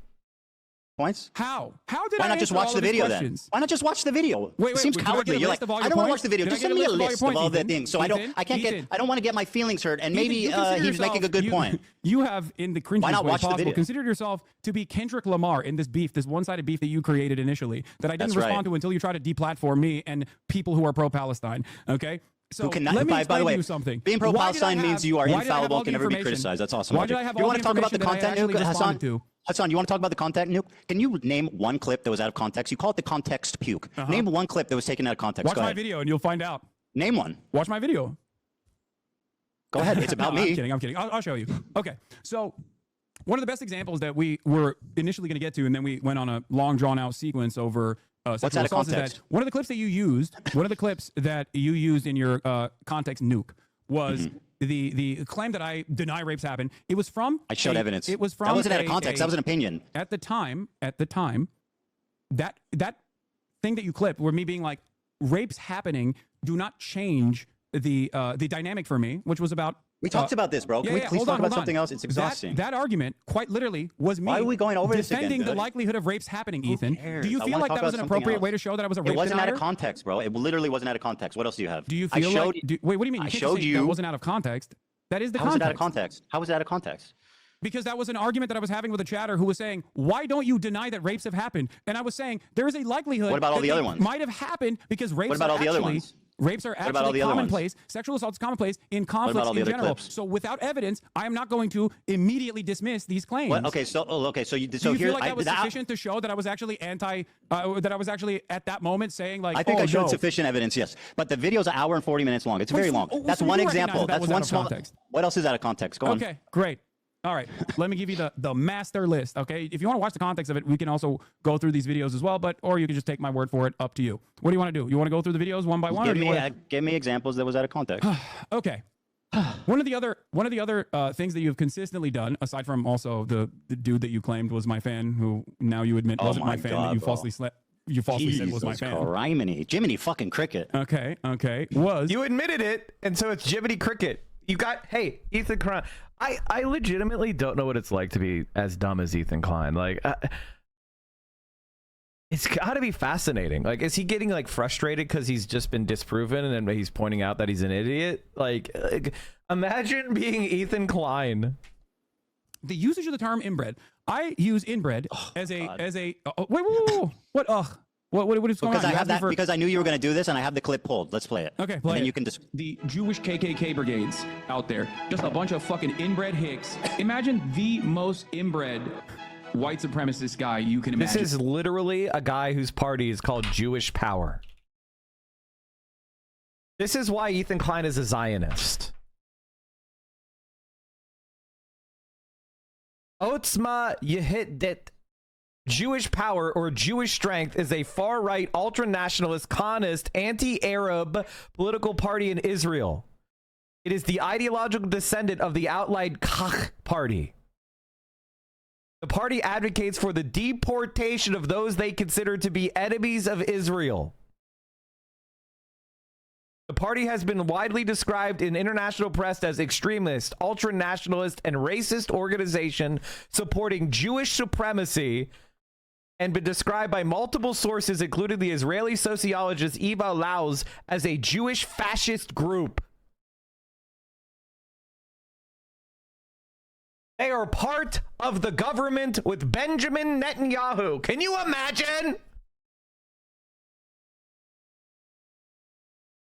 points? How did Why I not just answer watch all the of these video questions? then? Why not just watch the video? Wait, It seems did I get a cowardly. You're list like, of all I your don't want to points? watch the video. Did I Just get send me a all your list of all the points, things. So Ethan? I can't get, I don't want to get my feelings hurt. And maybe You consider he's making a yourself- good point. You have, in the Why cringiest not way watch the possible, video? considered yourself to be Kendrick Lamar in this beef, this one-sided beef that you created initially, that I didn't That's respond right. to until you tried to deplatform me and people who are pro-Palestine. Okay. So Who cannot, let me by the explain way, to you something. being Why did I pro-Palestine have- means you are why did I have infallible all and the can never be information? criticized. That's awesome. Why did I have you all want the to talk about the information that I content, actually Nuke? Hasan? responded to? Hasan, you want to talk about the content, Nuke? Can you name one clip that was out of context? You call it the context puke. Name one clip that was taken out of context. Watch Go my ahead. video and you'll find out. Name one. Watch my video. Go ahead. It's about No, me. I'm kidding. I'll show you. Okay. So one of the best examples that we were initially going to get to, and then we went on a long, drawn-out sequence over What's sexual out of assaults, is context? that one of the clips that you used, in your context nuke was the claim that I deny rapes happen. It was from I showed evidence. It was from That wasn't out of context. That was an opinion. At the time, that thing that you clipped, were me being like, rapes happening do not change the dynamic for me, which was about. We talked about this, bro. Can we please talk about something else? It's exhausting. That argument, quite literally, was me. Why are we going over this again, defending the dude? likelihood of rapes happening, Ethan. cares? Do you I feel wanna like talk that was about an something appropriate else. way to show that I was a rape It wasn't out denier? of context, bro. It literally wasn't out of context. What else do you have? Do you I feel showed, like? Wait, what do you mean? You I can't showed say you. that wasn't out of context. That is the How was it context. out of context? How was it out of context? Because that was an argument that I was having with a chatter who was saying, why don't you deny that rapes have happened? And I was saying, there is a likelihood What about all that the other they ones? might have happened because rapes What about are all the other actually, ones? rapes are What about all actually the other ones? commonplace. Sexual assault is commonplace in about all conflicts the in other general. clips? So without evidence, I am not going to immediately dismiss these claims. What? Okay, so you Do so you here feel like that was sufficient to show that I was actually that I was actually at that moment saying like, I think oh, I showed no. sufficient evidence, yes. But the video's an hour and 40 minutes long. It's very long. That's so one you recognize example. that That's was one out of small. context. What else is out of context? Go on. Okay, great. All right, let me give you the master list. Okay, if you want to watch the context of it, we can also go through these videos as well. Or you can just take my word for it. Up to you. What do you want to do? You want to go through the videos one by one? Give me examples that was out of context. Okay. One of the other things that you've consistently done, aside from also the dude that you claimed was my fan, who now you admit wasn't my fan, that you falsely said was my fan. Criminy. Jiminy fucking Cricket. Okay. Was you admitted it, and so it's Jiminy Cricket. You got, hey, Ethan Klein. I legitimately don't know what it's like to be as dumb as Ethan Klein. Like, it's got to be fascinating. Like, is he getting like frustrated because he's just been disproven and then he's pointing out that he's an idiot? Like imagine being Ethan Klein. The usage of the term inbred. I use inbred as a wait. What? What is going Because on? I have that because I knew you were going to do this, and I have the clip pulled. Let's play it. Okay, and play then it. you can just. The Jewish KKK brigades out there, just a bunch of fucking inbred hicks. Imagine the most inbred white supremacist guy you can imagine. This is literally a guy whose party is called Jewish Power. This is why Ethan Klein is a Zionist. Otzma Yehidit. Jewish Power or Jewish Strength is a far-right, ultra-nationalist, Zionist, anti-Arab political party in Israel. It is the ideological descendant of the outlined Kach party. The party advocates for the deportation of those they consider to be enemies of Israel. The party has been widely described in international press as extremist, ultra-nationalist, and racist organization supporting Jewish supremacy, and been described by multiple sources, including the Israeli sociologist Eva Lauz, as a Jewish fascist group. They are part of the government with Benjamin Netanyahu. Can you imagine?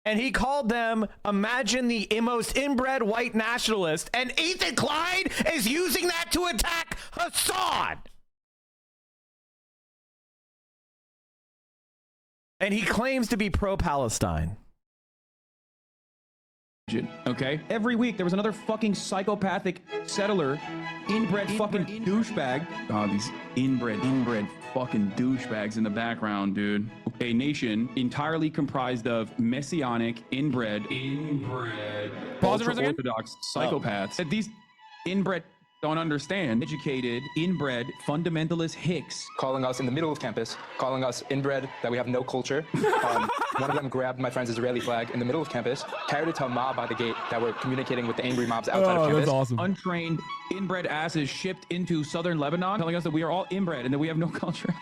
And he called them, imagine the most inbred white nationalist, and Ethan Klein is using that to attack Hasan. And he claims to be pro-Palestine. Okay? Every week there was another fucking psychopathic settler, inbred fucking douchebag. Oh, these inbred fucking douchebags in the background, dude. A nation entirely comprised of messianic, inbred, Pause it for a second. ultra-orthodox psychopaths. That these inbred don't understand. Educated, inbred, fundamentalist hicks. Calling us in the middle of campus, calling us inbred, that we have no culture. One of them grabbed my friend's Israeli flag in the middle of campus, carried it to a mob by the gate that were communicating with the angry mobs outside of campus. That's awesome. Untrained, inbred asses shipped into southern Lebanon, telling us that we are all inbred and that we have no culture.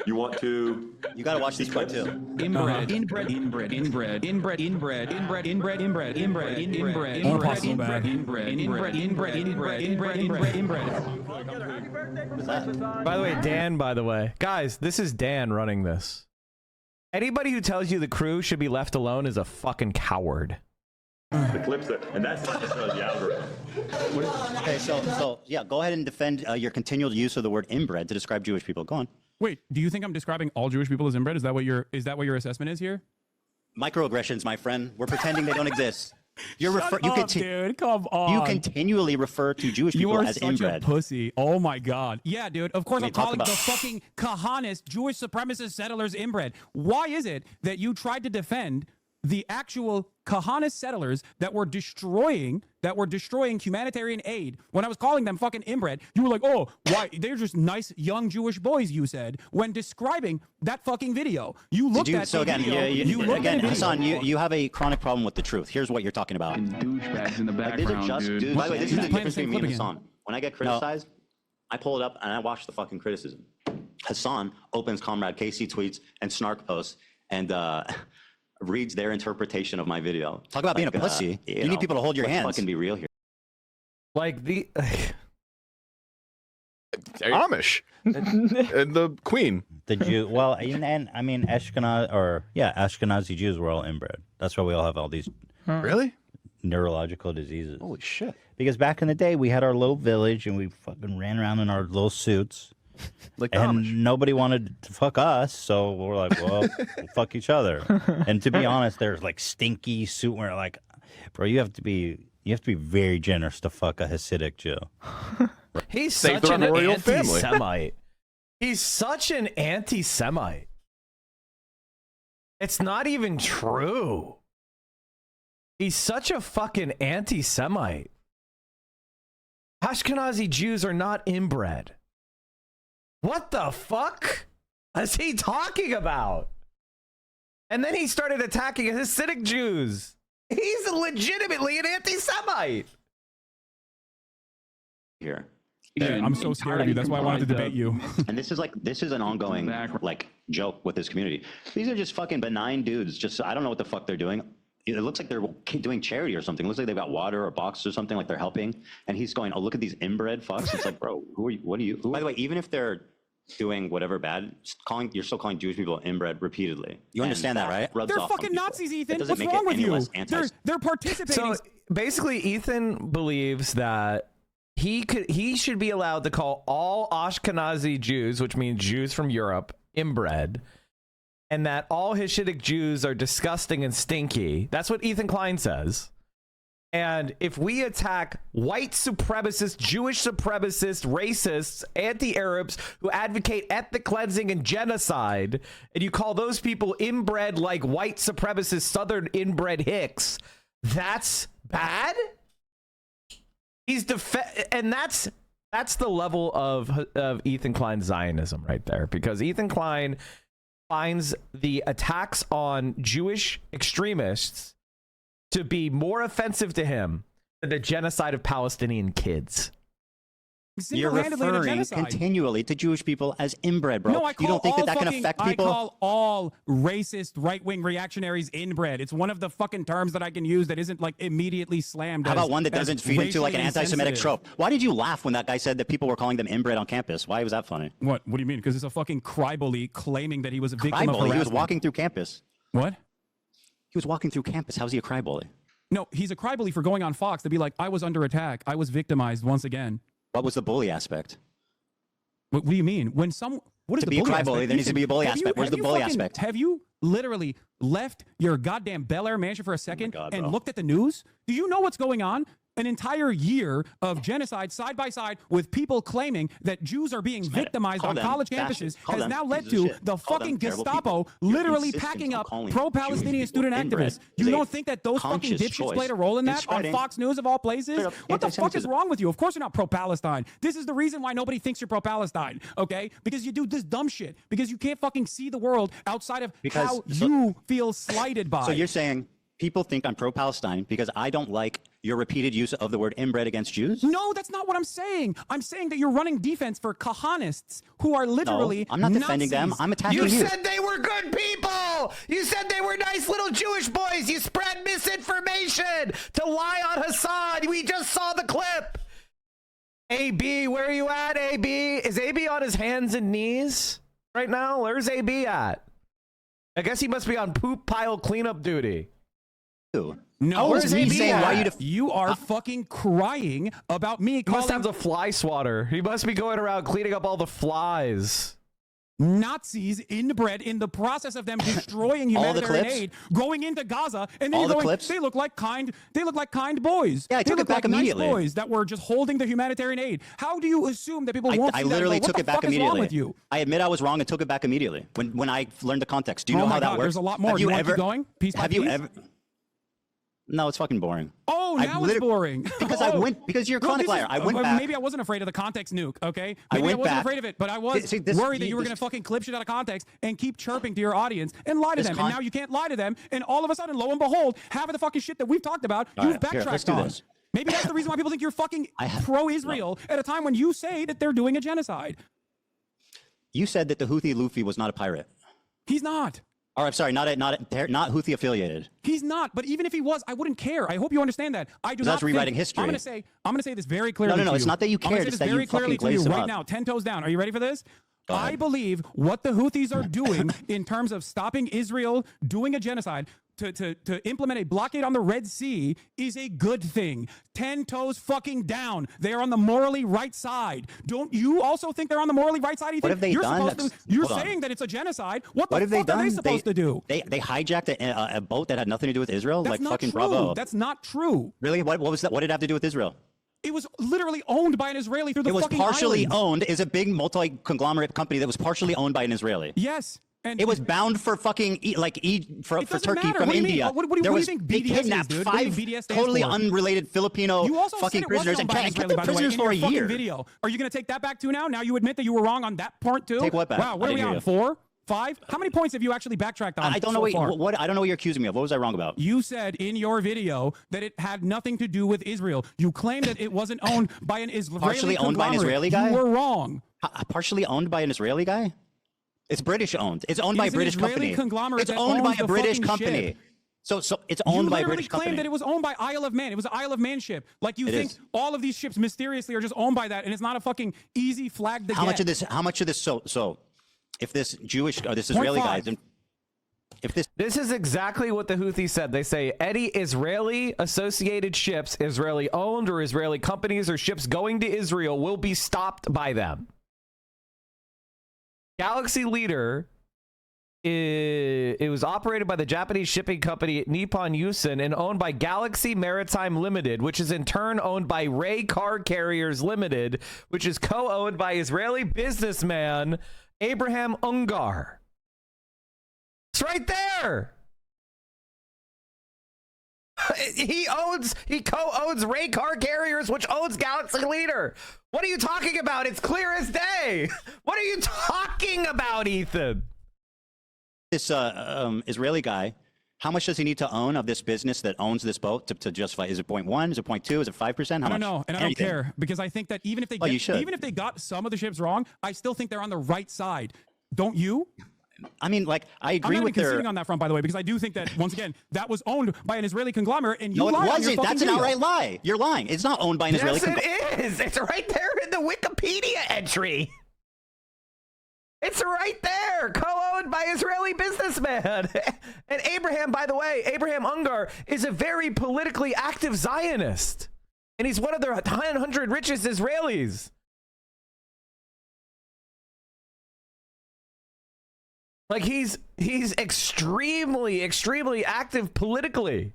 You want to? You gotta watch this clip too. Inbred. By the way, Dan, guys, this is Dan running this. Anybody who tells you the crew should be left alone is a fucking coward. The clips that, and that's not necessarily the algorithm. Okay, so yeah, go ahead and defend your continual use of the word inbred to describe Jewish people. Go on. Wait, do you think I'm describing all Jewish people as inbred? Is that what your assessment is here? Microaggressions, my friend. We're pretending they don't exist. Dude, come on. You continually refer to Jewish people as inbred. You are such a pussy. Oh my god. Yeah, dude. Of course I'm calling the fucking Kahanist Jewish supremacist settlers inbred. Why is it that you tried to defend the actual Kahanist settlers that were destroying humanitarian aid when I was calling them fucking inbred? You were like, oh, why? They're just nice young Jewish boys, you said, when describing that fucking video. You looked at so again, Hasan, you have a chronic problem with the truth. Here's what you're talking about. Douchebags in the background, dude. By the way, this is the difference between me and Hasan. When I get criticized, I pull it up and I watch the fucking criticism. Hasan opens Comrade Casey tweets and snark posts and reads their interpretation of my video. Talk about being a pussy. You need people to hold your hands. Let's fucking be real here. Like the Amish and the Queen. The Jew. Well, and I mean Ashkenazi Jews were all inbred. That's why we all have all these really neurological diseases. Holy shit! Because back in the day, we had our little village and we fucking ran around in our little suits. Like and nobody wanted to fuck us, so we're like, well, we'll fuck each other. And to be honest, there's like stinky suit where like, bro, you have to be very generous to fuck a Hasidic Jew. He's such an anti-Semite. He's such an anti-Semite. It's not even true. He's such a fucking anti-Semite. Ashkenazi Jews are not inbred. What the fuck is he talking about? And then he started attacking Hasidic Jews. He's legitimately an anti-Semite. Here. Yeah, I'm so scared of you. That's why I wanted to debate you. And this is an ongoing like joke with this community. These are just fucking benign dudes. I don't know what the fuck they're doing. It looks like they're doing charity or something. It looks like they've got water or boxes or something, like they're helping. And he's going, oh, look at these inbred fucks. It's like, bro, who are you? What are you? By the way, even if they're doing whatever bad, you're still calling Jewish people inbred repeatedly. You understand that, right? They're fucking Nazis, Ethan. What's wrong with you? They're participating. So basically, Ethan believes that he should be allowed to call all Ashkenazi Jews, which means Jews from Europe, inbred, and that all Hasidic Jews are disgusting and stinky. That's what Ethan Klein says. And if we attack white supremacists, Jewish supremacists, racists, anti-Arabs who advocate ethnic cleansing and genocide, and you call those people inbred like white supremacist Southern inbred hicks, that's bad? And that's the level of Ethan Klein's Zionism right there, because Ethan Klein finds the attacks on Jewish extremists to be more offensive to him than the genocide of Palestinian kids. You're referring continually to Jewish people as inbred, bro. No, you don't think that can affect people? I call all racist right-wing reactionaries inbred. It's one of the fucking terms that I can use that isn't like immediately slammed. How about one that doesn't feed into like an anti-Semitic trope? Why did you laugh when that guy said that people were calling them inbred on campus? Why was that funny? What do you mean? Because it's a fucking crybully claiming that he was a victim of harassment. He was walking through campus. What? He was walking through campus. How's he a crybully? No, he's a crybully for going on Fox to be like, I was under attack. I was victimized once again. What was the bully aspect? What do you mean? When what is to the be bully a crybully, aspect? there needs to be a bully aspect. Where's the bully aspect? Have you literally left your goddamn Bel Air mansion for a second and looked at the news? Do you know what's going on? An entire year of genocide side by side with people claiming that Jews are being victimized on college campuses has now led to the fucking Gestapo literally packing up pro-Palestinian student activists. You don't think that those fucking dipshits played a role in that on Fox News of all places? What the fuck is wrong with you? Of course you're not pro-Palestine. This is the reason why nobody thinks you're pro-Palestine, okay? Because you do this dumb shit. Because you can't fucking see the world outside of how you feel slighted by. So you're saying people think I'm pro-Palestine because I don't like your repeated use of the word inbred against Jews? No, that's not what I'm saying. I'm saying that you're running defense for Kahanists who are literally I'm not defending them. I'm attacking you. You said they were good people. You said they were nice little Jewish boys. You spread misinformation to lie on Hasan. We just saw the clip. AB, where are you at, AB? Is AB on his hands and knees right now? Where's AB at? I guess he must be on poop pile cleanup duty. No, where's AB saying you are fucking crying about me calling... He must have the fly swatter. He must be going around cleaning up all the flies. Nazis inbred in the process of them destroying humanitarian aid, going into Gaza, and then you're going, they look like kind boys. Yeah, I took it back immediately. Nice boys that were just holding the humanitarian aid. How do you assume that people won't see I literally that? took it back immediately. With you? I admit I was wrong and took it back immediately when I learned the context. Do you know how that works? There's a lot more. Have you ever going? Piece by have piece? you ever? No, it's fucking boring. Oh, now it's boring. Because you're a chronic liar. I went back. Maybe I wasn't afraid of the context nuke, okay? Maybe I wasn't afraid of it, but I was worried that you were going to fucking clip shit out of context and keep chirping to your audience and lie to them. And now you can't lie to them. And all of a sudden, lo and behold, half of the fucking shit that we've talked about, you've backtracked on. Maybe that's the reason why people think you're fucking pro-Israel at a time when you say that they're doing a genocide. You said that the Houthi Luffy was not a pirate. He's not. Or I'm sorry, not Houthi affiliated. He's not. But even if he was, I wouldn't care. I hope you understand that. I do not. That's rewriting history. I'm gonna say this very clearly. No, it's not that you care. It's that very clearly to you right now. 10 toes down. Are you ready for this? I believe what the Houthis are doing in terms of stopping Israel doing a genocide to implement a blockade on the Red Sea is a good thing. 10 toes fucking down. They are on the morally right side. Don't you also think they're on the morally right side? What have they done? You're saying that it's a genocide. What the have fuck they done? are they supposed to do? They hijacked a boat that had nothing to do with Israel. That's like not fucking true. bravo. That's not true. Really? What was that? What did it have to do with Israel? It was literally owned by an Israeli through the fucking It was partially islands. owned. Is a big multi-conglomerate company that was partially owned by an Israeli. Yes. And it was bound for fucking for Turkey matter. from What do you India. mean? What do you think BDS they kidnapped is, dude? 5 totally unrelated Filipino fucking prisoners and kept them prisoners for a year. Video. Are you going to take that back too now? Now you admit that you were wrong on that part too? Take what back? Wow, what are we on? 4? 5? How many points have you actually backtracked on? I don't know what I don't know what you're accusing me of. What was I wrong about? You said in your video that it had nothing to do with Israel. You claimed that it wasn't owned by an Israeli partially owned by an Israeli guy? You were wrong. Partially owned by an Israeli guy? It's British owned. It's owned by a British company. It's owned by a British company. So it's owned by a British company. You literally claimed that it was owned by Isle of Man. It was an Isle of Man ship. Like you think all of these ships mysteriously are just owned by that, and it's not a fucking easy flag to get. How much of this? So if this Jewish or this Israeli guy, if this is exactly what the Houthis said. They say any Israeli associated ships, Israeli owned or Israeli companies or ships going to Israel will be stopped by them. Galaxy Leader, it was operated by the Japanese shipping company Nippon Yusen and owned by Galaxy Maritime Limited, which is in turn owned by Ray Car Carriers Limited, which is co-owned by Israeli businessman Abraham Ungar. It's right there. He co-owns Ray Car Carriers, which owns Galaxy Leader. What are you talking about? It's clear as day. What are you talking about, Ethan? This Israeli guy, how much does he need to own of this business that owns this boat to justify? Is it 0.1? Is it 0.2? Is it 5%? I don't know, and I don't care because I think that even if they got some of the ships wrong, I still think they're on the right side. Don't you? I mean, like, I agree I'm not with conceding on that front, by the way, because I do think that, once again, that was owned by an Israeli conglomerate, and you lied. No, it wasn't. wasn't. That's an outright lie. You're lying. It's not owned by an Israeli conglomerate. Yes, it is. It's right there in the Wikipedia entry. It's right there. Co-owned by Israeli businessman. And Abraham, by the way, Abraham Ungar is a very politically active Zionist. And he's one of the 100 richest Israelis. Like he's extremely active politically.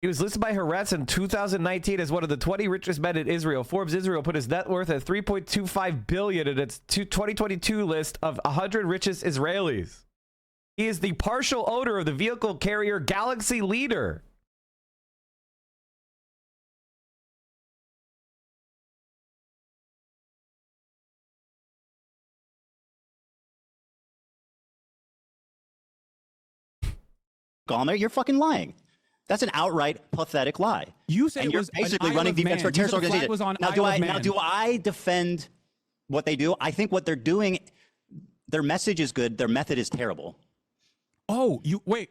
He was listed by Haaretz in 2019 as one of the 20 richest men in Israel. Forbes Israel put his net worth at $3.25 billion in its 2022 list of 100 richest Israelis. He is the partial owner of the vehicle carrier Galaxy Leader. Gomer, you're fucking lying. That's an outright pathetic lie. You say and it you're was basically an running Isle of defense Man. for a terrorist You said the flag organization. was on Now, Isle of Man. do I defend what they do? I think what they're doing, their message is good. Their method is terrible. Oh, you wait,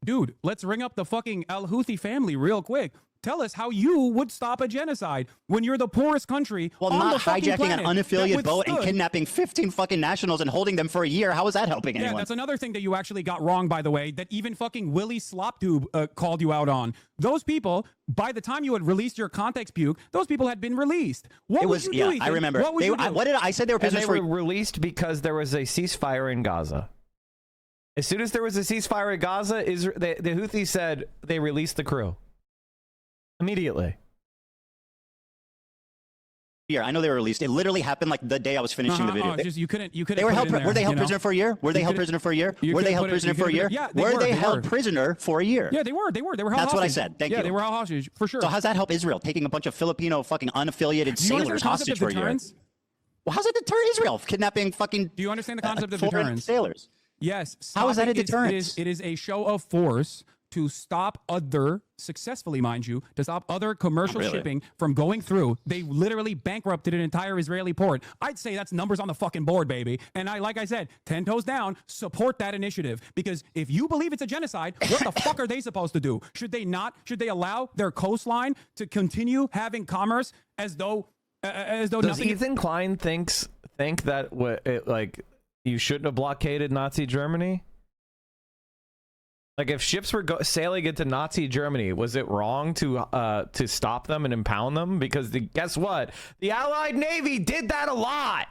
dude. Let's ring up the fucking Al Houthi family real quick. Tell us how you would stop a genocide when you're the poorest country. Well, on not the fucking hijacking an planet unaffiliated boat and withstood- kidnapping 15 fucking nationals and holding them for a year. How is that helping Yeah, anyone? that's another thing that you actually got wrong, by the way, that even fucking Willie Sloptube called you out on. Those people, by the time you had released your context puke, those people had been released. What would you do, Ethan? I remember. What would you do? I said they were And prisoners they for were released because there was a ceasefire in Gaza. As soon as there was a ceasefire in Gaza, the Houthis said they released the crew. Immediately. year. I know they were released. It literally happened like the day I was finishing the video. Just you couldn't. They were held. Were they held prisoner for a year? Were they held prisoner for a year? Were they held prisoner for a year? Yeah, were they held prisoner for a year? Yeah, they were. They were held That's hostage. what I said. Thank you. Yeah, they were held hostage for sure. So how's that help Israel taking a bunch of Filipino fucking unaffiliated sailors hostage for a year? Well, how's it deter Israel kidnapping fucking? Do you understand the concept of foreign deterrence? Sailors. Yes. How is that a stopping deterrence? It is a show of force to stop successfully, mind you, to stop other commercial shipping from going through. They literally bankrupted an entire Israeli port. I'd say that's numbers on the fucking board, baby. And like I said, 10 toes down, support that initiative. Because if you believe it's a genocide, what the fuck are they supposed to do? Should they allow their coastline to continue having commerce as though Does nothing? Ethan Klein think that you shouldn't have blockaded Nazi Germany? Like, if ships were sailing into Nazi Germany, was it wrong to stop them and impound them? Because guess what? The Allied Navy did that a lot.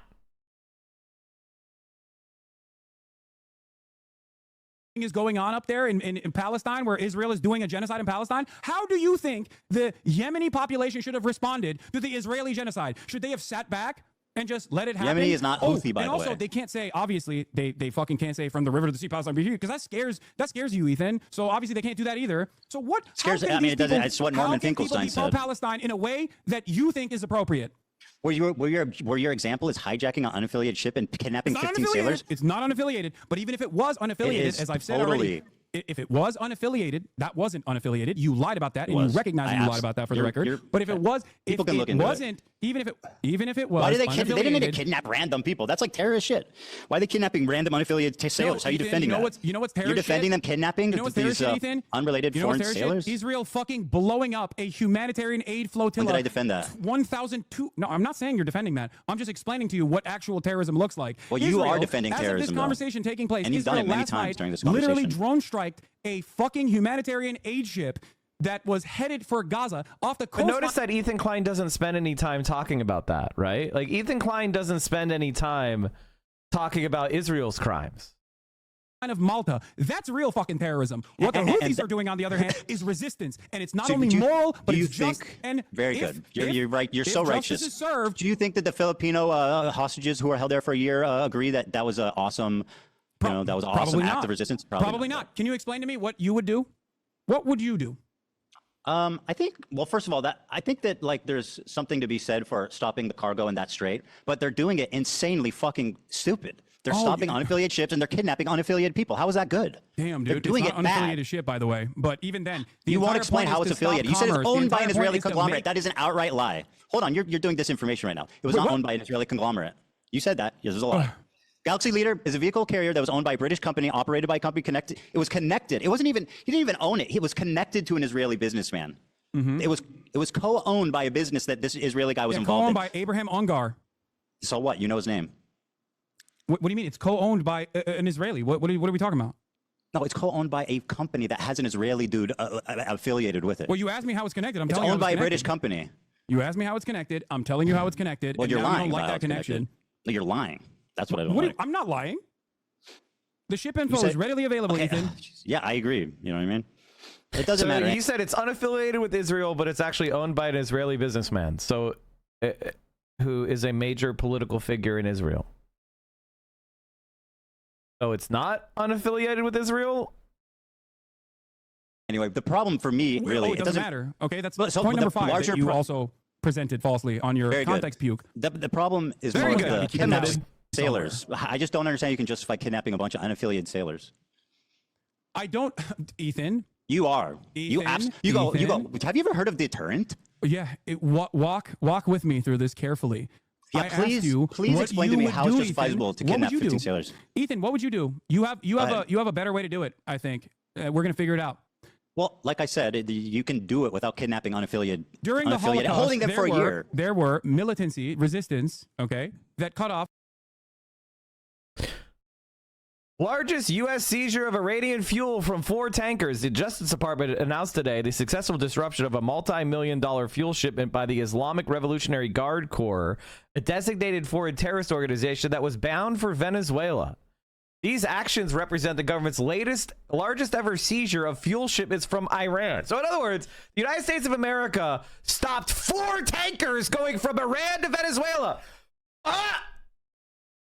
Is going on up there in Palestine, where Israel is doing a genocide in Palestine. How do you think the Yemeni population should have responded to the Israeli genocide? Should they have sat back and just let it happen? Yemeni is not Houthi, by the way. And also, they can't say, obviously, they fucking can't say from the river to the sea, Palestine, because that scares you, Ethan. So obviously they can't do that either. So what scares? I mean, it doesn't. It's what Norman Finkelstein said. Palestine in a way that you think is appropriate. Where your example is hijacking an unaffiliated ship and kidnapping 15 sailors? It's not unaffiliated, but even if it was unaffiliated, as I've said already, if it was unaffiliated, that wasn't unaffiliated. You lied about that, and you recognize you lied about that for the record. But if it was, if it wasn't, even if it was, why did they didn't need to kidnap random people? That's like terrorist shit. Why are they kidnapping random unaffiliated sailors? How are you defending that? You know what's terrorist? You're defending them kidnapping these unrelated foreign sailors? Israel fucking blowing up a humanitarian aid flotilla. When did I defend that? 1,002. No, I'm not saying you're defending that. I'm just explaining to you what actual terrorism looks like. Well, you are defending terrorism. As of this conversation taking place, and you've done it many times during this conversation. Literally drone striked a fucking humanitarian aid ship that was headed for Gaza off the coast. But notice that Ethan Klein doesn't spend any time talking about that, right? Like, Ethan Klein doesn't spend any time talking about Israel's crimes. Of Malta. That's real fucking terrorism. What the Houthis are doing, on the other hand, is resistance. And it's not only moral, but it's just and very good. You're right. You're so righteous. Is served, do you think that the Filipino hostages who were held there for a year agree that that was an awesome, that was an awesome act of resistance? Probably not. Can you explain to me what you would do? What would you do? I think, well, first of all, I think that like there's something to be said for stopping the cargo in that strait, but they're doing it insanely fucking stupid. They're stopping unaffiliated ships and they're kidnapping unaffiliated people. How is that good? Damn, dude. They're doing it's not it unaffiliated bad. ship, by the way. But even then, you won't explain how it's affiliated. You said it's owned by an Israeli conglomerate. That is an outright lie. Hold on, you're doing disinformation right now. It was not owned by an Israeli conglomerate. You said that. Yes, there's a lie. Galaxy Leader is a vehicle carrier that was owned by a British company, operated by a company connected. It was connected. It wasn't even. He didn't even own it. It was connected to an Israeli businessman. Mm-hmm. It was co-owned by a business that this Israeli guy was involved in. Co-owned by Abraham Ongar. So what? You know his name. What do you mean? It's co-owned by an Israeli. What are we talking about? No, it's co-owned by a company that has an Israeli dude affiliated with it. Well, you asked me how it's connected. It's owned by a British company. You asked me how it's connected. I'm telling you how it's connected. Well, and you're now lying. You don't like about how that it's connection. connected. No, you're lying. That's what I don't What like. I'm not lying. The ship info is readily available, Ethan. Yeah, I agree. You know what I mean? It doesn't matter. You said it's unaffiliated with Israel, but it's actually owned by an Israeli businessman. So, who is a major political figure in Israel. So it's not unaffiliated with Israel? Anyway, the problem for me, really, it doesn't matter. Okay, that's point number 5 that you also presented falsely on your context puke. The problem is more the kidnapping sailors. I just don't understand you can justify kidnapping a bunch of unaffiliated sailors. I don't, Ethan. You are. Ethan, You go. Ethan. Have you ever heard of deterrent? Yeah. Walk with me through this carefully. Yeah, please explain to me how it's justifiable to kidnap 15 sailors. Ethan, what would you do? You have a better way to do it. I think we're gonna figure it out. Well, like I said, you can do it without kidnapping unaffiliated. During the Holocaust, holding them for a year. There were militancy, resistance, okay, that cut off. Largest U.S. seizure of Iranian fuel from 4 tankers. The Justice Department announced today the successful disruption of a multi-million-dollar fuel shipment by the Islamic Revolutionary Guard Corps, a designated foreign terrorist organization that was bound for Venezuela. These actions represent the government's largest ever seizure of fuel shipments from Iran. So in other words, the United States of America stopped 4 tankers going from Iran to Venezuela.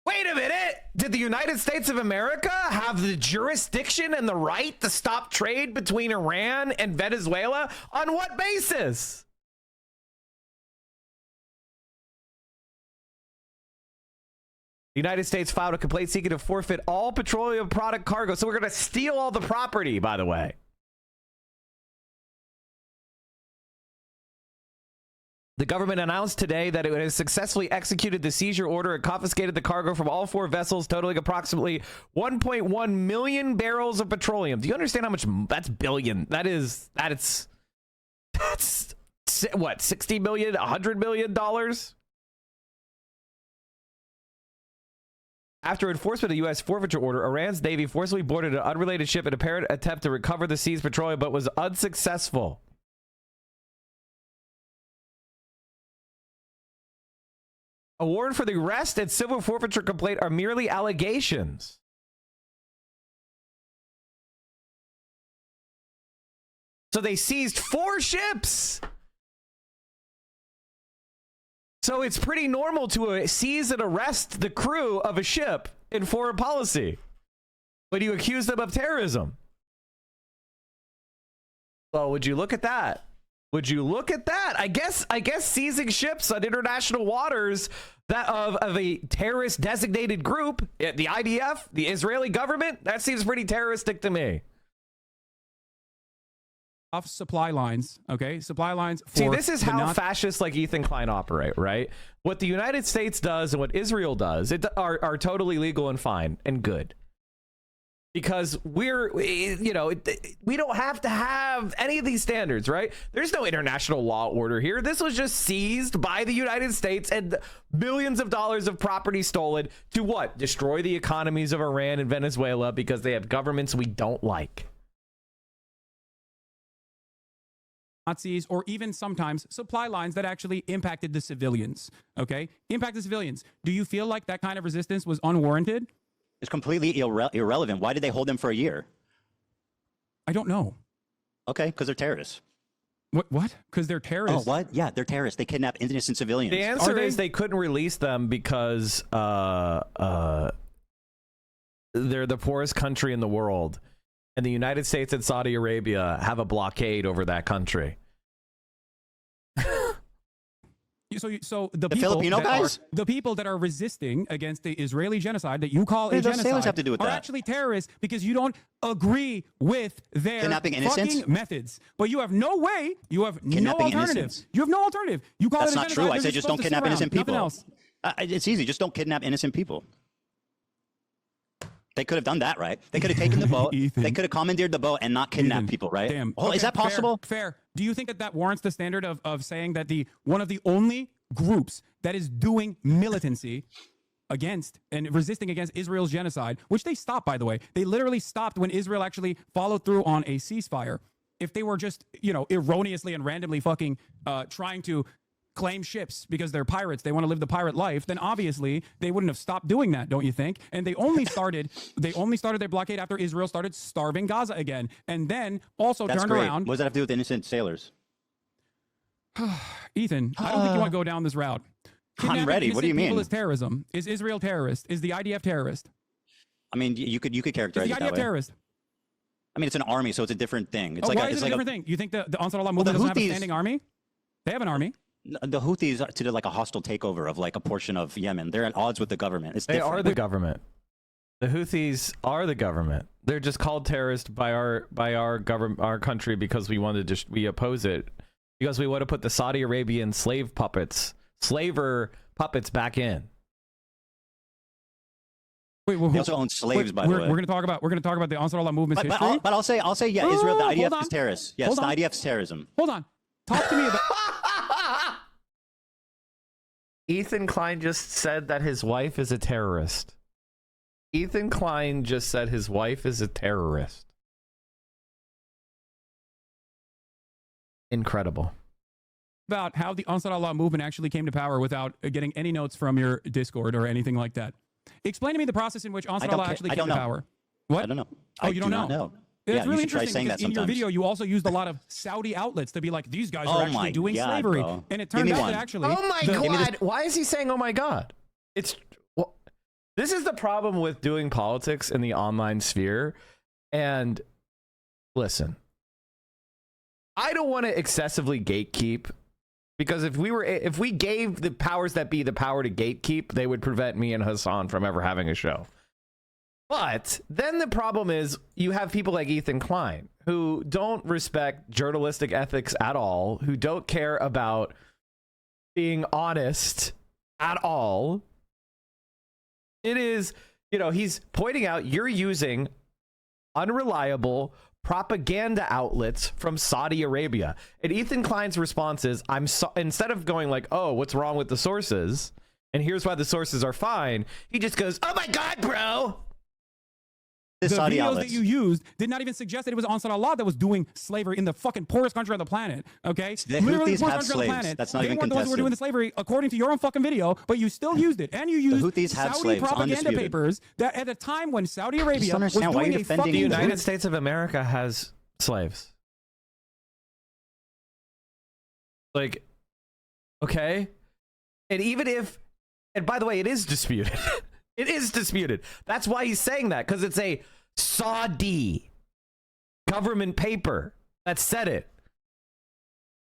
Wait a minute. Did the United States of America have the jurisdiction and the right to stop trade between Iran and Venezuela? On what basis? The United States filed a complaint seeking to forfeit all petroleum product cargo. So we're going to steal all the property, by the way. The government announced today that it has successfully executed the seizure order and confiscated the cargo from all 4 vessels, totaling approximately 1.1 million barrels of petroleum. Do you understand how much that's billion? That's what, 60 million, 100 million dollars? After enforcement of the U.S. forfeiture order, Iran's Navy forcibly boarded an unrelated ship in an apparent attempt to recover the seized petroleum, but was unsuccessful. A warrant for the arrest and civil forfeiture complaint are merely allegations. So they seized 4 ships. So it's pretty normal to seize and arrest the crew of a ship in foreign policy, but you accuse them of terrorism. Well, would you look at that? Would you look at that? I guess seizing ships on international waters that of a terrorist designated group, the IDF, the Israeli government, that seems pretty terroristic to me. Off supply lines, okay? Supply lines. See, this is how fascists like Ethan Klein operate, right? What the United States does and what Israel does are totally legal and fine and good. Because we don't have to have any of these standards, right? There's no international law order here. This was just seized by the United States and billions of dollars of property stolen to what? Destroy the economies of Iran and Venezuela because they have governments we don't like. Nazis, or even sometimes supply lines that actually impacted the civilians, okay? Impacted civilians. Do you feel like that kind of resistance was unwarranted? It's completely irrelevant. Why did they hold them for a year? I don't know. Okay, because they're terrorists. What? Because they're terrorists? Oh, what? Yeah, they're terrorists. They kidnap innocent civilians. The answer is they couldn't release them because they're the poorest country in the world. And the United States and Saudi Arabia have a blockade over that country. So the people Filipino guys? The people that are resisting against the Israeli genocide that you call a genocide sailors have to do with are that? actually terrorists because you don't agree with their Kidnapping innocents? fucking methods. But you have no way. You have no Kidnapping alternative. innocents? You have no alternative. You call That's it a not genocide. true. I They're said just don't supposed to sit kidnap innocent around. people. Nothing else. It's easy. Just don't kidnap innocent people. They could have done that, right? They could have taken the boat. They could have commandeered the boat and not kidnapped people, right? Damn. Oh, Okay, is that possible? Fair. Do you think that warrants the standard of saying that one of the only groups that is doing militancy against and resisting against Israel's genocide, which they stopped, by the way. They literally stopped when Israel actually followed through on a ceasefire. If they were just, erroneously and randomly fucking trying to claim ships because they're pirates, they want to live the pirate life, then obviously they wouldn't have stopped doing that, don't you think? And they only started their blockade after Israel started starving Gaza again, and then also turned around. What does that have to do with innocent sailors? Ethan, I don't think you want to go down this route. I'm ready. What do you mean? Is terrorism? Is Israel terrorist? Is the IDF terrorist? I mean, you could characterize is the IDF it that way. Terrorist? I mean, it's an army, so it's a different thing. It's why is it a different thing? You think the Ansar Allah movement doesn't have a standing army? They have an army. The Houthis did like a hostile takeover of like a portion of Yemen. They're at odds with the government. They are the government. The Houthis are the government. They're just called terrorists by our government, our country, because we oppose it, because we want to put the Saudi Arabian slaver puppets back in. Wait, they also own slaves, by the way. We're going to talk about the Ansar Allah movement's history. But I'll say, yeah, Israel, the IDF is terrorist. Yes, the IDF's terrorism. Hold on. Talk to me about. Ethan Klein just said that his wife is a terrorist. Ethan Klein just said his wife is a terrorist. Incredible. About how the Ansar Allah movement actually came to power without getting any notes from your Discord or anything like that. Explain to me the process in which Ansar Allah actually came to power. What? I don't know. Oh, you don't know? It's really interesting because in your video, you also used a lot of Saudi outlets to be like, these guys are actually doing slavery. Bro. And it turned out that actually... Oh my God. Why is he saying, oh my God? This is the problem with doing politics in the online sphere. And listen, I don't want to excessively gatekeep, because if we gave the powers that be the power to gatekeep, they would prevent me and Hasan from ever having a show. But then the problem is you have people like Ethan Klein who don't respect journalistic ethics at all, who don't care about being honest at all. It is, he's pointing out you're using unreliable propaganda outlets from Saudi Arabia. And Ethan Klein's response is, instead of going like, oh, what's wrong with the sources? And here's why the sources are fine. He just goes, oh my God, bro. The videos that you used did not even suggest that it was Ansar Allah that was doing slavery in the fucking poorest country on the planet. Okay, the Houthis have slaves. That's not even contested. They weren't the ones who were doing the slavery according to your own fucking video, but you still used it, and you used Saudi propaganda papers that at a time when Saudi Arabia was doing a fucking. The United States of America has slaves. Like, okay, and even if, and by the way, it is disputed. It is disputed. That's why he's saying that, because it's a Saudi government paper that said it.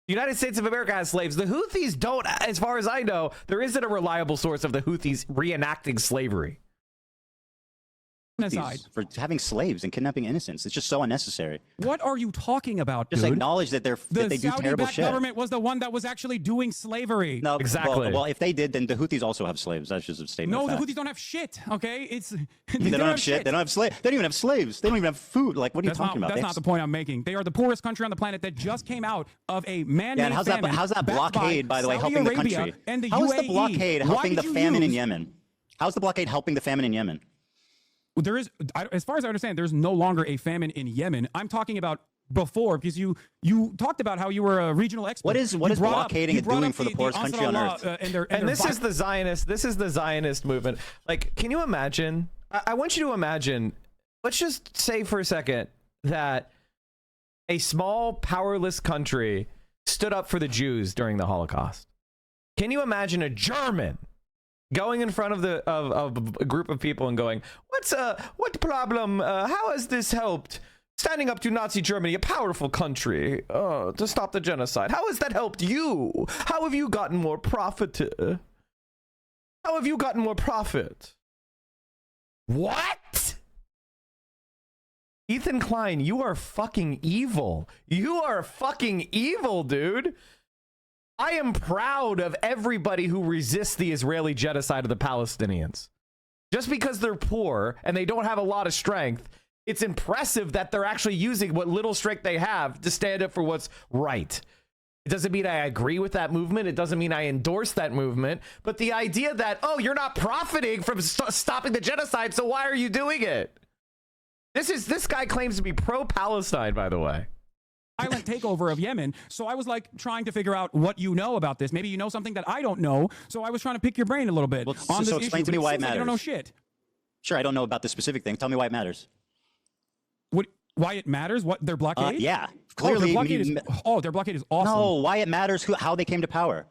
The United States of America has slaves. The Houthis don't, as far as I know. There isn't a reliable source of the Houthis reenacting slavery. For having slaves and kidnapping innocents. It's just so unnecessary. What are you talking about, Just dude? acknowledge that they do terrible shit. The government was the one that was actually doing slavery. No, exactly. Well, if they did, then the Houthis also have slaves. That's just a statement. No, the Houthis don't have shit. Okay, they don't have shit. They don't have slaves. They don't even have slaves. They don't even have food. Like, what are you talking about? That's not the point I'm making. They are the poorest country on the planet that just came out of a man-made famine. How's that blockade, by the way, helping the country? And the How is UAE. the blockade helping the famine in Yemen? How's the blockade helping the famine in Yemen? There is, as far as I understand, there's no longer a famine in Yemen. I'm talking about before, because you talked about how you were a regional expert. What is blockading doing for the poorest country on earth? This is the Zionist movement. Like, can you imagine? I want you to imagine. Let's just say for a second that a small, powerless country stood up for the Jews during the Holocaust. Can you imagine a German going in front of a group of people and going, what problem? How has this helped? Standing up to Nazi Germany, a powerful country, to stop the genocide. How has that helped you? How have you gotten more profit? How have you gotten more profit? What? Ethan Klein, you are fucking evil. You are fucking evil, dude. I am proud of everybody who resists the Israeli genocide of the Palestinians. Just because they're poor and they don't have a lot of strength, it's impressive that they're actually using what little strength they have to stand up for what's right. It doesn't mean I agree with that movement. It doesn't mean I endorse that movement. But the idea that, oh, you're not profiting from stopping the genocide, so why are you doing it? This guy claims to be pro-Palestine, by the way. Violent takeover of Yemen. So I was like trying to figure out what you know about this. Maybe you know something that I don't know. So I was trying to pick your brain a little bit. Well, on so this explain issue, to me why it seems like matters. you don't know shit. Sure, I don't know about the specific thing. Tell me why it matters. Why it matters? What their blockade? Yeah, clearly. their blockade is awesome. No, why it matters? How they came to power?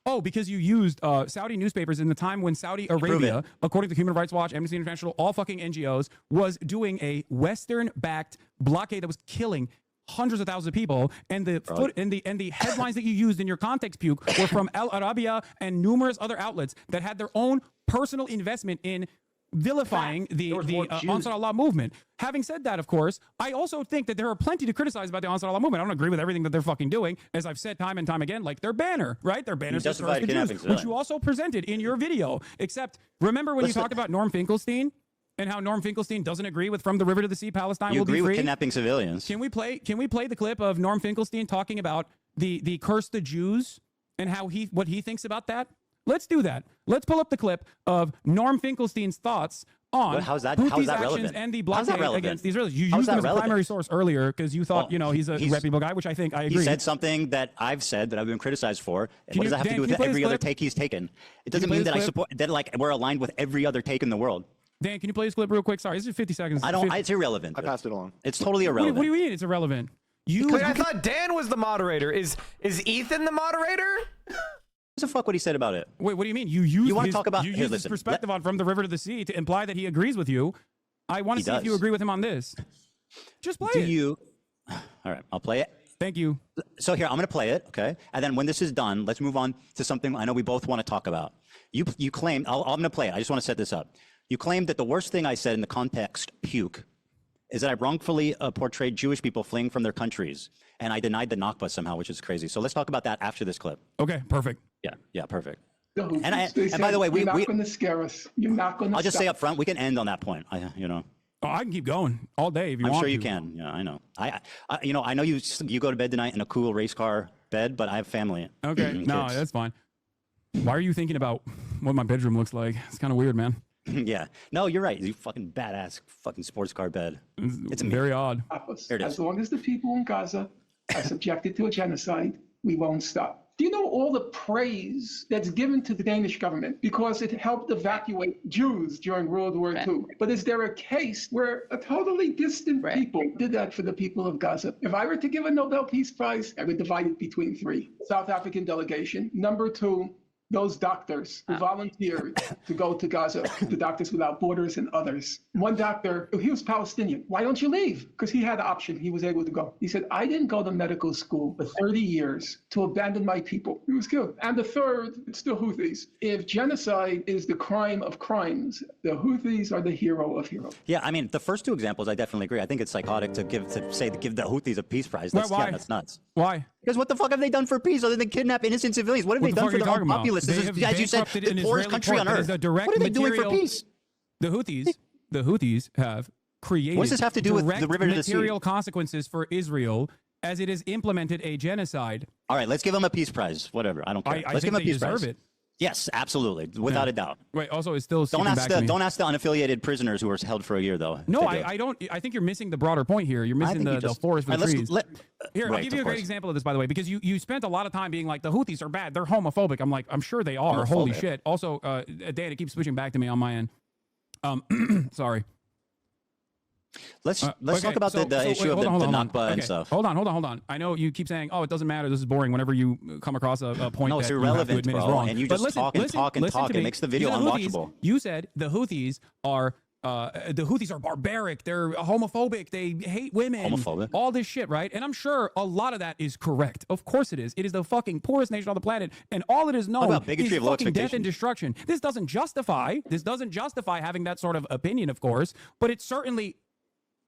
Oh, because you used Saudi newspapers in the time when Saudi Arabia, according to Human Rights Watch, Amnesty International, all fucking NGOs, was doing a Western-backed blockade that was killing hundreds of thousands of people, and the headlines that you used in your context puke were from Al Arabiya and numerous other outlets that had their own personal investment in vilifying the Ansar Allah movement. Having said that, of course, I also think that there are plenty to criticize about the Ansar Allah movement. I don't agree with everything that they're fucking doing, as I've said time and time again, like their banner, right? Their banner says the Jews, which you also presented in your video. Except, remember when you talked about Norm Finkelstein and how Norm Finkelstein doesn't agree with From the River to the Sea, Palestine will be free? You agree with kidnapping civilians. Can we play the clip of Norm Finkelstein talking about the curse the Jews and what he thinks about that? Let's do that. Let's pull up the clip of Norm Finkelstein's thoughts on how's that actions relevant? and the blockade against the Israelis. You used him as a primary source earlier because you thought, he's a reputable guy, which I think I agree. He said something that I've said that I've been criticized for. What does that have to do with every other take he's taken? It doesn't mean that I support that. Like we're aligned with every other take in the world. Dan, can you play this clip real quick? Sorry, this is 50 seconds. It's irrelevant. I passed it along. It's totally irrelevant. What do you mean it's irrelevant? I thought Dan was the moderator. Is Ethan the moderator? What the fuck what he said about it? Wait, what do you mean? You want to talk about his perspective on From the River to the Sea to imply that he agrees with you. I want to see if you agree with him on this. Just play it. All right, I'll play it. Thank you. So here, I'm going to play it, okay? And then when this is done, let's move on to something I know we both want to talk about. You claim, I'm going to play it. I just want to set this up. You claimed that the worst thing I said in the context, puke, is that I wrongfully portrayed Jewish people fleeing from their countries. And I denied the Nakba somehow, which is crazy. So let's talk about that after this clip. Okay, perfect. Yeah, perfect. And by the way, you're not going to scare us. You're not going to. I'll just say up front, we can end on that point. Oh, I can keep going all day if you want. I'm sure you can. Yeah, I know. I know you go to bed tonight in a cool race car bed, but I have family. Okay, no, that's fine. Why are you thinking about what my bedroom looks like? It's kind of weird, man. Yeah. No, you're right. You fucking badass fucking sports car bed. It's very odd. As long as the people in Gaza are subjected to a genocide, we won't stop. Do you know all the praise that's given to the Danish government because it helped evacuate Jews during World War II? But is there a case where a totally distant people did that for the people of Gaza? If I were to give a Nobel Peace Prize, I would divide it between three. South African delegation. Number two, those doctors who volunteered to go to Gaza, the Doctors Without Borders and others. One doctor, he was Palestinian. Why don't you leave? Because he had the option. He was able to go. He said, I didn't go to medical school for 30 years to abandon my people. He was killed. And the third, it's the Houthis. If genocide is the crime of crimes, the Houthis are the hero of heroes. Yeah, I mean, the first two examples, I definitely agree. I think it's psychotic to give the Houthis a peace prize. That's, why? That's nuts. Why? Because what the fuck have they done for peace other than kidnap innocent civilians? What have they done for their own populace? This is, as you said, the poorest country on earth. What are they doing for peace? The Houthis have created what does this have to do with the river to the sea? Material consequences for Israel as it has implemented a genocide. All right, let's give them a peace prize. Whatever, I don't care. Let's give them a peace prize. It. Yes, absolutely, without a doubt. Wait, also, it's still don't ask the unaffiliated prisoners who were held for a year, though. No, I don't. I think you're missing the broader point here. You're missing the forest for the trees. Here, I'll give you a great example of this, by the way, because you spent a lot of time being like, the Houthis are bad. They're homophobic. I'm like, I'm sure they are. Holy shit. Also, Dan, it keeps switching back to me on my end. Sorry. Let's talk about the issue of the Nakba and stuff. Hold on. I know you keep saying, "Oh, it doesn't matter. This is boring." Whenever you come across a point it's that irrelevant, you have to admit is wrong, and you just talk. It makes the video unwatchable. You said the Houthis are barbaric. They're homophobic. They hate women. Homophobic. All this shit, right? And I'm sure a lot of that is correct. Of course it is. It is the fucking poorest nation on the planet, and all it is known is fucking death and destruction. This doesn't justify having that sort of opinion, of course, but it certainly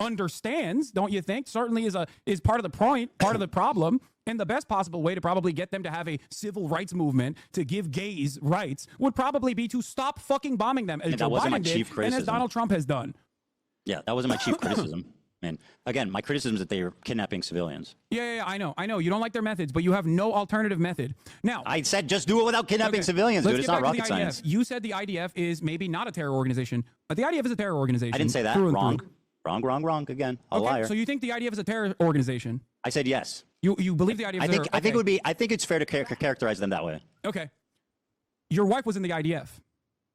understands, don't you think? Certainly is part of the point, part of the problem. And the best possible way to probably get them to have a civil rights movement to give gays rights would probably be to stop fucking bombing them, as Joe Biden did, and as Donald Trump has done. Yeah, that wasn't my chief criticism. I mean, again, my criticism is that they are kidnapping civilians. Yeah, I know. You don't like their methods, but you have no alternative method. Now, I said just do it without kidnapping civilians, dude. It's not rocket science. You said the IDF is maybe not a terror organization, but the IDF is a terror organization. I didn't say that. Wrong. Wrong. Again, a liar. So you think the IDF is a terror organization? I said yes. You believe the IDF? I think it would be. I think it's fair to characterize them that way. Okay. Your wife was in the IDF.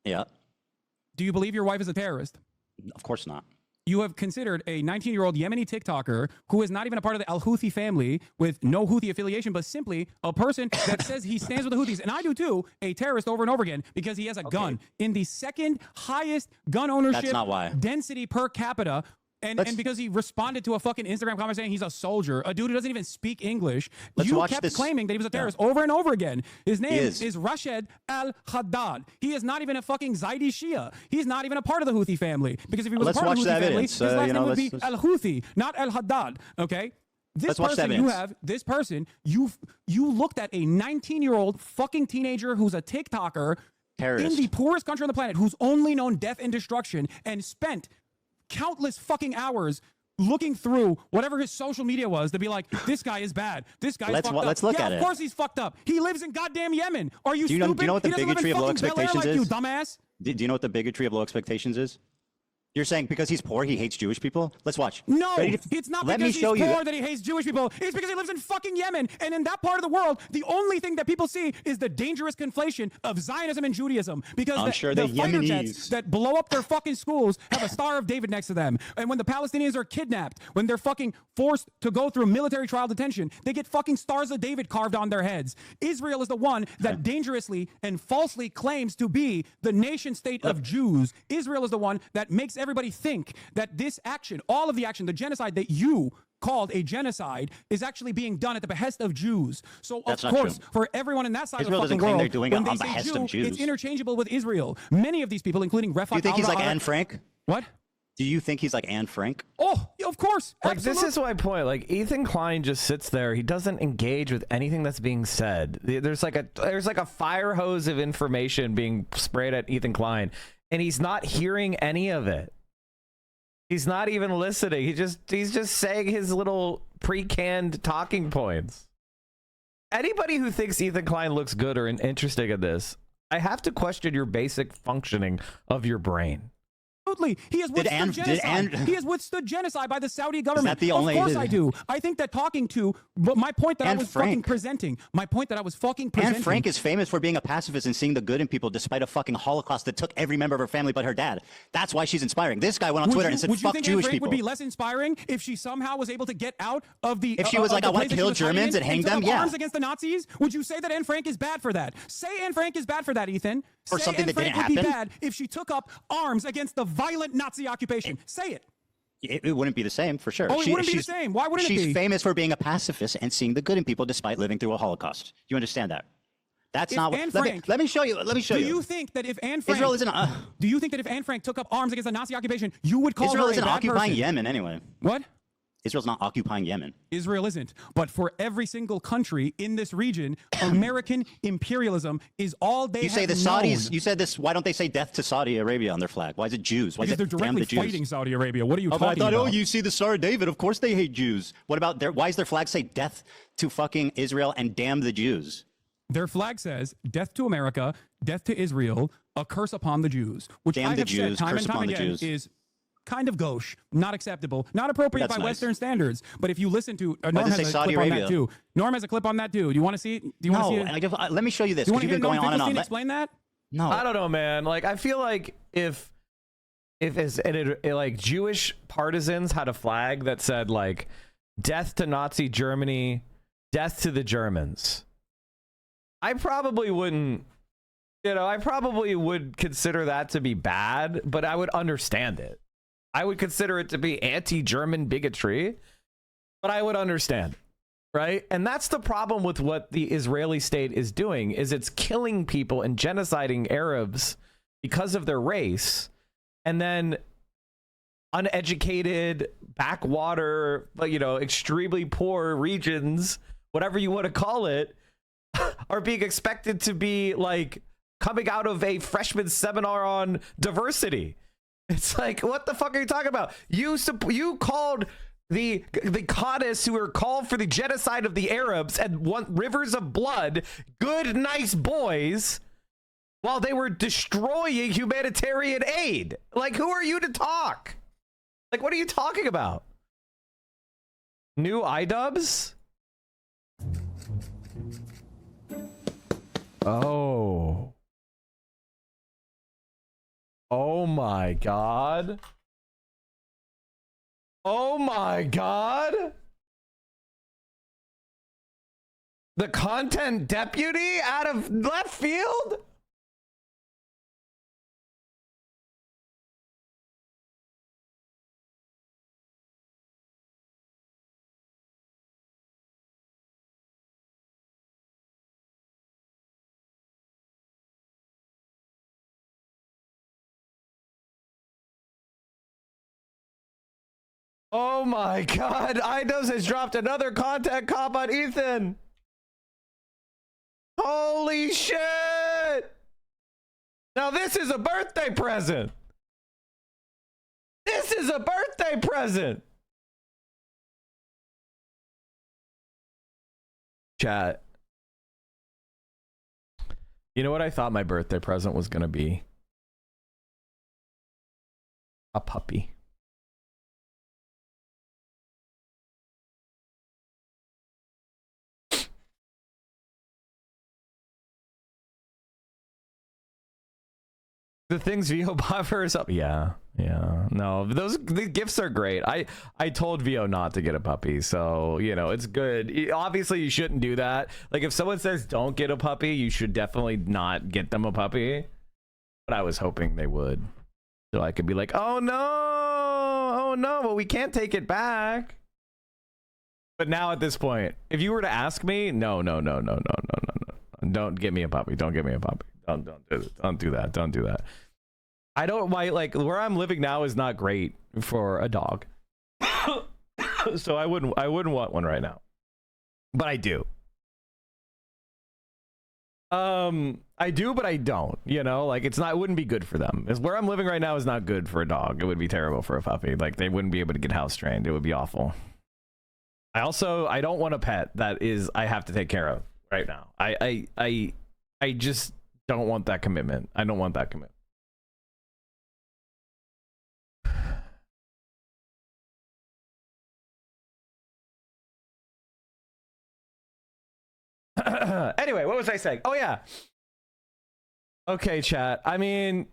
Yeah. Do you believe your wife is a terrorist? Of course not. You have considered a 19-year-old Yemeni TikToker who is not even a part of the Al-Houthi family with no Houthi affiliation, but simply a person that says he stands with the Houthis, and I do too, a terrorist over and over again because he has a gun in the second highest gun ownership density per capita. And because he responded to a fucking Instagram comment saying he's a soldier, a dude who doesn't even speak English, you kept claiming that he was a terrorist over and over again. His name is Rashid al-Haddad. He is not even a fucking Zaidi Shia. He's not even a part of the Houthi family. Because if he was a part of the Houthi family, his last name would be al-Houthi, not al-Haddad. Okay? This person, you looked at a 19-year-old fucking teenager who's a TikToker in the poorest country on the planet, who's only known death and destruction, and spent countless fucking hours looking through whatever his social media was to be like, this guy is bad. This guy's fucked up. Let's look at it. Of course he's fucked up. He lives in goddamn Yemen. Are you stupid? Do you know what the bigotry of low expectations is? You dumbass. Do you know what the bigotry of low expectations is? You're saying because he's poor, he hates Jewish people? Let's watch. No, it's not because he's poor that he hates Jewish people. It's because he lives in fucking Yemen. And in that part of the world, the only thing that people see is the dangerous conflation of Zionism and Judaism. Because the fighter jets that blow up their fucking schools have a Star of David next to them. And when the Palestinians are kidnapped, when they're fucking forced to go through military trial detention, they get fucking Stars of David carved on their heads. Israel is the one that dangerously and falsely claims to be the nation state of Jews. Israel is the one that makes everybody think that this action, all of the action, the genocide that you called a genocide, is actually being done at the behest of Jews. So of course, for everyone in that side of the fucking world, they're doing when it on they say behest Jew, of Jews. It's interchangeable with Israel. Many of these people, including Refat. Do you think he's like Anne Frank? What? Do you think he's like Anne Frank? Oh, of course. Like, this is my point. Like, Ethan Klein just sits there. He doesn't engage with anything that's being said. There's like a fire hose of information being sprayed at Ethan Klein, and he's not hearing any of it. He's not even listening. He's just saying his little pre-canned talking points. Anybody who thinks Ethan Klein looks good or interesting in this, I have to question your basic functioning of your brain. Absolutely. He has withstood genocide. He has withstood genocide by the Saudi government. Is that the only, of course I do. I think that talking to, but my point that I was fucking presenting, Anne Frank is famous for being a pacifist and seeing the good in people despite a fucking Holocaust that took every member of her family but her dad. That's why she's inspiring. This guy went on Twitter and said, fuck Jewish people. Would you think Anne Frank would be less inspiring if she somehow was able to get out of the... If she was like, I want to kill Germans and hang them, yeah. arms against the Nazis? Would you say that Anne Frank is bad for that? Say Anne Frank is bad for that, Ethan. For something that didn't Anne happen? Frank would be bad if she took up arms against the violent Nazi occupation. Say it. It wouldn't be the same, for sure. Oh, it wouldn't be the same. Why wouldn't it be? She's famous for being a pacifist and seeing the good in people despite living through a Holocaust. You understand that? That's not what... Let me show you. Let me show you. Do you think that if Anne Frank... Israel isn't... do you think that if Anne Frank took up arms against the Nazi occupation, you would call Israel her isn't a bad occupying person? Yemen anyway. What? Israel's not occupying Yemen. Israel isn't. But for every single country in this region, American imperialism is all they have say the known. Saudis... You said this... Why don't they say death to Saudi Arabia on their flag? Why is it Jews? Why Because is it they're directly fighting Saudi Arabia. What are you talking about? Oh, you see the Star of David. Of course they hate Jews. What about their... Why does their flag say death to fucking Israel and damn the Jews? Their flag says death to America, death to Israel, a curse upon the Jews. Which damn I the have Jews, said time curse and time upon the again Jews. is kind of gauche, not acceptable, not appropriate by Western standards. But if you listen to Norm has a clip on that too. Norm has a clip on that too. Do you want to see it? Do you want to see it? Let me show you this. Do you want to hear going Norm on and on. Explain that? No, I don't know, man. Like, I feel like if like Jewish partisans had a flag that said like death to Nazi Germany, death to the Germans, I probably wouldn't. I probably would consider that to be bad, but I would understand it. I would consider it to be anti-German bigotry, but I would understand, right? And that's the problem with what the Israeli state is doing, is it's killing people and genociding Arabs because of their race, and then uneducated, backwater, extremely poor regions, whatever you want to call it, are being expected to be like coming out of a freshman seminar on diversity. It's like, what the fuck are you talking about? You called the Qadis who were called for the genocide of the Arabs and want rivers of blood good, nice boys while they were destroying humanitarian aid. Like, who are you to talk? Like, what are you talking about? New iDubbbz? Oh. Oh my god. Oh my god. The content deputy out of left field? Oh my god, iDubbbz has dropped another content cop on Ethan. Holy shit! Now this is a birthday present. This is a birthday present. Chat. You know what I thought my birthday present was gonna be? A puppy. The things VO buffers up. Yeah. No, the gifts are great. I told VO not to get a puppy, so you know it's good. Obviously, you shouldn't do that. Like if someone says don't get a puppy, you should definitely not get them a puppy. But I was hoping they would, so I could be like, oh no, but we can't take it back. But now at this point, if you were to ask me, no, don't get me a puppy. Don't get me a puppy. Don't do that. Don't do that. I don't like where I'm living now is not great for a dog. So I wouldn't want one right now. But I do. I do, but I don't. You know, like it wouldn't be good for them. Where I'm living right now is not good for a dog. It would be terrible for a puppy. Like they wouldn't be able to get house trained. It would be awful. I don't want a pet that I have to take care of right now. I just don't want that commitment. I don't want that commitment. Anyway, what was I saying? Oh yeah. Okay, chat. I mean,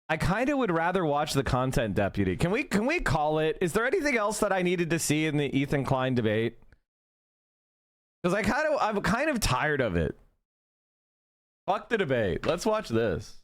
I kind of would rather watch the content deputy. Can we call it? Is there anything else that I needed to see in the Ethan Klein debate? Because I'm kind of tired of it. Fuck the debate. Let's watch this.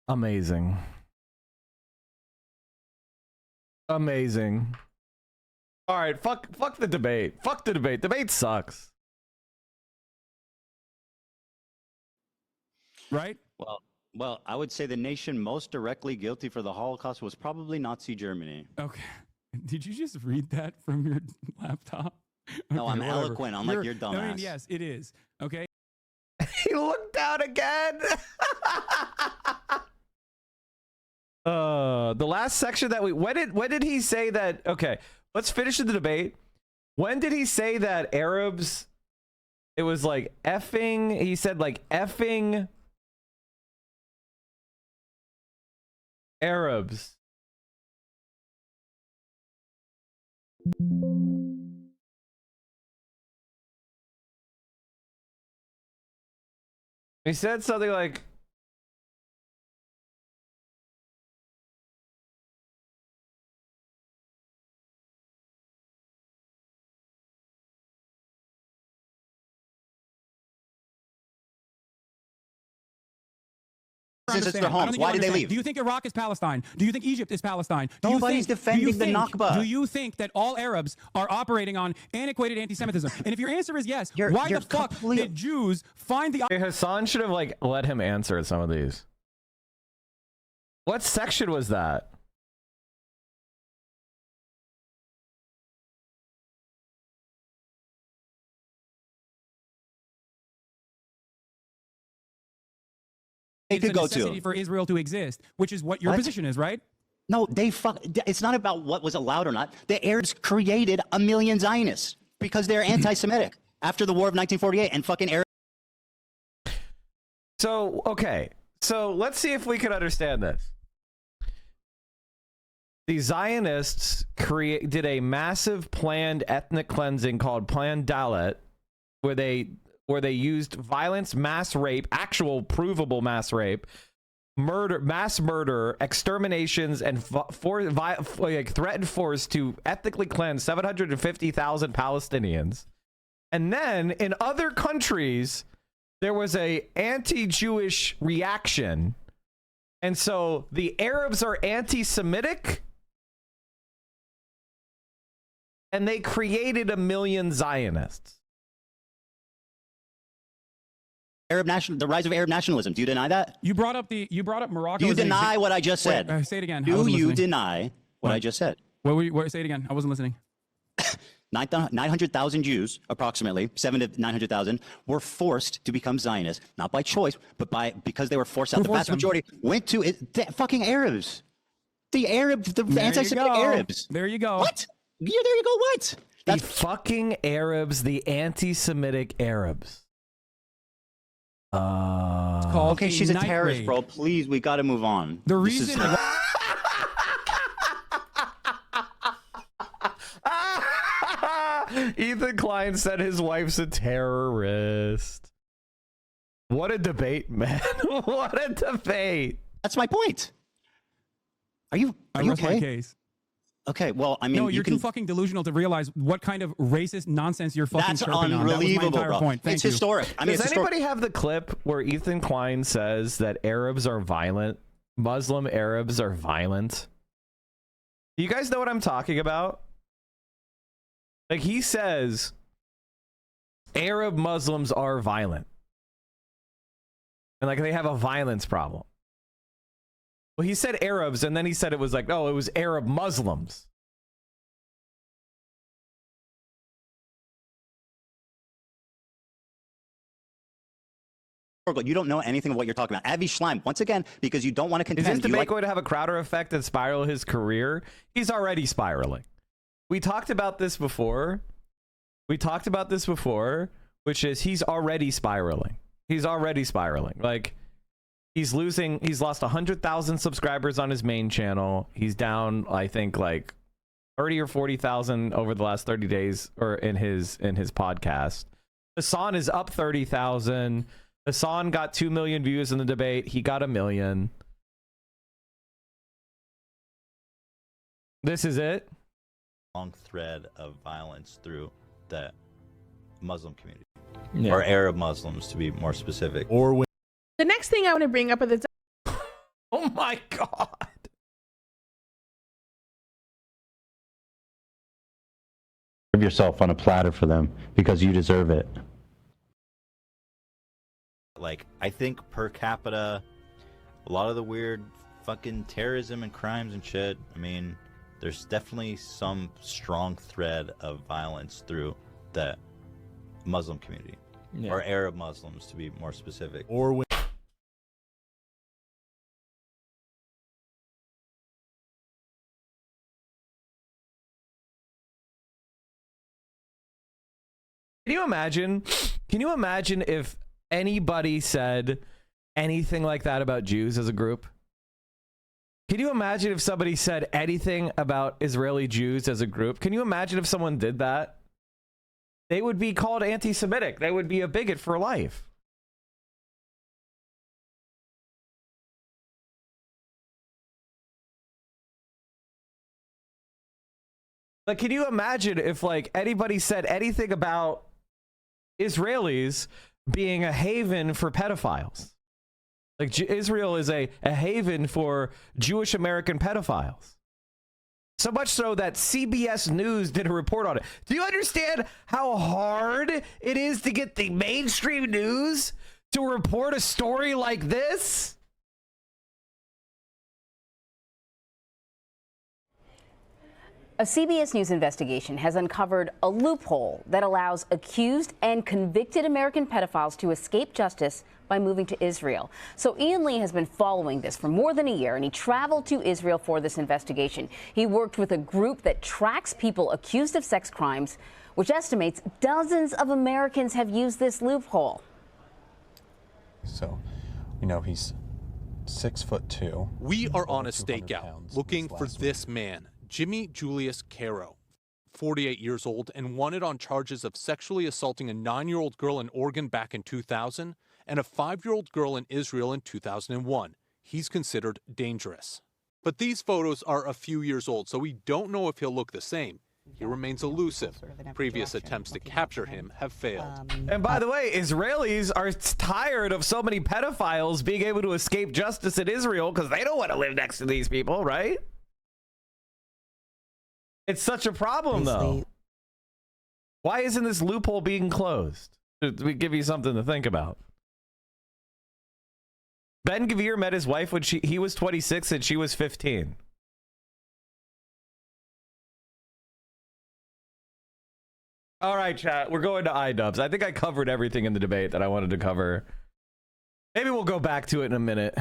Amazing. Amazing. All right, fuck the debate. Fuck the debate. Debate sucks. Right? Well, I would say the nation most directly guilty for the Holocaust was probably Nazi Germany. Okay. Did you just read that from your laptop? No, Okay, I'm whatever. eloquent, unlike your dumbass. I mean, yes, it is. Okay. He looked down again. The last section that when did he say that? Okay, let's finish the debate. When did he say that Arabs? It was like effing. He said like effing Arabs. He said something like, Since it's their homes, why did they leave? Do you think Iraq is Palestine? Do you think Egypt is Palestine? Nobody's defending the Nakba. Do you think that all Arabs are operating on antiquated anti-Semitism? And if your answer is yes, why the fuck did Jews find the... Hasan should have like let him answer some of these. What section was that? They could go to for Israel to exist, which is what your position is, right? No, it's not about what was allowed or not. The Arabs created 1 million Zionists because they're anti-Semitic after the War of 1948 and fucking Arab. So, okay. So let's see if we can understand this. The Zionists did a massive planned ethnic cleansing called Plan Dalet, where they used violence, mass rape, actual provable mass rape, murder, mass murder, exterminations, and threatened force to ethnically cleanse 750,000 Palestinians. And then in other countries, there was a anti-Jewish reaction. And so the Arabs are anti-Semitic, and they created 1 million Zionists. The rise of Arab nationalism. Do you deny that? You brought up Morocco. Do you deny what I just said? Wait, say it again. Do you deny what I just said? Say it again. I wasn't listening. 900,000 Jews, approximately 700 to 900,000, were forced to become Zionists, not by choice, but because they were forced out. The vast majority went to the fucking Arabs. The anti-Semitic Arabs. There you go. What? Yeah, there you go. What? The fucking Arabs, the anti-Semitic Arabs. Okay, she's a terrorist, bro. Please, we got to move on. The reason. Ethan Klein said his wife's a terrorist. What a debate, man. What a debate. That's my point. Are you rest okay? my case. Okay, well, I mean, no, you're too fucking delusional to realize what kind of racist nonsense you're fucking That's chirping on. unbelievable, That was my entire bro. point. Thank It's you. historic. I mean, Does anybody have the clip where Ethan Klein says that Arabs are violent? Muslim Arabs are violent? Do you guys know what I'm talking about? Like, he says Arab Muslims are violent. And like they have a violence problem. Well, he said Arabs, and then he said it was like, oh, it was Arab Muslims. You don't know anything of what you're talking about. Avi Schleim, once again, because you don't want to contend. Is this debate going to have a Crowder effect and spiral his career? He's already spiraling. We talked about this before. Which is he's already spiraling. He's already spiraling. Like, he's lost 100,000 subscribers on his main channel. He's down, I think, like 30 or 40,000 over the last 30 days or in his podcast. Hasan is up 30,000. Hasan got 2 million views in the debate. He got 1 million. This is it. Long thread of violence through the Muslim community, Yeah. or Arab Muslims to be more specific. The next thing I want to bring up is Oh my God. Serve yourself on a platter for them because you deserve it. Like, I think per capita, a lot of the weird fucking terrorism and crimes and shit, I mean, there's definitely some strong thread of violence through the Muslim community, or Arab Muslims to be more specific. Or Can you imagine if anybody said anything like that about Jews as a group? Can you imagine if somebody said anything about Israeli Jews as a group? Can you imagine if someone did that? They would be called anti-Semitic. They would be a bigot for life. Like, can you imagine if, like, anybody said anything about Israelis being a haven for pedophiles? Like Israel is a haven for Jewish American pedophiles. So much so that CBS News did a report on it. Do you understand how hard it is to get the mainstream news to report a story like this? A CBS News investigation has uncovered a loophole that allows accused and convicted American pedophiles to escape justice by moving to Israel. So Ian Lee has been following this for more than a year, and he traveled to Israel for this investigation. He worked with a group that tracks people accused of sex crimes, which estimates dozens of Americans have used this loophole. So, we know he's 6'2". We are on a stakeout looking for this man, Jimmy Julius Caro, 48 years old and wanted on charges of sexually assaulting a 9-year-old girl in Oregon back in 2000 and a 5-year-old girl in Israel in 2001. He's considered dangerous. But these photos are a few years old, so we don't know if he'll look the same. He remains elusive. Previous attempts to capture him have failed. And by the way, Israelis are tired of so many pedophiles being able to escape justice in Israel because they don't want to live next to these people, right? It's such a problem, though. Why isn't this loophole being closed? We give you something to think about. Ben Gvir met his wife when he was 26 and she was 15. All right, chat. We're going to iDubbbz. I think I covered everything in the debate that I wanted to cover. Maybe we'll go back to it in a minute.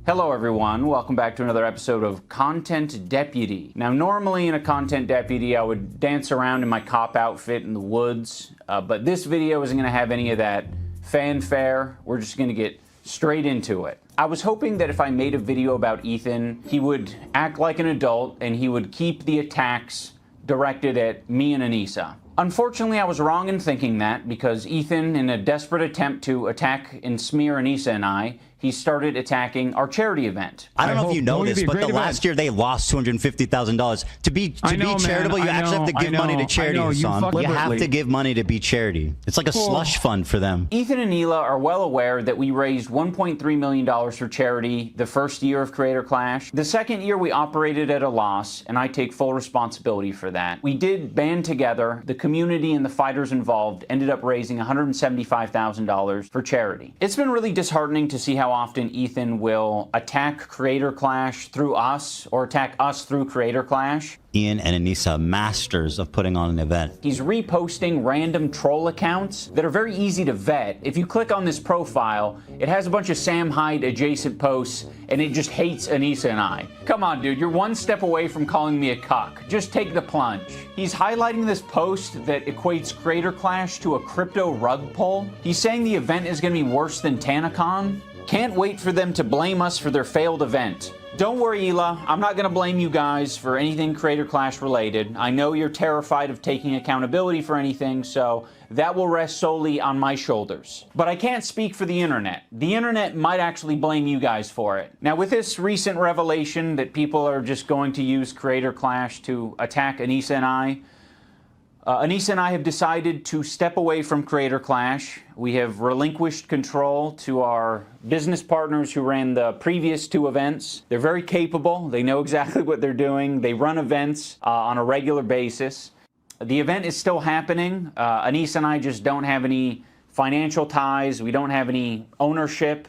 Hello everyone, welcome back to another episode of Content Deputy. Now normally in a Content Deputy I would dance around in my cop outfit in the woods, but this video isn't going to have any of that fanfare. We're just going to get straight into it. I was hoping that if I made a video about Ethan, he would act like an adult and he would keep the attacks directed at me and Anissa. Unfortunately, I was wrong in thinking that because Ethan, in a desperate attempt to attack and smear Anissa and I, he started attacking our charity event. I don't know if you know this, but the last year they lost $250,000. To be charitable, you actually have to give money to charity, Hasan. You have to give money to be charity. It's like a slush fund for them. Ethan and Hila are well aware that we raised $1.3 million for charity the first year of Creator Clash. The second year we operated at a loss, and I take full responsibility for that. We did band together. The community and the fighters involved ended up raising $175,000 for charity. It's been really disheartening to see how often Ethan will attack Creator Clash through us or attack us through Creator Clash. Ian and Anissa, masters of putting on an event. He's reposting random troll accounts that are very easy to vet. If you click on this profile, it has a bunch of Sam Hyde adjacent posts and it just hates Anissa and I. Come on, dude, you're one step away from calling me a cuck. Just take the plunge. He's highlighting this post that equates Creator Clash to a crypto rug pull. He's saying the event is going to be worse than TanaCon. Can't wait for them to blame us for their failed event. Don't worry, Hila. I'm not going to blame you guys for anything Creator Clash related. I know you're terrified of taking accountability for anything, so that will rest solely on my shoulders. But I can't speak for the internet. The internet might actually blame you guys for it. Now, with this recent revelation that people are just going to use Creator Clash to attack Anissa and I have decided to step away from Creator Clash. We have relinquished control to our business partners who ran the previous two events. They're very capable. They know exactly what they're doing. They run events on a regular basis. The event is still happening. Anissa and I just don't have any financial ties. We don't have any ownership.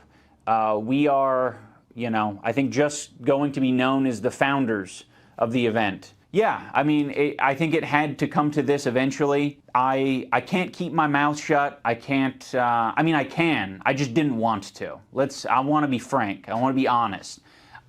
We are, I think just going to be known as the founders of the event. Yeah, I mean, I think it had to come to this eventually. I can't keep my mouth shut. I can't, I can. I just didn't want to. I want to be frank. I want to be honest.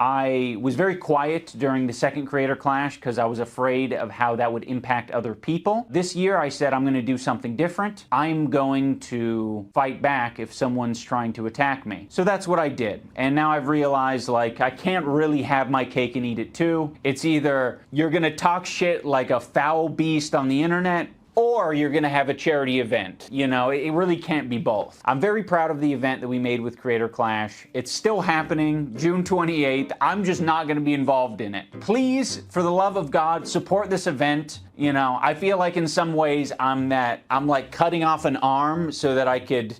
I was very quiet during the second Creator Clash because I was afraid of how that would impact other people. This year I said I'm going to do something different. I'm going to fight back if someone's trying to attack me. So that's what I did. And now I've realized, I can't really have my cake and eat it too. It's either you're going to talk shit like a foul beast on the internet, or you're going to have a charity event. You know, it really can't be both. I'm very proud of the event that we made with Creator Clash. It's still happening, June 28th. I'm just not going to be involved in it. Please, for the love of God, support this event. You know, I feel like in some ways I'm like cutting off an arm so that I could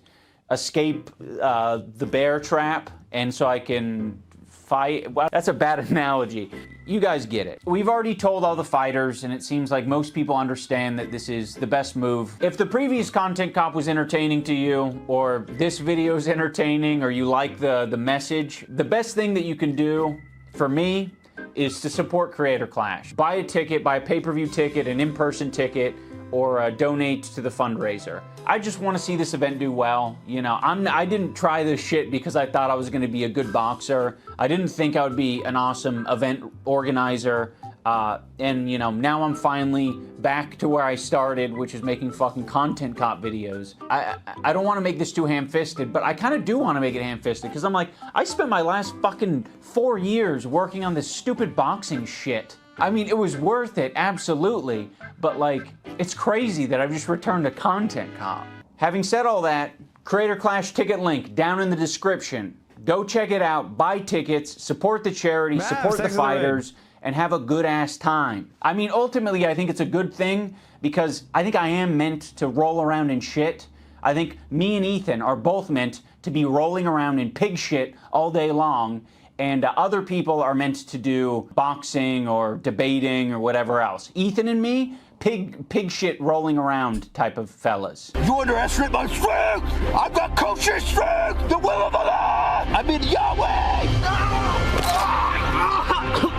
escape the bear trap, and so I can fight. Well, that's a bad analogy. You guys get it. We've already told all the fighters, and it seems like most people understand that this is the best move. If the previous content cop was entertaining to you, or this video is entertaining, or you like the message, the best thing that you can do for me is to support Creator Clash. Buy a ticket, buy a pay-per-view ticket, an in-person ticket, or donate to the fundraiser. I just want to see this event do well. You know, I didn't try this shit because I thought I was going to be a good boxer. I didn't think I would be an awesome event organizer. And, you know, now I'm finally back to where I started, which is making fucking content cop videos. I don't want to make this too ham-fisted, but I kind of do want to make it ham-fisted because I'm like, I spent my last fucking 4 years working on this stupid boxing shit. I mean, it was worth it, absolutely, but like, it's crazy that I've just returned to content cop. Having said all that, Creator Clash ticket link down in the description. Go check it out, buy tickets, support the charity, support the fighters, and have a good-ass time. I mean, ultimately, I think it's a good thing because I think I am meant to roll around in shit. I think me and Ethan are both meant to be rolling around in pig shit all day long, and other people are meant to do boxing or debating or whatever else. Ethan and me, pig shit rolling around type of fellas. You underestimate my strength! I've got kosher strength! The will of Allah! I mean Yahweh!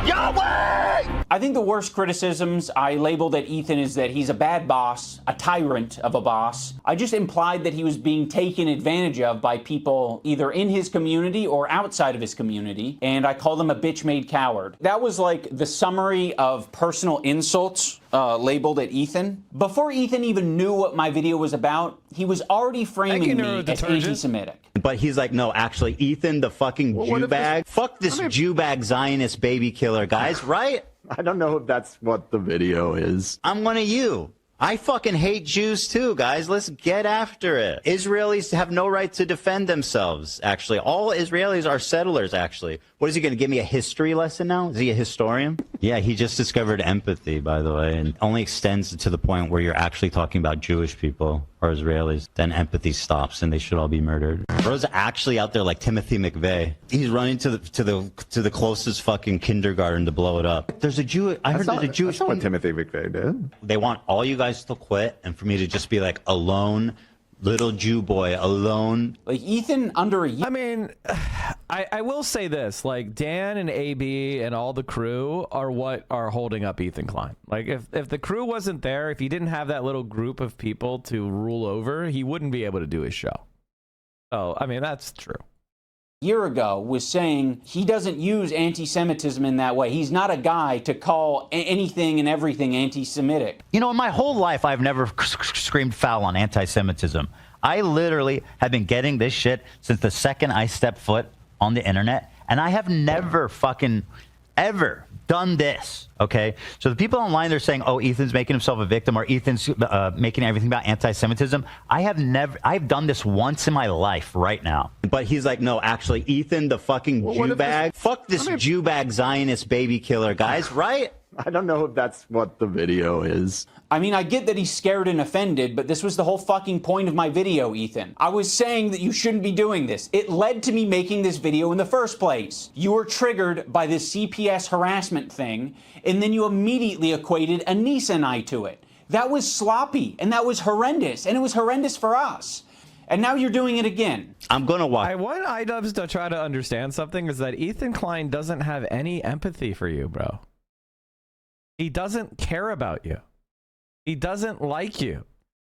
Yahweh! I think the worst criticisms I labeled at Ethan is that he's a bad boss, a tyrant of a boss. I just implied that he was being taken advantage of by people either in his community or outside of his community, and I called him a bitch-made coward. That was like the summary of personal insults labeled at Ethan. Before Ethan even knew what my video was about, he was already framing me as anti-Semitic. But he's like, no, actually, Ethan, the fucking Jew bag. Fuck this Jew bag Zionist baby killer, guys, right? I don't know if that's what the video is. I'm one of you. I fucking hate Jews too, guys. Let's get after it. Israelis have no right to defend themselves, actually. All Israelis are settlers, actually. What is he going to give me a history lesson now? Is he a historian? Yeah, he just discovered empathy, by the way, and only extends to the point where you're actually talking about Jewish people or Israelis. Then empathy stops and they should all be murdered. Bro's actually out there like Timothy McVeigh. He's running to the closest fucking kindergarten to blow it up. There's a Jew. I heard there's a Jewish. That's not what Timothy McVeigh did. They want all you guys to quit and for me to just be like alone. Little Jew boy alone. Like Ethan under a year. I mean, I will say this, like Dan and AB and all the crew are what are holding up Ethan Klein. Like if the crew wasn't there, if he didn't have that little group of people to rule over, he wouldn't be able to do his show. So, I mean, that's true. Year ago was saying he doesn't use anti-Semitism in that way. He's not a guy to call anything and everything anti-Semitic. You know, in my whole life, I've never screamed foul on anti-Semitism. I literally have been getting this shit since the second I stepped foot on the internet, and I have never fucking ever done this, okay? So the people online, they're saying, oh, Ethan's making himself a victim or Ethan's making everything about anti-Semitism. I've done this once in my life right now. But he's like, no, actually, Ethan, the fucking Jew bag. Fuck this Jew bag Zionist baby killer, guys, right? I don't know if that's what the video is. I mean, I get that he's scared and offended, but this was the whole fucking point of my video, Ethan. I was saying that you shouldn't be doing this. It led to me making this video in the first place. You were triggered by this CPS harassment thing, and then you immediately equated Anissa and I to it. That was sloppy, and that was horrendous, and it was horrendous for us. And now you're doing it again. I'm gonna watch. One item to try to understand something is that Ethan Klein doesn't have any empathy for you, bro. He doesn't care about you. He doesn't like you.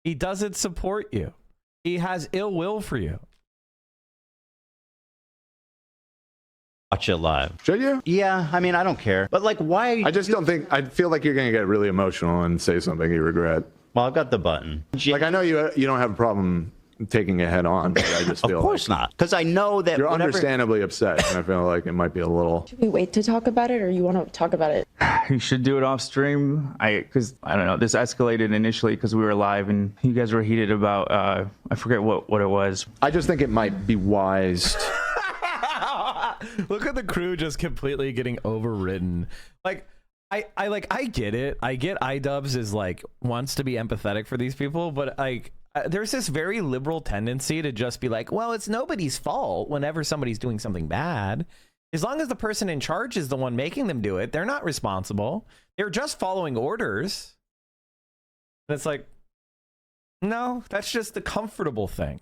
He doesn't support you. He has ill will for you. Watch it live. Should you? Yeah, I mean, I don't care. But like, why? I just don't think, I feel like you're going to get really emotional and say something you regret. Well, I've got the button. Like, I know you don't have a problem taking it head on. But I just feel Of course not, because I know that you're whatever- understandably upset, and I feel like it might be a little. Should we wait to talk about it, or you want to talk about it? You should do it off stream. Because I don't know. This escalated initially because we were live and you guys were heated about. I forget what it was. I just think it might be wise. Look at the crew just completely getting overridden. Like, I get it. I get iDubbbz is like wants to be empathetic for these people, but like there's this very liberal tendency to just be like, well, it's nobody's fault whenever somebody's doing something bad. As long as the person in charge is the one making them do it, they're not responsible. They're just following orders. And it's like, no, that's just the comfortable thing.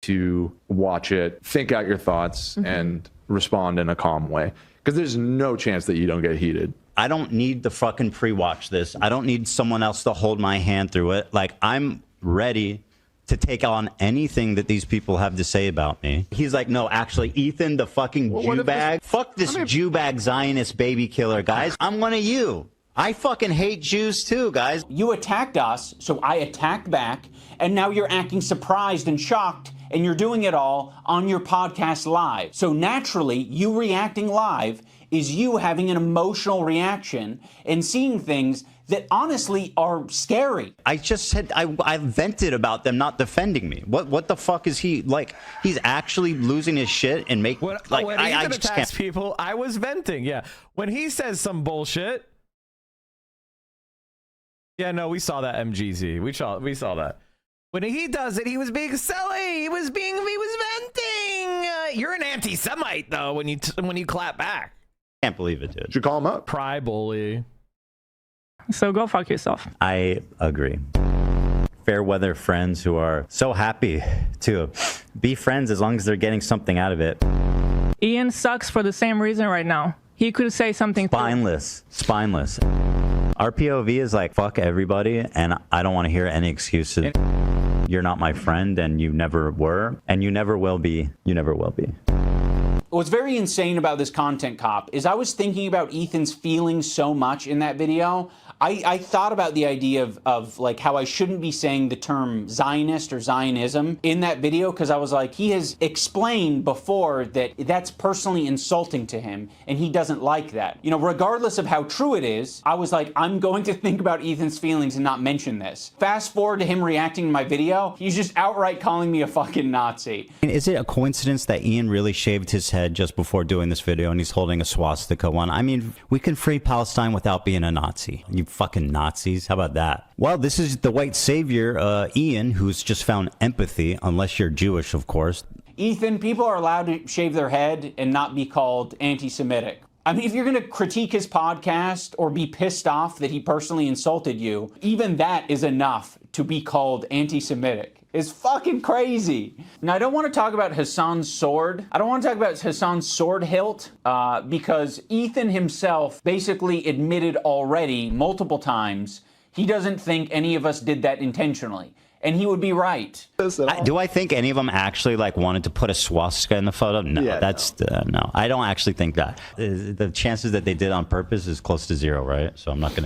To watch it, think out your thoughts, and respond in a calm way. Because there's no chance that you don't get heated. I don't need to fucking pre-watch this. I don't need someone else to hold my hand through it. Like, I'm ready to take on anything that these people have to say about me. He's like, no, actually, Ethan, the fucking Jew bag. Fuck this Jew bag Zionist baby killer, guys. I'm one of you. I fucking hate Jews too, guys. You attacked us, so I attacked back, and now you're acting surprised and shocked, and you're doing it all on your podcast live. So naturally, you reacting live is you having an emotional reaction and seeing things that honestly are scary. I just said I vented about them not defending me. What the fuck is he like? He's actually losing his shit and make When I Ethan just attacks can't. people, I was venting. Yeah, when he says some bullshit. Yeah, no, we saw that MGZ. We saw that. When he does it, he was being silly. He was venting. You're an anti-Semite though when you clap back. Can't believe it, dude. Should call him up. Pry bully. So go fuck yourself. I agree. Fair weather friends who are so happy to be friends as long as they're getting something out of it. Ian sucks for the same reason right now. He could say something Spineless. Our POV is like, fuck everybody, and I don't want to hear any excuses. You're not my friend, and you never were, and you never will be. You never will be. What's very insane about this content cop is I was thinking about Ethan's feelings so much in that video. I thought about the idea of like how I shouldn't be saying the term Zionist or Zionism in that video, because I was like, he has explained before that that's personally insulting to him and he doesn't like that. You know, regardless of how true it is, I was like, I'm going to think about Ethan's feelings and not mention this. Fast forward to him reacting to my video, he's just outright calling me a fucking Nazi. Is it a coincidence that Ian really shaved his head just before doing this video and he's holding a swastika one? I mean, we can free Palestine without being a Nazi. You fucking Nazis. How about that? Well, this is the white savior, Ian, who's just found empathy, unless you're Jewish, of course. Ethan, people are allowed to shave their head and not be called anti-Semitic. I mean, if you're going to critique his podcast or be pissed off that he personally insulted you, even that is enough to be called anti-Semitic. It's fucking crazy. Now, I don't want to talk about Hasan's sword. I don't want to talk about Hasan's sword hilt because Ethan himself basically admitted already multiple times he doesn't think any of us did that intentionally. And he would be right. Do I think any of them actually like wanted to put a swastika in the photo? No, no. I don't actually think that. The chances that they did on purpose is close to zero, right? So I'm not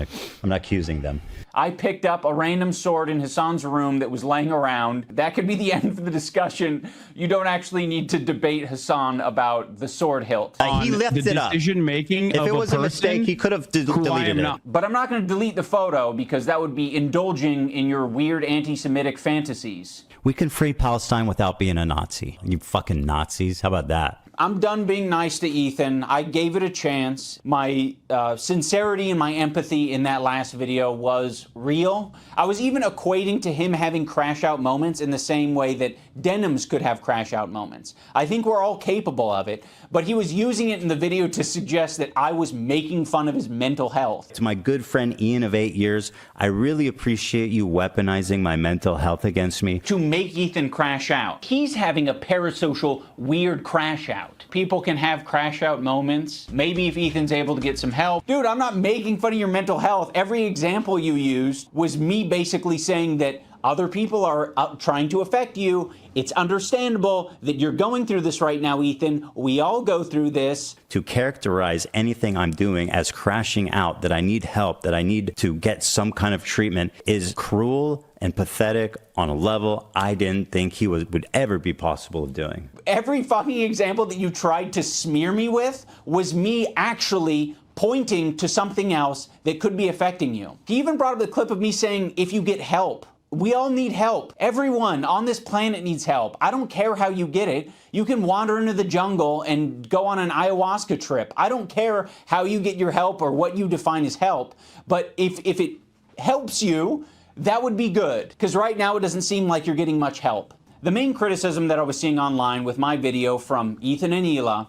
accusing them. I picked up a random sword in Hasan's room that was laying around. That could be the end of the discussion. You don't actually need to debate Hasan about the sword hilt. He left it up. Decision making. If it was a mistake, he could have deleted it. But I'm not going to delete the photo because that would be indulging in your weird anti-Semitic fantasies. We can free Palestine without being a Nazi. You fucking Nazis. How about that? I'm done being nice to Ethan. I gave it a chance. My sincerity and my empathy in that last video was real. I was even equating to him having crash out moments in the same way that denims could have crash out moments. I think we're all capable of it, but he was using it in the video to suggest that I was making fun of his mental health. To my good friend Ian of 8 years, I really appreciate you weaponizing my mental health against me. To make Ethan crash out. He's having a parasocial weird crash out. People can have crash out moments. Maybe if Ethan's able to get some help. Dude, I'm not making fun of your mental health. Every example you used was me basically saying that Other people are trying to affect you. It's understandable that you're going through this right now, Ethan. We all go through this. To characterize anything I'm doing as crashing out, that I need help, that I need to get some kind of treatment, is cruel and pathetic on a level I didn't think would ever be possible of doing. Every fucking example that you tried to smear me with was me actually pointing to something else that could be affecting you. He even brought up the clip of me saying, if you get help. We all need help. Everyone on this planet needs help. I don't care how you get it. You can wander into the jungle and go on an ayahuasca trip. I don't care how you get your help or what you define as help. But if it helps you, that would be good. Because right now it doesn't seem like you're getting much help. The main criticism that I was seeing online with my video from Ethan and Hila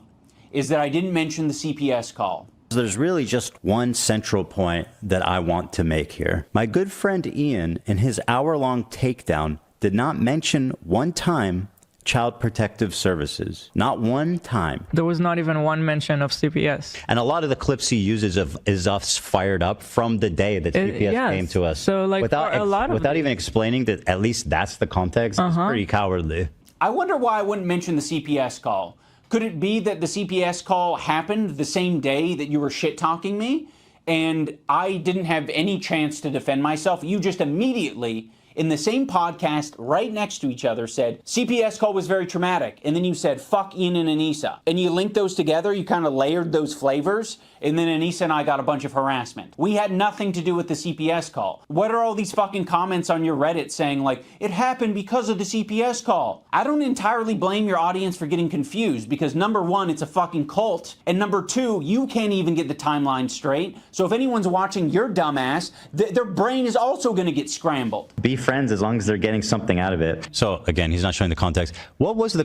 is that I didn't mention the CPS call. There's really just one central point that I want to make here. My good friend Ian, in his hour-long takedown, did not mention one time Child Protective Services. Not one time. There was not even one mention of CPS. And a lot of the clips he uses is us fired up from the day that CPS came to us. So, like, without even explaining that at least that's the context, it's pretty cowardly. I wonder why I wouldn't mention the CPS call. Could it be that the CPS call happened the same day that you were shit-talking me, and I didn't have any chance to defend myself? You just immediately, in the same podcast, right next to each other, said, CPS call was very traumatic. And then you said, fuck Ian and Anissa. And you linked those together, you kind of layered those flavors, and then Anissa and I got a bunch of harassment. We had nothing to do with the CPS call. What are all these fucking comments on your Reddit saying, like, it happened because of the CPS call? I don't entirely blame your audience for getting confused, because number one, it's a fucking cult, and number two, you can't even get the timeline straight. So if anyone's watching your dumbass, their brain is also gonna get scrambled. Be friends as long as they're getting something out of it. So again, he's not showing the context. What was the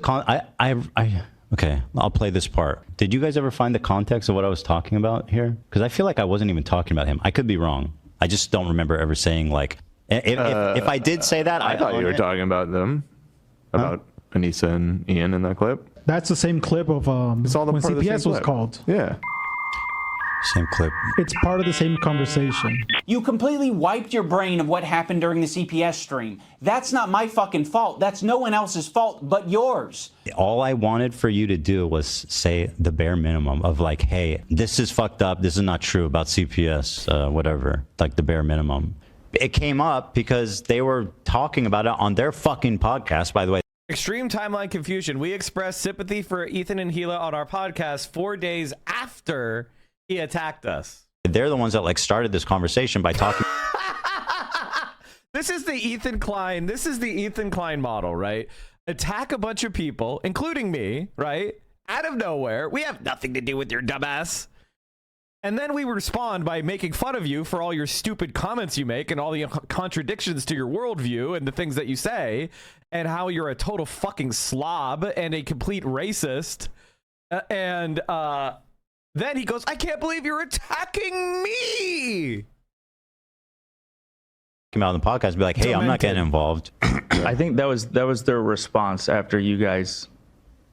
okay, I'll play this part. Did you guys ever find the context of what I was talking about here? Because I feel like I wasn't even talking about him. I could be wrong. I just don't remember ever saying, like, if I did say that, I thought you were talking about them, about Anissa and Ian in that clip. That's the same clip of It's all the when part of the CPS same was clip. called. Yeah. Same clip. It's part of the same conversation. You completely wiped your brain of what happened during the CPS stream. That's not my fucking fault. That's no one else's fault but yours. All I wanted for you to do was say the bare minimum of, like, hey, this is fucked up. This is not true about CPS, whatever, like the bare minimum. It came up because they were talking about it on their fucking podcast, by the way. Extreme timeline confusion. We expressed sympathy for Ethan and Hila on our podcast 4 days after he attacked us. They're the ones that, like, started this conversation by talking. This is the Ethan Klein. This is the Ethan Klein model, right? Attack a bunch of people, including me, right? Out of nowhere. We have nothing to do with your dumbass. And then we respond by making fun of you for all your stupid comments you make and all the contradictions to your worldview and the things that you say and how you're a total fucking slob and a complete racist. Then he goes, I can't believe you're attacking me. Come out on the podcast and be like, hey, I'm not getting involved. I think that was their response after you guys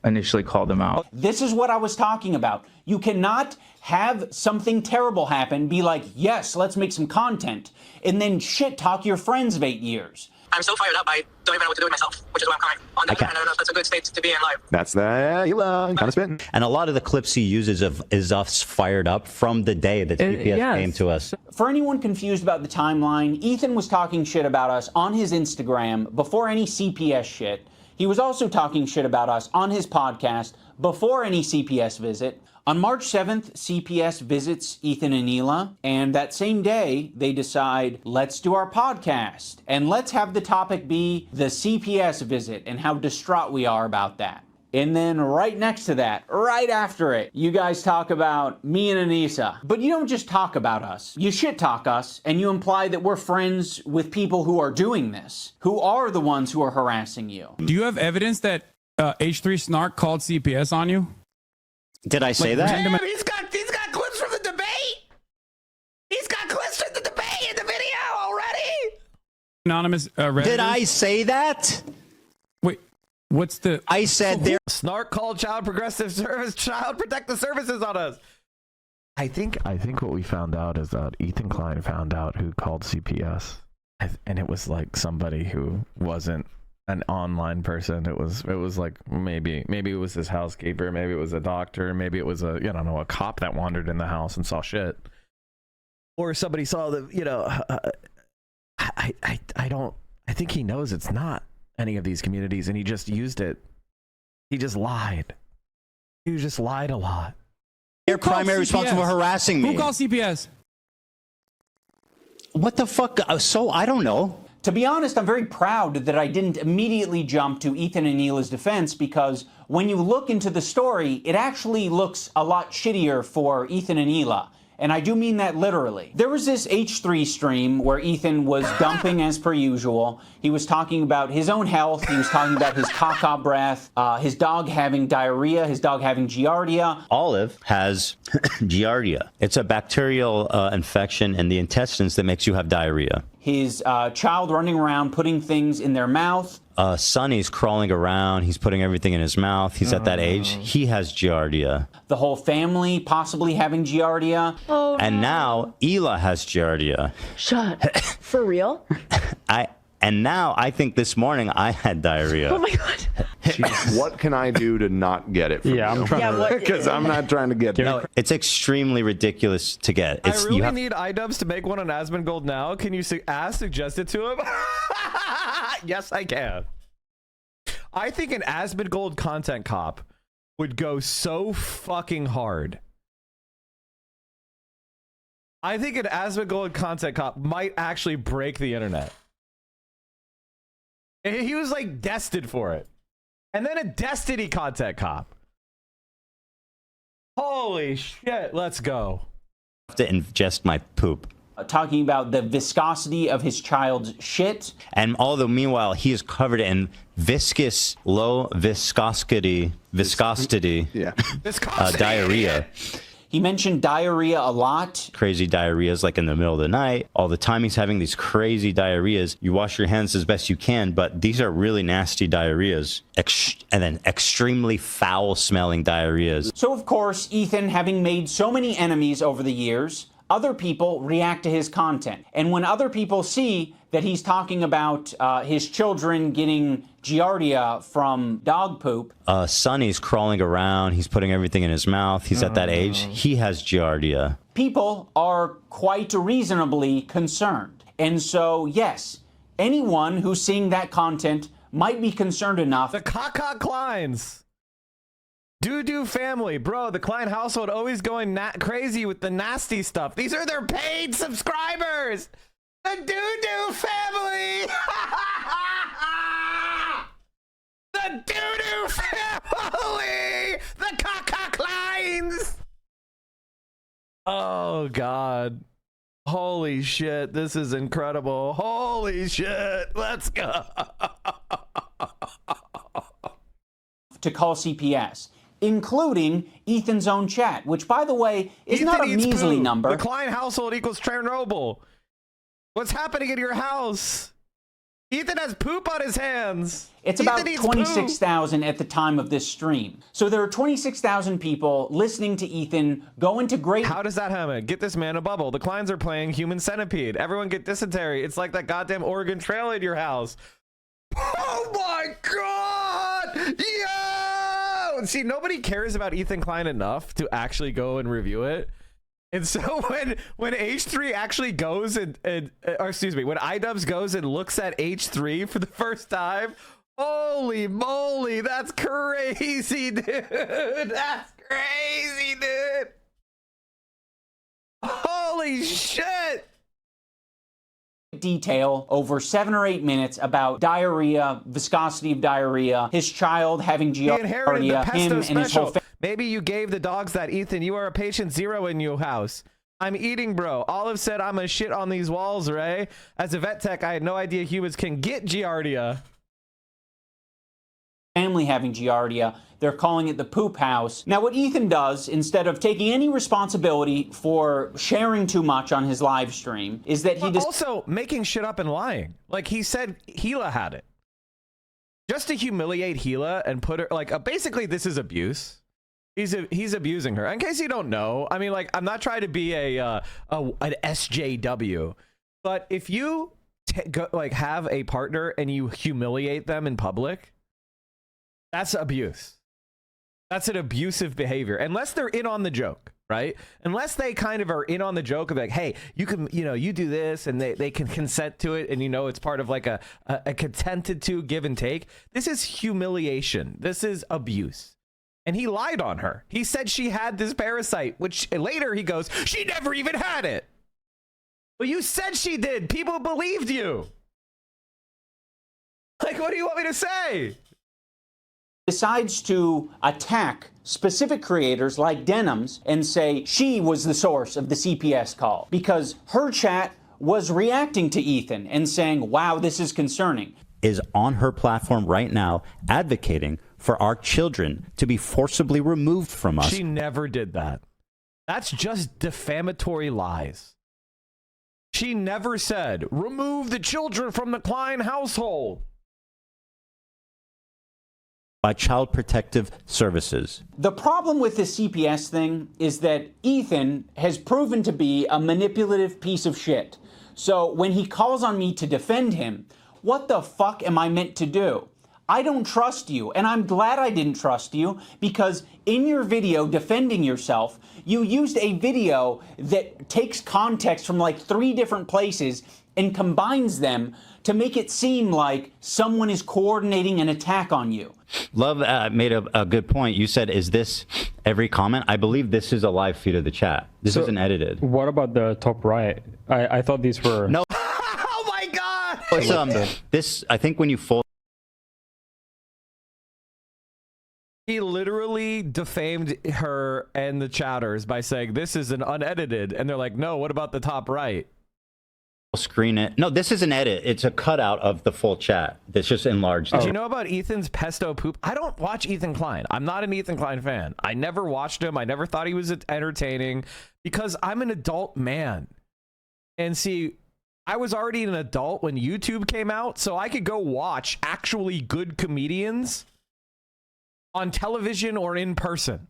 initially called them out. This is what I was talking about. You cannot have something terrible happen, be like, yes, let's make some content, and then shit talk your friends of 8 years. I'm so fired up, I don't even know what to do with myself, which is why I'm crying. On that, I don't know if that's a good state to be in life. That's that. Kind of spitting. And a lot of the clips he uses is us fired up from the day that CPS came to us. For anyone confused about the timeline, Ethan was talking shit about us on his Instagram before any CPS shit. He was also talking shit about us on his podcast before any CPS visit. On March 7th, CPS visits Ethan and Hila, and that same day, they decide, let's do our podcast, and let's have the topic be the CPS visit and how distraught we are about that. And then right next to that, right after it, you guys talk about me and Anissa. But you don't just talk about us. You shit talk us, and you imply that we're friends with people who are doing this, who are the ones who are harassing you. Do you have evidence that H3 Snark called CPS on you? Did I say that? Damn, he's got clips from the debate. He's got clips from the debate in the video already. Anonymous Redditors? Did I say that? Wait, what's the... I said there... Snark called Child Protective Services on us. I think what we found out is that Ethan Klein found out who called CPS. and it was like somebody who wasn't an online person. It was like maybe it was his housekeeper, maybe it was a doctor, maybe it was a a cop that wandered in the house and saw shit, or somebody saw the I think he knows it's not any of these communities, and he just used it. He just lied. He just lied a lot. They're primary responsible for harassing me. Who called CPS? What the fuck? So I don't know. To be honest, I'm very proud that I didn't immediately jump to Ethan and Hila's defense, because when you look into the story, it actually looks a lot shittier for Ethan and Hila. And I do mean that literally. There was this H3 stream where Ethan was dumping as per usual. He was talking about his own health. He was talking about his caca breath, his dog having diarrhea, his dog having giardia. Olive has giardia. It's a bacterial infection in the intestines that makes you have diarrhea. His child running around putting things in their mouth. Sonny's crawling around. He's putting everything in his mouth. He's at that age. He has giardia. The whole family possibly having giardia. Oh, and now Hila has giardia. Shut. For real? And now I think this morning I had diarrhea. Oh my god. What can I do to not get it? From I'm trying because I'm not trying to get. No, it's extremely ridiculous to get. It's, I really need iDubbbz to make one on Asmongold now. Can you suggest it to him? Yes, I can. I think an Asmongold content cop would go so fucking hard. I think an Asmongold content cop might actually break the internet. He was like destined for it. And then a Destiny content cop. Holy shit, let's go. I have to ingest my poop. Talking about the viscosity of his child's shit. And although meanwhile he is covered in viscous, low viscosity diarrhea. He mentioned diarrhea a lot. Crazy diarrheas like in the middle of the night. All the time he's having these crazy diarrheas. You wash your hands as best you can, but these are really nasty diarrheas. And then extremely foul smelling diarrheas. So of course, Ethan, having made so many enemies over the years, other people react to his content. And when other people see that he's talking about his children getting giardia from dog poop. Sonny's crawling around. He's putting everything in his mouth. He's at that age. He has giardia. People are quite reasonably concerned. And so, yes, anyone who's seeing that content might be concerned enough. The caca Kleins. Doo-doo family. Bro, the Klein household always going crazy with the nasty stuff. These are their paid subscribers. The doo-doo family. The doo-doo family. The caca Kleins. Oh, God. Holy shit. This is incredible. Holy shit. Let's go. To call CPS. Including Ethan's own chat, which, by the way, is Ethan not a measly poo. number. The Klein household equals Chernobyl. What's happening in your house? Ethan has poop on his hands. It's about 26,000 at the time of this stream. So there are 26,000 people listening to Ethan go into great... How does that happen? Get this man a bubble. The Kleins are playing Human Centipede. Everyone get dysentery. It's like that goddamn Oregon Trail in your house. Oh my god! Yeah! See, nobody cares about Ethan Klein enough to actually go and review it. And so when H3 actually goes and or excuse me, when iDubbbz goes and looks at H3 for the first time, holy moly, that's crazy, dude. That's crazy, dude. Holy shit. Detail over 7 or 8 minutes about diarrhea, viscosity of diarrhea, his child having giardia, him and his whole family. Maybe you gave the dogs that, Ethan. You are a patient zero in your house. I'm eating, bro. Olive said I'm a shit on these walls, Ray. As a vet tech, I had no idea humans can get giardia. Family having giardia. They're calling it the poop house. Now, what Ethan does, instead of taking any responsibility for sharing too much on his live stream, is that he also making shit up and lying. Like he said, Hila had it. Just to humiliate Hila and put her like basically this is abuse. He's abusing her. In case you don't know, I mean, like I'm not trying to be an SJW, but if you have a partner and you humiliate them in public, that's abuse. That's an abusive behavior, unless they're in on the joke, right? Unless they kind of are in on the joke of like, hey, you can, you do this, and they can consent to it, and it's part of like a consented to give and take. This is humiliation. This is abuse. And he lied on her. He said she had this parasite, which later he goes, she never even had it. Well, you said she did. People believed you. Like, what do you want me to say? Decides to attack specific creators like Denims and say she was the source of the CPS call because her chat was reacting to Ethan and saying, wow, this is concerning. Is on her platform right now advocating for our children to be forcibly removed from us. She never did that. That's just defamatory lies. She never said, remove the children from the Klein household. By Child Protective Services. The problem with the CPS thing is that Ethan has proven to be a manipulative piece of shit. So when he calls on me to defend him, what the fuck am I meant to do? I don't trust you, and I'm glad I didn't trust you, because in your video defending yourself, you used a video that takes context from like 3 different places and combines them to make it seem like someone is coordinating an attack on you. Love made a good point. You said, is this every comment? I believe this is a live feed of the chat. This isn't edited. What about the top right? I thought these were... No. Oh my God! It's, this, I think when you fold... He literally defamed her and the chatters by saying, this is an unedited. And they're like, no, what about the top right? Screen it. No, this is an edit. It's a cutout of the full chat that's just enlarged. Did you know about Ethan's pesto poop? I don't watch Ethan Klein. I'm not an Ethan Klein fan. I never watched him. I never thought he was entertaining because I'm an adult man. And see, I was already an adult when YouTube came out, so I could go watch actually good comedians on television or in person.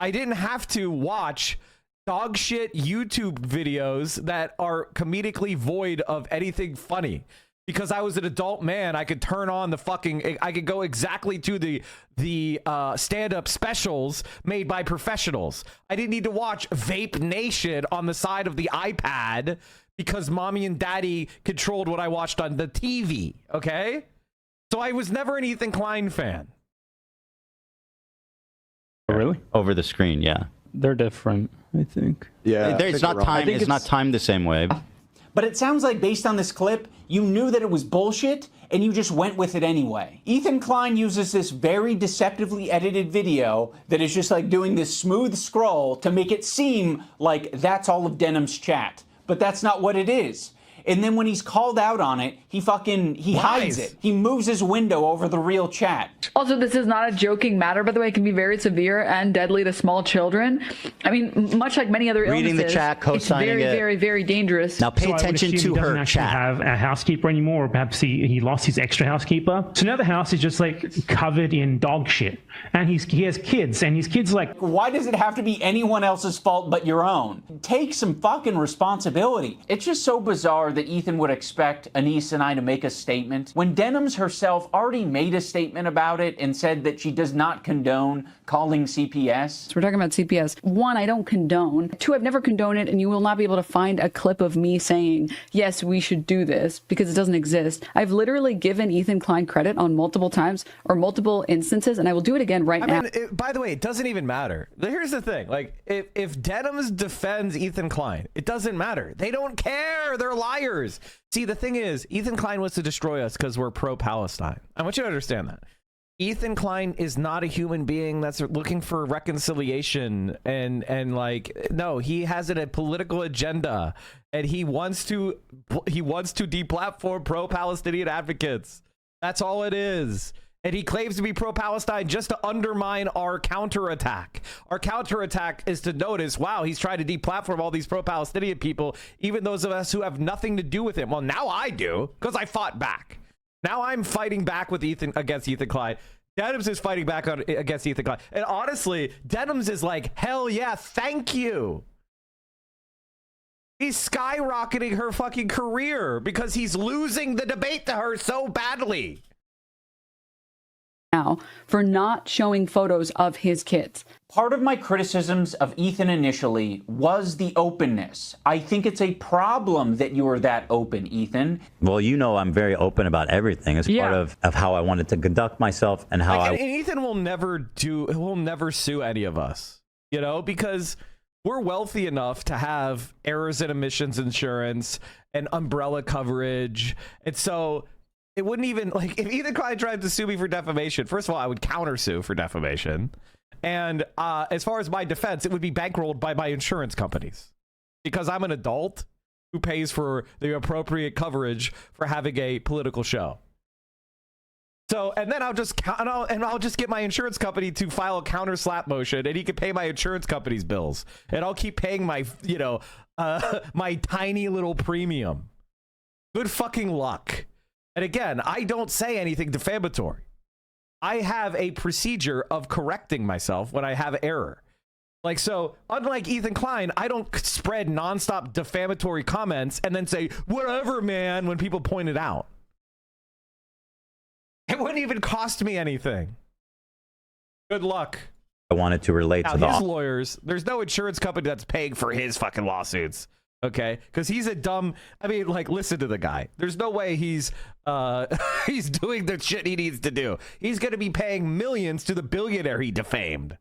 I didn't have to watch dog shit YouTube videos that are comedically void of anything funny. Because I was an adult man, I could turn on I could go exactly to the stand-up specials made by professionals. I didn't need to watch Vape Nation on the side of the iPad because mommy and daddy controlled what I watched on the TV, okay? So I was never an Ethan Klein fan. Really? Over the screen, yeah. They're different, I think. Yeah. It's not timed. It's not timed the same way. But it sounds like based on this clip, you knew that it was bullshit and you just went with it anyway. Ethan Klein uses this very deceptively edited video that is just like doing this smooth scroll to make it seem like that's all of Denim's chat. But that's not what it is. And then when he's called out on it, he hides it. He moves his window over the real chat. Also, this is not a joking matter, by the way. It can be very severe and deadly to small children. I mean, much like many other illnesses, reading the chat, co-signing it's very, it. very, very dangerous. Now pay attention to her doesn't chat. Have a housekeeper anymore, or perhaps he lost his extra housekeeper. So now the house is just like covered in dog shit, and he has kids, and his kids like. Why does it have to be anyone else's fault but your own? Take some fucking responsibility. It's just so bizarre that Ethan would expect Anise and I to make a statement when Denims herself already made a statement about it and said that she does not condone calling CPS. So we're talking about CPS. 1, I don't condone. 2, I've never condoned it, and you will not be able to find a clip of me saying, yes, we should do this, because it doesn't exist. I've literally given Ethan Klein credit on multiple times or multiple instances, and I will do it again right now. By the way, it doesn't even matter. Here's the thing. Like, if Denims defends Ethan Klein, it doesn't matter. They don't care. They're liars. See, the thing is, Ethan Klein wants to destroy us because we're pro-Palestine. I want you to understand that. Ethan Klein is not a human being that's looking for reconciliation and like, no, he has a political agenda, and he wants to deplatform pro-Palestinian advocates. That's all it is. And he claims to be pro-Palestine just to undermine our counterattack. Our counterattack is to notice, wow, he's trying to deplatform all these pro-Palestinian people, even those of us who have nothing to do with him. Well, now I do, because I fought back. Now I'm fighting back with against Ethan Klein. Denims is fighting back against Ethan Klein. And honestly, Denims is like, hell yeah, thank you. He's skyrocketing her fucking career because he's losing the debate to her so badly. Now for not showing photos of his kids. Part of my criticisms of Ethan initially was the openness. I think it's a problem that you were that open, Ethan. Well, you know I'm very open about everything. It's part of how I wanted to conduct myself and how And Ethan will never sue any of us, you know, because we're wealthy enough to have errors and omissions insurance and umbrella coverage. And so it wouldn't even, like, if Ethan Klein tried to sue me for defamation, first of all, I would countersue for defamation. And as far as my defense, it would be bankrolled by my insurance companies because I'm an adult who pays for the appropriate coverage for having a political show. So, and then I'll just get my insurance company to file a counter slap motion, and he can pay my insurance company's bills, and I'll keep paying my, you know, my tiny little premium. Good fucking luck. And again, I don't say anything defamatory. I have a procedure of correcting myself when I have error. Like, so unlike Ethan Klein, I don't spread nonstop defamatory comments and then say, whatever, man, when people point it out. It wouldn't even cost me anything. Good luck. I wanted to relate Now, to the his lawyers, there's no insurance company that's paying for his fucking lawsuits. Okay, because he's a dumb. I mean, like, listen to the guy. There's no way he's he's doing the shit he needs to do. He's going to be paying millions to the billionaire he defamed.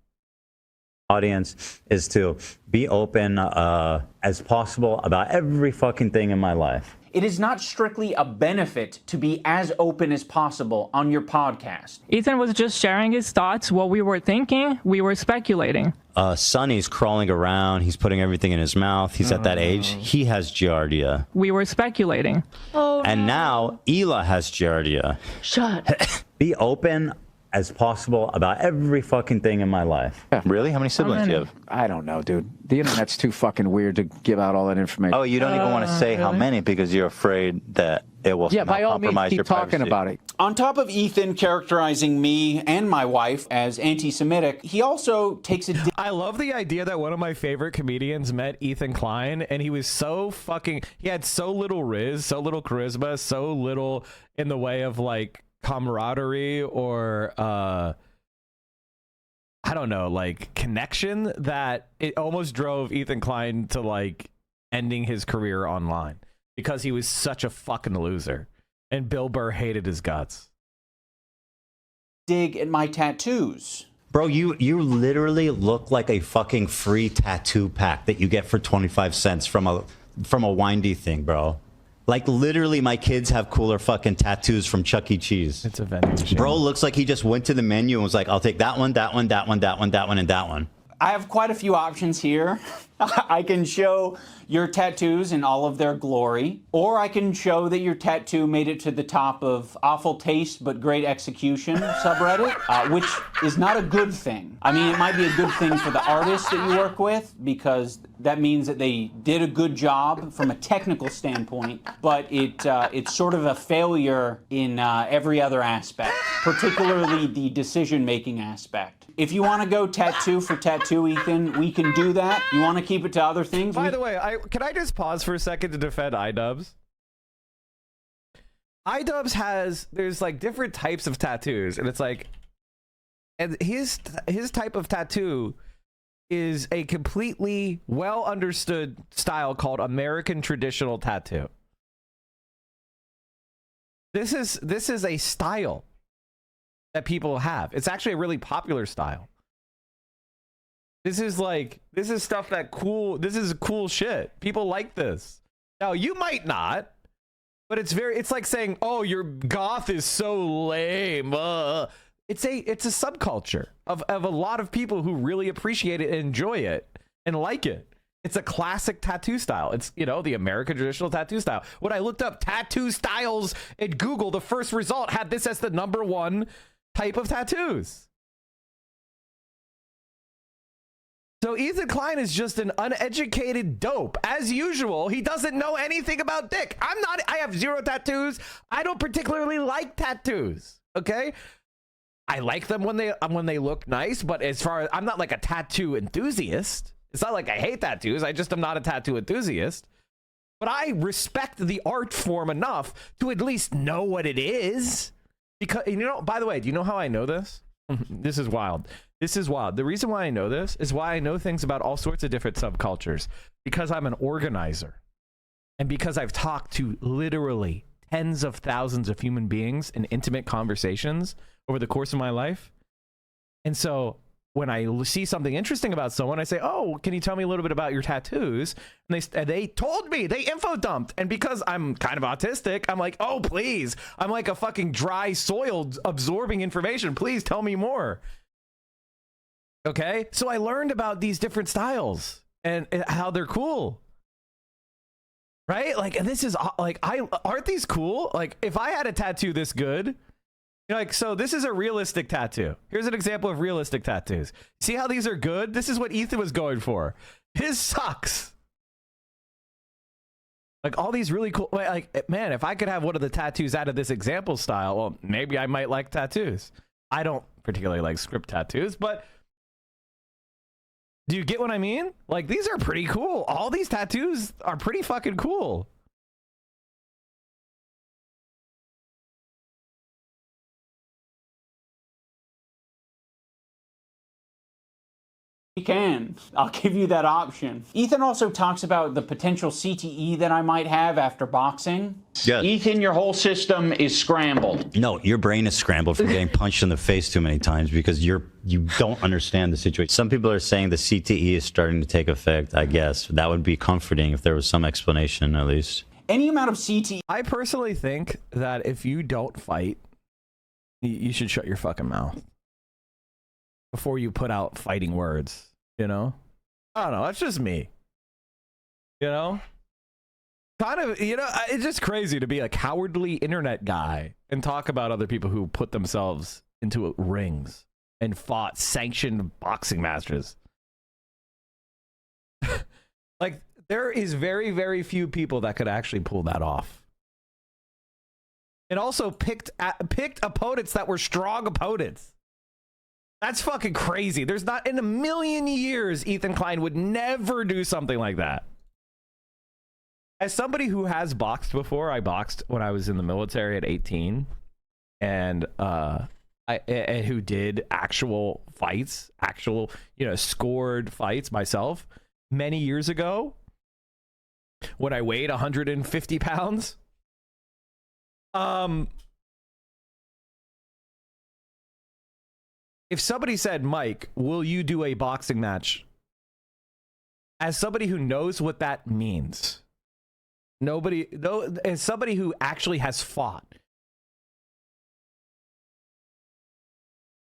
audience is to be open as possible about every fucking thing in my life. It is not strictly a benefit to be as open as possible on your podcast. Ethan was just sharing his thoughts. What we were thinking, we were speculating. Sonny's crawling around. He's putting everything in his mouth. He's at that age. He has giardia. We were speculating. Oh, and now Hila has giardia. Shut. Be open as possible about every fucking thing in my life. Yeah, really? How many siblings do you have? I don't know, dude. The internet's too fucking weird to give out all that information. Oh, you don't even want to say how many because you're afraid that it will by all means, compromise keep your talking privacy. about it. On top of Ethan characterizing me and my wife as anti-Semitic, he also takes a... I love the idea that one of my favorite comedians met Ethan Klein, and he was so fucking... He had so little riz, so little charisma, so little in the way of, like, camaraderie or... I don't know, like, connection, that it almost drove Ethan Klein to, like, ending his career online because he was such a fucking loser and Bill Burr hated his guts. Dig at my tattoos. Bro, you literally look like a fucking free tattoo pack that you get for 25 cents from a windy thing, bro. Like, literally, my kids have cooler fucking tattoos from Chuck E. Cheese. It's a vending machine. Bro looks like he just went to the menu and was like, I'll take that one, that one, that one, that one, that one, and that one. I have quite a few options here. I can show your tattoos in all of their glory, or I can show that your tattoo made it to the top of awful taste but great execution subreddit, which is not a good thing. I mean, it might be a good thing for the artist that you work with because that means that they did a good job from a technical standpoint, but it's sort of a failure in every other aspect, particularly the decision-making aspect. If you want to go tattoo for tattoo, Ethan, we can do that. You want to keep it to other things? By the way, can I just pause for a second to defend iDubbbz? iDubbbz has, there's like different types of tattoos, and it's like, and his type of tattoo is a completely well understood style called American traditional tattoo. This is a style that people have. It's actually a really popular style. This is stuff that this is cool shit. People like this. Now, you might not, but it's like saying, oh, your goth is so lame. It's a subculture of a lot of people who really appreciate it and enjoy it and like it. It's a classic tattoo style. It's, the American traditional tattoo style. When I looked up tattoo styles in Google, the first result had this as the #1 type of tattoos. So Ethan Klein is just an uneducated dope. As usual, he doesn't know anything about dick. I have 0 tattoos. I don't particularly like tattoos. Okay? I like them when they look nice, but as far as, I'm not like a tattoo enthusiast. It's not like I hate tattoos. I just am not a tattoo enthusiast. but I respect the art form enough to at least know what it is. Because, you know, by the way, do you know how I know this? This is wild. This is wild. The reason why I know this is why I know things about all sorts of different subcultures. Because I'm an organizer. And because I've talked to literally tens of thousands of human beings in intimate conversations over the course of my life. And so when I see something interesting about someone, I say, oh, can you tell me a little bit about your tattoos? And they told me, they info dumped. And because I'm kind of autistic, I'm like, oh, please. I'm like a fucking dry soil absorbing information. Please tell me more. Okay. So I learned about these different styles and how they're cool. Right? Like, this is like, aren't these cool? Like, if I had a tattoo this good, you're like, so this is a realistic tattoo. Here's an example of realistic tattoos. See how these are good? This is what Ethan was going for. His sucks. Like, all these really cool, like, man, if I could have one of the tattoos out of this example style, well, maybe I might like tattoos. I don't particularly like script tattoos, but do you get what I mean? Like, these are pretty cool. All these tattoos are pretty fucking cool. You can. I'll give you that option. Ethan also talks about the potential CTE that I might have after boxing. Yes. Ethan, your whole system is scrambled. No, your brain is scrambled from getting punched in the face too many times because you don't understand the situation. Some people are saying the CTE is starting to take effect, I guess. That would be comforting if there was some explanation, at least. Any amount of CTE. I personally think that if you don't fight, you should shut your fucking mouth before you put out fighting words, you know? I don't know. That's just me. You know? Kind of, you know, it's just crazy to be a cowardly internet guy and talk about other people who put themselves into rings and fought sanctioned boxing matches. Like, there is very, very few people that could actually pull that off. And also picked opponents that were strong opponents. That's fucking crazy. There's not in a million years Ethan Klein would never do something like that. As somebody who has boxed before, I boxed when I was in the military at 18, and who did actual fights, scored fights myself many years ago when I weighed 150 pounds. If somebody said, Mike, will you do a boxing match? As somebody who knows what that means, as somebody who actually has fought,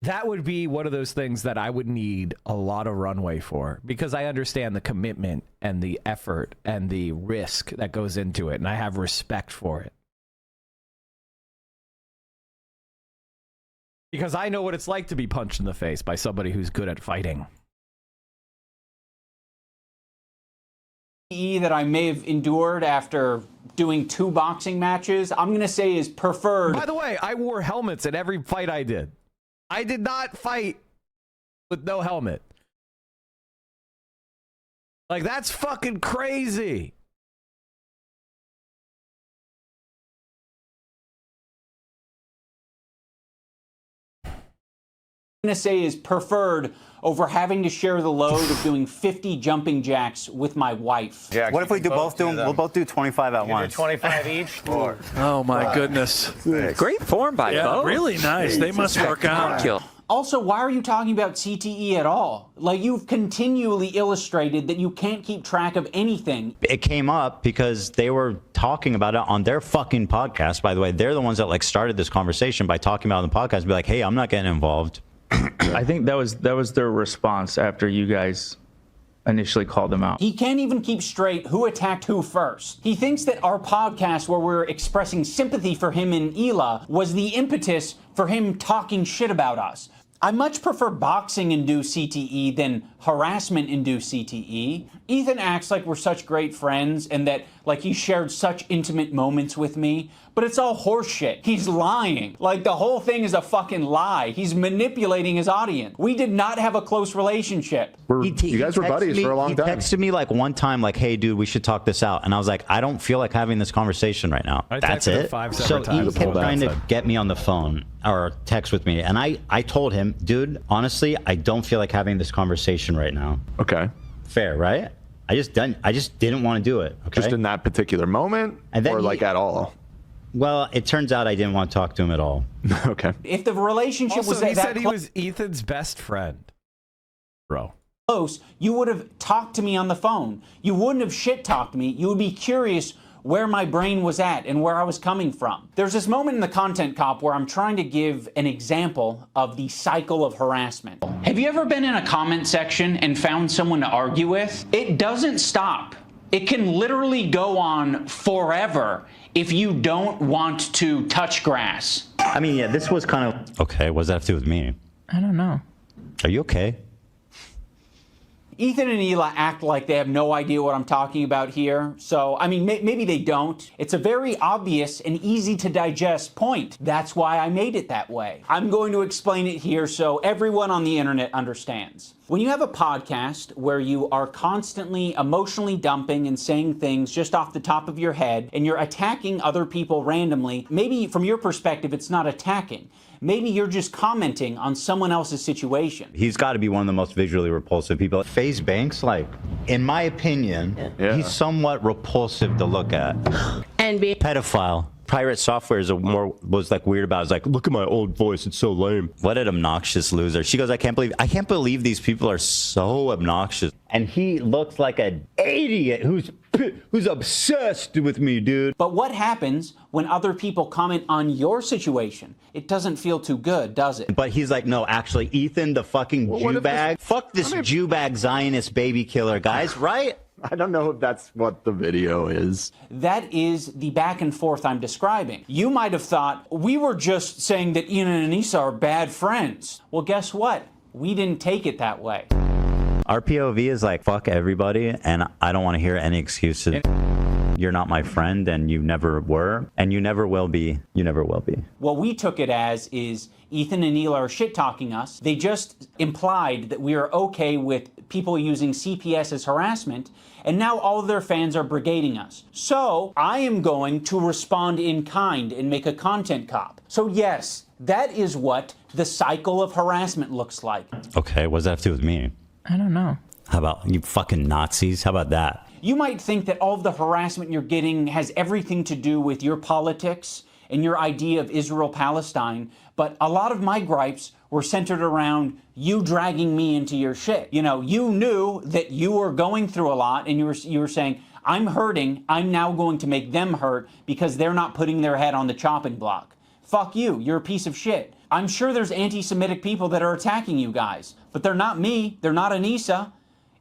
that would be one of those things that I would need a lot of runway for, because I understand the commitment and the effort and the risk that goes into it, and I have respect for it. Because I know what it's like to be punched in the face by somebody who's good at fighting. That I may have endured after doing 2 boxing matches, I'm going to say is preferred. By the way, I wore helmets in every fight I did. I did not fight with no helmet. Like, that's fucking crazy. I'm going to say is preferred over having to share the load of doing 50 jumping jacks with my wife. Yeah, what if we we'll both do 25 at once? 25 each? Or oh my goodness. Great form by both. Really nice. They must work out. Also, why are you talking about CTE at all? Like, you've continually illustrated that you can't keep track of anything. It came up because they were talking about it on their fucking podcast. By the way, they're the ones that started this conversation by talking about it on the podcast and be like, hey, I'm not getting involved. I think that was their response after you guys initially called them out. He can't even keep straight who attacked who first. He thinks that our podcast where we're expressing sympathy for him and Hila was the impetus for him talking shit about us. I much prefer boxing-induced CTE than harassment-induced CTE. Ethan acts like we're such great friends and that, like, he shared such intimate moments with me, but it's all horseshit. He's lying. Like, the whole thing is a fucking lie. He's manipulating his audience. We did not have a close relationship. You guys were buddies for a long time. He texted me like one time, like, "Hey, dude, we should talk this out." And I was like, "I don't feel like having this conversation right now." I That's texted him it. 5 So separate he times. kept Hold on, trying to said. get me on the phone or text with me, and I told him, "Dude, honestly, I don't feel like having this conversation right now." Okay. Fair, right? I just didn't want to do it. Okay. Just in that particular moment, And then or like at all? Well, it turns out I didn't want to talk to him at all. Okay. If the relationship Also, was he that said he was Ethan's best friend. Bro. close, you would have talked to me on the phone. You wouldn't have shit-talked me. You would be curious where my brain was at and where I was coming from. There's this moment in the Content Cop where I'm trying to give an example of the cycle of harassment. Have you ever been in a comment section and found someone to argue with? It doesn't stop. It can literally go on forever if you don't want to touch grass. I mean, yeah, this was kind of okay. What does that have to do with me? I don't know. Are you okay? Ethan and Hila act like they have no idea what I'm talking about here. So, I mean, maybe they don't. It's a very obvious and easy to digest point. That's why I made it that way. I'm going to explain it here so everyone on the internet understands. When you have a podcast where you are constantly emotionally dumping and saying things just off the top of your head and you're attacking other people randomly, maybe from your perspective it's not attacking. Maybe you're just commenting on someone else's situation. He's got to be one of the most visually repulsive people. FaZe Banks, like, in my opinion, he's somewhat repulsive to look at. And be pedophile. Pirate Software was like weird about it. It's like, look at my old voice, it's so lame. What an obnoxious loser. She goes, I can't believe these people are so obnoxious. And he looks like an idiot who's obsessed with me, dude. But what happens when other people comment on your situation? It doesn't feel too good, does it? But he's like, no, actually, Ethan, the fucking Jew bag. Fuck this Jew bag Zionist baby killer, guys, right? I don't know if that's what the video is. That is the back and forth I'm describing. You might have thought, we were just saying that Ian and Anissa are bad friends. Well, guess what? We didn't take it that way. Our POV is like, fuck everybody, and I don't want to hear any excuses. You're not my friend, and you never were, and you never will be. You never will be. What we took it as is Ethan and Neil are shit-talking us. They just implied that we are okay with people using CPS as harassment, and now all of their fans are brigading us. So I am going to respond in kind and make a content cop. So yes, that is what the cycle of harassment looks like. Okay, what does that have to do with me? I don't know. How about you fucking Nazis? How about that? You might think that all of the harassment you're getting has everything to do with your politics and your idea of Israel-Palestine, but a lot of my gripes were centered around you dragging me into your shit. You know, you knew that you were going through a lot, and you were saying, I'm hurting, I'm now going to make them hurt because they're not putting their head on the chopping block. Fuck you, you're a piece of shit. I'm sure there's anti-Semitic people that are attacking you guys, but they're not me, they're not Anissa.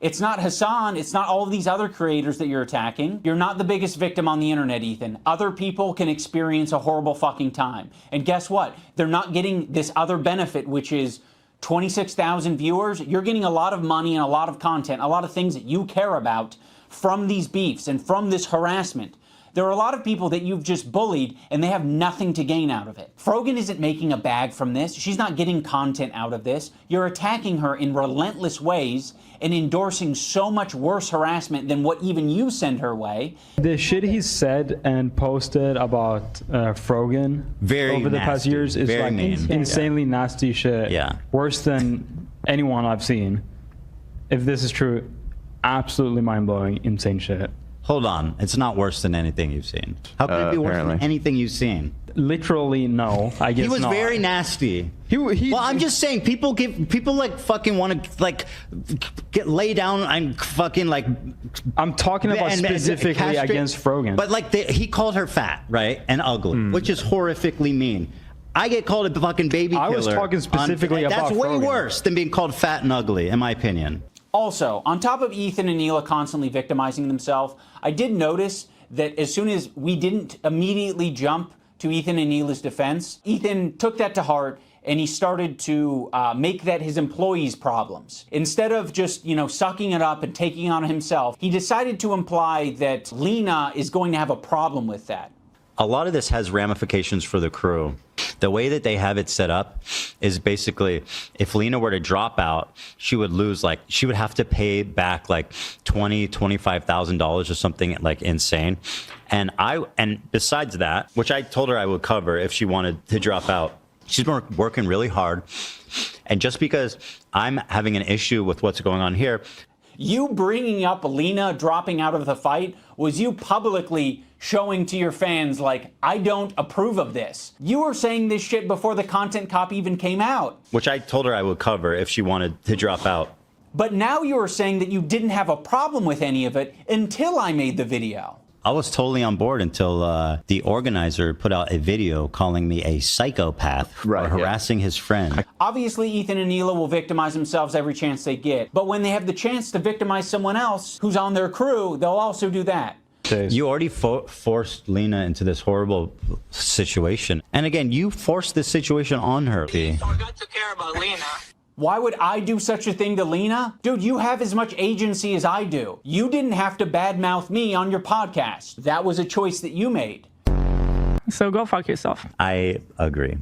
It's not Hasan, it's not all of these other creators that you're attacking. You're not the biggest victim on the internet, Ethan. Other people can experience a horrible fucking time. And guess what? They're not getting this other benefit, which is 26,000 viewers. You're getting a lot of money and a lot of content, a lot of things that you care about from these beefs and from this harassment. There are a lot of people that you've just bullied and they have nothing to gain out of it. Frogan isn't making a bag from this. She's not getting content out of this. You're attacking her in relentless ways and endorsing so much worse harassment than what even you send her way. The shit he said and posted about Frogan over the past years is like insanely nasty shit. Yeah. Worse than anyone I've seen. If this is true, absolutely mind-blowing, insane shit. Hold on, it's not worse than anything you've seen. How could it be worse than anything you've seen? Literally, no. I guess he was not. very nasty. Well, I'm just saying, people like fucking want to like lay down and fucking like. I'm talking about specifically against Frogan. But like he called her fat, right, and ugly, which is horrifically mean. I get called a fucking baby killer. I was talking specifically about That's way Frogan. worse than being called fat and ugly, in my opinion. Also, on top of Ethan and Neela constantly victimizing themselves, I did notice that as soon as we didn't immediately jump to Ethan and Neela's defense, Ethan took that to heart and he started to make that his employees' problems. Instead of just, sucking it up and taking it on himself, he decided to imply that Lena is going to have a problem with that. A lot of this has ramifications for the crew. The way that they have it set up is basically, if Lena were to drop out, she would lose, she would have to pay back $25,000 or something insane. And besides that, which I told her I would cover if she wanted to drop out, she's been working really hard. And just because I'm having an issue with what's going on here. You bringing up Lena dropping out of the fight was you publicly showing to your fans, I don't approve of this. You were saying this shit before the content cop even came out. Which I told her I would cover if she wanted to drop out. But now you are saying that you didn't have a problem with any of it until I made the video. I was totally on board until the organizer put out a video calling me a psychopath for harassing his friend. Obviously, Ethan and Neela will victimize themselves every chance they get. But when they have the chance to victimize someone else who's on their crew, they'll also do that. You already forced Lena into this horrible situation. And again, you forced this situation on her. Why would I do such a thing to Lena? Dude, you have as much agency as I do. You didn't have to badmouth me on your podcast. That was a choice that you made. So go fuck yourself. I agree.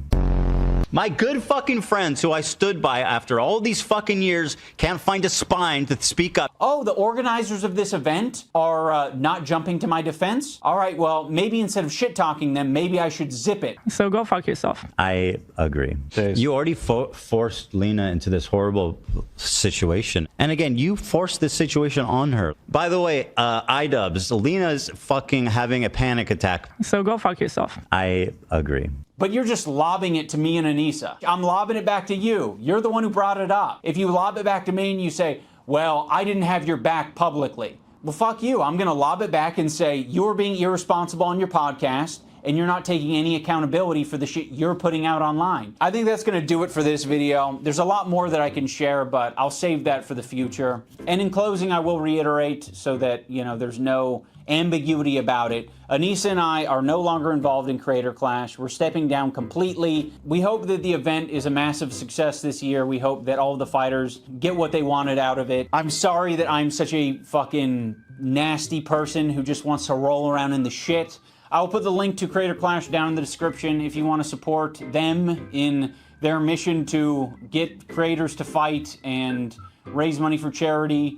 My good fucking friends who I stood by after all these fucking years can't find a spine to speak up. Oh, the organizers of this event are not jumping to my defense? All right, well, maybe instead of shit-talking them, maybe I should zip it. So go fuck yourself. I agree. You already forced Lena into this horrible situation. And again, you forced this situation on her. By the way, iDubbbz, Lena's fucking having a panic attack. So go fuck yourself. I agree. But you're just lobbing it to me and Anissa. I'm lobbing it back to you. You're the one who brought it up. If you lob it back to me and you say, well, I didn't have your back publicly. Well, fuck you. I'm going to lob it back and say, you're being irresponsible on your podcast and you're not taking any accountability for the shit you're putting out online. I think that's going to do it for this video. There's a lot more that I can share, but I'll save that for the future. And in closing, I will reiterate so that, there's no ambiguity about it. Anissa and I are no longer involved in Creator Clash. We're stepping down completely. We hope that the event is a massive success this year. We hope that all of the fighters get what they wanted out of it. I'm sorry that I'm such a fucking nasty person who just wants to roll around in the shit. I'll put the link to Creator Clash down in the description if you want to support them in their mission to get creators to fight and raise money for charity.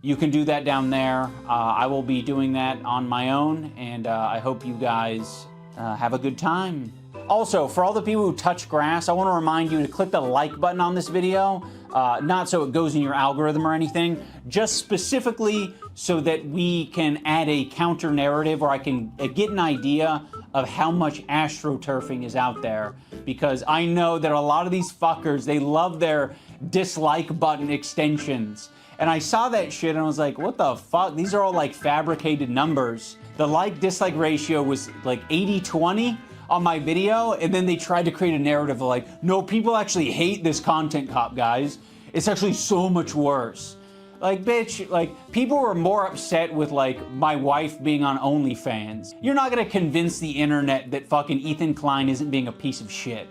You can do that down there. I will be doing that on my own, and I hope you guys have a good time. Also, for all the people who touch grass, I want to remind you to click the like button on this video, not so it goes in your algorithm or anything, just specifically so that we can add a counter narrative or I can get an idea of how much astroturfing is out there, because I know that a lot of these fuckers, they love their dislike button extensions. And I saw that shit and I was like, what the fuck? These are all fabricated numbers. The like-dislike ratio was 80-20 on my video, and then they tried to create a narrative of no, people actually hate this content cop, guys. It's actually so much worse. Bitch, people were more upset with my wife being on OnlyFans. You're not gonna convince the internet that fucking Ethan Klein isn't being a piece of shit.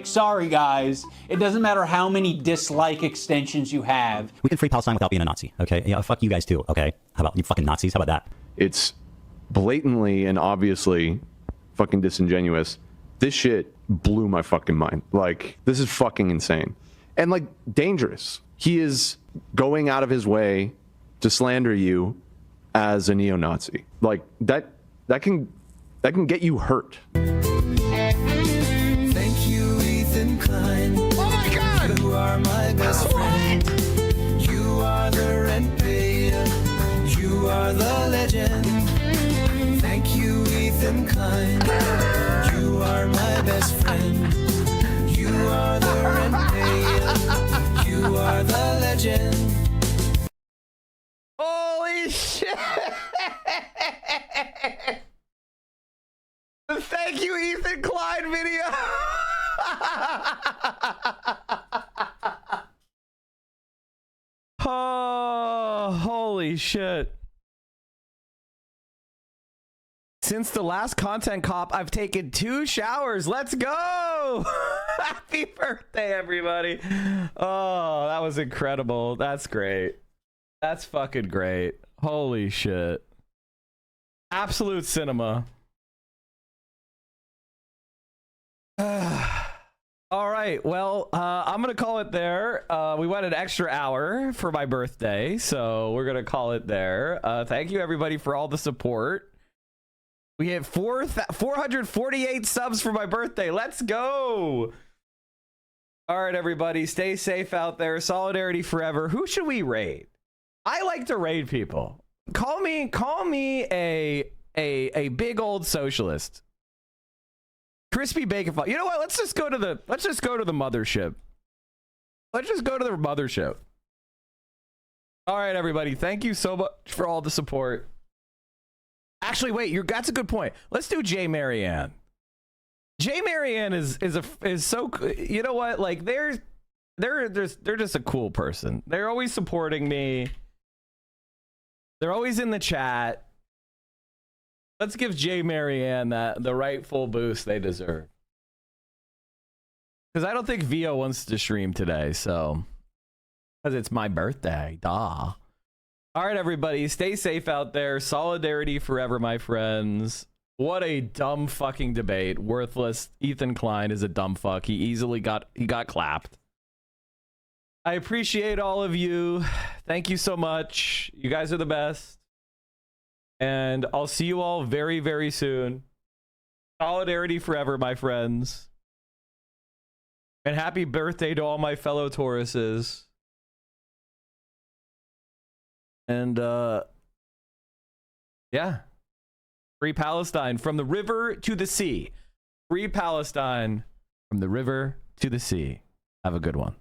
Sorry guys, it doesn't matter how many dislike extensions you have. We can free Palestine without being a Nazi, okay? Yeah, fuck you guys too, okay? How about you fucking Nazis? How about that? It's blatantly and obviously fucking disingenuous. This shit blew my fucking mind. This is fucking insane. And dangerous. He is going out of his way to slander you as a neo-Nazi. That can get you hurt. Thank you, Ethan Klein. Oh my God! You are my best friend. You are the rent payer. You are the legend. Thank you, Ethan Klein. You are my best friend. You are the rent payer. You are the legend. Holy shit! Thank you, Ethan Klein video. Oh, holy shit. Since the last content cop, I've taken 2 showers. Let's go. Happy birthday, everybody. Oh, that was incredible. That's great. That's fucking great. Holy shit. Absolute cinema. All right, well, I'm gonna call it there. We went an extra hour for my birthday, so we're gonna call it there. Thank you everybody for all the support. We hit 448 subs for my birthday. Let's go. All right, everybody, stay safe out there. Solidarity forever. Who should we raid? I like to raid people. Call me a big old socialist. Crispy bacon. You know what? Let's just go to the mothership. Let's just go to the mothership. All right, everybody. Thank you so much for all the support. Actually, wait. That's a good point. Let's do J. Marianne. J. Marianne is so. You know what? Like they're just a cool person. They're always supporting me. They're always in the chat. Let's give J. Marianne the rightful boost they deserve. Because I don't think VO wants to stream today, so. Because it's my birthday, duh. All right, everybody, stay safe out there. Solidarity forever, my friends. What a dumb fucking debate. Worthless. Ethan Klein is a dumb fuck. He easily got clapped. I appreciate all of you. Thank you so much. You guys are the best. And I'll see you all very, very soon. Solidarity forever, my friends. And happy birthday to all my fellow Tauruses. And, yeah. Free Palestine from the river to the sea. Free Palestine from the river to the sea. Have a good one.